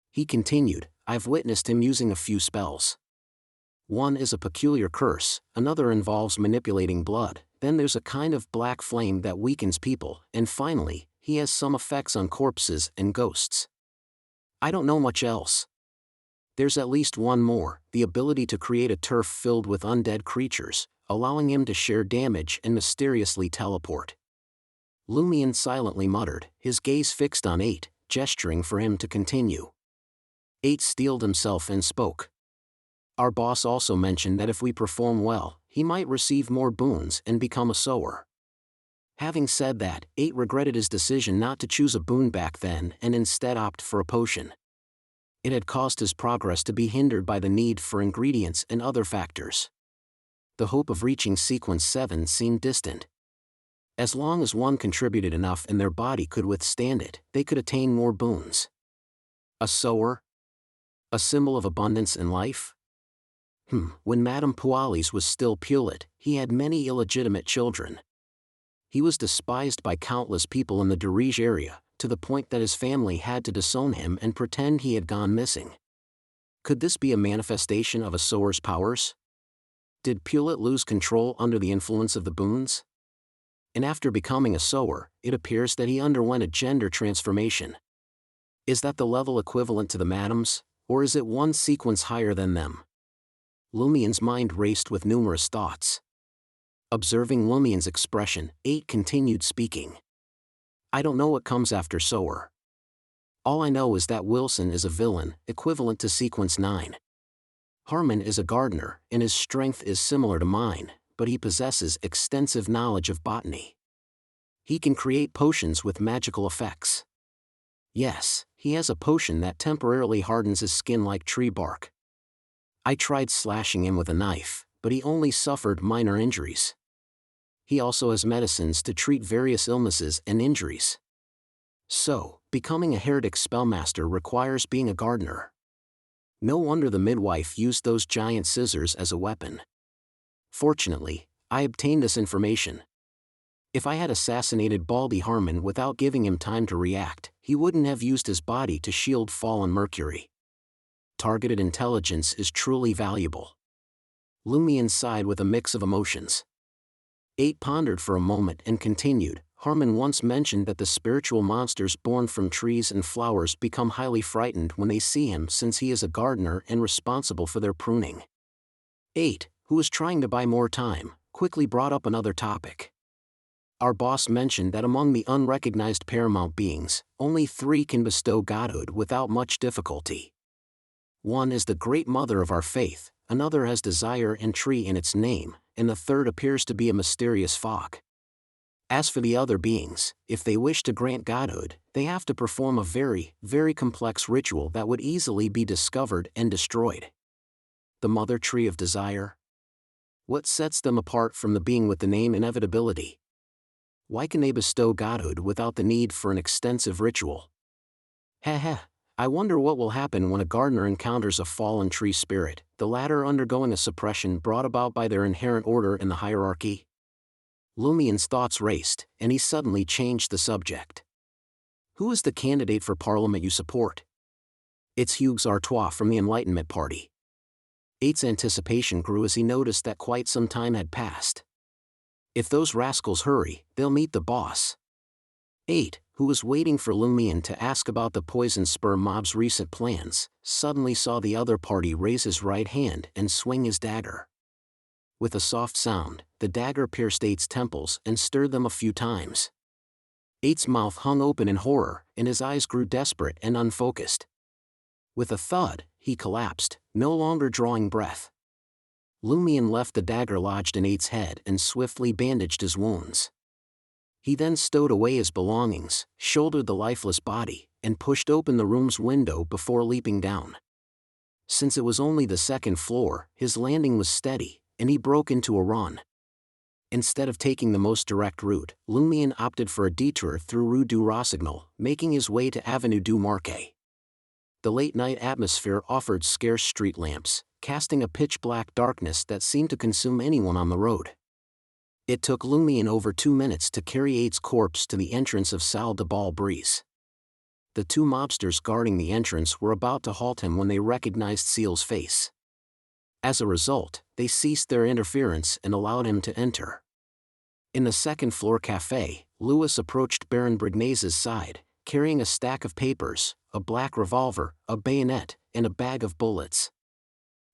He continued, I've witnessed him using a few spells. One is a peculiar curse, another involves manipulating blood, then there's a kind of black flame that weakens people, and finally, he has some effects on corpses and ghosts. I don't know much else. There's at least one more, the ability to create a turf filled with undead creatures, allowing him to share damage and mysteriously teleport. Lumion silently muttered, his gaze fixed on 8, gesturing for him to continue. 8 steeled himself and spoke. Our boss also mentioned that if we perform well, he might receive more boons and become a sower. Having said that, 8 regretted his decision not to choose a boon back then and instead opt for a potion. It had caused his progress to be hindered by the need for ingredients and other factors. The hope of reaching sequence 7 seemed distant. As long as one contributed enough and their body could withstand it, they could attain more boons. A sower? A symbol of abundance in life? When Madame Pualis was still Pullet, he had many illegitimate children. He was despised by countless people in the Dirige area, to the point that his family had to disown him and pretend he had gone missing. Could this be a manifestation of a sower's powers? Did Pullet lose control under the influence of the boons? And after becoming a sower, it appears that he underwent a gender transformation. Is that the level equivalent to the Madams, or is it one sequence higher than them? Lumion's mind raced with numerous thoughts. Observing Lumion's expression, 8 continued speaking. I don't know what comes after sower. All I know is that Wilson is a villain, equivalent to sequence 9. Harmon is a gardener, and his strength is similar to mine, but he possesses extensive knowledge of botany. He can create potions with magical effects. Yes, he has a potion that temporarily hardens his skin like tree bark. I tried slashing him with a knife, but he only suffered minor injuries. He also has medicines to treat various illnesses and injuries. So, becoming a heretic spellmaster requires being a gardener. No wonder the midwife used those giant scissors as a weapon. Fortunately, I obtained this information. If I had assassinated Baldy Harmon without giving him time to react, he wouldn't have used his body to shield fallen Mercury. Targeted intelligence is truly valuable. Lumion sighed with a mix of emotions. 8 pondered for a moment and continued, Harmon once mentioned that the spiritual monsters born from trees and flowers become highly frightened when they see him since he is a gardener and responsible for their pruning. 8, who was trying to buy more time, quickly brought up another topic. Our boss mentioned that among the unrecognized paramount beings, only 3 can bestow godhood without much difficulty. One is the Great Mother of our faith, another has desire and tree in its name, and the third appears to be a mysterious fog. As for the other beings, if they wish to grant godhood, they have to perform a very, very complex ritual that would easily be discovered and destroyed. The Mother Tree of Desire? What sets them apart from the being with the name Inevitability? Why can they bestow godhood without the need for an extensive ritual? Heh. I wonder what will happen when a gardener encounters a fallen tree spirit, the latter undergoing a suppression brought about by their inherent order in the hierarchy. Lumion's thoughts raced, and he suddenly changed the subject. Who is the candidate for parliament you support? It's Hugues Artois from the Enlightenment Party. 8's anticipation grew as he noticed that quite some time had passed. If those rascals hurry, they'll meet the boss. 8, who was waiting for Lumion to ask about the Poison Spur mob's recent plans, suddenly saw the other party raise his right hand and swing his dagger. With a soft sound, the dagger pierced 8's temples and stirred them a few times. 8's mouth hung open in horror, and his eyes grew desperate and unfocused. With a thud, he collapsed, no longer drawing breath. Lumion left the dagger lodged in 8's head and swiftly bandaged his wounds. He then stowed away his belongings, shouldered the lifeless body, and pushed open the room's window before leaping down. Since it was only the second floor, his landing was steady, and he broke into a run. Instead of taking the most direct route, Lumion opted for a detour through Rue du Rossignol, making his way to Avenue du Marquet. The late-night atmosphere offered scarce street lamps, casting a pitch-black darkness that seemed to consume anyone on the road. It took Lumion over 2 minutes to carry Aid's corpse to the entrance of Salle de Bal Brise. The two mobsters guarding the entrance were about to halt him when they recognized Seal's face. As a result, they ceased their interference and allowed him to enter. In the second-floor café, Louis approached Baron Brignaise's side, carrying a stack of papers, a black revolver, a bayonet, and a bag of bullets.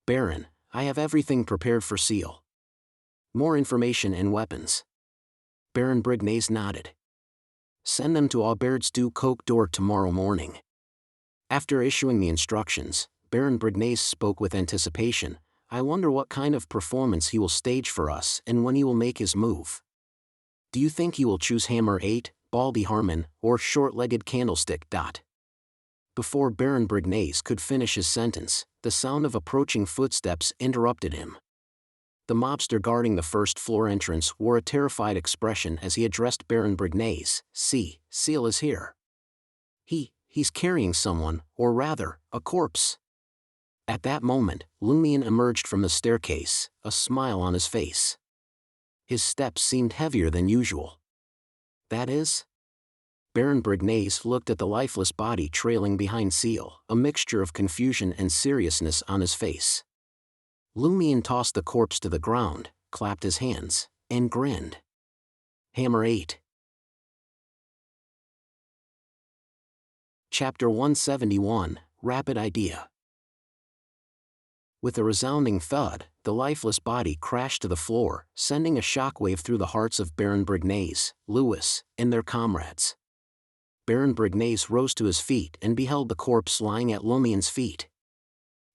"Baron, I have everything prepared for Seal. More information and weapons." Baron Brignaise nodded. "Send them to Auberge du Coq d'Or tomorrow morning." After issuing the instructions, Baron Brignaise spoke with anticipation. "I wonder what kind of performance he will stage for us and when he will make his move. Do you think he will choose Hammer 8, Baldy Harmon, or Short-Legged Candlestick? Before Baron Brignaise could finish his sentence, the sound of approaching footsteps interrupted him. The mobster guarding the first-floor entrance wore a terrified expression as he addressed Baron Brignaise. "See, Seal is here. He's carrying someone, or rather, a corpse." At that moment, Lumion emerged from the staircase, a smile on his face. His steps seemed heavier than usual. "That is?" Baron Brignaise looked at the lifeless body trailing behind Seal, a mixture of confusion and seriousness on his face. Lumion tossed the corpse to the ground, clapped his hands, and grinned. Hammer 8. Chapter 171, Rapid Idea. With a resounding thud, the lifeless body crashed to the floor, sending a shockwave through the hearts of Baron Brignaise, Louis, and their comrades. Baron Brignaise rose to his feet and beheld the corpse lying at Lumion's feet.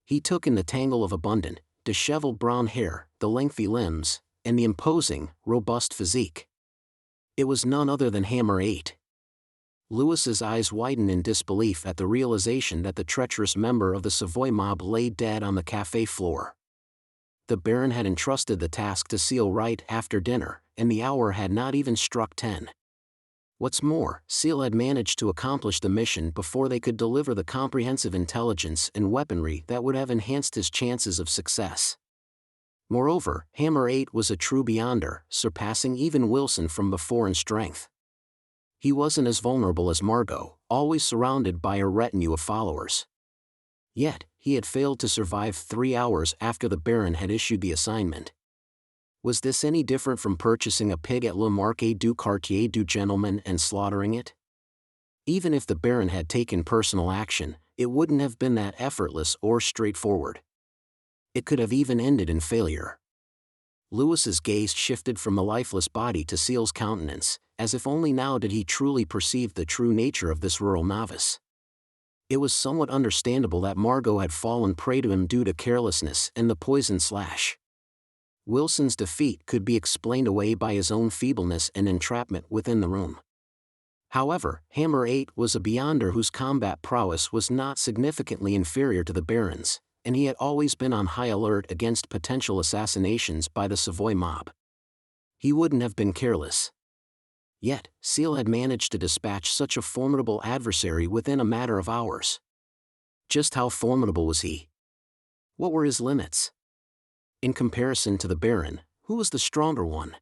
He took in the tangle of abundant, disheveled brown hair, the lengthy limbs, and the imposing, robust physique. It was none other than Hammer 8. Louis's eyes widened in disbelief at the realization that the treacherous member of the Savoy mob lay dead on the café floor. The Baron had entrusted the task to Seal right after dinner, and the hour had not even struck 10. What's more, Seal had managed to accomplish the mission before they could deliver the comprehensive intelligence and weaponry that would have enhanced his chances of success. Moreover, Hammer 8 was a true beyonder, surpassing even Wilson from before in strength. He wasn't as vulnerable as Margot, always surrounded by a retinue of followers. Yet, he had failed to survive 3 hours after the Baron had issued the assignment. Was this any different from purchasing a pig at Le Marché du Quartier du Gentleman and slaughtering it? Even if the Baron had taken personal action, it wouldn't have been that effortless or straightforward. It could have even ended in failure. Louis's gaze shifted from the lifeless body to Seal's countenance, as if only now did he truly perceive the true nature of this rural novice. It was somewhat understandable that Margot had fallen prey to him due to carelessness and the poison slash. Wilson's defeat could be explained away by his own feebleness and entrapment within the room. However, Hammer 8 was a beyonder whose combat prowess was not significantly inferior to the Baron's, and he had always been on high alert against potential assassinations by the Savoy mob. He wouldn't have been careless. Yet, Seal had managed to dispatch such a formidable adversary within a matter of hours. Just how formidable was he? What were his limits? In comparison to the Baron, who was the stronger one?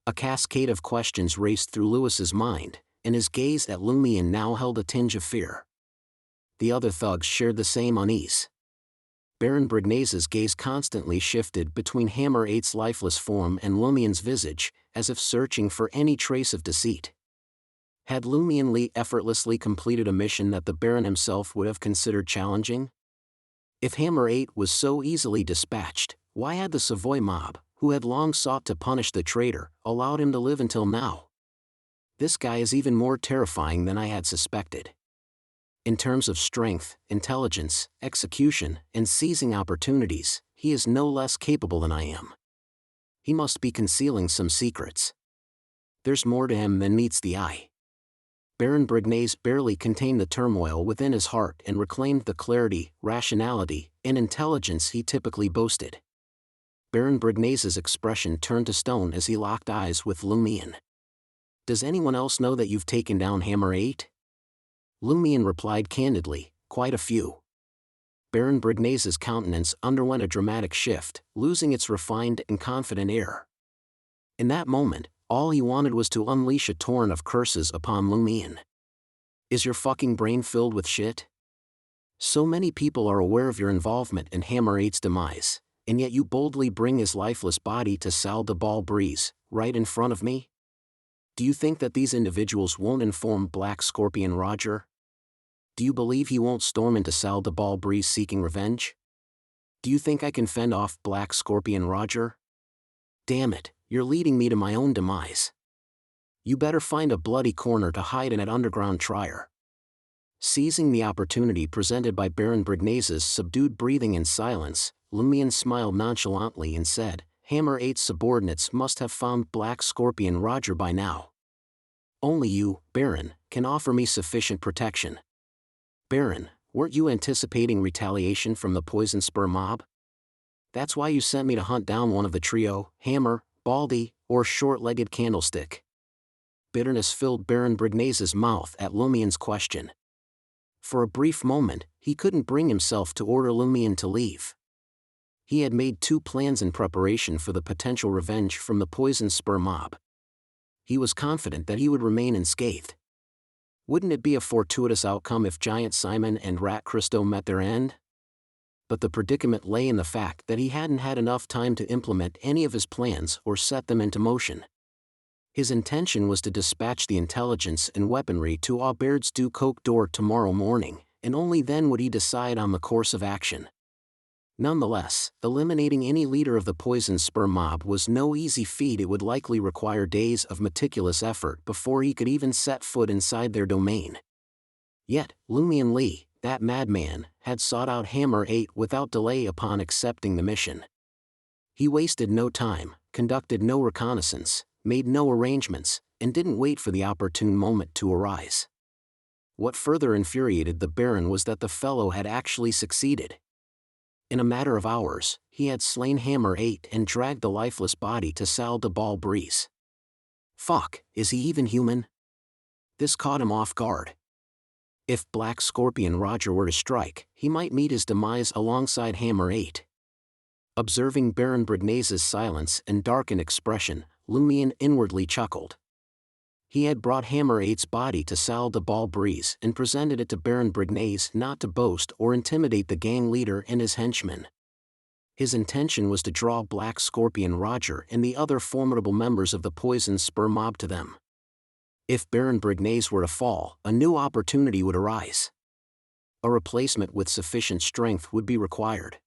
A cascade of questions raced through Louis's mind, and his gaze at Lumion now held a tinge of fear. The other thugs shared the same unease. Baron Brignaise's gaze constantly shifted between Hammer 8's lifeless form and Lumion's visage, as if searching for any trace of deceit. Had Lumion Lee effortlessly completed a mission that the Baron himself would have considered challenging? If Hammer 8 was so easily dispatched, why had the Savoy mob, who had long sought to punish the traitor, allowed him to live until now? This guy is even more terrifying than I had suspected. In terms of strength, intelligence, execution, and seizing opportunities, he is no less capable than I am. He must be concealing some secrets. There's more to him than meets the eye. Baron Brignaise barely contained the turmoil within his heart and reclaimed the clarity, rationality, and intelligence he typically boasted. Baron Brignase's expression turned to stone as he locked eyes with Lumion. "Does anyone else know that you've taken down Hammer 8? Lumion replied candidly, "Quite a few." Baron Brignase's countenance underwent a dramatic shift, losing its refined and confident air. In that moment, all he wanted was to unleash a torrent of curses upon Lumion. "Is your fucking brain filled with shit? So many people are aware of your involvement in Hammer 8's demise, and yet you boldly bring his lifeless body to Salle de Ball Breeze, right in front of me? Do you think that these individuals won't inform Black Scorpion Roger? Do you believe he won't storm into Salle de Ball Breeze seeking revenge? Do you think I can fend off Black Scorpion Roger? Damn it, you're leading me to my own demise. You better find a bloody corner to hide in at underground trier." Seizing the opportunity presented by Baron Brignase's subdued breathing and silence, Lumion smiled nonchalantly and said, "Hammer 8's subordinates must have found Black Scorpion Roger by now. Only you, Baron, can offer me sufficient protection. Baron, weren't you anticipating retaliation from the Poison Spur mob? That's why you sent me to hunt down one of the trio, Hammer, Baldy, or Short-Legged Candlestick." Bitterness filled Baron Brignase's mouth at Lumion's question. For a brief moment, he couldn't bring himself to order Lumion to leave. He had made 2 plans in preparation for the potential revenge from the Poison Spur mob. He was confident that he would remain unscathed. Wouldn't it be a fortuitous outcome if Giant Simon and Rat Christo met their end? But the predicament lay in the fact that he hadn't had enough time to implement any of his plans or set them into motion. His intention was to dispatch the intelligence and weaponry to Aubaird's du Coq d'Or tomorrow morning, and only then would he decide on the course of action. Nonetheless, eliminating any leader of the Poison Spur mob was no easy feat. It would likely require days of meticulous effort before he could even set foot inside their domain. Yet, Lumion Lee, that madman, had sought out Hammer 8 without delay upon accepting the mission. He wasted no time, conducted no reconnaissance, made no arrangements, and didn't wait for the opportune moment to arise. What further infuriated the Baron was that the fellow had actually succeeded. In a matter of hours, he had slain Hammer 8 and dragged the lifeless body to Salle de Ball Breeze. Fuck, is he even human? This caught him off guard. If Black Scorpion Roger were to strike, he might meet his demise alongside Hammer 8. Observing Baron Brignase's silence and darkened expression, Lumion inwardly chuckled. He had brought Hammer 8's body to Salle de Ball Breeze and presented it to Baron Brignase not to boast or intimidate the gang leader and his henchmen. His intention was to draw Black Scorpion Roger and the other formidable members of the Poison Spur mob to them. If Baron Brignase were to fall, a new opportunity would arise. A replacement with sufficient strength would be required.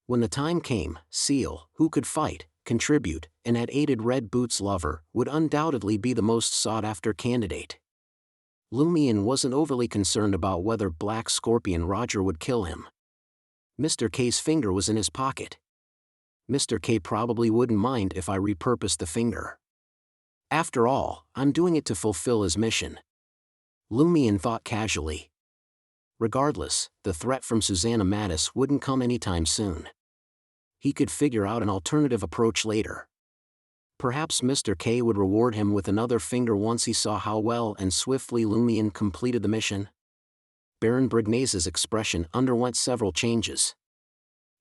When the time came, Seal, who could fight, contribute, and had aided Red Boots' lover, would undoubtedly be the most sought-after candidate. Lumion wasn't overly concerned about whether Black Scorpion Roger would kill him. Mr. K's finger was in his pocket. Mr. K probably wouldn't mind if I repurposed the finger. After all, I'm doing it to fulfill his mission. Lumion thought casually. Regardless, the threat from Susanna Mattis wouldn't come anytime soon. He could figure out an alternative approach later. Perhaps Mr. K would reward him with another finger once he saw how well and swiftly Lumion completed the mission. Baron Brignase's expression underwent several changes.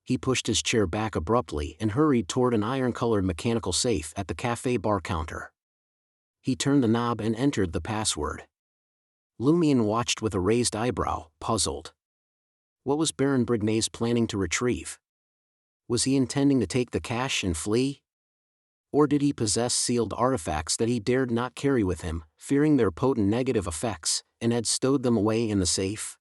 He pushed his chair back abruptly and hurried toward an iron-colored mechanical safe at the cafe bar counter. He turned the knob and entered the password. Lumion watched with a raised eyebrow, puzzled. What was Baron Brignase planning to retrieve? Was he intending to take the cash and flee? Or did he possess sealed artifacts that he dared not carry with him, fearing their potent negative effects, and had stowed them away in the safe?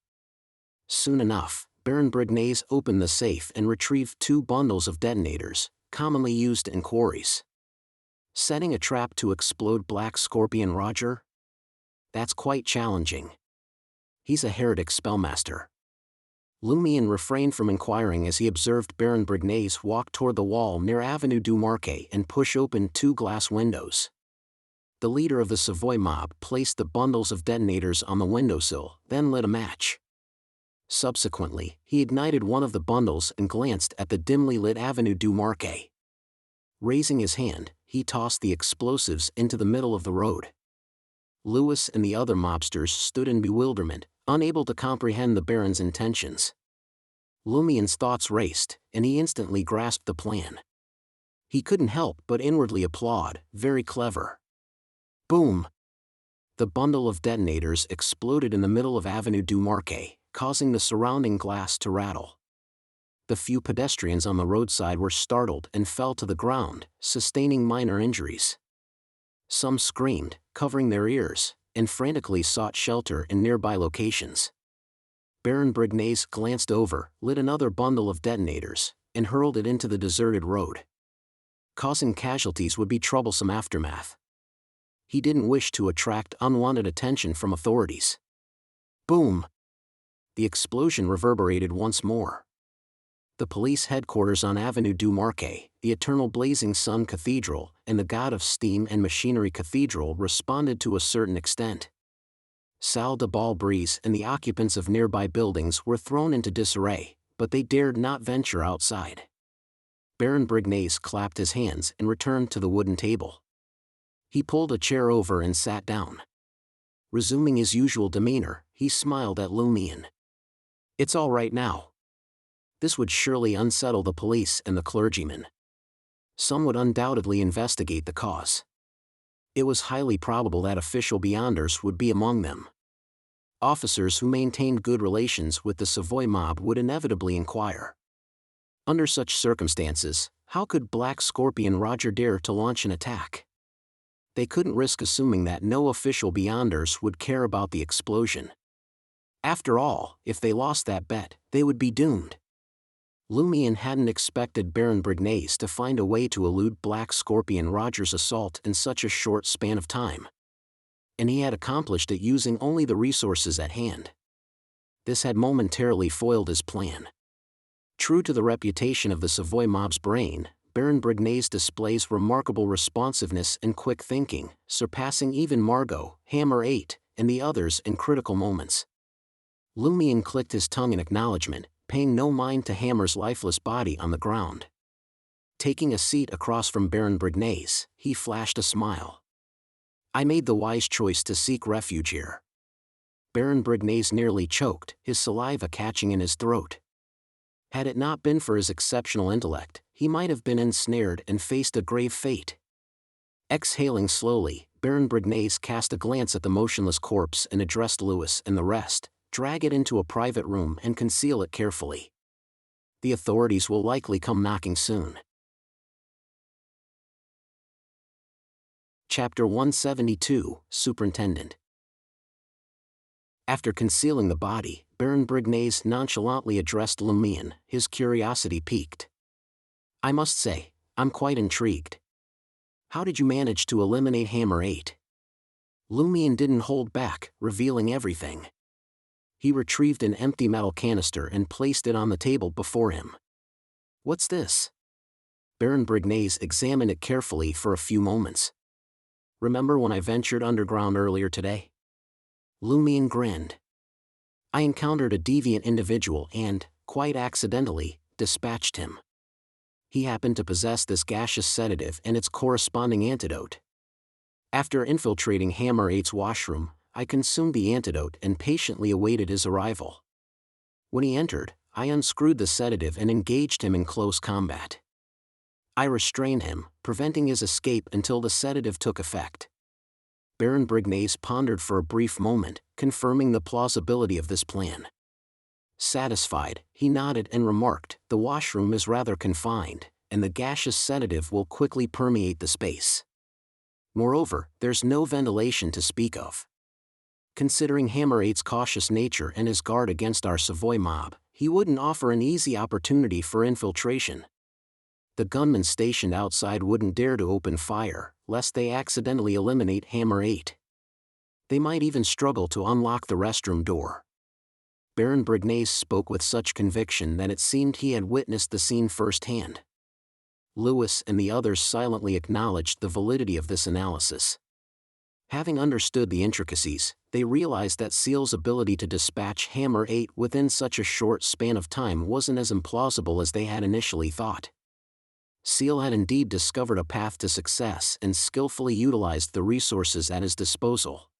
Soon enough, Baron Brignase opened the safe and retrieved 2 bundles of detonators, commonly used in quarries. Setting a trap to explode Black Scorpion Roger? That's quite challenging. He's a heretic spellmaster. Lumion refrained from inquiring as he observed Baron Brignase walk toward the wall near Avenue du Marquet and push open 2 glass windows. The leader of the Savoy mob placed the bundles of detonators on the windowsill, then lit a match. Subsequently, he ignited one of the bundles and glanced at the dimly lit Avenue du Marquet. Raising his hand, he tossed the explosives into the middle of the road. Lewis and the other mobsters stood in bewilderment, unable to comprehend the Baron's intentions. Lumien's thoughts raced, and he instantly grasped the plan. He couldn't help but inwardly applaud, very clever. Boom! The bundle of detonators exploded in the middle of Avenue du Marquet, causing the surrounding glass to rattle. The few pedestrians on the roadside were startled and fell to the ground, sustaining minor injuries. Some screamed, covering their ears, and frantically sought shelter in nearby locations. Baron Brignace glanced over, lit another bundle of detonators, and hurled it into the deserted road. Causing casualties would be troublesome aftermath. He didn't wish to attract unwanted attention from authorities. Boom! The explosion reverberated once more. The police headquarters on Avenue du Marquet, the Eternal Blazing Sun Cathedral, and the God of Steam and Machinery Cathedral responded to a certain extent. Salle de Bal-Brise and the occupants of nearby buildings were thrown into disarray, but they dared not venture outside. Baron Brignace clapped his hands and returned to the wooden table. He pulled a chair over and sat down. Resuming his usual demeanor, he smiled at Lumien. "It's all right now." This would surely unsettle the police and the clergyman. Some would undoubtedly investigate the cause. It was highly probable that official beyonders would be among them. Officers who maintained good relations with the Savoy mob would inevitably inquire. Under such circumstances, how could Black Scorpion Roger dare to launch an attack? They couldn't risk assuming that no official beyonders would care about the explosion. After all, if they lost that bet, they would be doomed. Lumien hadn't expected Baron Brignace to find a way to elude Black Scorpion Roger's assault in such a short span of time. And he had accomplished it using only the resources at hand. This had momentarily foiled his plan. True to the reputation of the Savoy mob's brain, Baron Brignace displays remarkable responsiveness and quick thinking, surpassing even Margot, Hammer 8, and the others in critical moments. Lumien clicked his tongue in acknowledgement, paying no mind to Hammer's lifeless body on the ground. Taking a seat across from Baron Brignace, he flashed a smile. "I made the wise choice to seek refuge here." Baron Brignace nearly choked, his saliva catching in his throat. Had it not been for his exceptional intellect, he might have been ensnared and faced a grave fate. Exhaling slowly, Baron Brignace cast a glance at the motionless corpse and addressed Lewis and the rest. "Drag it into a private room and conceal it carefully. The authorities will likely come knocking soon." Chapter 172, Superintendent. After concealing the body, Baron Brignace nonchalantly addressed Lumien, his curiosity piqued. "I must say, I'm quite intrigued. How did you manage to eliminate Hammer 8? Lumien didn't hold back, revealing everything. He retrieved an empty metal canister and placed it on the table before him. "What's this?" Baron Brignace examined it carefully for a few moments. "Remember when I ventured underground earlier today?" Lumien grinned. "I encountered a deviant individual and, quite accidentally, dispatched him. He happened to possess this gaseous sedative and its corresponding antidote. After infiltrating Hammer 8's washroom, I consumed the antidote and patiently awaited his arrival. When he entered, I unscrewed the sedative and engaged him in close combat. I restrained him, preventing his escape until the sedative took effect." Baron Brignace pondered for a brief moment, confirming the plausibility of this plan. Satisfied, he nodded and remarked, "The washroom is rather confined, and the gaseous sedative will quickly permeate the space. Moreover, there's no ventilation to speak of. Considering Hammer 8's cautious nature and his guard against our Savoy mob, he wouldn't offer an easy opportunity for infiltration. The gunmen stationed outside wouldn't dare to open fire, lest they accidentally eliminate Hammer 8. They might even struggle to unlock the restroom door." Baron Brignace spoke with such conviction that it seemed he had witnessed the scene firsthand. Lewis and the others silently acknowledged the validity of this analysis. Having understood the intricacies, they realized that Seal's ability to dispatch Hammer 8 within such a short span of time wasn't as implausible as they had initially thought. Seal had indeed discovered a path to success and skillfully utilized the resources at his disposal.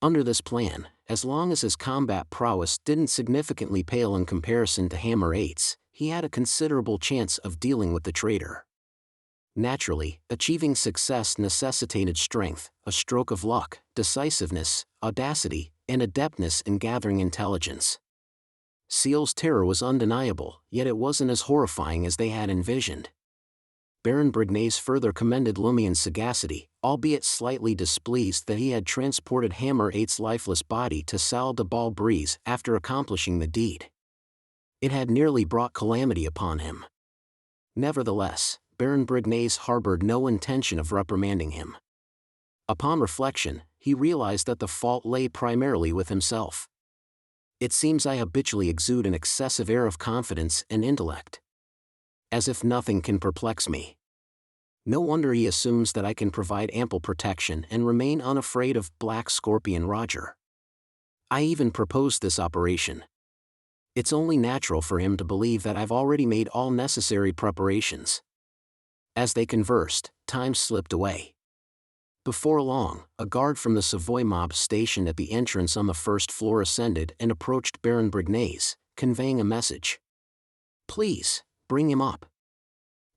Under this plan, as long as his combat prowess didn't significantly pale in comparison to Hammer 8's, he had a considerable chance of dealing with the traitor. Naturally, achieving success necessitated strength, a stroke of luck, decisiveness, audacity, and adeptness in gathering intelligence. Seal's terror was undeniable, yet it wasn't as horrifying as they had envisioned. Baron Brignace further commended Lumien's sagacity, albeit slightly displeased that he had transported Hammer 8's lifeless body to Salle de Bal Brise after accomplishing the deed. It had nearly brought calamity upon him. Nevertheless, Baron Brignace harbored no intention of reprimanding him. Upon reflection, he realized that the fault lay primarily with himself. It seems I habitually exude an excessive air of confidence and intellect. As if nothing can perplex me. No wonder he assumes that I can provide ample protection and remain unafraid of Black Scorpion Roger. I even proposed this operation. It's only natural for him to believe that I've already made all necessary preparations. As they conversed, time slipped away. Before long, a guard from the Savoy mob stationed at the entrance on the first floor ascended and approached Baron Brignace, conveying a message. "Please, bring him up."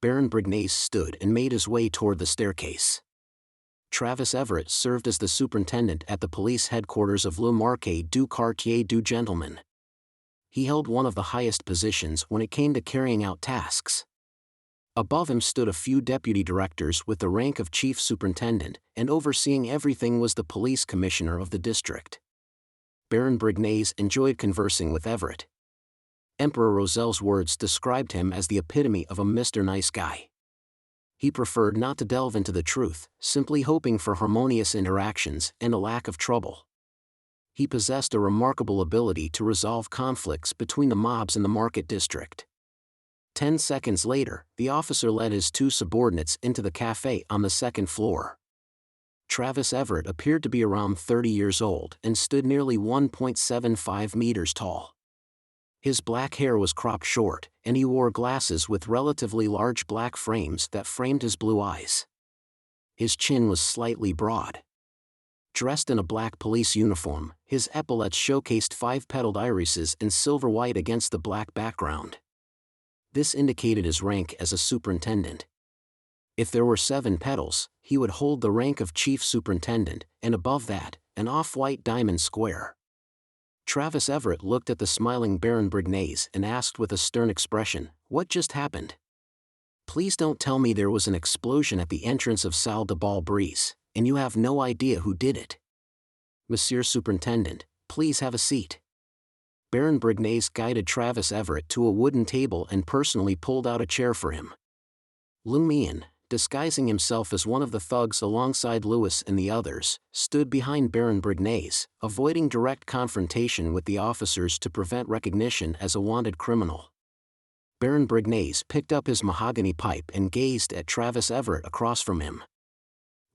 Baron Brignace stood and made his way toward the staircase. Travis Everett served as the superintendent at the police headquarters of Le Marquis du Quartier du Gentleman. He held one of the highest positions when it came to carrying out tasks. Above him stood a few deputy directors with the rank of chief superintendent, and overseeing everything was the police commissioner of the district. Baron Brignace enjoyed conversing with Everett. Emperor Roselle's words described him as the epitome of a Mr. Nice Guy. He preferred not to delve into the truth, simply hoping for harmonious interactions and a lack of trouble. He possessed a remarkable ability to resolve conflicts between the mobs in the market district. 10 seconds later, the officer led his two subordinates into the cafe on the second floor. Travis Everett appeared to be around 30 years old and stood nearly 1.75 meters tall. His black hair was cropped short, and he wore glasses with relatively large black frames that framed his blue eyes. His chin was slightly broad. Dressed in a black police uniform, his epaulets showcased 5-petaled irises in silver white against the black background. This indicated his rank as a superintendent. If there were 7 petals, he would hold the rank of chief superintendent, and above that, an off-white diamond square. Travis Everett looked at the smiling Baron Brignace and asked with a stern expression, "What just happened? Please don't tell me there was an explosion at the entrance of Salle de Bal Brise, and you have no idea who did it." "Monsieur Superintendent, please have a seat." Baron Brignace guided Travis Everett to a wooden table and personally pulled out a chair for him. Lumien, disguising himself as one of the thugs alongside Lewis and the others, stood behind Baron Brignace, avoiding direct confrontation with the officers to prevent recognition as a wanted criminal. Baron Brignace picked up his mahogany pipe and gazed at Travis Everett across from him.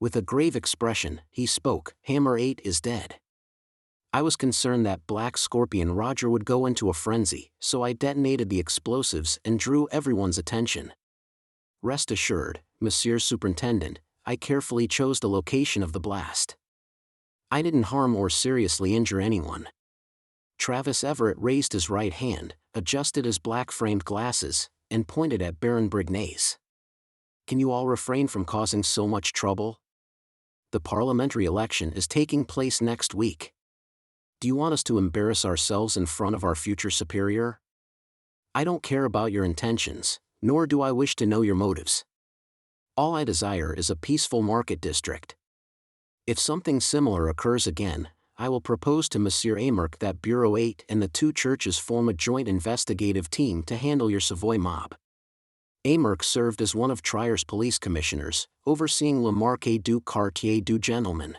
With a grave expression, he spoke, "Hammer 8 is dead. I was concerned that Black Scorpion Roger would go into a frenzy, so I detonated the explosives and drew everyone's attention. Rest assured, Monsieur Superintendent, I carefully chose the location of the blast. I didn't harm or seriously injure anyone." Travis Everett raised his right hand, adjusted his black-framed glasses, and pointed at Baron Brignace. "Can you all refrain from causing so much trouble? The parliamentary election is taking place next week. Do you want us to embarrass ourselves in front of our future superior? I don't care about your intentions, nor do I wish to know your motives. All I desire is a peaceful market district. If something similar occurs again, I will propose to Monsieur Amerk that Bureau 8 and the 2 churches form a joint investigative team to handle your Savoy mob." Amerk served as one of Trier's police commissioners, overseeing Le Marquis du Quartier du Gentleman.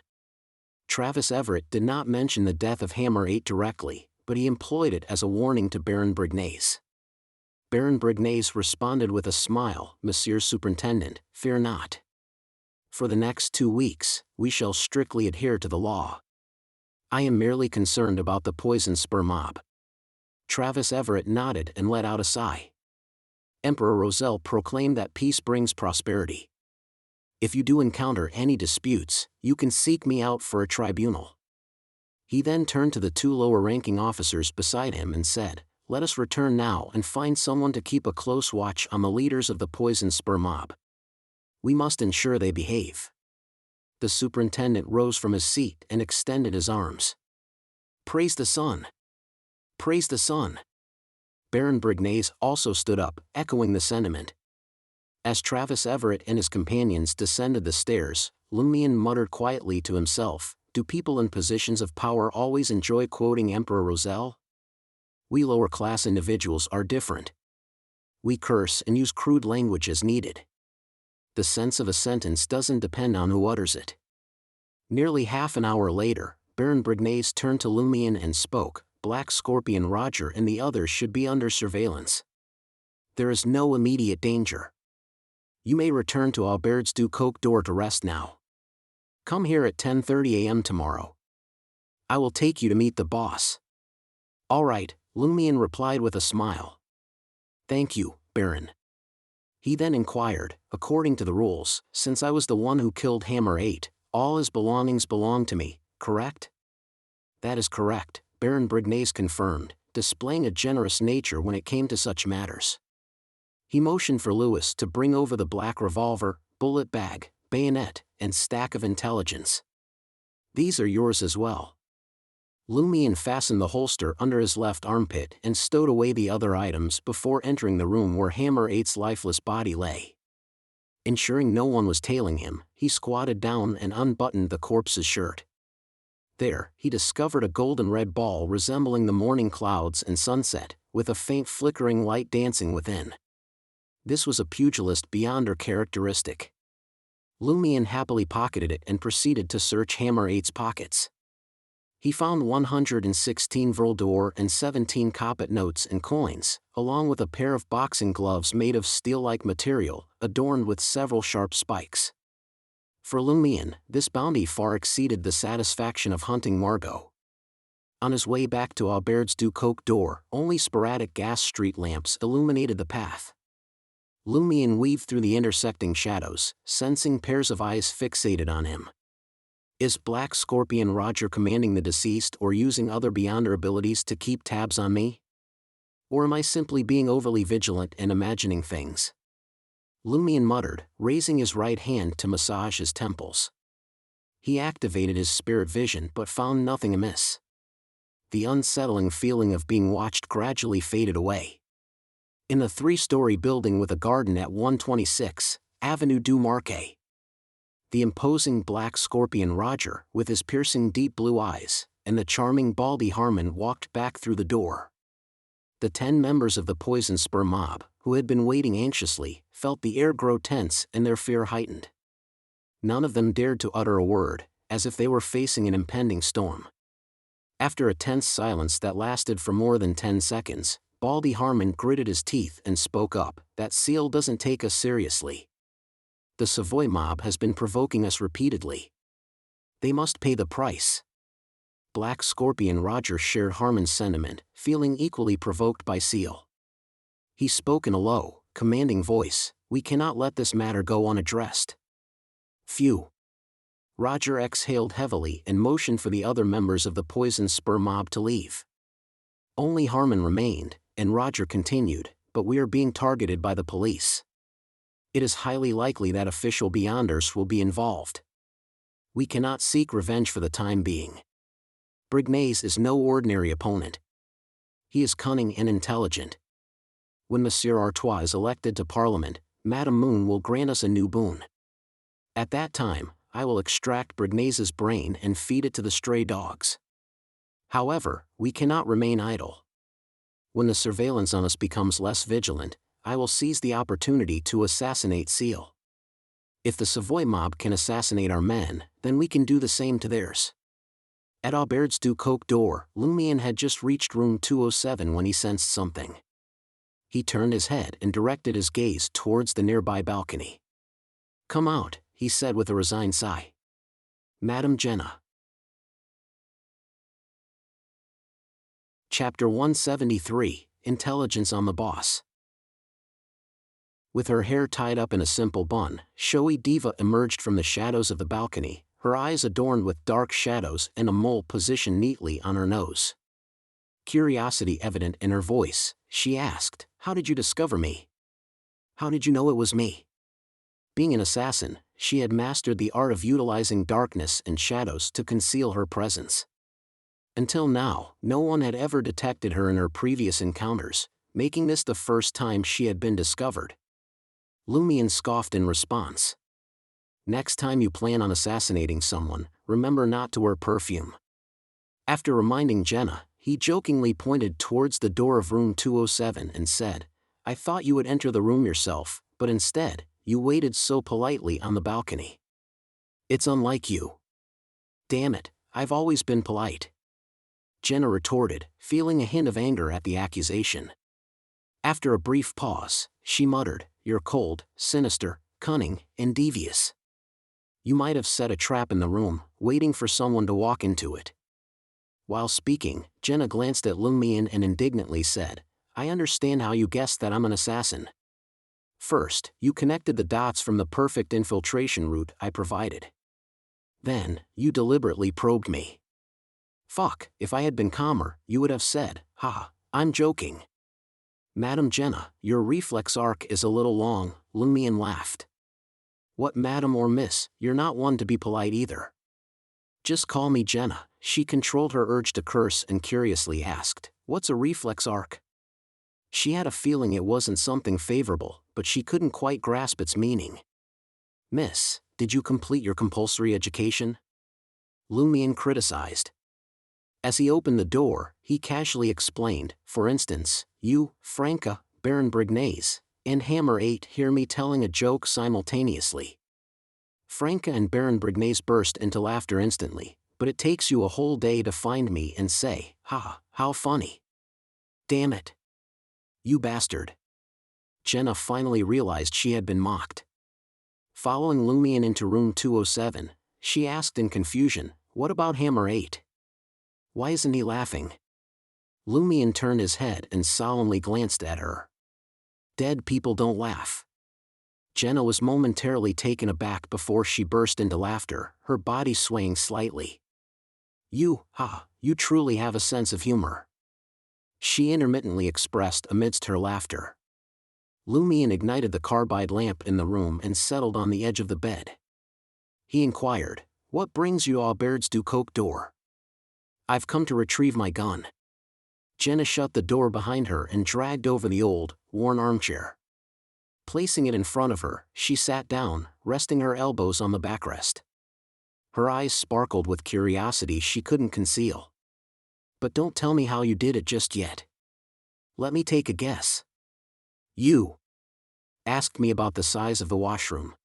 Travis Everett did not mention the death of Hammer 8 directly, but he employed it as a warning to Baron Brignace. Baron Brignace responded with a smile, "Monsieur Superintendent, fear not. For the next 2 weeks, we shall strictly adhere to the law. I am merely concerned about the poison spur mob." Travis Everett nodded and let out a sigh. Emperor Roselle proclaimed that peace brings prosperity. If you do encounter any disputes, you can seek me out for a tribunal. He then turned to the two lower-ranking officers beside him and said, "Let us return now and find someone to keep a close watch on the leaders of the poison spur mob. We must ensure they behave." The superintendent rose from his seat and extended his arms. "Praise the sun! Praise the sun!" Baron Brignaise also stood up, echoing the sentiment. As Travis Everett and his companions descended the stairs, Lumion muttered quietly to himself, "Do people in positions of power always enjoy quoting Emperor Roselle? We lower-class individuals are different. We curse and use crude language as needed. The sense of a sentence doesn't depend on who utters it." Nearly half an hour later, Baron Brignaise turned to Lumion and spoke, "Black Scorpion Roger and the others should be under surveillance. There is no immediate danger. You may return to Auberge du Coq d'Or to rest now. Come here at 10:30 a.m. tomorrow. I will take you to meet the boss." "All right," Lumion replied with a smile. "Thank you, Baron." He then inquired, "According to the rules, since I was the one who killed Hammer 8, all his belongings belong to me, correct?" "That is correct," Baron Brignaise confirmed, displaying a generous nature when it came to such matters. He motioned for Lewis to bring over the black revolver, bullet bag, bayonet, and stack of intelligence. "These are yours as well." Lumion fastened the holster under his left armpit and stowed away the other items before entering the room where Hammer 8's lifeless body lay. Ensuring no one was tailing him, he squatted down and unbuttoned the corpse's shirt. There, he discovered a golden-red ball resembling the morning clouds and sunset, with a faint flickering light dancing within. This was a pugilist beyond her characteristic. Lumion happily pocketed it and proceeded to search Hammer 8's pockets. He found 116 Vril d'Or and 17 Capet notes and coins, along with a pair of boxing gloves made of steel-like material, adorned with several sharp spikes. For Lumion, this bounty far exceeded the satisfaction of hunting Margot. On his way back to Auberge du Coq d'Or, only sporadic gas street lamps illuminated the path. Lumion weaved through the intersecting shadows, sensing pairs of eyes fixated on him. Is Black Scorpion Roger commanding the deceased or using other beyonder abilities to keep tabs on me? Or am I simply being overly vigilant and imagining things? Lumion muttered, raising his right hand to massage his temples. He activated his spirit vision but found nothing amiss. The unsettling feeling of being watched gradually faded away. In the 3-story building with a garden at 126 Avenue du Marquet, the imposing Black Scorpion Roger, with his piercing deep blue eyes, and the charming Baldy Harmon walked back through the door. The 10 members of the Poison Spur mob, who had been waiting anxiously, felt the air grow tense and their fear heightened. None of them dared to utter a word, as if they were facing an impending storm. After a tense silence that lasted for more than 10 seconds, Baldy Harmon gritted his teeth and spoke up, "That seal doesn't take us seriously. The Savoy mob has been provoking us repeatedly. They must pay the price." Black Scorpion Roger shared Harmon's sentiment, feeling equally provoked by Seal. He spoke in a low, commanding voice, "We cannot let this matter go unaddressed." Phew. Roger exhaled heavily and motioned for the other members of the Poison Spur mob to leave. Only Harmon remained, and Roger continued, "But we are being targeted by the police. It is highly likely that official beyonders will be involved. We cannot seek revenge for the time being. Brignaise is no ordinary opponent. He is cunning and intelligent. When Monsieur Artois is elected to Parliament, Madame Moon will grant us a new boon. At that time, I will extract Brignaise's brain and feed it to the stray dogs. However, we cannot remain idle. When the surveillance on us becomes less vigilant, I will seize the opportunity to assassinate Seal. If the Savoy mob can assassinate our men, then we can do the same to theirs." At Auberge du Coq d'Or, Lumion had just reached room 207 when he sensed something. He turned his head and directed his gaze towards the nearby balcony. "Come out," he said with a resigned sigh. "Madame Jenna." Chapter 173, Intelligence on the Boss. With her hair tied up in a simple bun, showy diva emerged from the shadows of the balcony, her eyes adorned with dark shadows and a mole positioned neatly on her nose. Curiosity evident in her voice, she asked, "How did you discover me? How did you know it was me?" Being an assassin, she had mastered the art of utilizing darkness and shadows to conceal her presence. Until now, no one had ever detected her in her previous encounters, making this the first time she had been discovered. Lumion scoffed in response. "Next time you plan on assassinating someone, remember not to wear perfume." After reminding Jenna, he jokingly pointed towards the door of room 207 and said, "I thought you would enter the room yourself, but instead, you waited so politely on the balcony. It's unlike you." "Damn it, I've always been polite," Jenna retorted, feeling a hint of anger at the accusation. After a brief pause, she muttered, "You're cold, sinister, cunning, and devious. You might have set a trap in the room, waiting for someone to walk into it." While speaking, Jenna glanced at Lumion and indignantly said, "I understand how you guessed that I'm an assassin. First, you connected the dots from the perfect infiltration route I provided. Then, you deliberately probed me. Fuck, if I had been calmer, you would have said, 'Ha, I'm joking.'" "Madam Jenna, your reflex arc is a little long," Lumion laughed. "What madam or miss, you're not one to be polite either." "Just call me Jenna." She controlled her urge to curse and curiously asked, "What's a reflex arc?" She had a feeling it wasn't something favorable, but she couldn't quite grasp its meaning. "Miss, did you complete your compulsory education?" Lumion criticized. As he opened the door, he casually explained, "For instance, you, Franca, Baron Brignaise, and Hammer 8 hear me telling a joke simultaneously." Franca and Baron Brignaise burst into laughter instantly, "But it takes you a whole day to find me and say, 'Ha, how funny.' Damn it. You bastard." Jenna finally realized she had been mocked. Following Lumion into room 207, she asked in confusion, "What about Hammer 8? Why isn't he laughing?" Lumion turned his head and solemnly glanced at her. "Dead people don't laugh." Jenna was momentarily taken aback before she burst into laughter, her body swaying slightly. You truly have a sense of humor," she intermittently expressed amidst her laughter. Lumion ignited the carbide lamp in the room and settled on the edge of the bed. He inquired, "What brings you Auberds du Coq d'Or?" "I've come to retrieve my gun." Jenna shut the door behind her and dragged over the old, worn armchair. Placing it in front of her, she sat down, resting her elbows on the backrest. Her eyes sparkled with curiosity she couldn't conceal. "But don't tell me how you did it just yet. Let me take a guess. You asked me about the size of the washroom.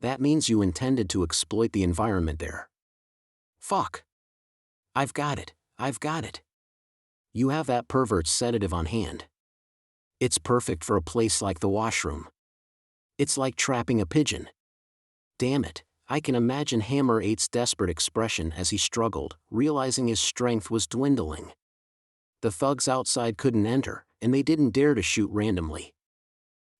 That means you intended to exploit the environment there." "Fuck. I've got it. You have that pervert's sedative on hand. It's perfect for a place like the washroom. It's like trapping a pigeon." Damn it, I can imagine Hammer 8's desperate expression as he struggled, realizing his strength was dwindling. The thugs outside couldn't enter, and they didn't dare to shoot randomly.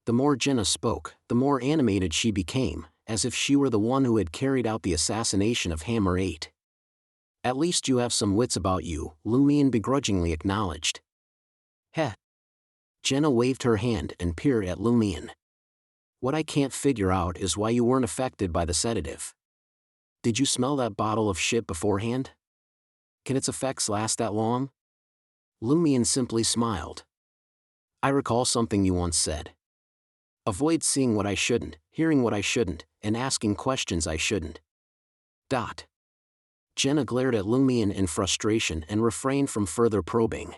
The more Jenna spoke, the more animated she became, as if she were the one who had carried out the assassination of Hammer 8. "At least you have some wits about you," Lumion begrudgingly acknowledged. "Heh." Jenna waved her hand and peered at Lumion. "What I can't figure out is why you weren't affected by the sedative. Did you smell that bottle of shit beforehand? Can its effects last that long?" Lumion simply smiled. "I recall something you once said. Avoid seeing what I shouldn't, hearing what I shouldn't, and asking questions I shouldn't. Dot." Jenna glared at Lumion in frustration and refrained from further probing.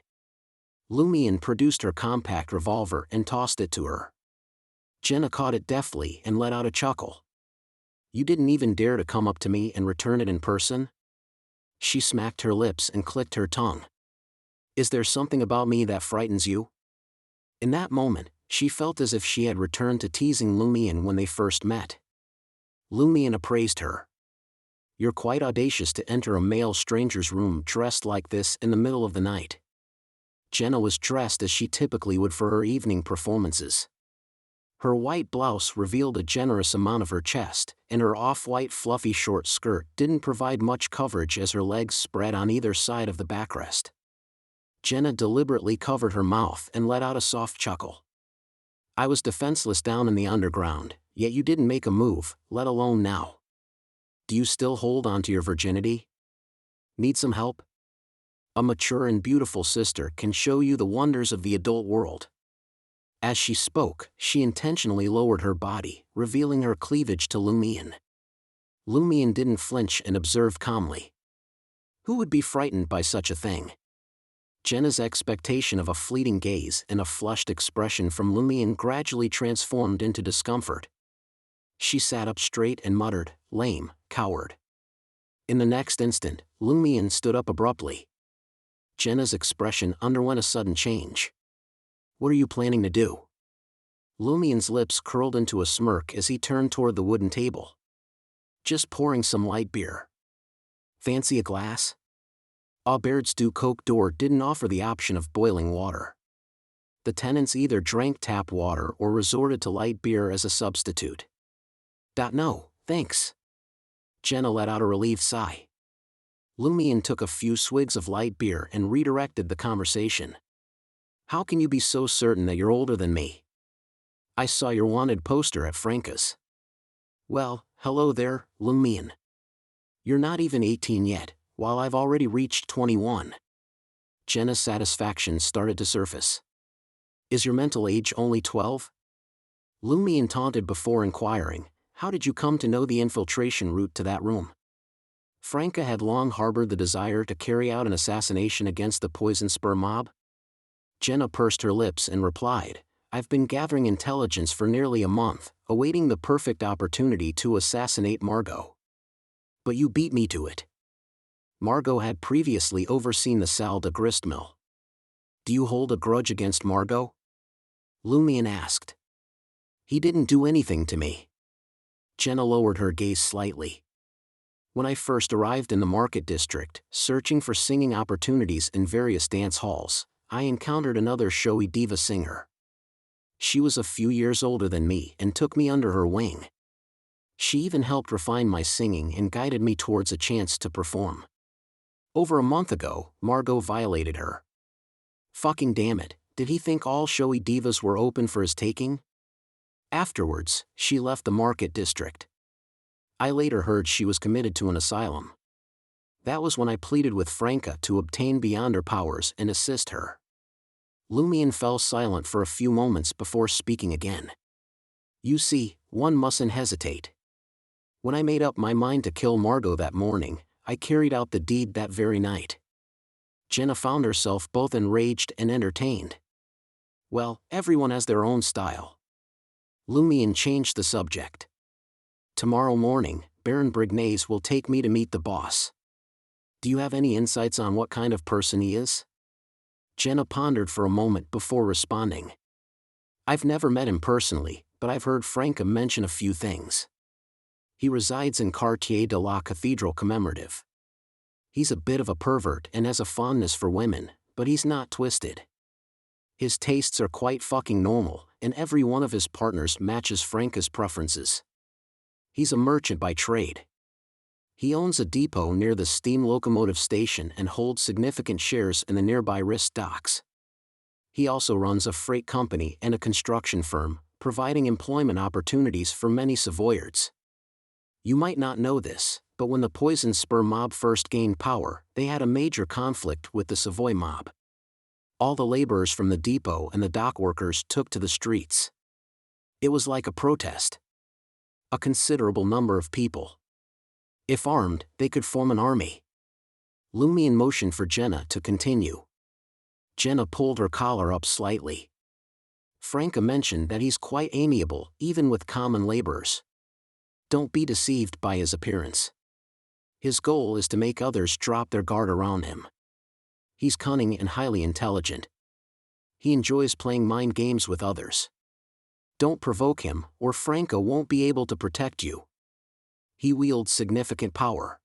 Lumion produced her compact revolver and tossed it to her. Jenna caught it deftly and let out a chuckle. "You didn't even dare to come up to me and return it in person?" She smacked her lips and clicked her tongue. "Is there something about me that frightens you?" In that moment, she felt as if she had returned to teasing Lumion when they first met. Lumion appraised her. "You're quite audacious to enter a male stranger's room dressed like this in the middle of the night." Jenna was dressed as she typically would for her evening performances. Her white blouse revealed a generous amount of her chest, and her off-white fluffy short skirt didn't provide much coverage as her legs spread on either side of the backrest. Jenna deliberately covered her mouth and let out a soft chuckle. I was defenseless down in the underground, yet you didn't make a move, let alone now. Do you still hold on to your virginity? Need some help? A mature and beautiful sister can show you the wonders of the adult world. As she spoke, she intentionally lowered her body, revealing her cleavage to Lumion. Lumion didn't flinch and observed calmly. Who would be frightened by such a thing? Jenna's expectation of a fleeting gaze and a flushed expression from Lumion gradually transformed into discomfort. She sat up straight and muttered, "Lame, coward." In the next instant, Lumion stood up abruptly. Jenna's expression underwent a sudden change. "What are you planning to do?" Lumion's lips curled into a smirk as he turned toward the wooden table. "Just pouring some light beer. Fancy a glass?" Aubaird's Du Coq d'Or didn't offer the option of boiling water. The tenants either drank tap water or resorted to light beer as a substitute. "No, thanks." Jenna let out a relieved sigh. Lumion took a few swigs of light beer and redirected the conversation. "How can you be so certain that you're older than me? I saw your wanted poster at Franca's." "Well, hello there, Lumion. You're not even 18 yet, while I've already reached 21. Jenna's satisfaction started to surface. "Is your mental age only 12? Lumion taunted before inquiring, "How did you come to know the infiltration route to that room?" Franca had long harbored the desire to carry out an assassination against the Poison Spur mob. Jenna pursed her lips and replied, "I've been gathering intelligence for nearly a month, awaiting the perfect opportunity to assassinate Margot. But you beat me to it." Margot had previously overseen the Salle de Grist mill. "Do you hold a grudge against Margot?" Lumion asked. "He didn't do anything to me." Jenna lowered her gaze slightly. "When I first arrived in the Market District, searching for singing opportunities in various dance halls, I encountered another showy diva singer. She was a few years older than me and took me under her wing. She even helped refine my singing and guided me towards a chance to perform. Over a month ago, Margot violated her. Fucking damn it, did he think all showy divas were open for his taking? Afterwards, she left the Market District. I later heard she was committed to an asylum. That was when I pleaded with Franca to obtain beyond her powers and assist her." Lumion fell silent for a few moments before speaking again. "You see, one mustn't hesitate. When I made up my mind to kill Margot that morning, I carried out the deed that very night." Jenna found herself both enraged and entertained. "Well, everyone has their own style." Lumion changed the subject. "Tomorrow morning, Baron Brignaise will take me to meet the boss. Do you have any insights on what kind of person he is?" Jenna pondered for a moment before responding. "I've never met him personally, but I've heard Franca mention a few things. He resides in Quartier de la Cathedral Commemorative. He's a bit of a pervert and has a fondness for women, but he's not twisted. His tastes are quite fucking normal, and every one of his partners matches Franca's preferences. He's a merchant by trade. He owns a depot near the steam locomotive station and holds significant shares in the nearby Rist docks. He also runs a freight company and a construction firm, providing employment opportunities for many Savoyards. You might not know this, but when the Poison Spur mob first gained power, they had a major conflict with the Savoy mob. All the laborers from the depot and the dock workers took to the streets. It was like a protest. A considerable number of people. If armed, they could form an army." Lumion motioned for Jenna to continue. Jenna pulled her collar up slightly. "Franca mentioned that he's quite amiable, even with common laborers. Don't be deceived by his appearance. His goal is to make others drop their guard around him. He's cunning and highly intelligent. He enjoys playing mind games with others. Don't provoke him, or Franca won't be able to protect you. He wields significant power.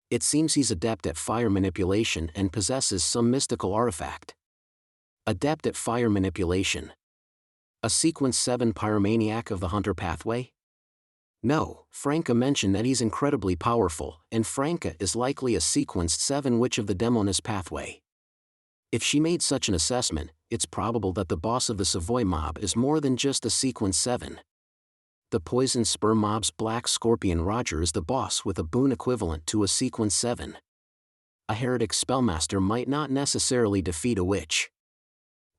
It seems he's adept at fire manipulation and possesses some mystical artifact." "Adept at fire manipulation." A Sequence 7 pyromaniac of the Hunter pathway? No, Franca mentioned that he's incredibly powerful, and Franca is likely a Sequenced 7 Witch of the Demoness pathway. If she made such an assessment, it's probable that the boss of the Savoy mob is more than just a Sequence 7. The Poison Spur mob's Black Scorpion Roger is the boss with a boon equivalent to a Sequence 7. A heretic spellmaster might not necessarily defeat a witch.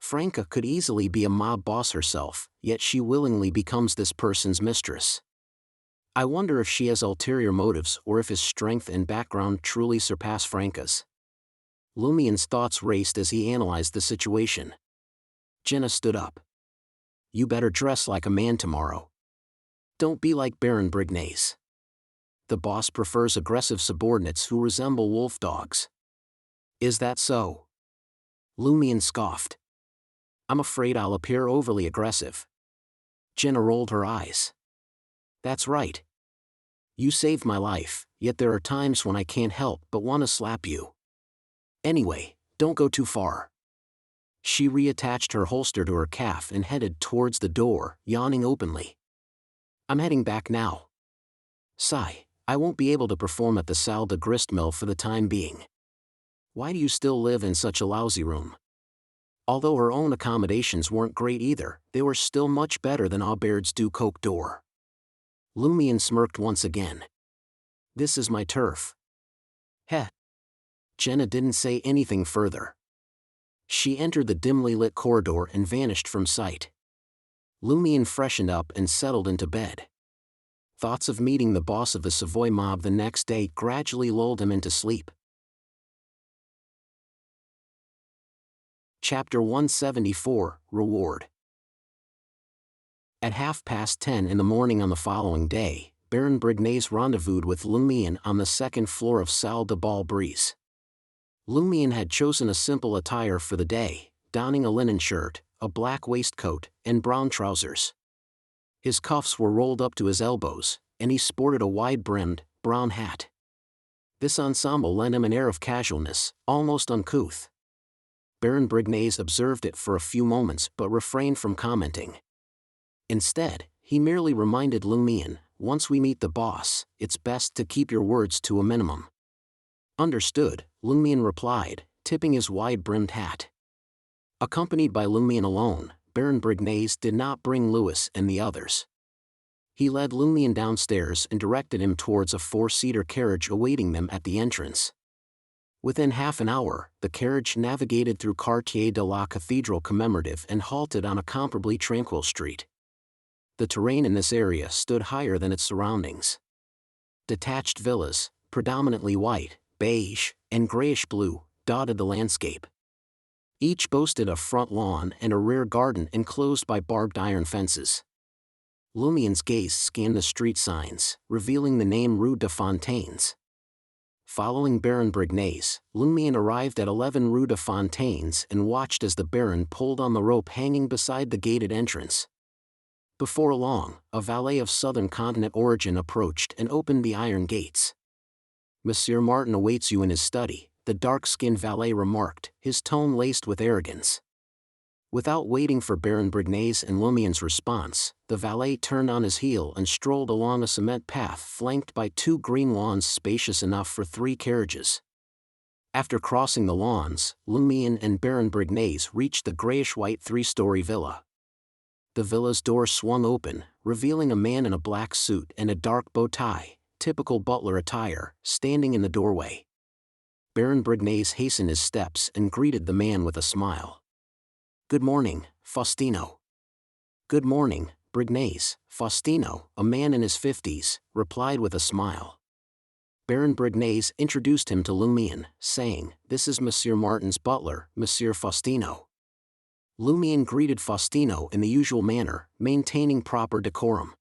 Franca could easily be a mob boss herself, yet she willingly becomes this person's mistress. I wonder if she has ulterior motives or if his strength and background truly surpass Franca's. Lumien's thoughts raced as he analyzed the situation. Jenna stood up. You better dress like a man tomorrow. Don't be like Baron Brignaise. The boss prefers aggressive subordinates who resemble wolf dogs. Is that so? Lumien scoffed. I'm afraid I'll appear overly aggressive. Jenna rolled her eyes. That's right. You saved my life, yet there are times when I can't help but want to slap you. Anyway, don't go too far. She reattached her holster to her calf and headed towards the door, yawning openly. I'm heading back now. Sigh, I won't be able to perform at the Salle de Gristmill for the time being. Why do you still live in such a lousy room? Although her own accommodations weren't great either, they were still much better than Aubaird's du Coq d'Or. Lumien smirked once again. This is my turf. Heh. Jenna didn't say anything further. She entered the dimly lit corridor and vanished from sight. Lumien freshened up and settled into bed. Thoughts of meeting the boss of the Savoy mob the next day gradually lulled him into sleep. Chapter 174, Reward. At 10:30 in the morning on the following day, Baron Brignaise rendezvoused with Lumien on the second floor of Salle de Bal Brise. Lumien had chosen a simple attire for the day, donning a linen shirt, a black waistcoat, and brown trousers. His cuffs were rolled up to his elbows, and he sported a wide-brimmed, brown hat. This ensemble lent him an air of casualness, almost uncouth. Baron Brignaise observed it for a few moments but refrained from commenting. Instead, he merely reminded Lumien, once we meet the boss, it's best to keep your words to a minimum. Understood, Lumien replied, tipping his wide-brimmed hat. Accompanied by Lumien alone, Baron Brignaise did not bring Louis and the others. He led Lumien downstairs and directed him towards a 4-seater carriage awaiting them at the entrance. Within half an hour, the carriage navigated through Quartier de la Cathedral Commemorative and halted on a comparably tranquil street. The terrain in this area stood higher than its surroundings. Detached villas, predominantly white, beige, and grayish-blue, dotted the landscape. Each boasted a front lawn and a rear garden enclosed by barbed iron fences. Lumien's gaze scanned the street signs, revealing the name Rue de Fontaines. Following Baron Brignaise, Lumien arrived at 11 Rue de Fontaines and watched as the Baron pulled on the rope hanging beside the gated entrance. Before long, a valet of southern continent origin approached and opened the iron gates. Monsieur Martin awaits you in his study, the dark-skinned valet remarked, his tone laced with arrogance. Without waiting for Baron Brignaise and Lumien's response, the valet turned on his heel and strolled along a cement path flanked by 2 green lawns spacious enough for 3 carriages. After crossing the lawns, Lumien and Baron Brignaise reached the grayish-white 3-story villa. The villa's door swung open, revealing a man in a black suit and a dark bow tie, typical butler attire, standing in the doorway. Baron Brignaise hastened his steps and greeted the man with a smile. Good morning, Faustino. Good morning, Brignaise. Faustino, a man in his 50s, replied with a smile. Baron Brignaise introduced him to Lumien, saying, this is Monsieur Martin's butler, Monsieur Faustino. Lumien greeted Faustino in the usual manner, maintaining proper decorum.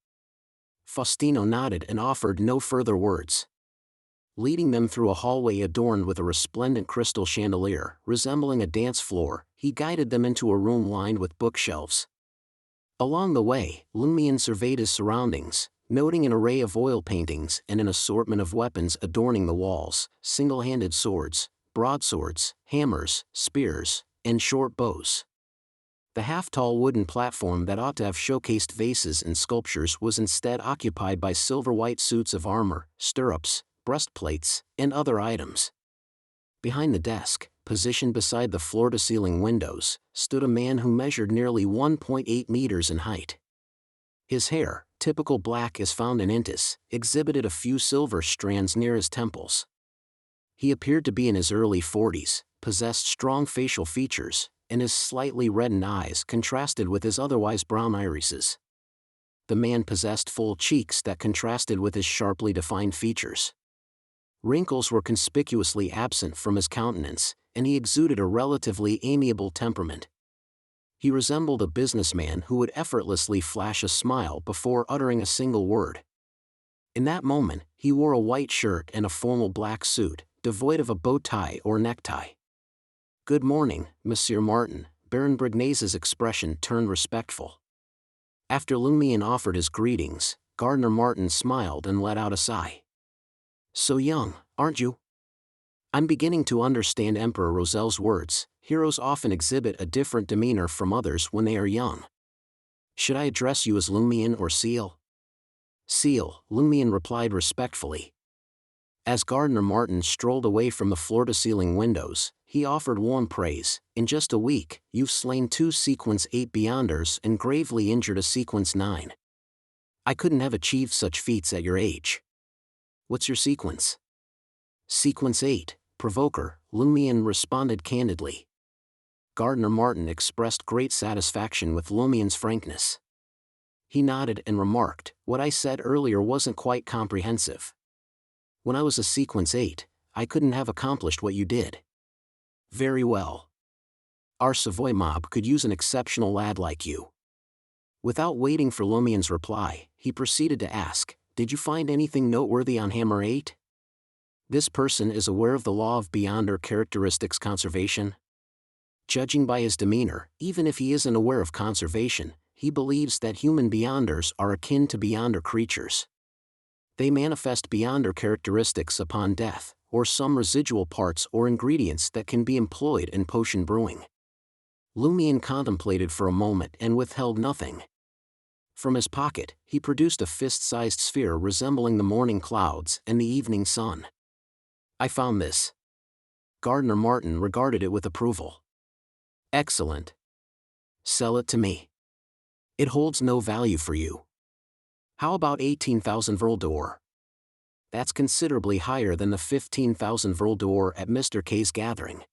Faustino nodded and offered no further words. Leading them through a hallway adorned with a resplendent crystal chandelier, resembling a dance floor, he guided them into a room lined with bookshelves. Along the way, Lumien surveyed his surroundings, noting an array of oil paintings and an assortment of weapons adorning the walls, single-handed swords, broadswords, hammers, spears, and short bows. The half-tall wooden platform that ought to have showcased vases and sculptures was instead occupied by silver-white suits of armor, stirrups, breastplates, and other items. Behind the desk, positioned beside the floor-to-ceiling windows, stood a man who measured nearly 1.8 meters in height. His hair, typical black as found in Intis, exhibited a few silver strands near his temples. He appeared to be in his early 40s, possessed strong facial features, and his slightly reddened eyes contrasted with his otherwise brown irises. The man possessed full cheeks that contrasted with his sharply defined features. Wrinkles were conspicuously absent from his countenance, and he exuded a relatively amiable temperament. He resembled a businessman who would effortlessly flash a smile before uttering a single word. In that moment, he wore a white shirt and a formal black suit, devoid of a bow tie or necktie. "Good morning, Monsieur Martin." Baron Brignase's expression turned respectful. After Lumion offered his greetings, Gardner Martin smiled and let out a sigh. "So young, aren't you?" "I'm beginning to understand Emperor Roselle's words. Heroes often exhibit a different demeanor from others when they are young. Should I address you as Lumion or Seal?" "Seal," Lumion replied respectfully. As Gardner Martin strolled away from the floor-to-ceiling windows, he offered warm praise. "In just a week, you've slain 2 Sequence 8 Beyonders and gravely injured a Sequence 9. I couldn't have achieved such feats at your age." "What's your sequence?" "Sequence 8, Provoker," Lumion responded candidly. Gardner Martin expressed great satisfaction with Lumion's frankness. He nodded and remarked, "What I said earlier wasn't quite comprehensive. When I was a Sequence 8, I couldn't have accomplished what you did." "Very well. Our Savoy mob could use an exceptional lad like you." Without waiting for Lumion's reply, he proceeded to ask, "Did you find anything noteworthy on Hammer 8? This person is aware of the law of Beyonder characteristics conservation. Judging by his demeanor, even if he isn't aware of conservation, he believes that human Beyonders are akin to Beyonder creatures. They manifest Beyonder characteristics upon death, or some residual parts or ingredients that can be employed in potion brewing." Lumion contemplated for a moment and withheld nothing. From his pocket, he produced a fist-sized sphere resembling the morning clouds and the evening sun. "I found this." Gardner Martin regarded it with approval. "Excellent. Sell it to me. It holds no value for you." "How about 18,000 Vril d'Or?" "That's considerably higher than the 15,000 Vril d'Or at Mr. K's gathering."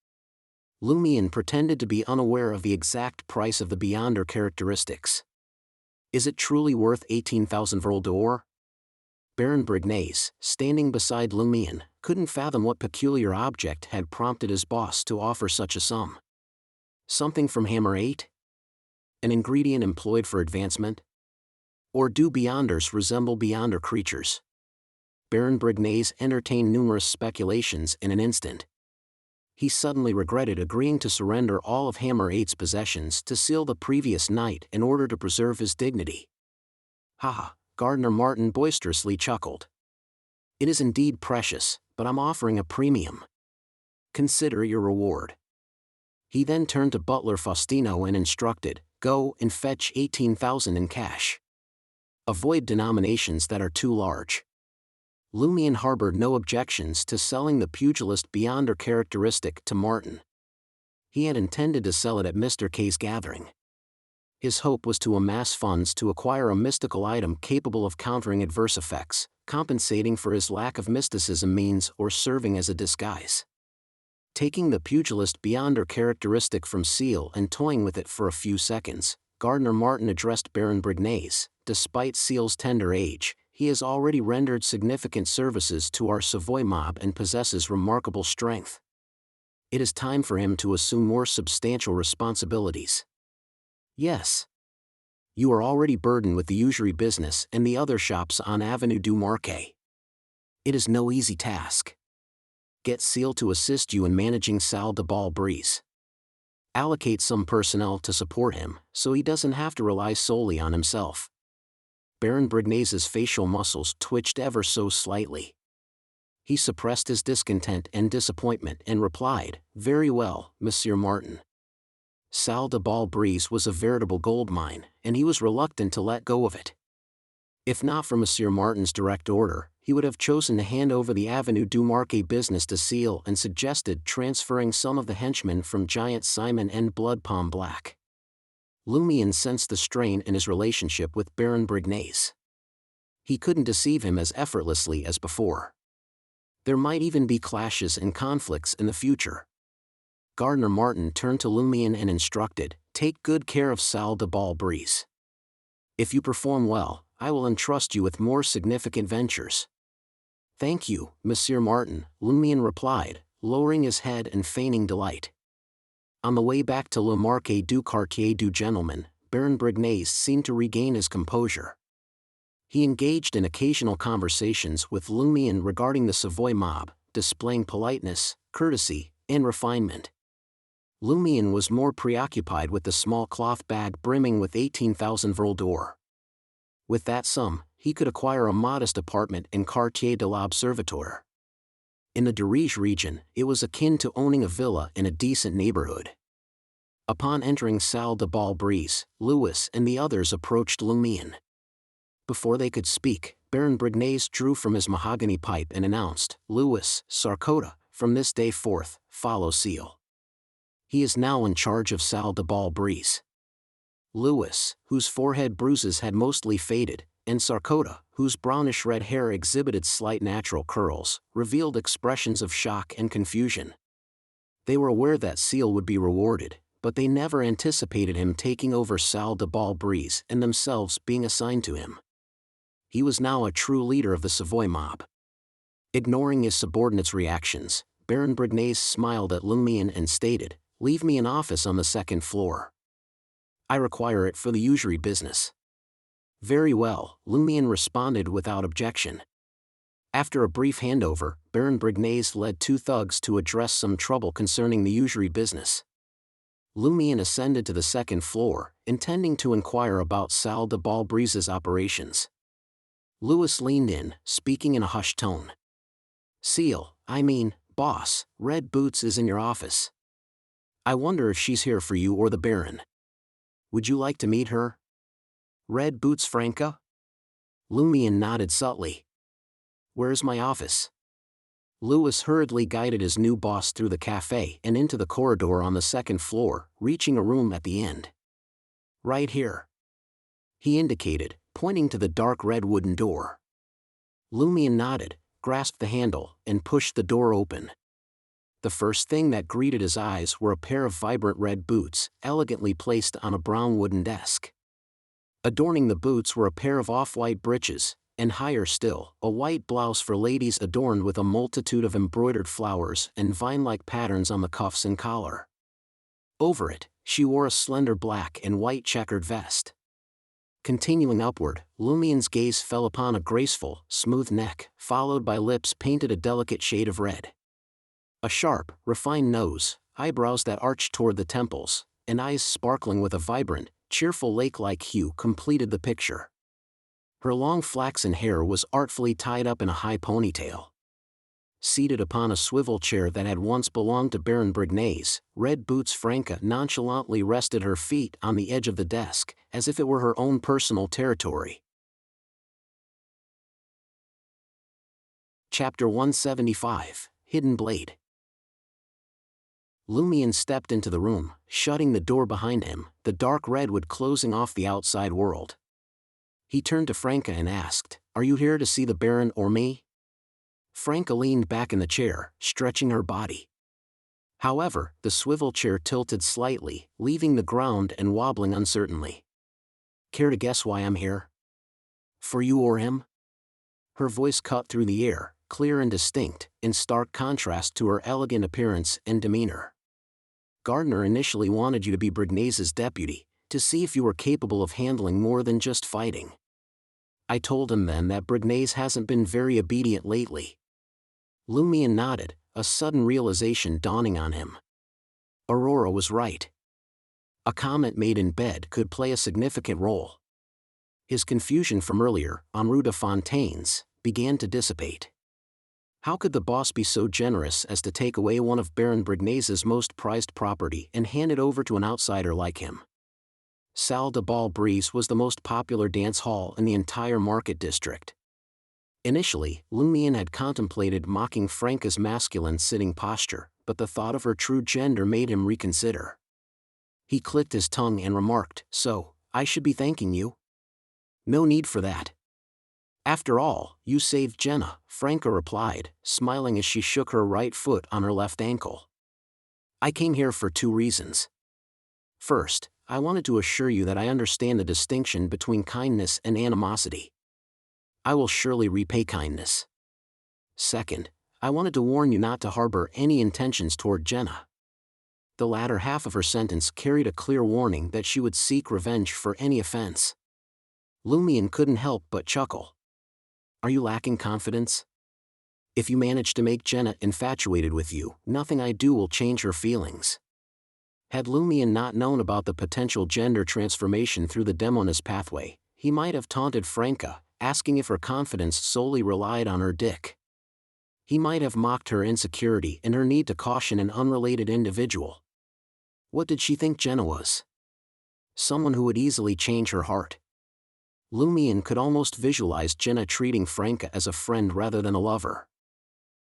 Lumion pretended to be unaware of the exact price of the Beyonder characteristics. "Is it truly worth 18,000 Vril d'Or?" Baron Brignase, standing beside Lumion, couldn't fathom what peculiar object had prompted his boss to offer such a sum. "Something from Hammer 8? An ingredient employed for advancement? Or do Beyonders resemble Beyonder creatures?" Baron Brignase entertained numerous speculations in an instant. He suddenly regretted agreeing to surrender all of Hammer 8's possessions to Seal the previous night in order to preserve his dignity. "Ha!" Gardner Martin boisterously chuckled. "It is indeed precious, but I'm offering a premium. Consider your reward." He then turned to butler Faustino and instructed, "Go and fetch 18,000 in cash. Avoid denominations that are too large." Lumion harbored no objections to selling the pugilist Beyonder characteristic to Martin. He had intended to sell it at Mr. K's gathering. His hope was to amass funds to acquire a mystical item capable of countering adverse effects, compensating for his lack of mysticism means or serving as a disguise. Taking the pugilist Beyonder characteristic from Seal and toying with it for a few seconds, Gardner Martin addressed Baron Brignase. "Despite Seal's tender age, he has already rendered significant services to our Savoy mob and possesses remarkable strength. It is time for him to assume more substantial responsibilities." "Yes. You are already burdened with the usury business and the other shops on Avenue du Marquet. It is no easy task. Get Seal to assist you in managing Salle de Bal Brise. Allocate some personnel to support him, so he doesn't have to rely solely on himself." Baron Brignase's facial muscles twitched ever so slightly. He suppressed his discontent and disappointment and replied, "Very well, Monsieur Martin. Salle de Balbrise was a veritable gold mine, and he was reluctant to let go of it. If not for Monsieur Martin's direct order, he would have chosen to hand over the Avenue du Marquet business to Seal and suggested transferring some of the henchmen from Giant Simon and Blood Palm Black. Lumion sensed the strain in his relationship with Baron Brignaise. He couldn't deceive him as effortlessly as before. There might even be clashes and conflicts in the future. Gardner Martin turned to Lumion and instructed, "Take good care of Salle de Balbrise. If you perform well, I will entrust you with more significant ventures." "Thank you, Monsieur Martin," Lumion replied, lowering his head and feigning delight. On the way back to Le Marquet du Quartier du Gentleman, Baron Brignaise seemed to regain his composure. He engaged in occasional conversations with Lumion regarding the Savoy mob, displaying politeness, courtesy, and refinement. Lumion was more preoccupied with the small cloth bag brimming with 18,000 Vril d'Or. With that sum, he could acquire a modest apartment in Quartier de l'Observatoire. In the Dirige region, it was akin to owning a villa in a decent neighborhood. Upon entering Salle de Balbrise, Louis and the others approached Lumion. Before they could speak, Baron Brignaise drew from his mahogany pipe and announced, "Louis, Sarkota, from this day forth, follow Seal. He is now in charge of Salle de Balbrise." Louis, whose forehead bruises had mostly faded, and Sarkota, whose brownish-red hair exhibited slight natural curls, revealed expressions of shock and confusion. They were aware that Seal would be rewarded, but they never anticipated him taking over Salle de Balbrise and themselves being assigned to him. He was now a true leader of the Savoy mob. Ignoring his subordinates' reactions, Baron Brignaise smiled at Lumion and stated, "Leave me an office on the second floor. I require it for the usury business." "Very well," Lumion responded without objection. After a brief handover, Baron Brignaise led two thugs to address some trouble concerning the usury business. Lumion ascended to the second floor, intending to inquire about Salle de Balbrise's operations. Louis leaned in, speaking in a hushed tone. "Seal, boss, Red Boots is in your office. I wonder if she's here for you or the Baron. Would you like to meet her?" "Red Boots Franca?" Lumion nodded subtly. "Where's my office?" Louis hurriedly guided his new boss through the cafe and into the corridor on the second floor, reaching a room at the end. "Right here," he indicated, pointing to the dark red wooden door. Lumion nodded, grasped the handle, and pushed the door open. The first thing that greeted his eyes were a pair of vibrant red boots, elegantly placed on a brown wooden desk. Adorning the boots were a pair of off-white breeches, and higher still, a white blouse for ladies adorned with a multitude of embroidered flowers and vine-like patterns on the cuffs and collar. Over it, she wore a slender black and white checkered vest. Continuing upward, Lumion's gaze fell upon a graceful, smooth neck, followed by lips painted a delicate shade of red. A sharp, refined nose, eyebrows that arched toward the temples, and eyes sparkling with a vibrant, cheerful lake-like hue completed the picture. Her long flaxen hair was artfully tied up in a high ponytail. Seated upon a swivel chair that had once belonged to Baron Brignaise, Red Boots Franca nonchalantly rested her feet on the edge of the desk, as if it were her own personal territory. Chapter 175, Hidden Blade. Lumion stepped into the room, shutting the door behind him, the dark redwood closing off the outside world. He turned to Franca and asked, "Are you here to see the Baron or me?" Franca leaned back in the chair, stretching her body. However, the swivel chair tilted slightly, leaving the ground and wobbling uncertainly. "Care to guess why I'm here? For you or him?" Her voice cut through the air, clear and distinct, in stark contrast to her elegant appearance and demeanor. "Gardner initially wanted you to be Brignaise's deputy, to see if you were capable of handling more than just fighting. I told him then that Brignaise hasn't been very obedient lately." Lumion nodded, a sudden realization dawning on him. Aurora was right. A comment made in bed could play a significant role. His confusion from earlier, en route to Fontaine's, began to dissipate. How could the boss be so generous as to take away one of Baron Brignaise's most prized property and hand it over to an outsider like him? Salle de Bal Brise was the most popular dance hall in the entire market district. Initially, Lumion had contemplated mocking Franca's masculine sitting posture, but the thought of her true gender made him reconsider. He clicked his tongue and remarked, "So, I should be thanking you?" "No need for that. After all, you saved Jenna," Franca replied, smiling as she shook her right foot on her left ankle. "I came here for 2 reasons. First, I wanted to assure you that I understand the distinction between kindness and animosity. I will surely repay kindness. Second, I wanted to warn you not to harbor any intentions toward Jenna." The latter half of her sentence carried a clear warning that she would seek revenge for any offense. Lumion couldn't help but chuckle. "Are you lacking confidence? If you manage to make Jenna infatuated with you, nothing I do will change her feelings." Had Lumion not known about the potential gender transformation through the Demoness pathway, he might have taunted Franca, asking if her confidence solely relied on her dick. He might have mocked her insecurity and her need to caution an unrelated individual. What did she think Jenna was? Someone who would easily change her heart. Lumion could almost visualize Jenna treating Franca as a friend rather than a lover.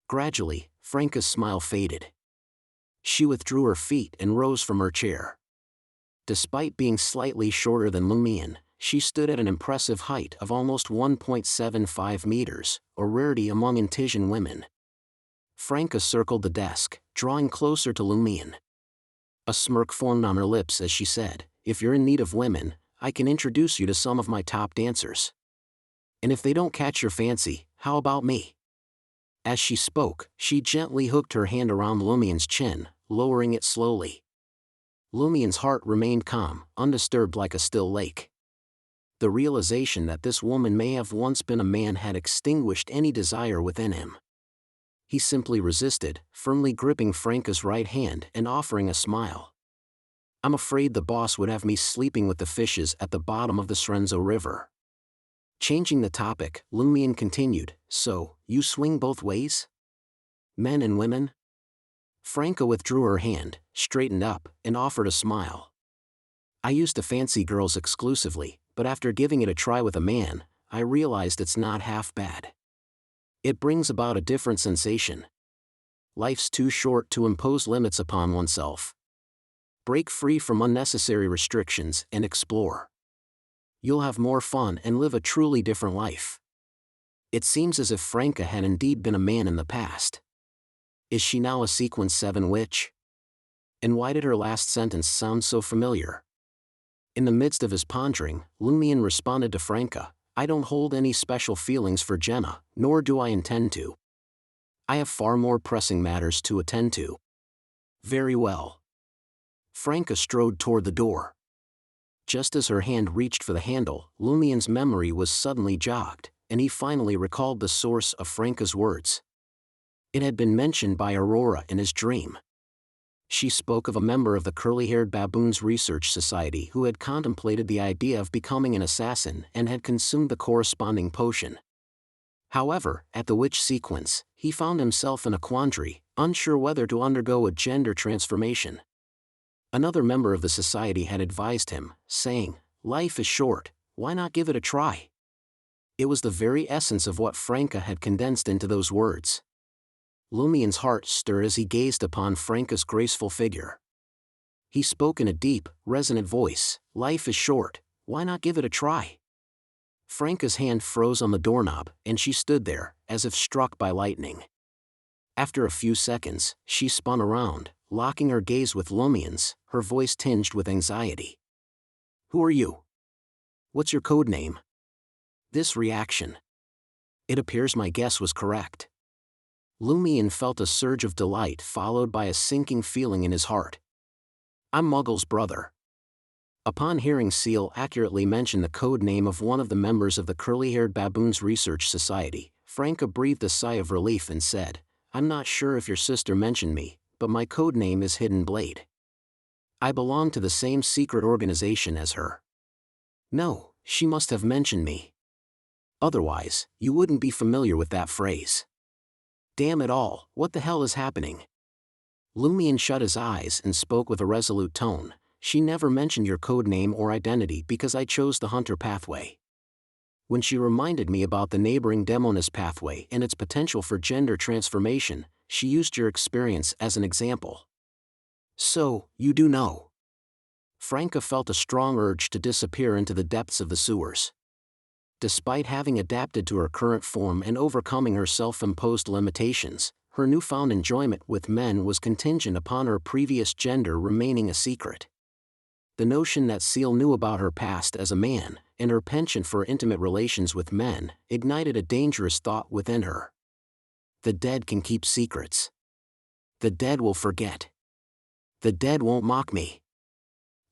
Gradually, Franca's smile faded. She withdrew her feet and rose from her chair. Despite being slightly shorter than Lumion, she stood at an impressive height of almost 1.75 meters, a rarity among Intisian women. Franca circled the desk, drawing closer to Lumion. A smirk formed on her lips as she said, "If you're in need of women, I can introduce you to some of my top dancers. And if they don't catch your fancy, how about me?" As she spoke, she gently hooked her hand around Lumion's chin, lowering it slowly. Lumion's heart remained calm, undisturbed like a still lake. The realization that this woman may have once been a man had extinguished any desire within him. He simply resisted, firmly gripping Franca's right hand and offering a smile. "I'm afraid the boss would have me sleeping with the fishes at the bottom of the Srenzo River." Changing the topic, Lumion continued, "So, you swing both ways? Men and women?" Franca withdrew her hand, straightened up, and offered a smile. "I used to fancy girls exclusively, but after giving it a try with a man, I realized it's not half bad. It brings about a different sensation. Life's too short to impose limits upon oneself. Break free from unnecessary restrictions and explore. You'll have more fun and live a truly different life." It seems as if Franca had indeed been a man in the past. Is she now a Sequence 7 witch? And why did her last sentence sound so familiar? In the midst of his pondering, Lumion responded to Franca, "I don't hold any special feelings for Jenna, nor do I intend to. I have far more pressing matters to attend to." "Very well." Franca strode toward the door. Just as her hand reached for the handle, Lumion's memory was suddenly jogged, and he finally recalled the source of Franca's words. It had been mentioned by Aurora in his dream. She spoke of a member of the curly-haired baboons research society who had contemplated the idea of becoming an assassin and had consumed the corresponding potion. However, at the witch sequence, he found himself in a quandary, unsure whether to undergo a gender transformation. Another member of the society had advised him, saying, "Life is short, why not give it a try?" It was the very essence of what Franca had condensed into those words. Lumion's heart stirred as he gazed upon Franca's graceful figure. He spoke in a deep, resonant voice, "Life is short, why not give it a try?" Franca's hand froze on the doorknob, and she stood there, as if struck by lightning. After a few seconds, she spun around, locking her gaze with Lumion's, her voice tinged with anxiety. "Who are you? What's your code name?" This reaction. It appears my guess was correct. Lumion felt a surge of delight followed by a sinking feeling in his heart. "I'm Muggle's brother." Upon hearing Seal accurately mention the code name of one of the members of the curly-haired baboons research society, Franca breathed a sigh of relief and said, "I'm not sure if your sister mentioned me, but my code name is Hidden Blade. I belong to the same secret organization as her." "No, she must have mentioned me. Otherwise, you wouldn't be familiar with that phrase." Damn it all, what the hell is happening? Lumion shut his eyes and spoke with a resolute tone. She never mentioned your code name or identity because I chose the hunter pathway. When she reminded me about the neighboring demoness pathway and its potential for gender transformation, she used your experience as an example. So, you do know. Franca felt a strong urge to disappear into the depths of the sewers. Despite having adapted to her current form and overcoming her self-imposed limitations, her newfound enjoyment with men was contingent upon her previous gender remaining a secret. The notion that Seal knew about her past as a man, and her penchant for intimate relations with men, ignited a dangerous thought within her. The dead can keep secrets. The dead will forget. The dead won't mock me.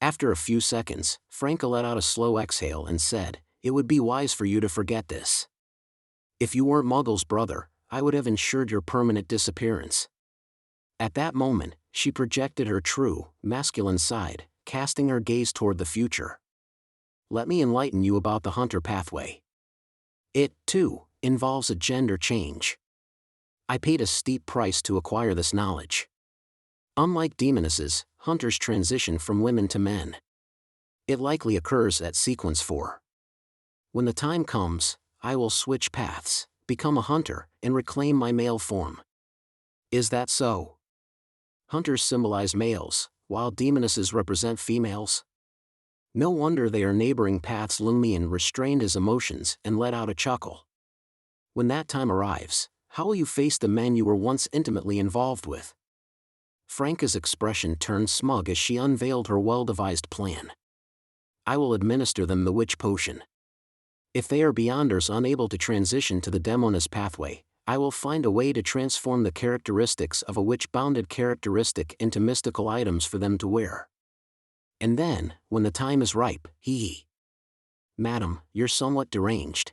After a few seconds, Franca let out a slow exhale and said, "It would be wise for you to forget this. If you weren't Muggle's brother, I would have ensured your permanent disappearance." At that moment, she projected her true, masculine side, casting her gaze toward the future. Let me enlighten you about the hunter pathway. It, too, involves a gender change. I paid a steep price to acquire this knowledge. Unlike demonesses, hunters transition from women to men. It likely occurs at sequence 4. When the time comes, I will switch paths, become a hunter, and reclaim my male form. Is that so? Hunters symbolize males, while demonesses represent females. No wonder they are neighboring paths. Lumion restrained his emotions and let out a chuckle. When that time arrives, how will you face the men you were once intimately involved with? Franca's expression turned smug as she unveiled her well-devised plan. I will administer them the witch potion. If they are beyonders unable to transition to the demoness pathway, I will find a way to transform the characteristics of a witch-bounded characteristic into mystical items for them to wear. And then, when the time is ripe, Madam, you're somewhat deranged.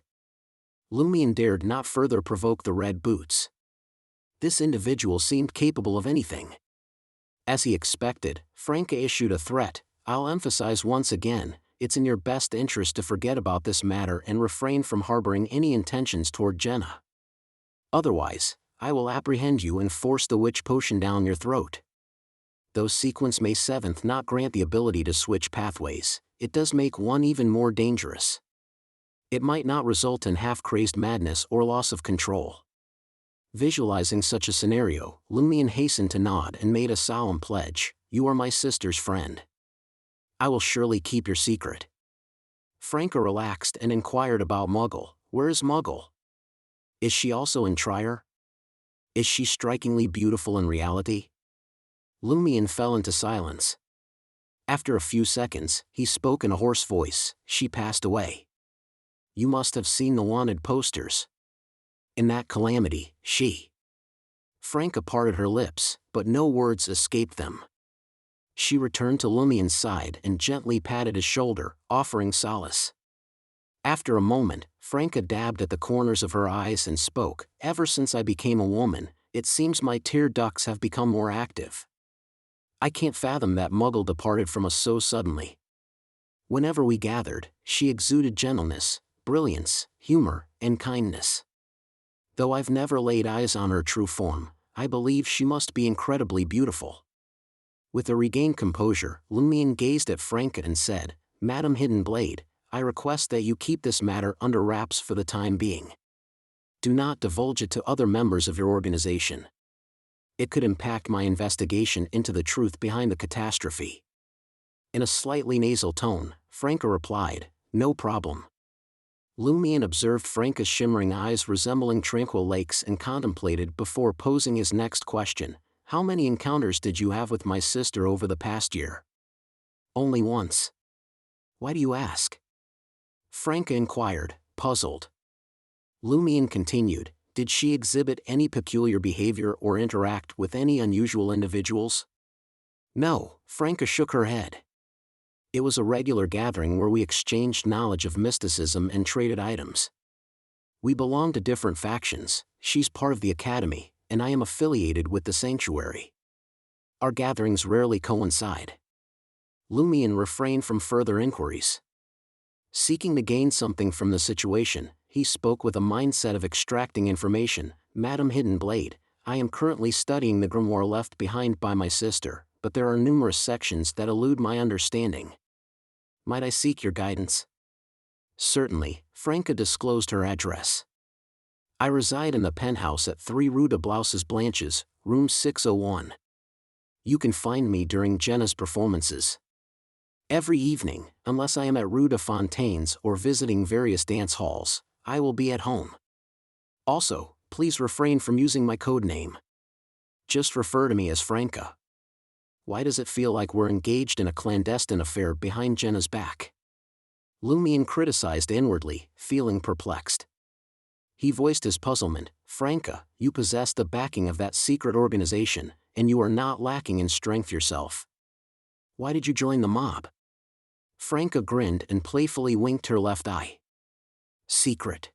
Lumion dared not further provoke the red boots. This individual seemed capable of anything. As he expected, Franca issued a threat. I'll emphasize once again, it's in your best interest to forget about this matter and refrain from harboring any intentions toward Jenna. Otherwise, I will apprehend you and force the witch potion down your throat. Though sequence May 7th not grant the ability to switch pathways, it does make one even more dangerous. It might not result in half-crazed madness or loss of control. Visualizing such a scenario, Lumion hastened to nod and made a solemn pledge. You are my sister's friend. I will surely keep your secret. Franca relaxed and inquired about Muggle. Where is Muggle? Is she also in Trier? Is she strikingly beautiful in reality? Lumion fell into silence. After a few seconds, he spoke in a hoarse voice. She passed away. You must have seen the wanted posters. In that calamity, she... Franca parted her lips, but no words escaped them. She returned to Lumion's side and gently patted his shoulder, offering solace. After a moment, Franca dabbed at the corners of her eyes and spoke. Ever since I became a woman, it seems my tear ducts have become more active. I can't fathom that Muggle departed from us so suddenly. Whenever we gathered, she exuded gentleness, brilliance, humor, and kindness. Though I've never laid eyes on her true form, I believe she must be incredibly beautiful. With a regained composure, Lumion gazed at Franca and said, Madam Hidden Blade, I request that you keep this matter under wraps for the time being. Do not divulge it to other members of your organization. It could impact my investigation into the truth behind the catastrophe. In a slightly nasal tone, Franca replied, No problem. Lumion observed Franca's shimmering eyes resembling tranquil lakes and contemplated before posing his next question. How many encounters did you have with my sister over the past year? Only once. Why do you ask? Franca inquired, puzzled. Lumion continued, Did she exhibit any peculiar behavior or interact with any unusual individuals? No, Franca shook her head. It was a regular gathering where we exchanged knowledge of mysticism and traded items. We belong to different factions. She's part of the Academy, and I am affiliated with the Sanctuary. Our gatherings rarely coincide. Lumion refrained from further inquiries. Seeking to gain something from the situation, he He spoke with a mindset of extracting information. Madam Hidden Blade, I am currently studying the grimoire left behind by my sister, but there are numerous sections that elude my understanding. Might I seek your guidance? Certainly, Franca disclosed her address. I reside in the penthouse at 3 Rue de Blouses Blanches, room 601. You can find me during Jenna's performances. Every evening, unless I am at Rue de Fontaines or visiting various dance halls, I will be at home. Also, please refrain from using my code name. Just refer to me as Franca. Why does it feel like we're engaged in a clandestine affair behind Jenna's back? Lumion criticized inwardly, feeling perplexed. He voiced his puzzlement. Franca, you possess the backing of that secret organization, and you are not lacking in strength yourself. Why did you join the mob? Franca grinned and playfully winked her left eye. Secret.